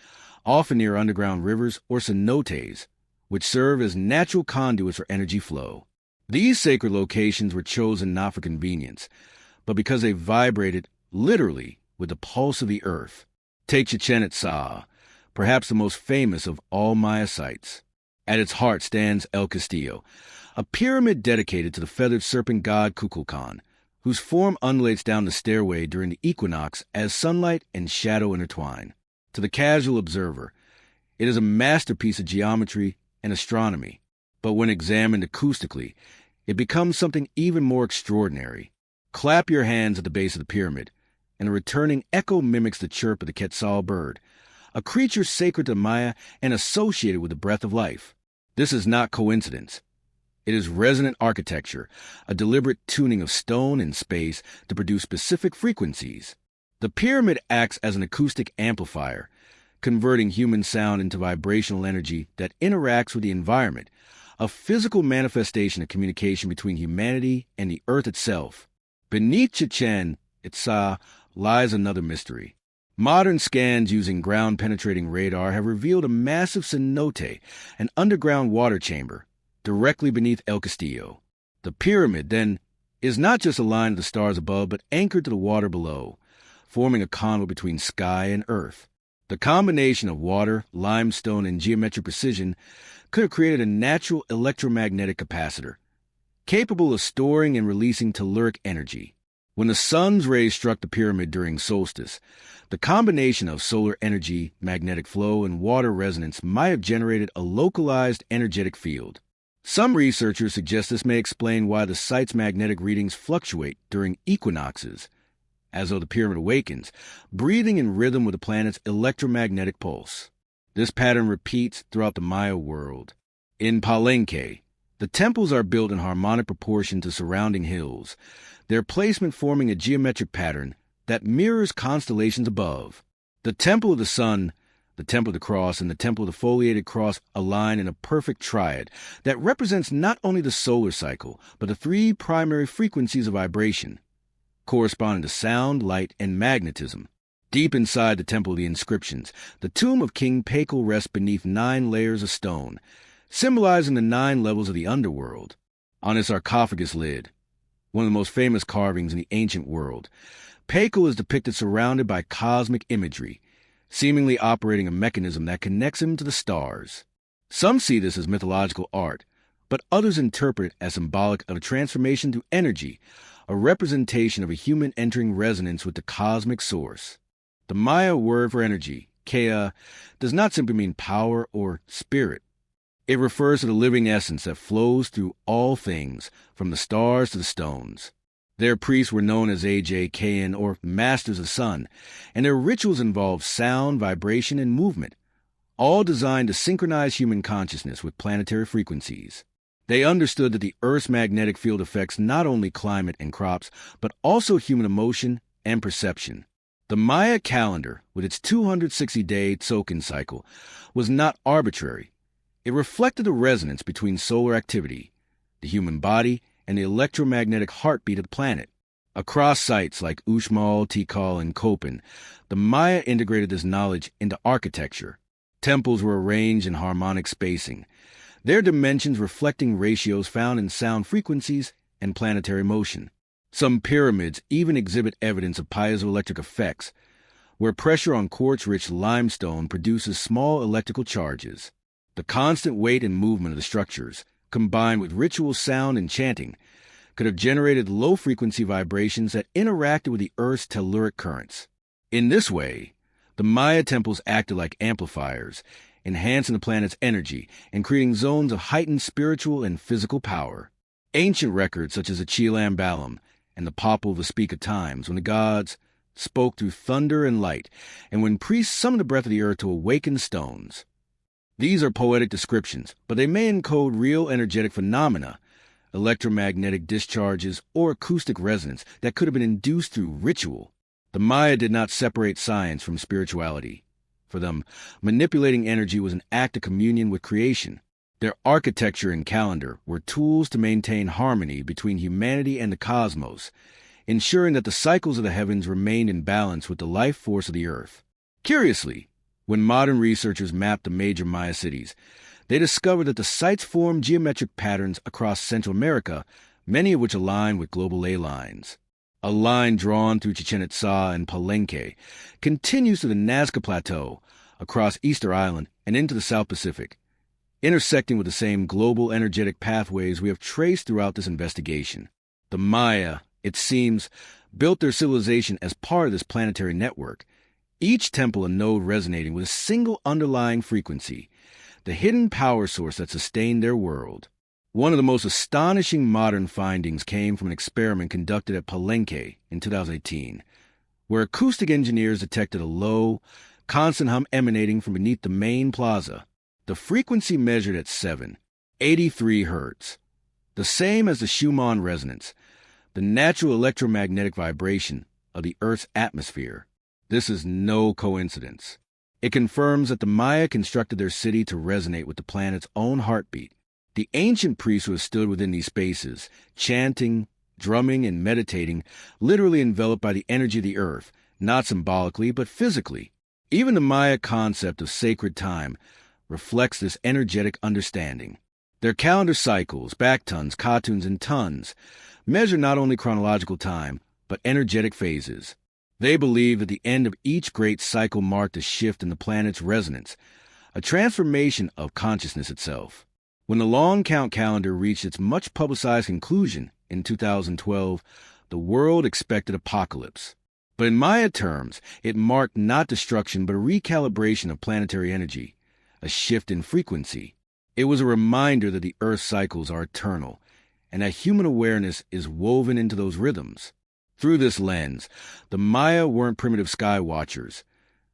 often near underground rivers or cenotes, which serve as natural conduits for energy flow. These sacred locations were chosen not for convenience, but because they vibrated, literally, with the pulse of the earth. Take Chichen Itza, perhaps the most famous of all Maya sites. At its heart stands El Castillo, a pyramid dedicated to the feathered serpent god Kukulkan, whose form undulates down the stairway during the equinox as sunlight and shadow intertwine. To the casual observer, it is a masterpiece of geometry and astronomy, but when examined acoustically, it becomes something even more extraordinary. Clap your hands at the base of the pyramid, and a returning echo mimics the chirp of the quetzal bird, a creature sacred to Maya and associated with the breath of life. This is not coincidence. It is resonant architecture, a deliberate tuning of stone and space to produce specific frequencies. The pyramid acts as an acoustic amplifier, converting human sound into vibrational energy that interacts with the environment, a physical manifestation of communication between humanity and the earth itself. Beneath Chichen Itza lies another mystery. Modern scans using ground-penetrating radar have revealed a massive cenote, an underground water chamber, directly beneath El Castillo. The pyramid, then, is not just aligned to the stars above, but anchored to the water below, forming a conduit between sky and earth. The combination of water, limestone, and geometric precision could have created a natural electromagnetic capacitor, capable of storing and releasing telluric energy. When the sun's rays struck the pyramid during solstice, the combination of solar energy, magnetic flow, and water resonance might have generated a localized energetic field. Some researchers suggest this may explain why the site's magnetic readings fluctuate during equinoxes, as though the pyramid awakens, breathing in rhythm with the planet's electromagnetic pulse. This pattern repeats throughout the Maya world. In Palenque, the temples are built in harmonic proportion to surrounding hills, their placement forming a geometric pattern that mirrors constellations above. The Temple of the Sun, the Temple of the Cross, and the Temple of the Foliated Cross align in a perfect triad that represents not only the solar cycle, but the three primary frequencies of vibration, corresponding to sound, light, and magnetism. Deep inside the Temple of the Inscriptions, the tomb of King Pakal rests beneath 9 layers of stone, symbolizing the 9 levels of the underworld. On its sarcophagus lid, one of the most famous carvings in the ancient world, Pakal is depicted surrounded by cosmic imagery, seemingly operating a mechanism that connects him to the stars. Some see this as mythological art, but others interpret it as symbolic of a transformation through energy, a representation of a human entering resonance with the cosmic source. The Maya word for energy, Kea, does not simply mean power or spirit. It refers to the living essence that flows through all things, from the stars to the stones. Their priests were known as AJ, or Masters of Sun, and their rituals involved sound, vibration, and movement, all designed to synchronize human consciousness with planetary frequencies. They understood that the Earth's magnetic field affects not only climate and crops, but also human emotion and perception. The Maya calendar, with its 260-day Tzolk'in cycle, was not arbitrary. It reflected the resonance between solar activity, the human body, and the electromagnetic heartbeat of the planet. Across sites like Uxmal, Tikal, and Köppen, the Maya integrated this knowledge into architecture. Temples were arranged in harmonic spacing, their dimensions reflecting ratios found in sound frequencies and planetary motion. Some pyramids even exhibit evidence of piezoelectric effects, where pressure on quartz-rich limestone produces small electrical charges. The constant weight and movement of the structures, combined with ritual sound and chanting, could have generated low-frequency vibrations that interacted with the Earth's telluric currents. In this way, the Maya temples acted like amplifiers, enhancing the planet's energy and creating zones of heightened spiritual and physical power. Ancient records such as the Chilam Balam and the Popol Vuh of times when the gods spoke through thunder and light, and when priests summoned the breath of the earth to awaken stones. These are poetic descriptions, but they may encode real energetic phenomena, electromagnetic discharges, or acoustic resonance that could have been induced through ritual. The Maya did not separate science from spirituality. For them, manipulating energy was an act of communion with creation. Their architecture and calendar were tools to maintain harmony between humanity and the cosmos, ensuring that the cycles of the heavens remained in balance with the life force of the earth. Curiously, when modern researchers mapped the major Maya cities, they discovered that the sites formed geometric patterns across Central America, many of which align with global ley lines. A line drawn through Chichen Itza and Palenque continues to the Nazca Plateau, across Easter Island, and into the South Pacific, intersecting with the same global energetic pathways we have traced throughout this investigation. The Maya, it seems, built their civilization as part of this planetary network, each temple a node resonating with a single underlying frequency, the hidden power source that sustained their world. One of the most astonishing modern findings came from an experiment conducted at Palenque in 2018, where acoustic engineers detected a low, constant hum emanating from beneath the main plaza. The frequency measured at 783 Hz, the same as the Schumann resonance, the natural electromagnetic vibration of the Earth's atmosphere. This is no coincidence. It confirms that the Maya constructed their city to resonate with the planet's own heartbeat. The ancient priests who have stood within these spaces, chanting, drumming, and meditating, literally enveloped by the energy of the earth, not symbolically, but physically. Even the Maya concept of sacred time reflects this energetic understanding. Their calendar cycles, backtons, katuns, and tons measure not only chronological time, but energetic phases. They believe that the end of each great cycle marked a shift in the planet's resonance, a transformation of consciousness itself. When the long count calendar reached its much-publicized conclusion in 2012, the world expected apocalypse. But in Maya terms, it marked not destruction but a recalibration of planetary energy, a shift in frequency. It was a reminder that the Earth's cycles are eternal, and that human awareness is woven into those rhythms. Through this lens, the Maya weren't primitive sky watchers.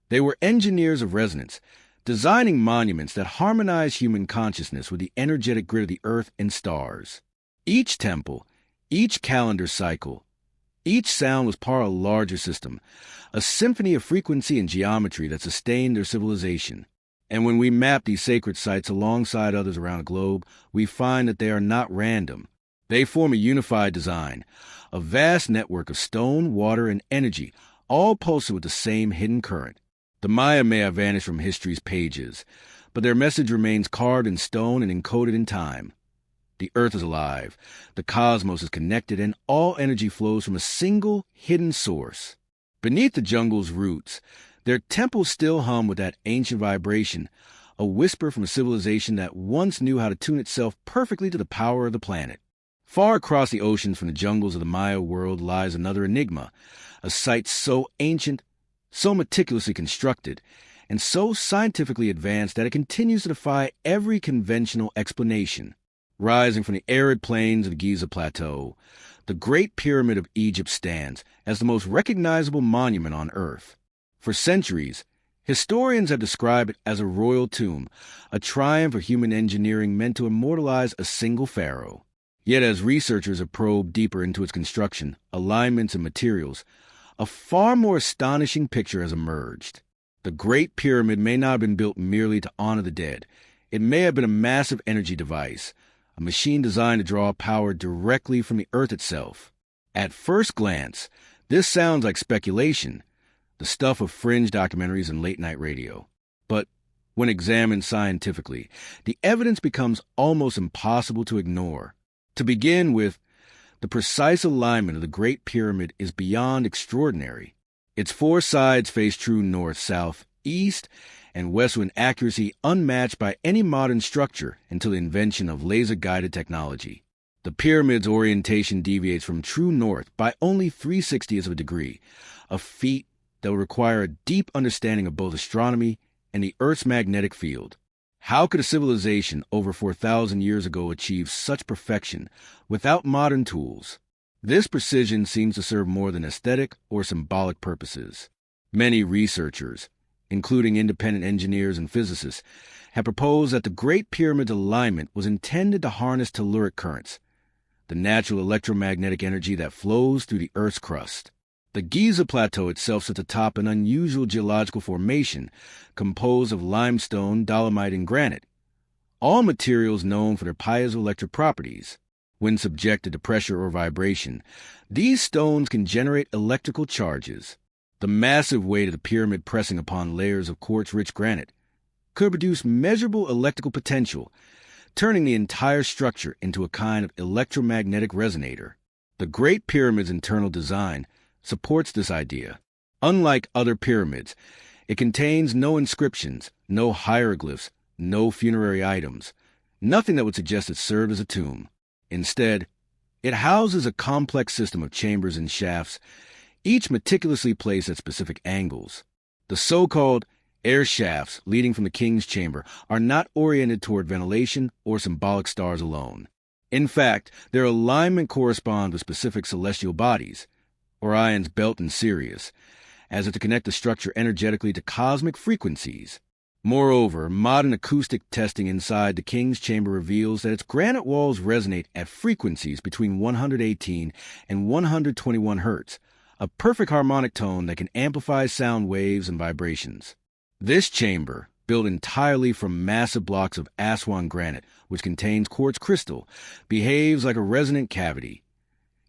They were engineers of resonance, designing monuments that harmonize human consciousness with the energetic grid of the earth and stars. Each temple, each calendar cycle, each sound was part of a larger system, a symphony of frequency and geometry that sustained their civilization. And when we map these sacred sites alongside others around the globe, we find that they are not random. They form a unified design, a vast network of stone, water, and energy, all pulsing with the same hidden current. The Maya may have vanished from history's pages, but their message remains carved in stone and encoded in time. The earth is alive, the cosmos is connected, and all energy flows from a single, hidden source. Beneath the jungle's roots, their temples still hum with that ancient vibration, a whisper from a civilization that once knew how to tune itself perfectly to the power of the planet. Far across the oceans from the jungles of the Maya world lies another enigma, a site so ancient, so meticulously constructed, and so scientifically advanced that it continues to defy every conventional explanation. Rising from the arid plains of the Giza Plateau, the Great Pyramid of Egypt stands as the most recognizable monument on Earth. For centuries, Historians have described it as a royal tomb, a triumph of human engineering meant to immortalize a single pharaoh. Yet as researchers have probed deeper into its construction, alignments, and materials, a far more astonishing picture has emerged. The Great Pyramid may not have been built merely to honor the dead. It may have been a massive energy device, a machine designed to draw power directly from the earth itself. At first glance, this sounds like speculation, the stuff of fringe documentaries and late-night radio. But when examined scientifically, the evidence becomes almost impossible to ignore. To begin with, the precise alignment of the Great Pyramid is beyond extraordinary. Its four sides face true north, south, east, and west with an accuracy unmatched by any modern structure until the invention of laser-guided technology. The pyramid's orientation deviates from true north by only 3/60ths of a degree, a feat that will require a deep understanding of both astronomy and the Earth's magnetic field. How could a civilization over 4,000 years ago achieve such perfection without modern tools? This precision seems to serve more than aesthetic or symbolic purposes. Many researchers, including independent engineers and physicists, have proposed that the Great Pyramid's alignment was intended to harness telluric currents, the natural electromagnetic energy that flows through the Earth's crust. The Giza Plateau itself sits atop an unusual geological formation composed of limestone, dolomite, and granite, all materials known for their piezoelectric properties. When subjected to pressure or vibration, these stones can generate electrical charges. The massive weight of the pyramid pressing upon layers of quartz-rich granite could produce measurable electrical potential, turning the entire structure into a kind of electromagnetic resonator. The Great Pyramid's internal design supports this idea. Unlike other pyramids, it contains no inscriptions, no hieroglyphs, no funerary items, nothing that would suggest it served as a tomb. Instead, it houses a complex system of chambers and shafts, each meticulously placed at specific angles. The so-called air shafts leading from the king's chamber are not oriented toward ventilation or symbolic stars alone. In fact, their alignment corresponds with specific celestial bodies, Orion's belt and Sirius, as if to connect the structure energetically to cosmic frequencies. Moreover, modern acoustic testing inside the king's chamber reveals that its granite walls resonate at frequencies between 118 and 121 hertz, a perfect harmonic tone that can amplify sound waves and vibrations. This chamber, built entirely from massive blocks of Aswan granite, which contains quartz crystal, behaves like a resonant cavity,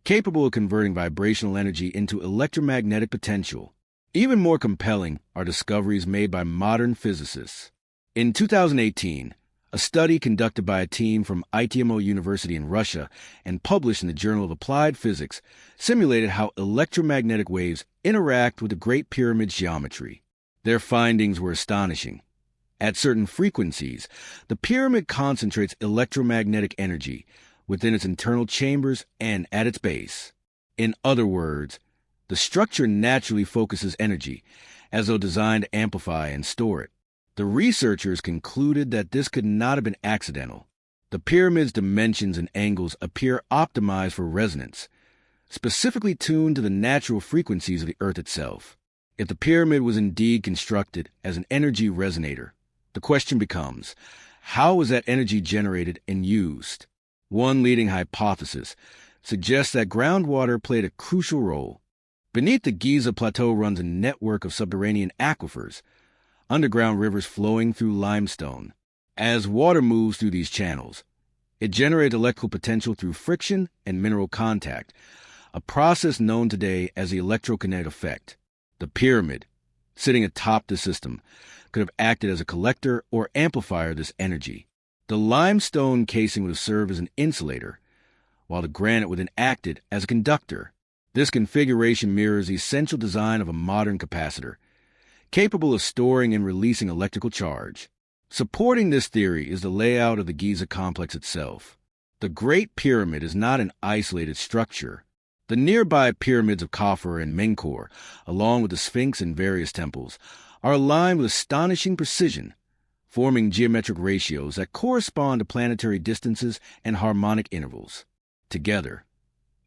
capable of converting vibrational energy into electromagnetic potential. Even more compelling are discoveries made by modern physicists. In 2018, a study conducted by a team from ITMO University in Russia and published in the Journal of Applied Physics simulated how electromagnetic waves interact with the Great Pyramid's geometry. Their findings were astonishing. At certain frequencies, the pyramid concentrates electromagnetic energy within its internal chambers and at its base. In other words, the structure naturally focuses energy, as though designed to amplify and store it. The researchers concluded that this could not have been accidental. The pyramid's dimensions and angles appear optimized for resonance, specifically tuned to the natural frequencies of the Earth itself. If the pyramid was indeed constructed as an energy resonator, the question becomes, how was that energy generated and used? One leading hypothesis suggests that groundwater played a crucial role. Beneath the Giza Plateau runs a network of subterranean aquifers, underground rivers flowing through limestone. As water moves through these channels, it generates electrical potential through friction and mineral contact, a process known today as the electrokinetic effect. The pyramid, sitting atop the system, could have acted as a collector or amplifier of this energy. The limestone casing would have served as an insulator, while the granite would have acted as a conductor. This configuration mirrors the essential design of a modern capacitor, capable of storing and releasing electrical charge. Supporting this theory is the layout of the Giza complex itself. The Great Pyramid is not an isolated structure. The nearby pyramids of Khafre and Menkaure, along with the Sphinx and various temples, are aligned with astonishing precision, forming geometric ratios that correspond to planetary distances and harmonic intervals. Together,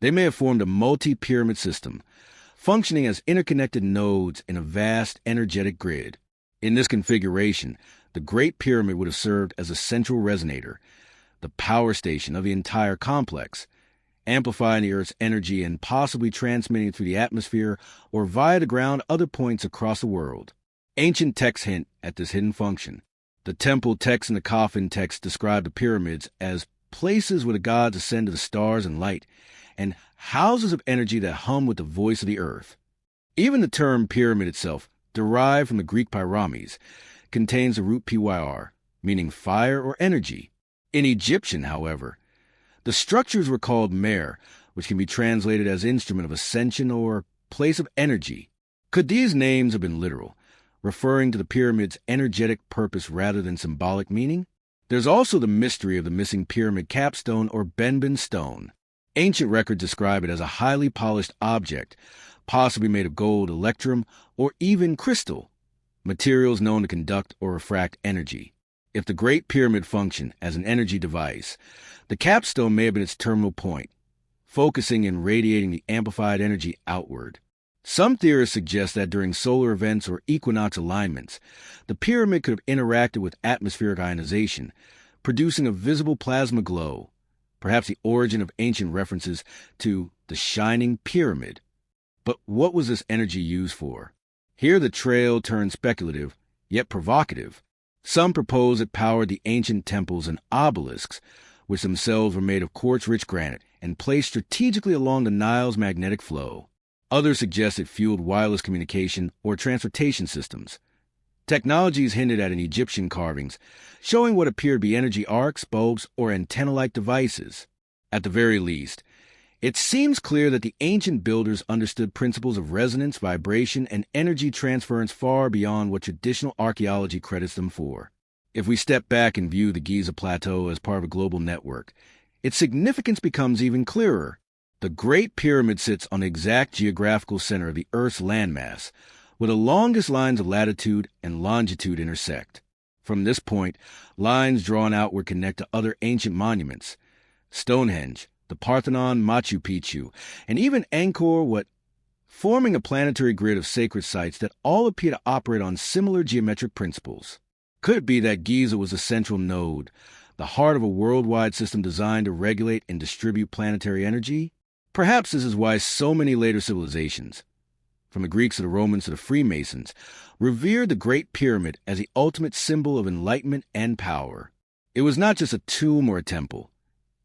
they may have formed a multi-pyramid system, functioning as interconnected nodes in a vast energetic grid. In this configuration, the Great Pyramid would have served as a central resonator, the power station of the entire complex, amplifying the Earth's energy and possibly transmitting it through the atmosphere or via the ground other points across the world. Ancient texts hint at this hidden function. The temple text and the coffin text describe the pyramids as places where the gods ascend to the stars and light, and houses of energy that hum with the voice of the earth. Even the term pyramid itself, derived from the Greek pyramis, contains the root pyr, meaning fire or energy. In Egyptian, however, the structures were called mer, which can be translated as instrument of ascension or place of energy. Could these names have been literal, referring to the pyramid's energetic purpose rather than symbolic meaning? There's also the mystery of the missing pyramid capstone or Benben stone. Ancient records describe it as a highly polished object, possibly made of gold, electrum, or even crystal, materials known to conduct or refract energy. If the Great Pyramid functioned as an energy device, the capstone may have been its terminal point, focusing and radiating the amplified energy outward. Some theorists suggest that during solar events or equinox alignments, the pyramid could have interacted with atmospheric ionization, producing a visible plasma glow, perhaps the origin of ancient references to the shining pyramid. But what was this energy used for? Here the trail turns speculative, yet provocative. Some propose it powered the ancient temples and obelisks, which themselves were made of quartz-rich granite and placed strategically along the Nile's magnetic flow. Others suggest it fueled wireless communication or transportation systems. Technologies hinted at in Egyptian carvings, showing what appeared to be energy arcs, bulbs, or antenna-like devices. At the very least, it seems clear that the ancient builders understood principles of resonance, vibration, and energy transference far beyond what traditional archaeology credits them for. If we step back and view the Giza Plateau as part of a global network, its significance becomes even clearer. The Great Pyramid sits on the exact geographical center of the Earth's landmass, where the longest lines of latitude and longitude intersect. From this point, lines drawn outward connect to other ancient monuments, Stonehenge, the Parthenon, Machu Picchu, and even Angkor Wat, forming a planetary grid of sacred sites that all appear to operate on similar geometric principles. Could it be that Giza was a central node, the heart of a worldwide system designed to regulate and distribute planetary energy? Perhaps this is why so many later civilizations, from the Greeks to the Romans to the Freemasons, revered the Great Pyramid as the ultimate symbol of enlightenment and power. It was not just a tomb or a temple.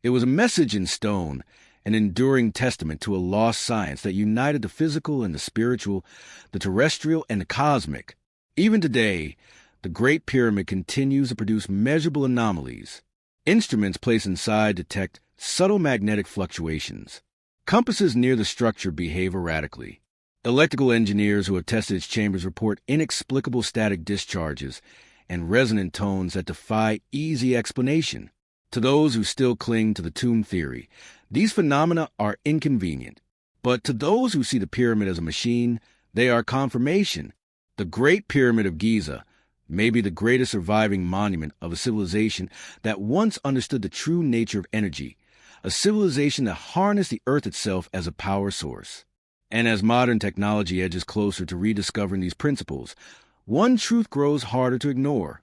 It was a message in stone, an enduring testament to a lost science that united the physical and the spiritual, the terrestrial and the cosmic. Even today, the Great Pyramid continues to produce measurable anomalies. Instruments placed inside detect subtle magnetic fluctuations. Compasses near the structure behave erratically. Electrical engineers who have tested its chambers report inexplicable static discharges and resonant tones that defy easy explanation. To those who still cling to the tomb theory, these phenomena are inconvenient. But to those who see the pyramid as a machine, they are confirmation. The Great Pyramid of Giza may be the greatest surviving monument of a civilization that once understood the true nature of energy, a civilization that harnessed the earth itself as a power source. And as modern technology edges closer to rediscovering these principles, one truth grows harder to ignore.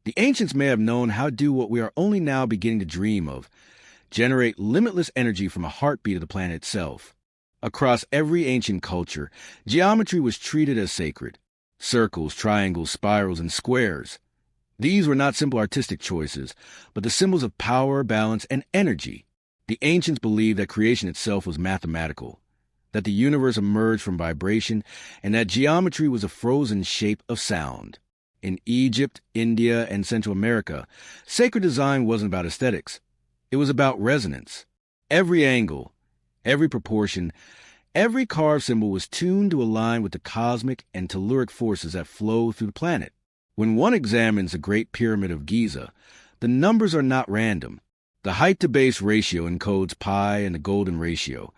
The ancients may have known how to do what we are only now beginning to dream of, generate limitless energy from a heartbeat of the planet itself. Across every ancient culture, geometry was treated as sacred. Circles, triangles, spirals, and squares. These were not simple artistic choices, but the symbols of power, balance, and energy. The ancients believed that creation itself was mathematical, that the universe emerged from vibration, and that geometry was a frozen shape of sound. In Egypt, India, and Central America, sacred design wasn't about aesthetics. It was about resonance. Every angle, every proportion, every carved symbol was tuned to align with the cosmic and telluric forces that flow through the planet. When one examines the Great Pyramid of Giza, the numbers are not random. The height-to-base ratio encodes pi and the golden ratio,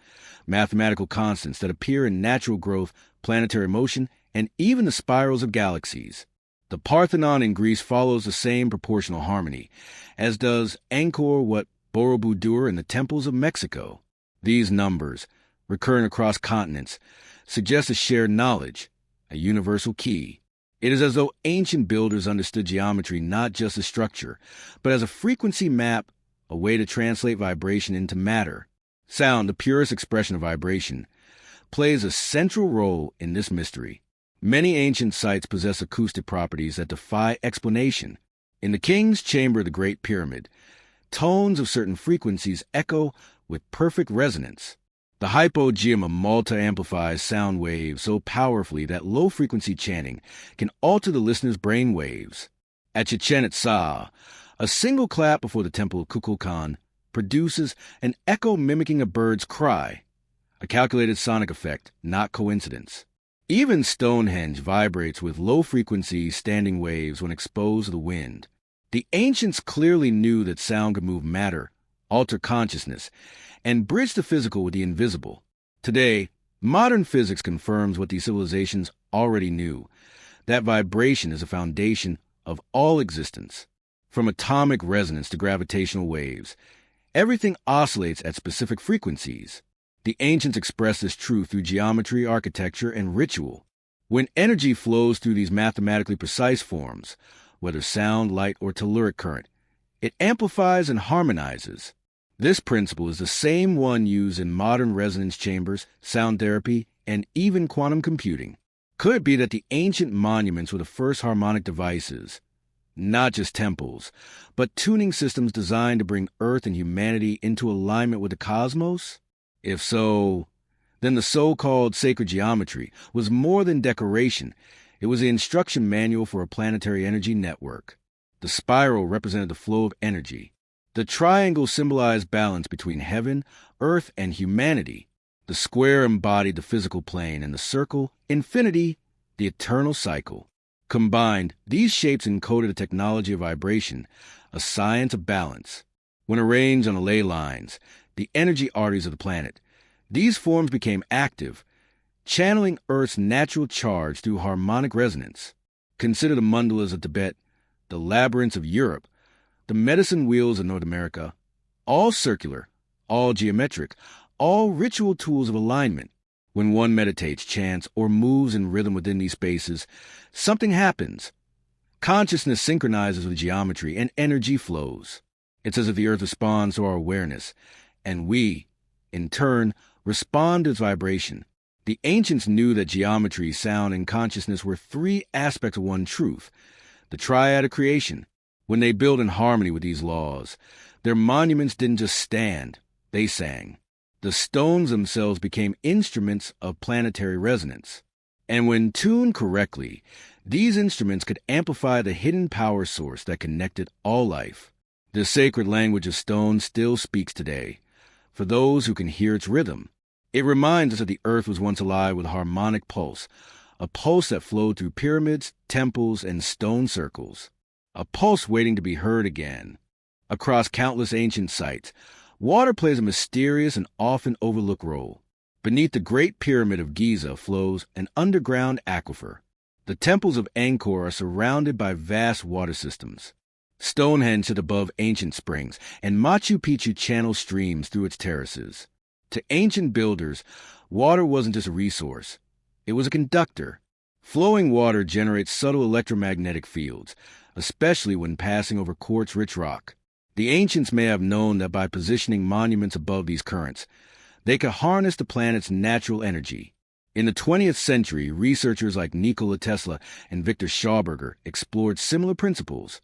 mathematical constants that appear in natural growth, planetary motion, and even the spirals of galaxies. The Parthenon in Greece follows the same proportional harmony, as does Angkor Wat, Borobudur, and the temples of Mexico. These numbers, recurring across continents, suggest a shared knowledge, a universal key. It is as though ancient builders understood geometry not just as structure, but as a frequency map, a way to translate vibration into matter. Sound, the purest expression of vibration, plays a central role in this mystery. Many ancient sites possess acoustic properties that defy explanation. In the King's Chamber of the Great Pyramid, tones of certain frequencies echo with perfect resonance. The hypogeum of Malta amplifies sound waves so powerfully that low-frequency chanting can alter the listener's brain waves. At Chichen Itza, a single clap before the temple of Kukulkan produces an echo mimicking a bird's cry, a calculated sonic effect, not coincidence. Even Stonehenge vibrates with low-frequency standing waves when exposed to the wind. The ancients clearly knew that sound could move matter, alter consciousness, and bridge the physical with the invisible. Today, modern physics confirms what these civilizations already knew, that vibration is a foundation of all existence. From atomic resonance to gravitational waves, everything oscillates at specific frequencies. The ancients expressed this truth through geometry, architecture, and ritual. When energy flows through these mathematically precise forms, whether sound, light, or telluric current, it amplifies and harmonizes. This principle is the same one used in modern resonance chambers, sound therapy, and even quantum computing. Could it be that the ancient monuments were the first harmonic devices, not just temples, but tuning systems designed to bring Earth and humanity into alignment with the cosmos? If so, then the so-called sacred geometry was more than decoration. It was the instruction manual for a planetary energy network. The spiral represented the flow of energy. The triangle symbolized balance between heaven, earth, and humanity. The square embodied the physical plane, and the circle, infinity, the eternal cycle. Combined, these shapes encoded a technology of vibration, a science of balance. When arranged on the ley lines, the energy arteries of the planet, these forms became active, channeling Earth's natural charge through harmonic resonance. Consider the mandalas of Tibet, the labyrinths of Europe, the medicine wheels of North America, all circular, all geometric, all ritual tools of alignment. When one meditates, chants, or moves in rhythm within these spaces, something happens. Consciousness synchronizes with geometry and energy flows. It's as if the earth responds to our awareness, and we, in turn, respond to its vibration. The ancients knew that geometry, sound, and consciousness were three aspects of one truth, the triad of creation. When they built in harmony with these laws, their monuments didn't just stand, they sang. The stones themselves became instruments of planetary resonance. And when tuned correctly, these instruments could amplify the hidden power source that connected all life. The sacred language of stone still speaks today, for those who can hear its rhythm. It reminds us that the earth was once alive with a harmonic pulse, a pulse that flowed through pyramids, temples, and stone circles. A pulse waiting to be heard again. Across countless ancient sites, water plays a mysterious and often overlooked role. Beneath the Great Pyramid of Giza flows an underground aquifer. The temples of Angkor are surrounded by vast water systems. Stonehenge sits above ancient springs, and Machu Picchu channels streams through its terraces. To ancient builders, water wasn't just a resource. It was a conductor. Flowing water generates subtle electromagnetic fields, especially when passing over quartz-rich rock. The ancients may have known that by positioning monuments above these currents, they could harness the planet's natural energy. In the 20th century, researchers like Nikola Tesla and Victor Schauberger explored similar principles,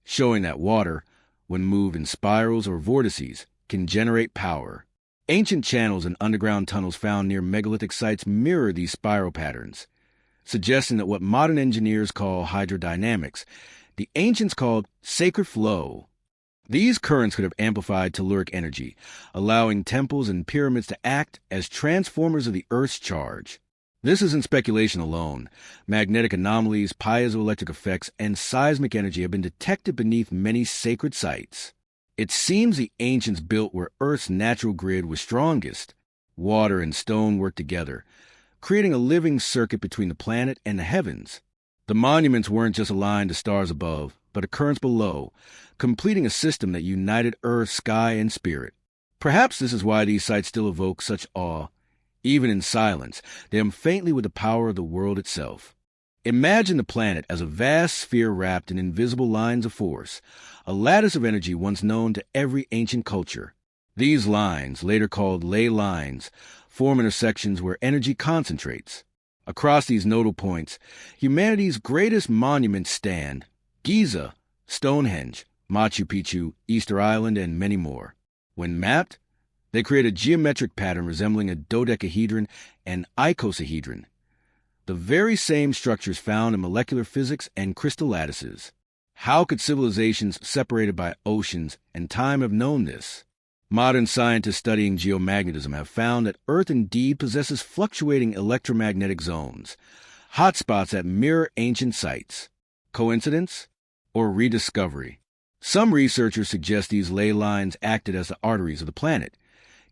showing that water, when moved in spirals or vortices, can generate power. Ancient channels and underground tunnels found near megalithic sites mirror these spiral patterns, suggesting that what modern engineers call hydrodynamics, the ancients called sacred flow. These currents could have amplified telluric energy, allowing temples and pyramids to act as transformers of the Earth's charge. This isn't speculation alone. Magnetic anomalies, piezoelectric effects, and seismic energy have been detected beneath many sacred sites. It seems the ancients built where Earth's natural grid was strongest. Water and stone worked together, creating a living circuit between the planet and the heavens. The monuments weren't just aligned to stars above, but to currents below, completing a system that united earth, sky, and spirit. Perhaps this is why these sites still evoke such awe. Even in silence, they hum faintly with the power of the world itself. Imagine the planet as a vast sphere wrapped in invisible lines of force, a lattice of energy once known to every ancient culture. These lines, later called ley lines, form intersections where energy concentrates. Across these nodal points, humanity's greatest monuments stand: Giza, Stonehenge, Machu Picchu, Easter Island, and many more. When mapped, they create a geometric pattern resembling a dodecahedron and icosahedron, the very same structures found in molecular physics and crystal lattices. How could civilizations separated by oceans and time have known this? Modern scientists studying geomagnetism have found that Earth indeed possesses fluctuating electromagnetic zones, hotspots that mirror ancient sites. Coincidence or rediscovery? Some researchers suggest these ley lines acted as the arteries of the planet,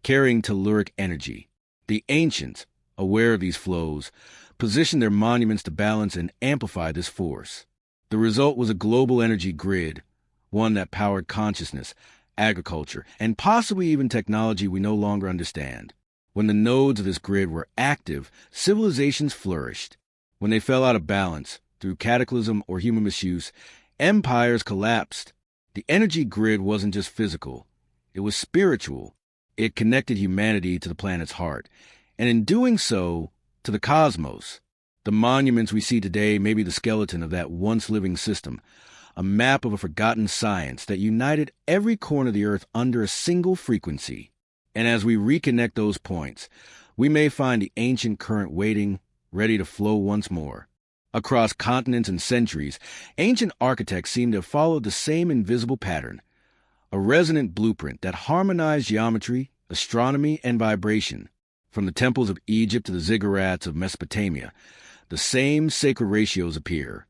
carrying telluric energy. The ancients, aware of these flows, positioned their monuments to balance and amplify this force. The result was a global energy grid, one that powered consciousness, agriculture, and possibly even technology we no longer understand. When the nodes of this grid were active, civilizations flourished. When they fell out of balance, through cataclysm or human misuse, empires collapsed. The energy grid wasn't just physical, it was spiritual. It connected humanity to the planet's heart, and in doing so, to the cosmos. The monuments we see today may be the skeleton of that once living system, a map of a forgotten science that united every corner of the earth under a single frequency. And as we reconnect those points, we may find the ancient current waiting, ready to flow once more. Across continents and centuries, ancient architects seem to have followed the same invisible pattern, a resonant blueprint that harmonized geometry, astronomy, and vibration. From the temples of Egypt to the ziggurats of Mesopotamia, the same sacred ratios appear: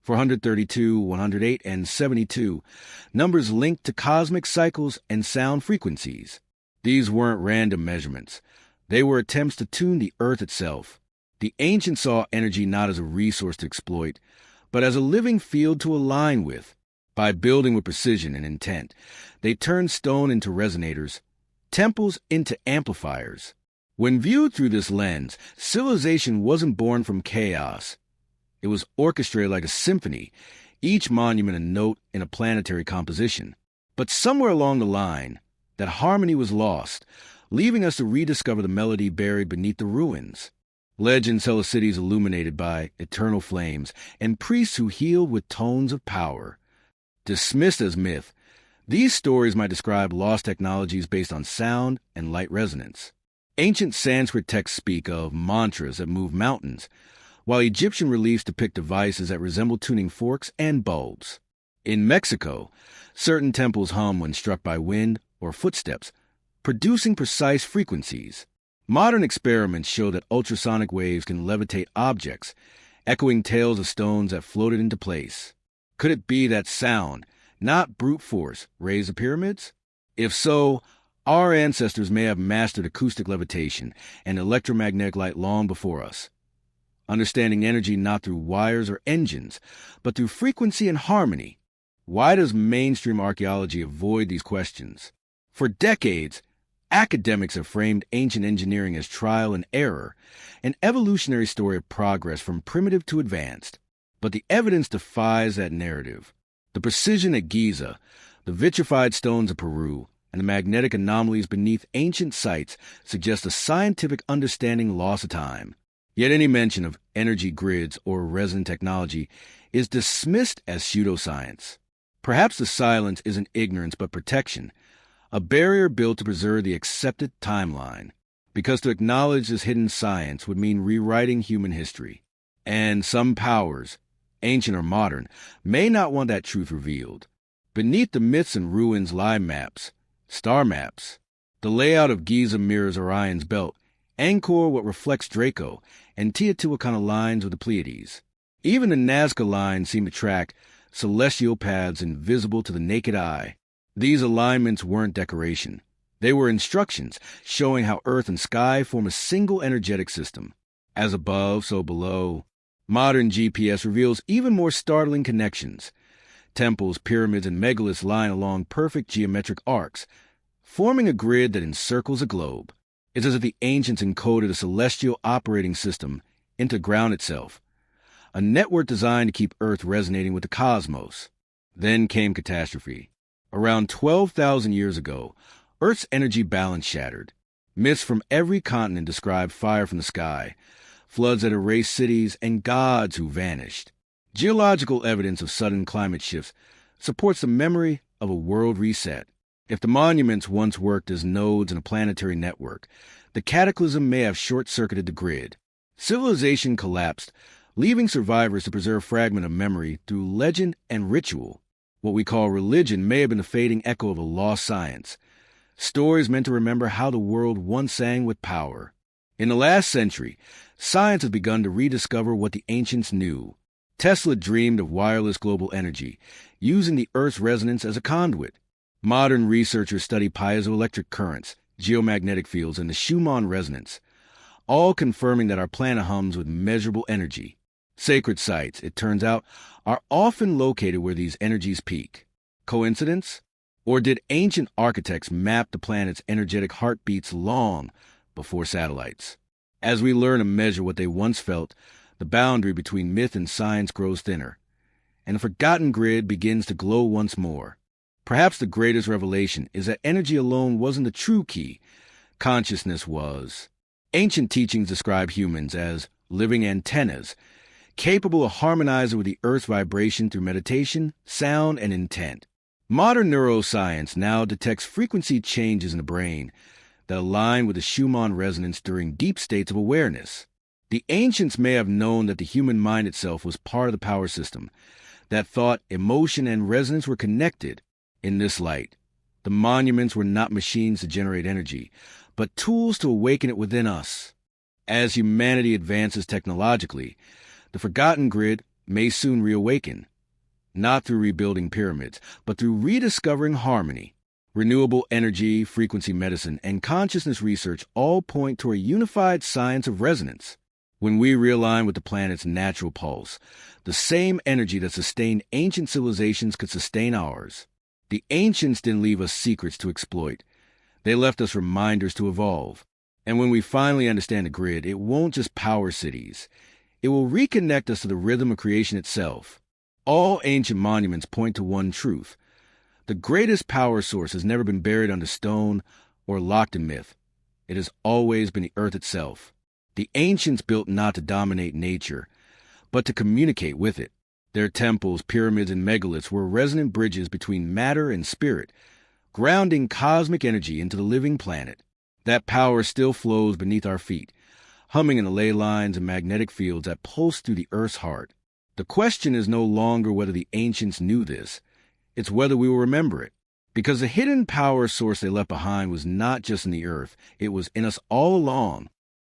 432, 108, and 72, numbers linked to cosmic cycles and sound frequencies. These weren't random measurements. They were attempts to tune the earth itself. The ancients saw energy not as a resource to exploit, but as a living field to align with. By building with precision and intent, they turned stone into resonators, temples into amplifiers. When viewed through this lens, civilization wasn't born from chaos. It was orchestrated like a symphony, each monument a note in a planetary composition. But somewhere along the line, that harmony was lost, leaving us to rediscover the melody buried beneath the ruins. Legends tell of cities illuminated by eternal flames and priests who healed with tones of power. Dismissed as myth, these stories might describe lost technologies based on sound and light resonance. Ancient Sanskrit texts speak of mantras that move mountains, while Egyptian reliefs depict devices that resemble tuning forks and bulbs. In Mexico, certain temples hum when struck by wind or footsteps, producing precise frequencies. Modern experiments show that ultrasonic waves can levitate objects, echoing tales of stones that floated into place. Could it be that sound, not brute force, raised the pyramids? If so, our ancestors may have mastered acoustic levitation and electromagnetic light long before us, understanding energy not through wires or engines, but through frequency and harmony. Why does mainstream archaeology avoid these questions? For decades, academics have framed ancient engineering as trial and error, an evolutionary story of progress from primitive to advanced. But the evidence defies that narrative. The precision at Giza, the vitrified stones of Peru, and the magnetic anomalies beneath ancient sites suggest a scientific understanding lost to time. Yet any mention of energy grids or resonant technology is dismissed as pseudoscience. Perhaps the silence isn't ignorance but protection, a barrier built to preserve the accepted timeline, because to acknowledge this hidden science would mean rewriting human history. And some powers, ancient or modern, may not want that truth revealed. Beneath the myths and ruins lie maps, star maps. The layout of Giza mirrors Orion's belt, Angkor what reflects Draco, and Teotihuacan aligns with the Pleiades. Even the Nazca lines seem to track celestial paths invisible to the naked eye. These alignments weren't decoration. They were instructions showing how Earth and sky form a single energetic system. As above, so below. Modern GPS reveals even more startling connections. Temples, pyramids, and megaliths line along perfect geometric arcs, forming a grid that encircles a globe. It's as if the ancients encoded a celestial operating system into ground itself, a network designed to keep Earth resonating with the cosmos. Then came catastrophe. Around 12,000 years ago, Earth's energy balance shattered. Myths from every continent describe fire from the sky, floods that erased cities, and gods who vanished. Geological evidence of sudden climate shifts supports the memory of a world reset. If the monuments once worked as nodes in a planetary network, the cataclysm may have short-circuited the grid. Civilization collapsed, leaving survivors to preserve fragments of memory through legend and ritual. What we call religion may have been the fading echo of a lost science. Stories meant to remember how the world once sang with power. In the last century, science has begun to rediscover what the ancients knew. Tesla dreamed of wireless global energy, using the Earth's resonance as a conduit. Modern researchers study piezoelectric currents, geomagnetic fields, and the Schumann resonance, all confirming that our planet hums with measurable energy. Sacred sites, it turns out, are often located where these energies peak. Coincidence? Or did ancient architects map the planet's energetic heartbeats long before satellites? As we learn to measure what they once felt, the boundary between myth and science grows thinner, and the forgotten grid begins to glow once more. Perhaps the greatest revelation is that energy alone wasn't the true key. Consciousness was. Ancient teachings describe humans as living antennas, capable of harmonizing with the Earth's vibration through meditation, sound, and intent. Modern neuroscience now detects frequency changes in the brain that align with the Schumann resonance during deep states of awareness. The ancients may have known that the human mind itself was part of the power system, that thought, emotion, and resonance were connected. In this light, the monuments were not machines to generate energy, but tools to awaken it within us. As humanity advances technologically, the forgotten grid may soon reawaken, not through rebuilding pyramids, but through rediscovering harmony. Renewable energy, frequency medicine, and consciousness research all point to a unified science of resonance. When we realign with the planet's natural pulse, the same energy that sustained ancient civilizations could sustain ours. The ancients didn't leave us secrets to exploit. They left us reminders to evolve. And when we finally understand the grid, it won't just power cities. It will reconnect us to the rhythm of creation itself. All ancient monuments point to one truth. The greatest power source has never been buried under stone or locked in myth. It has always been the earth itself. The ancients built not to dominate nature, but to communicate with it. Their temples, pyramids, and megaliths were resonant bridges between matter and spirit, grounding cosmic energy into the living planet. That power still flows beneath our feet, humming in the ley lines and magnetic fields that pulse through the Earth's heart. The question is no longer whether the ancients knew this, it's whether we will remember it. Because the hidden power source they left behind was not just in the Earth, it was in us all along.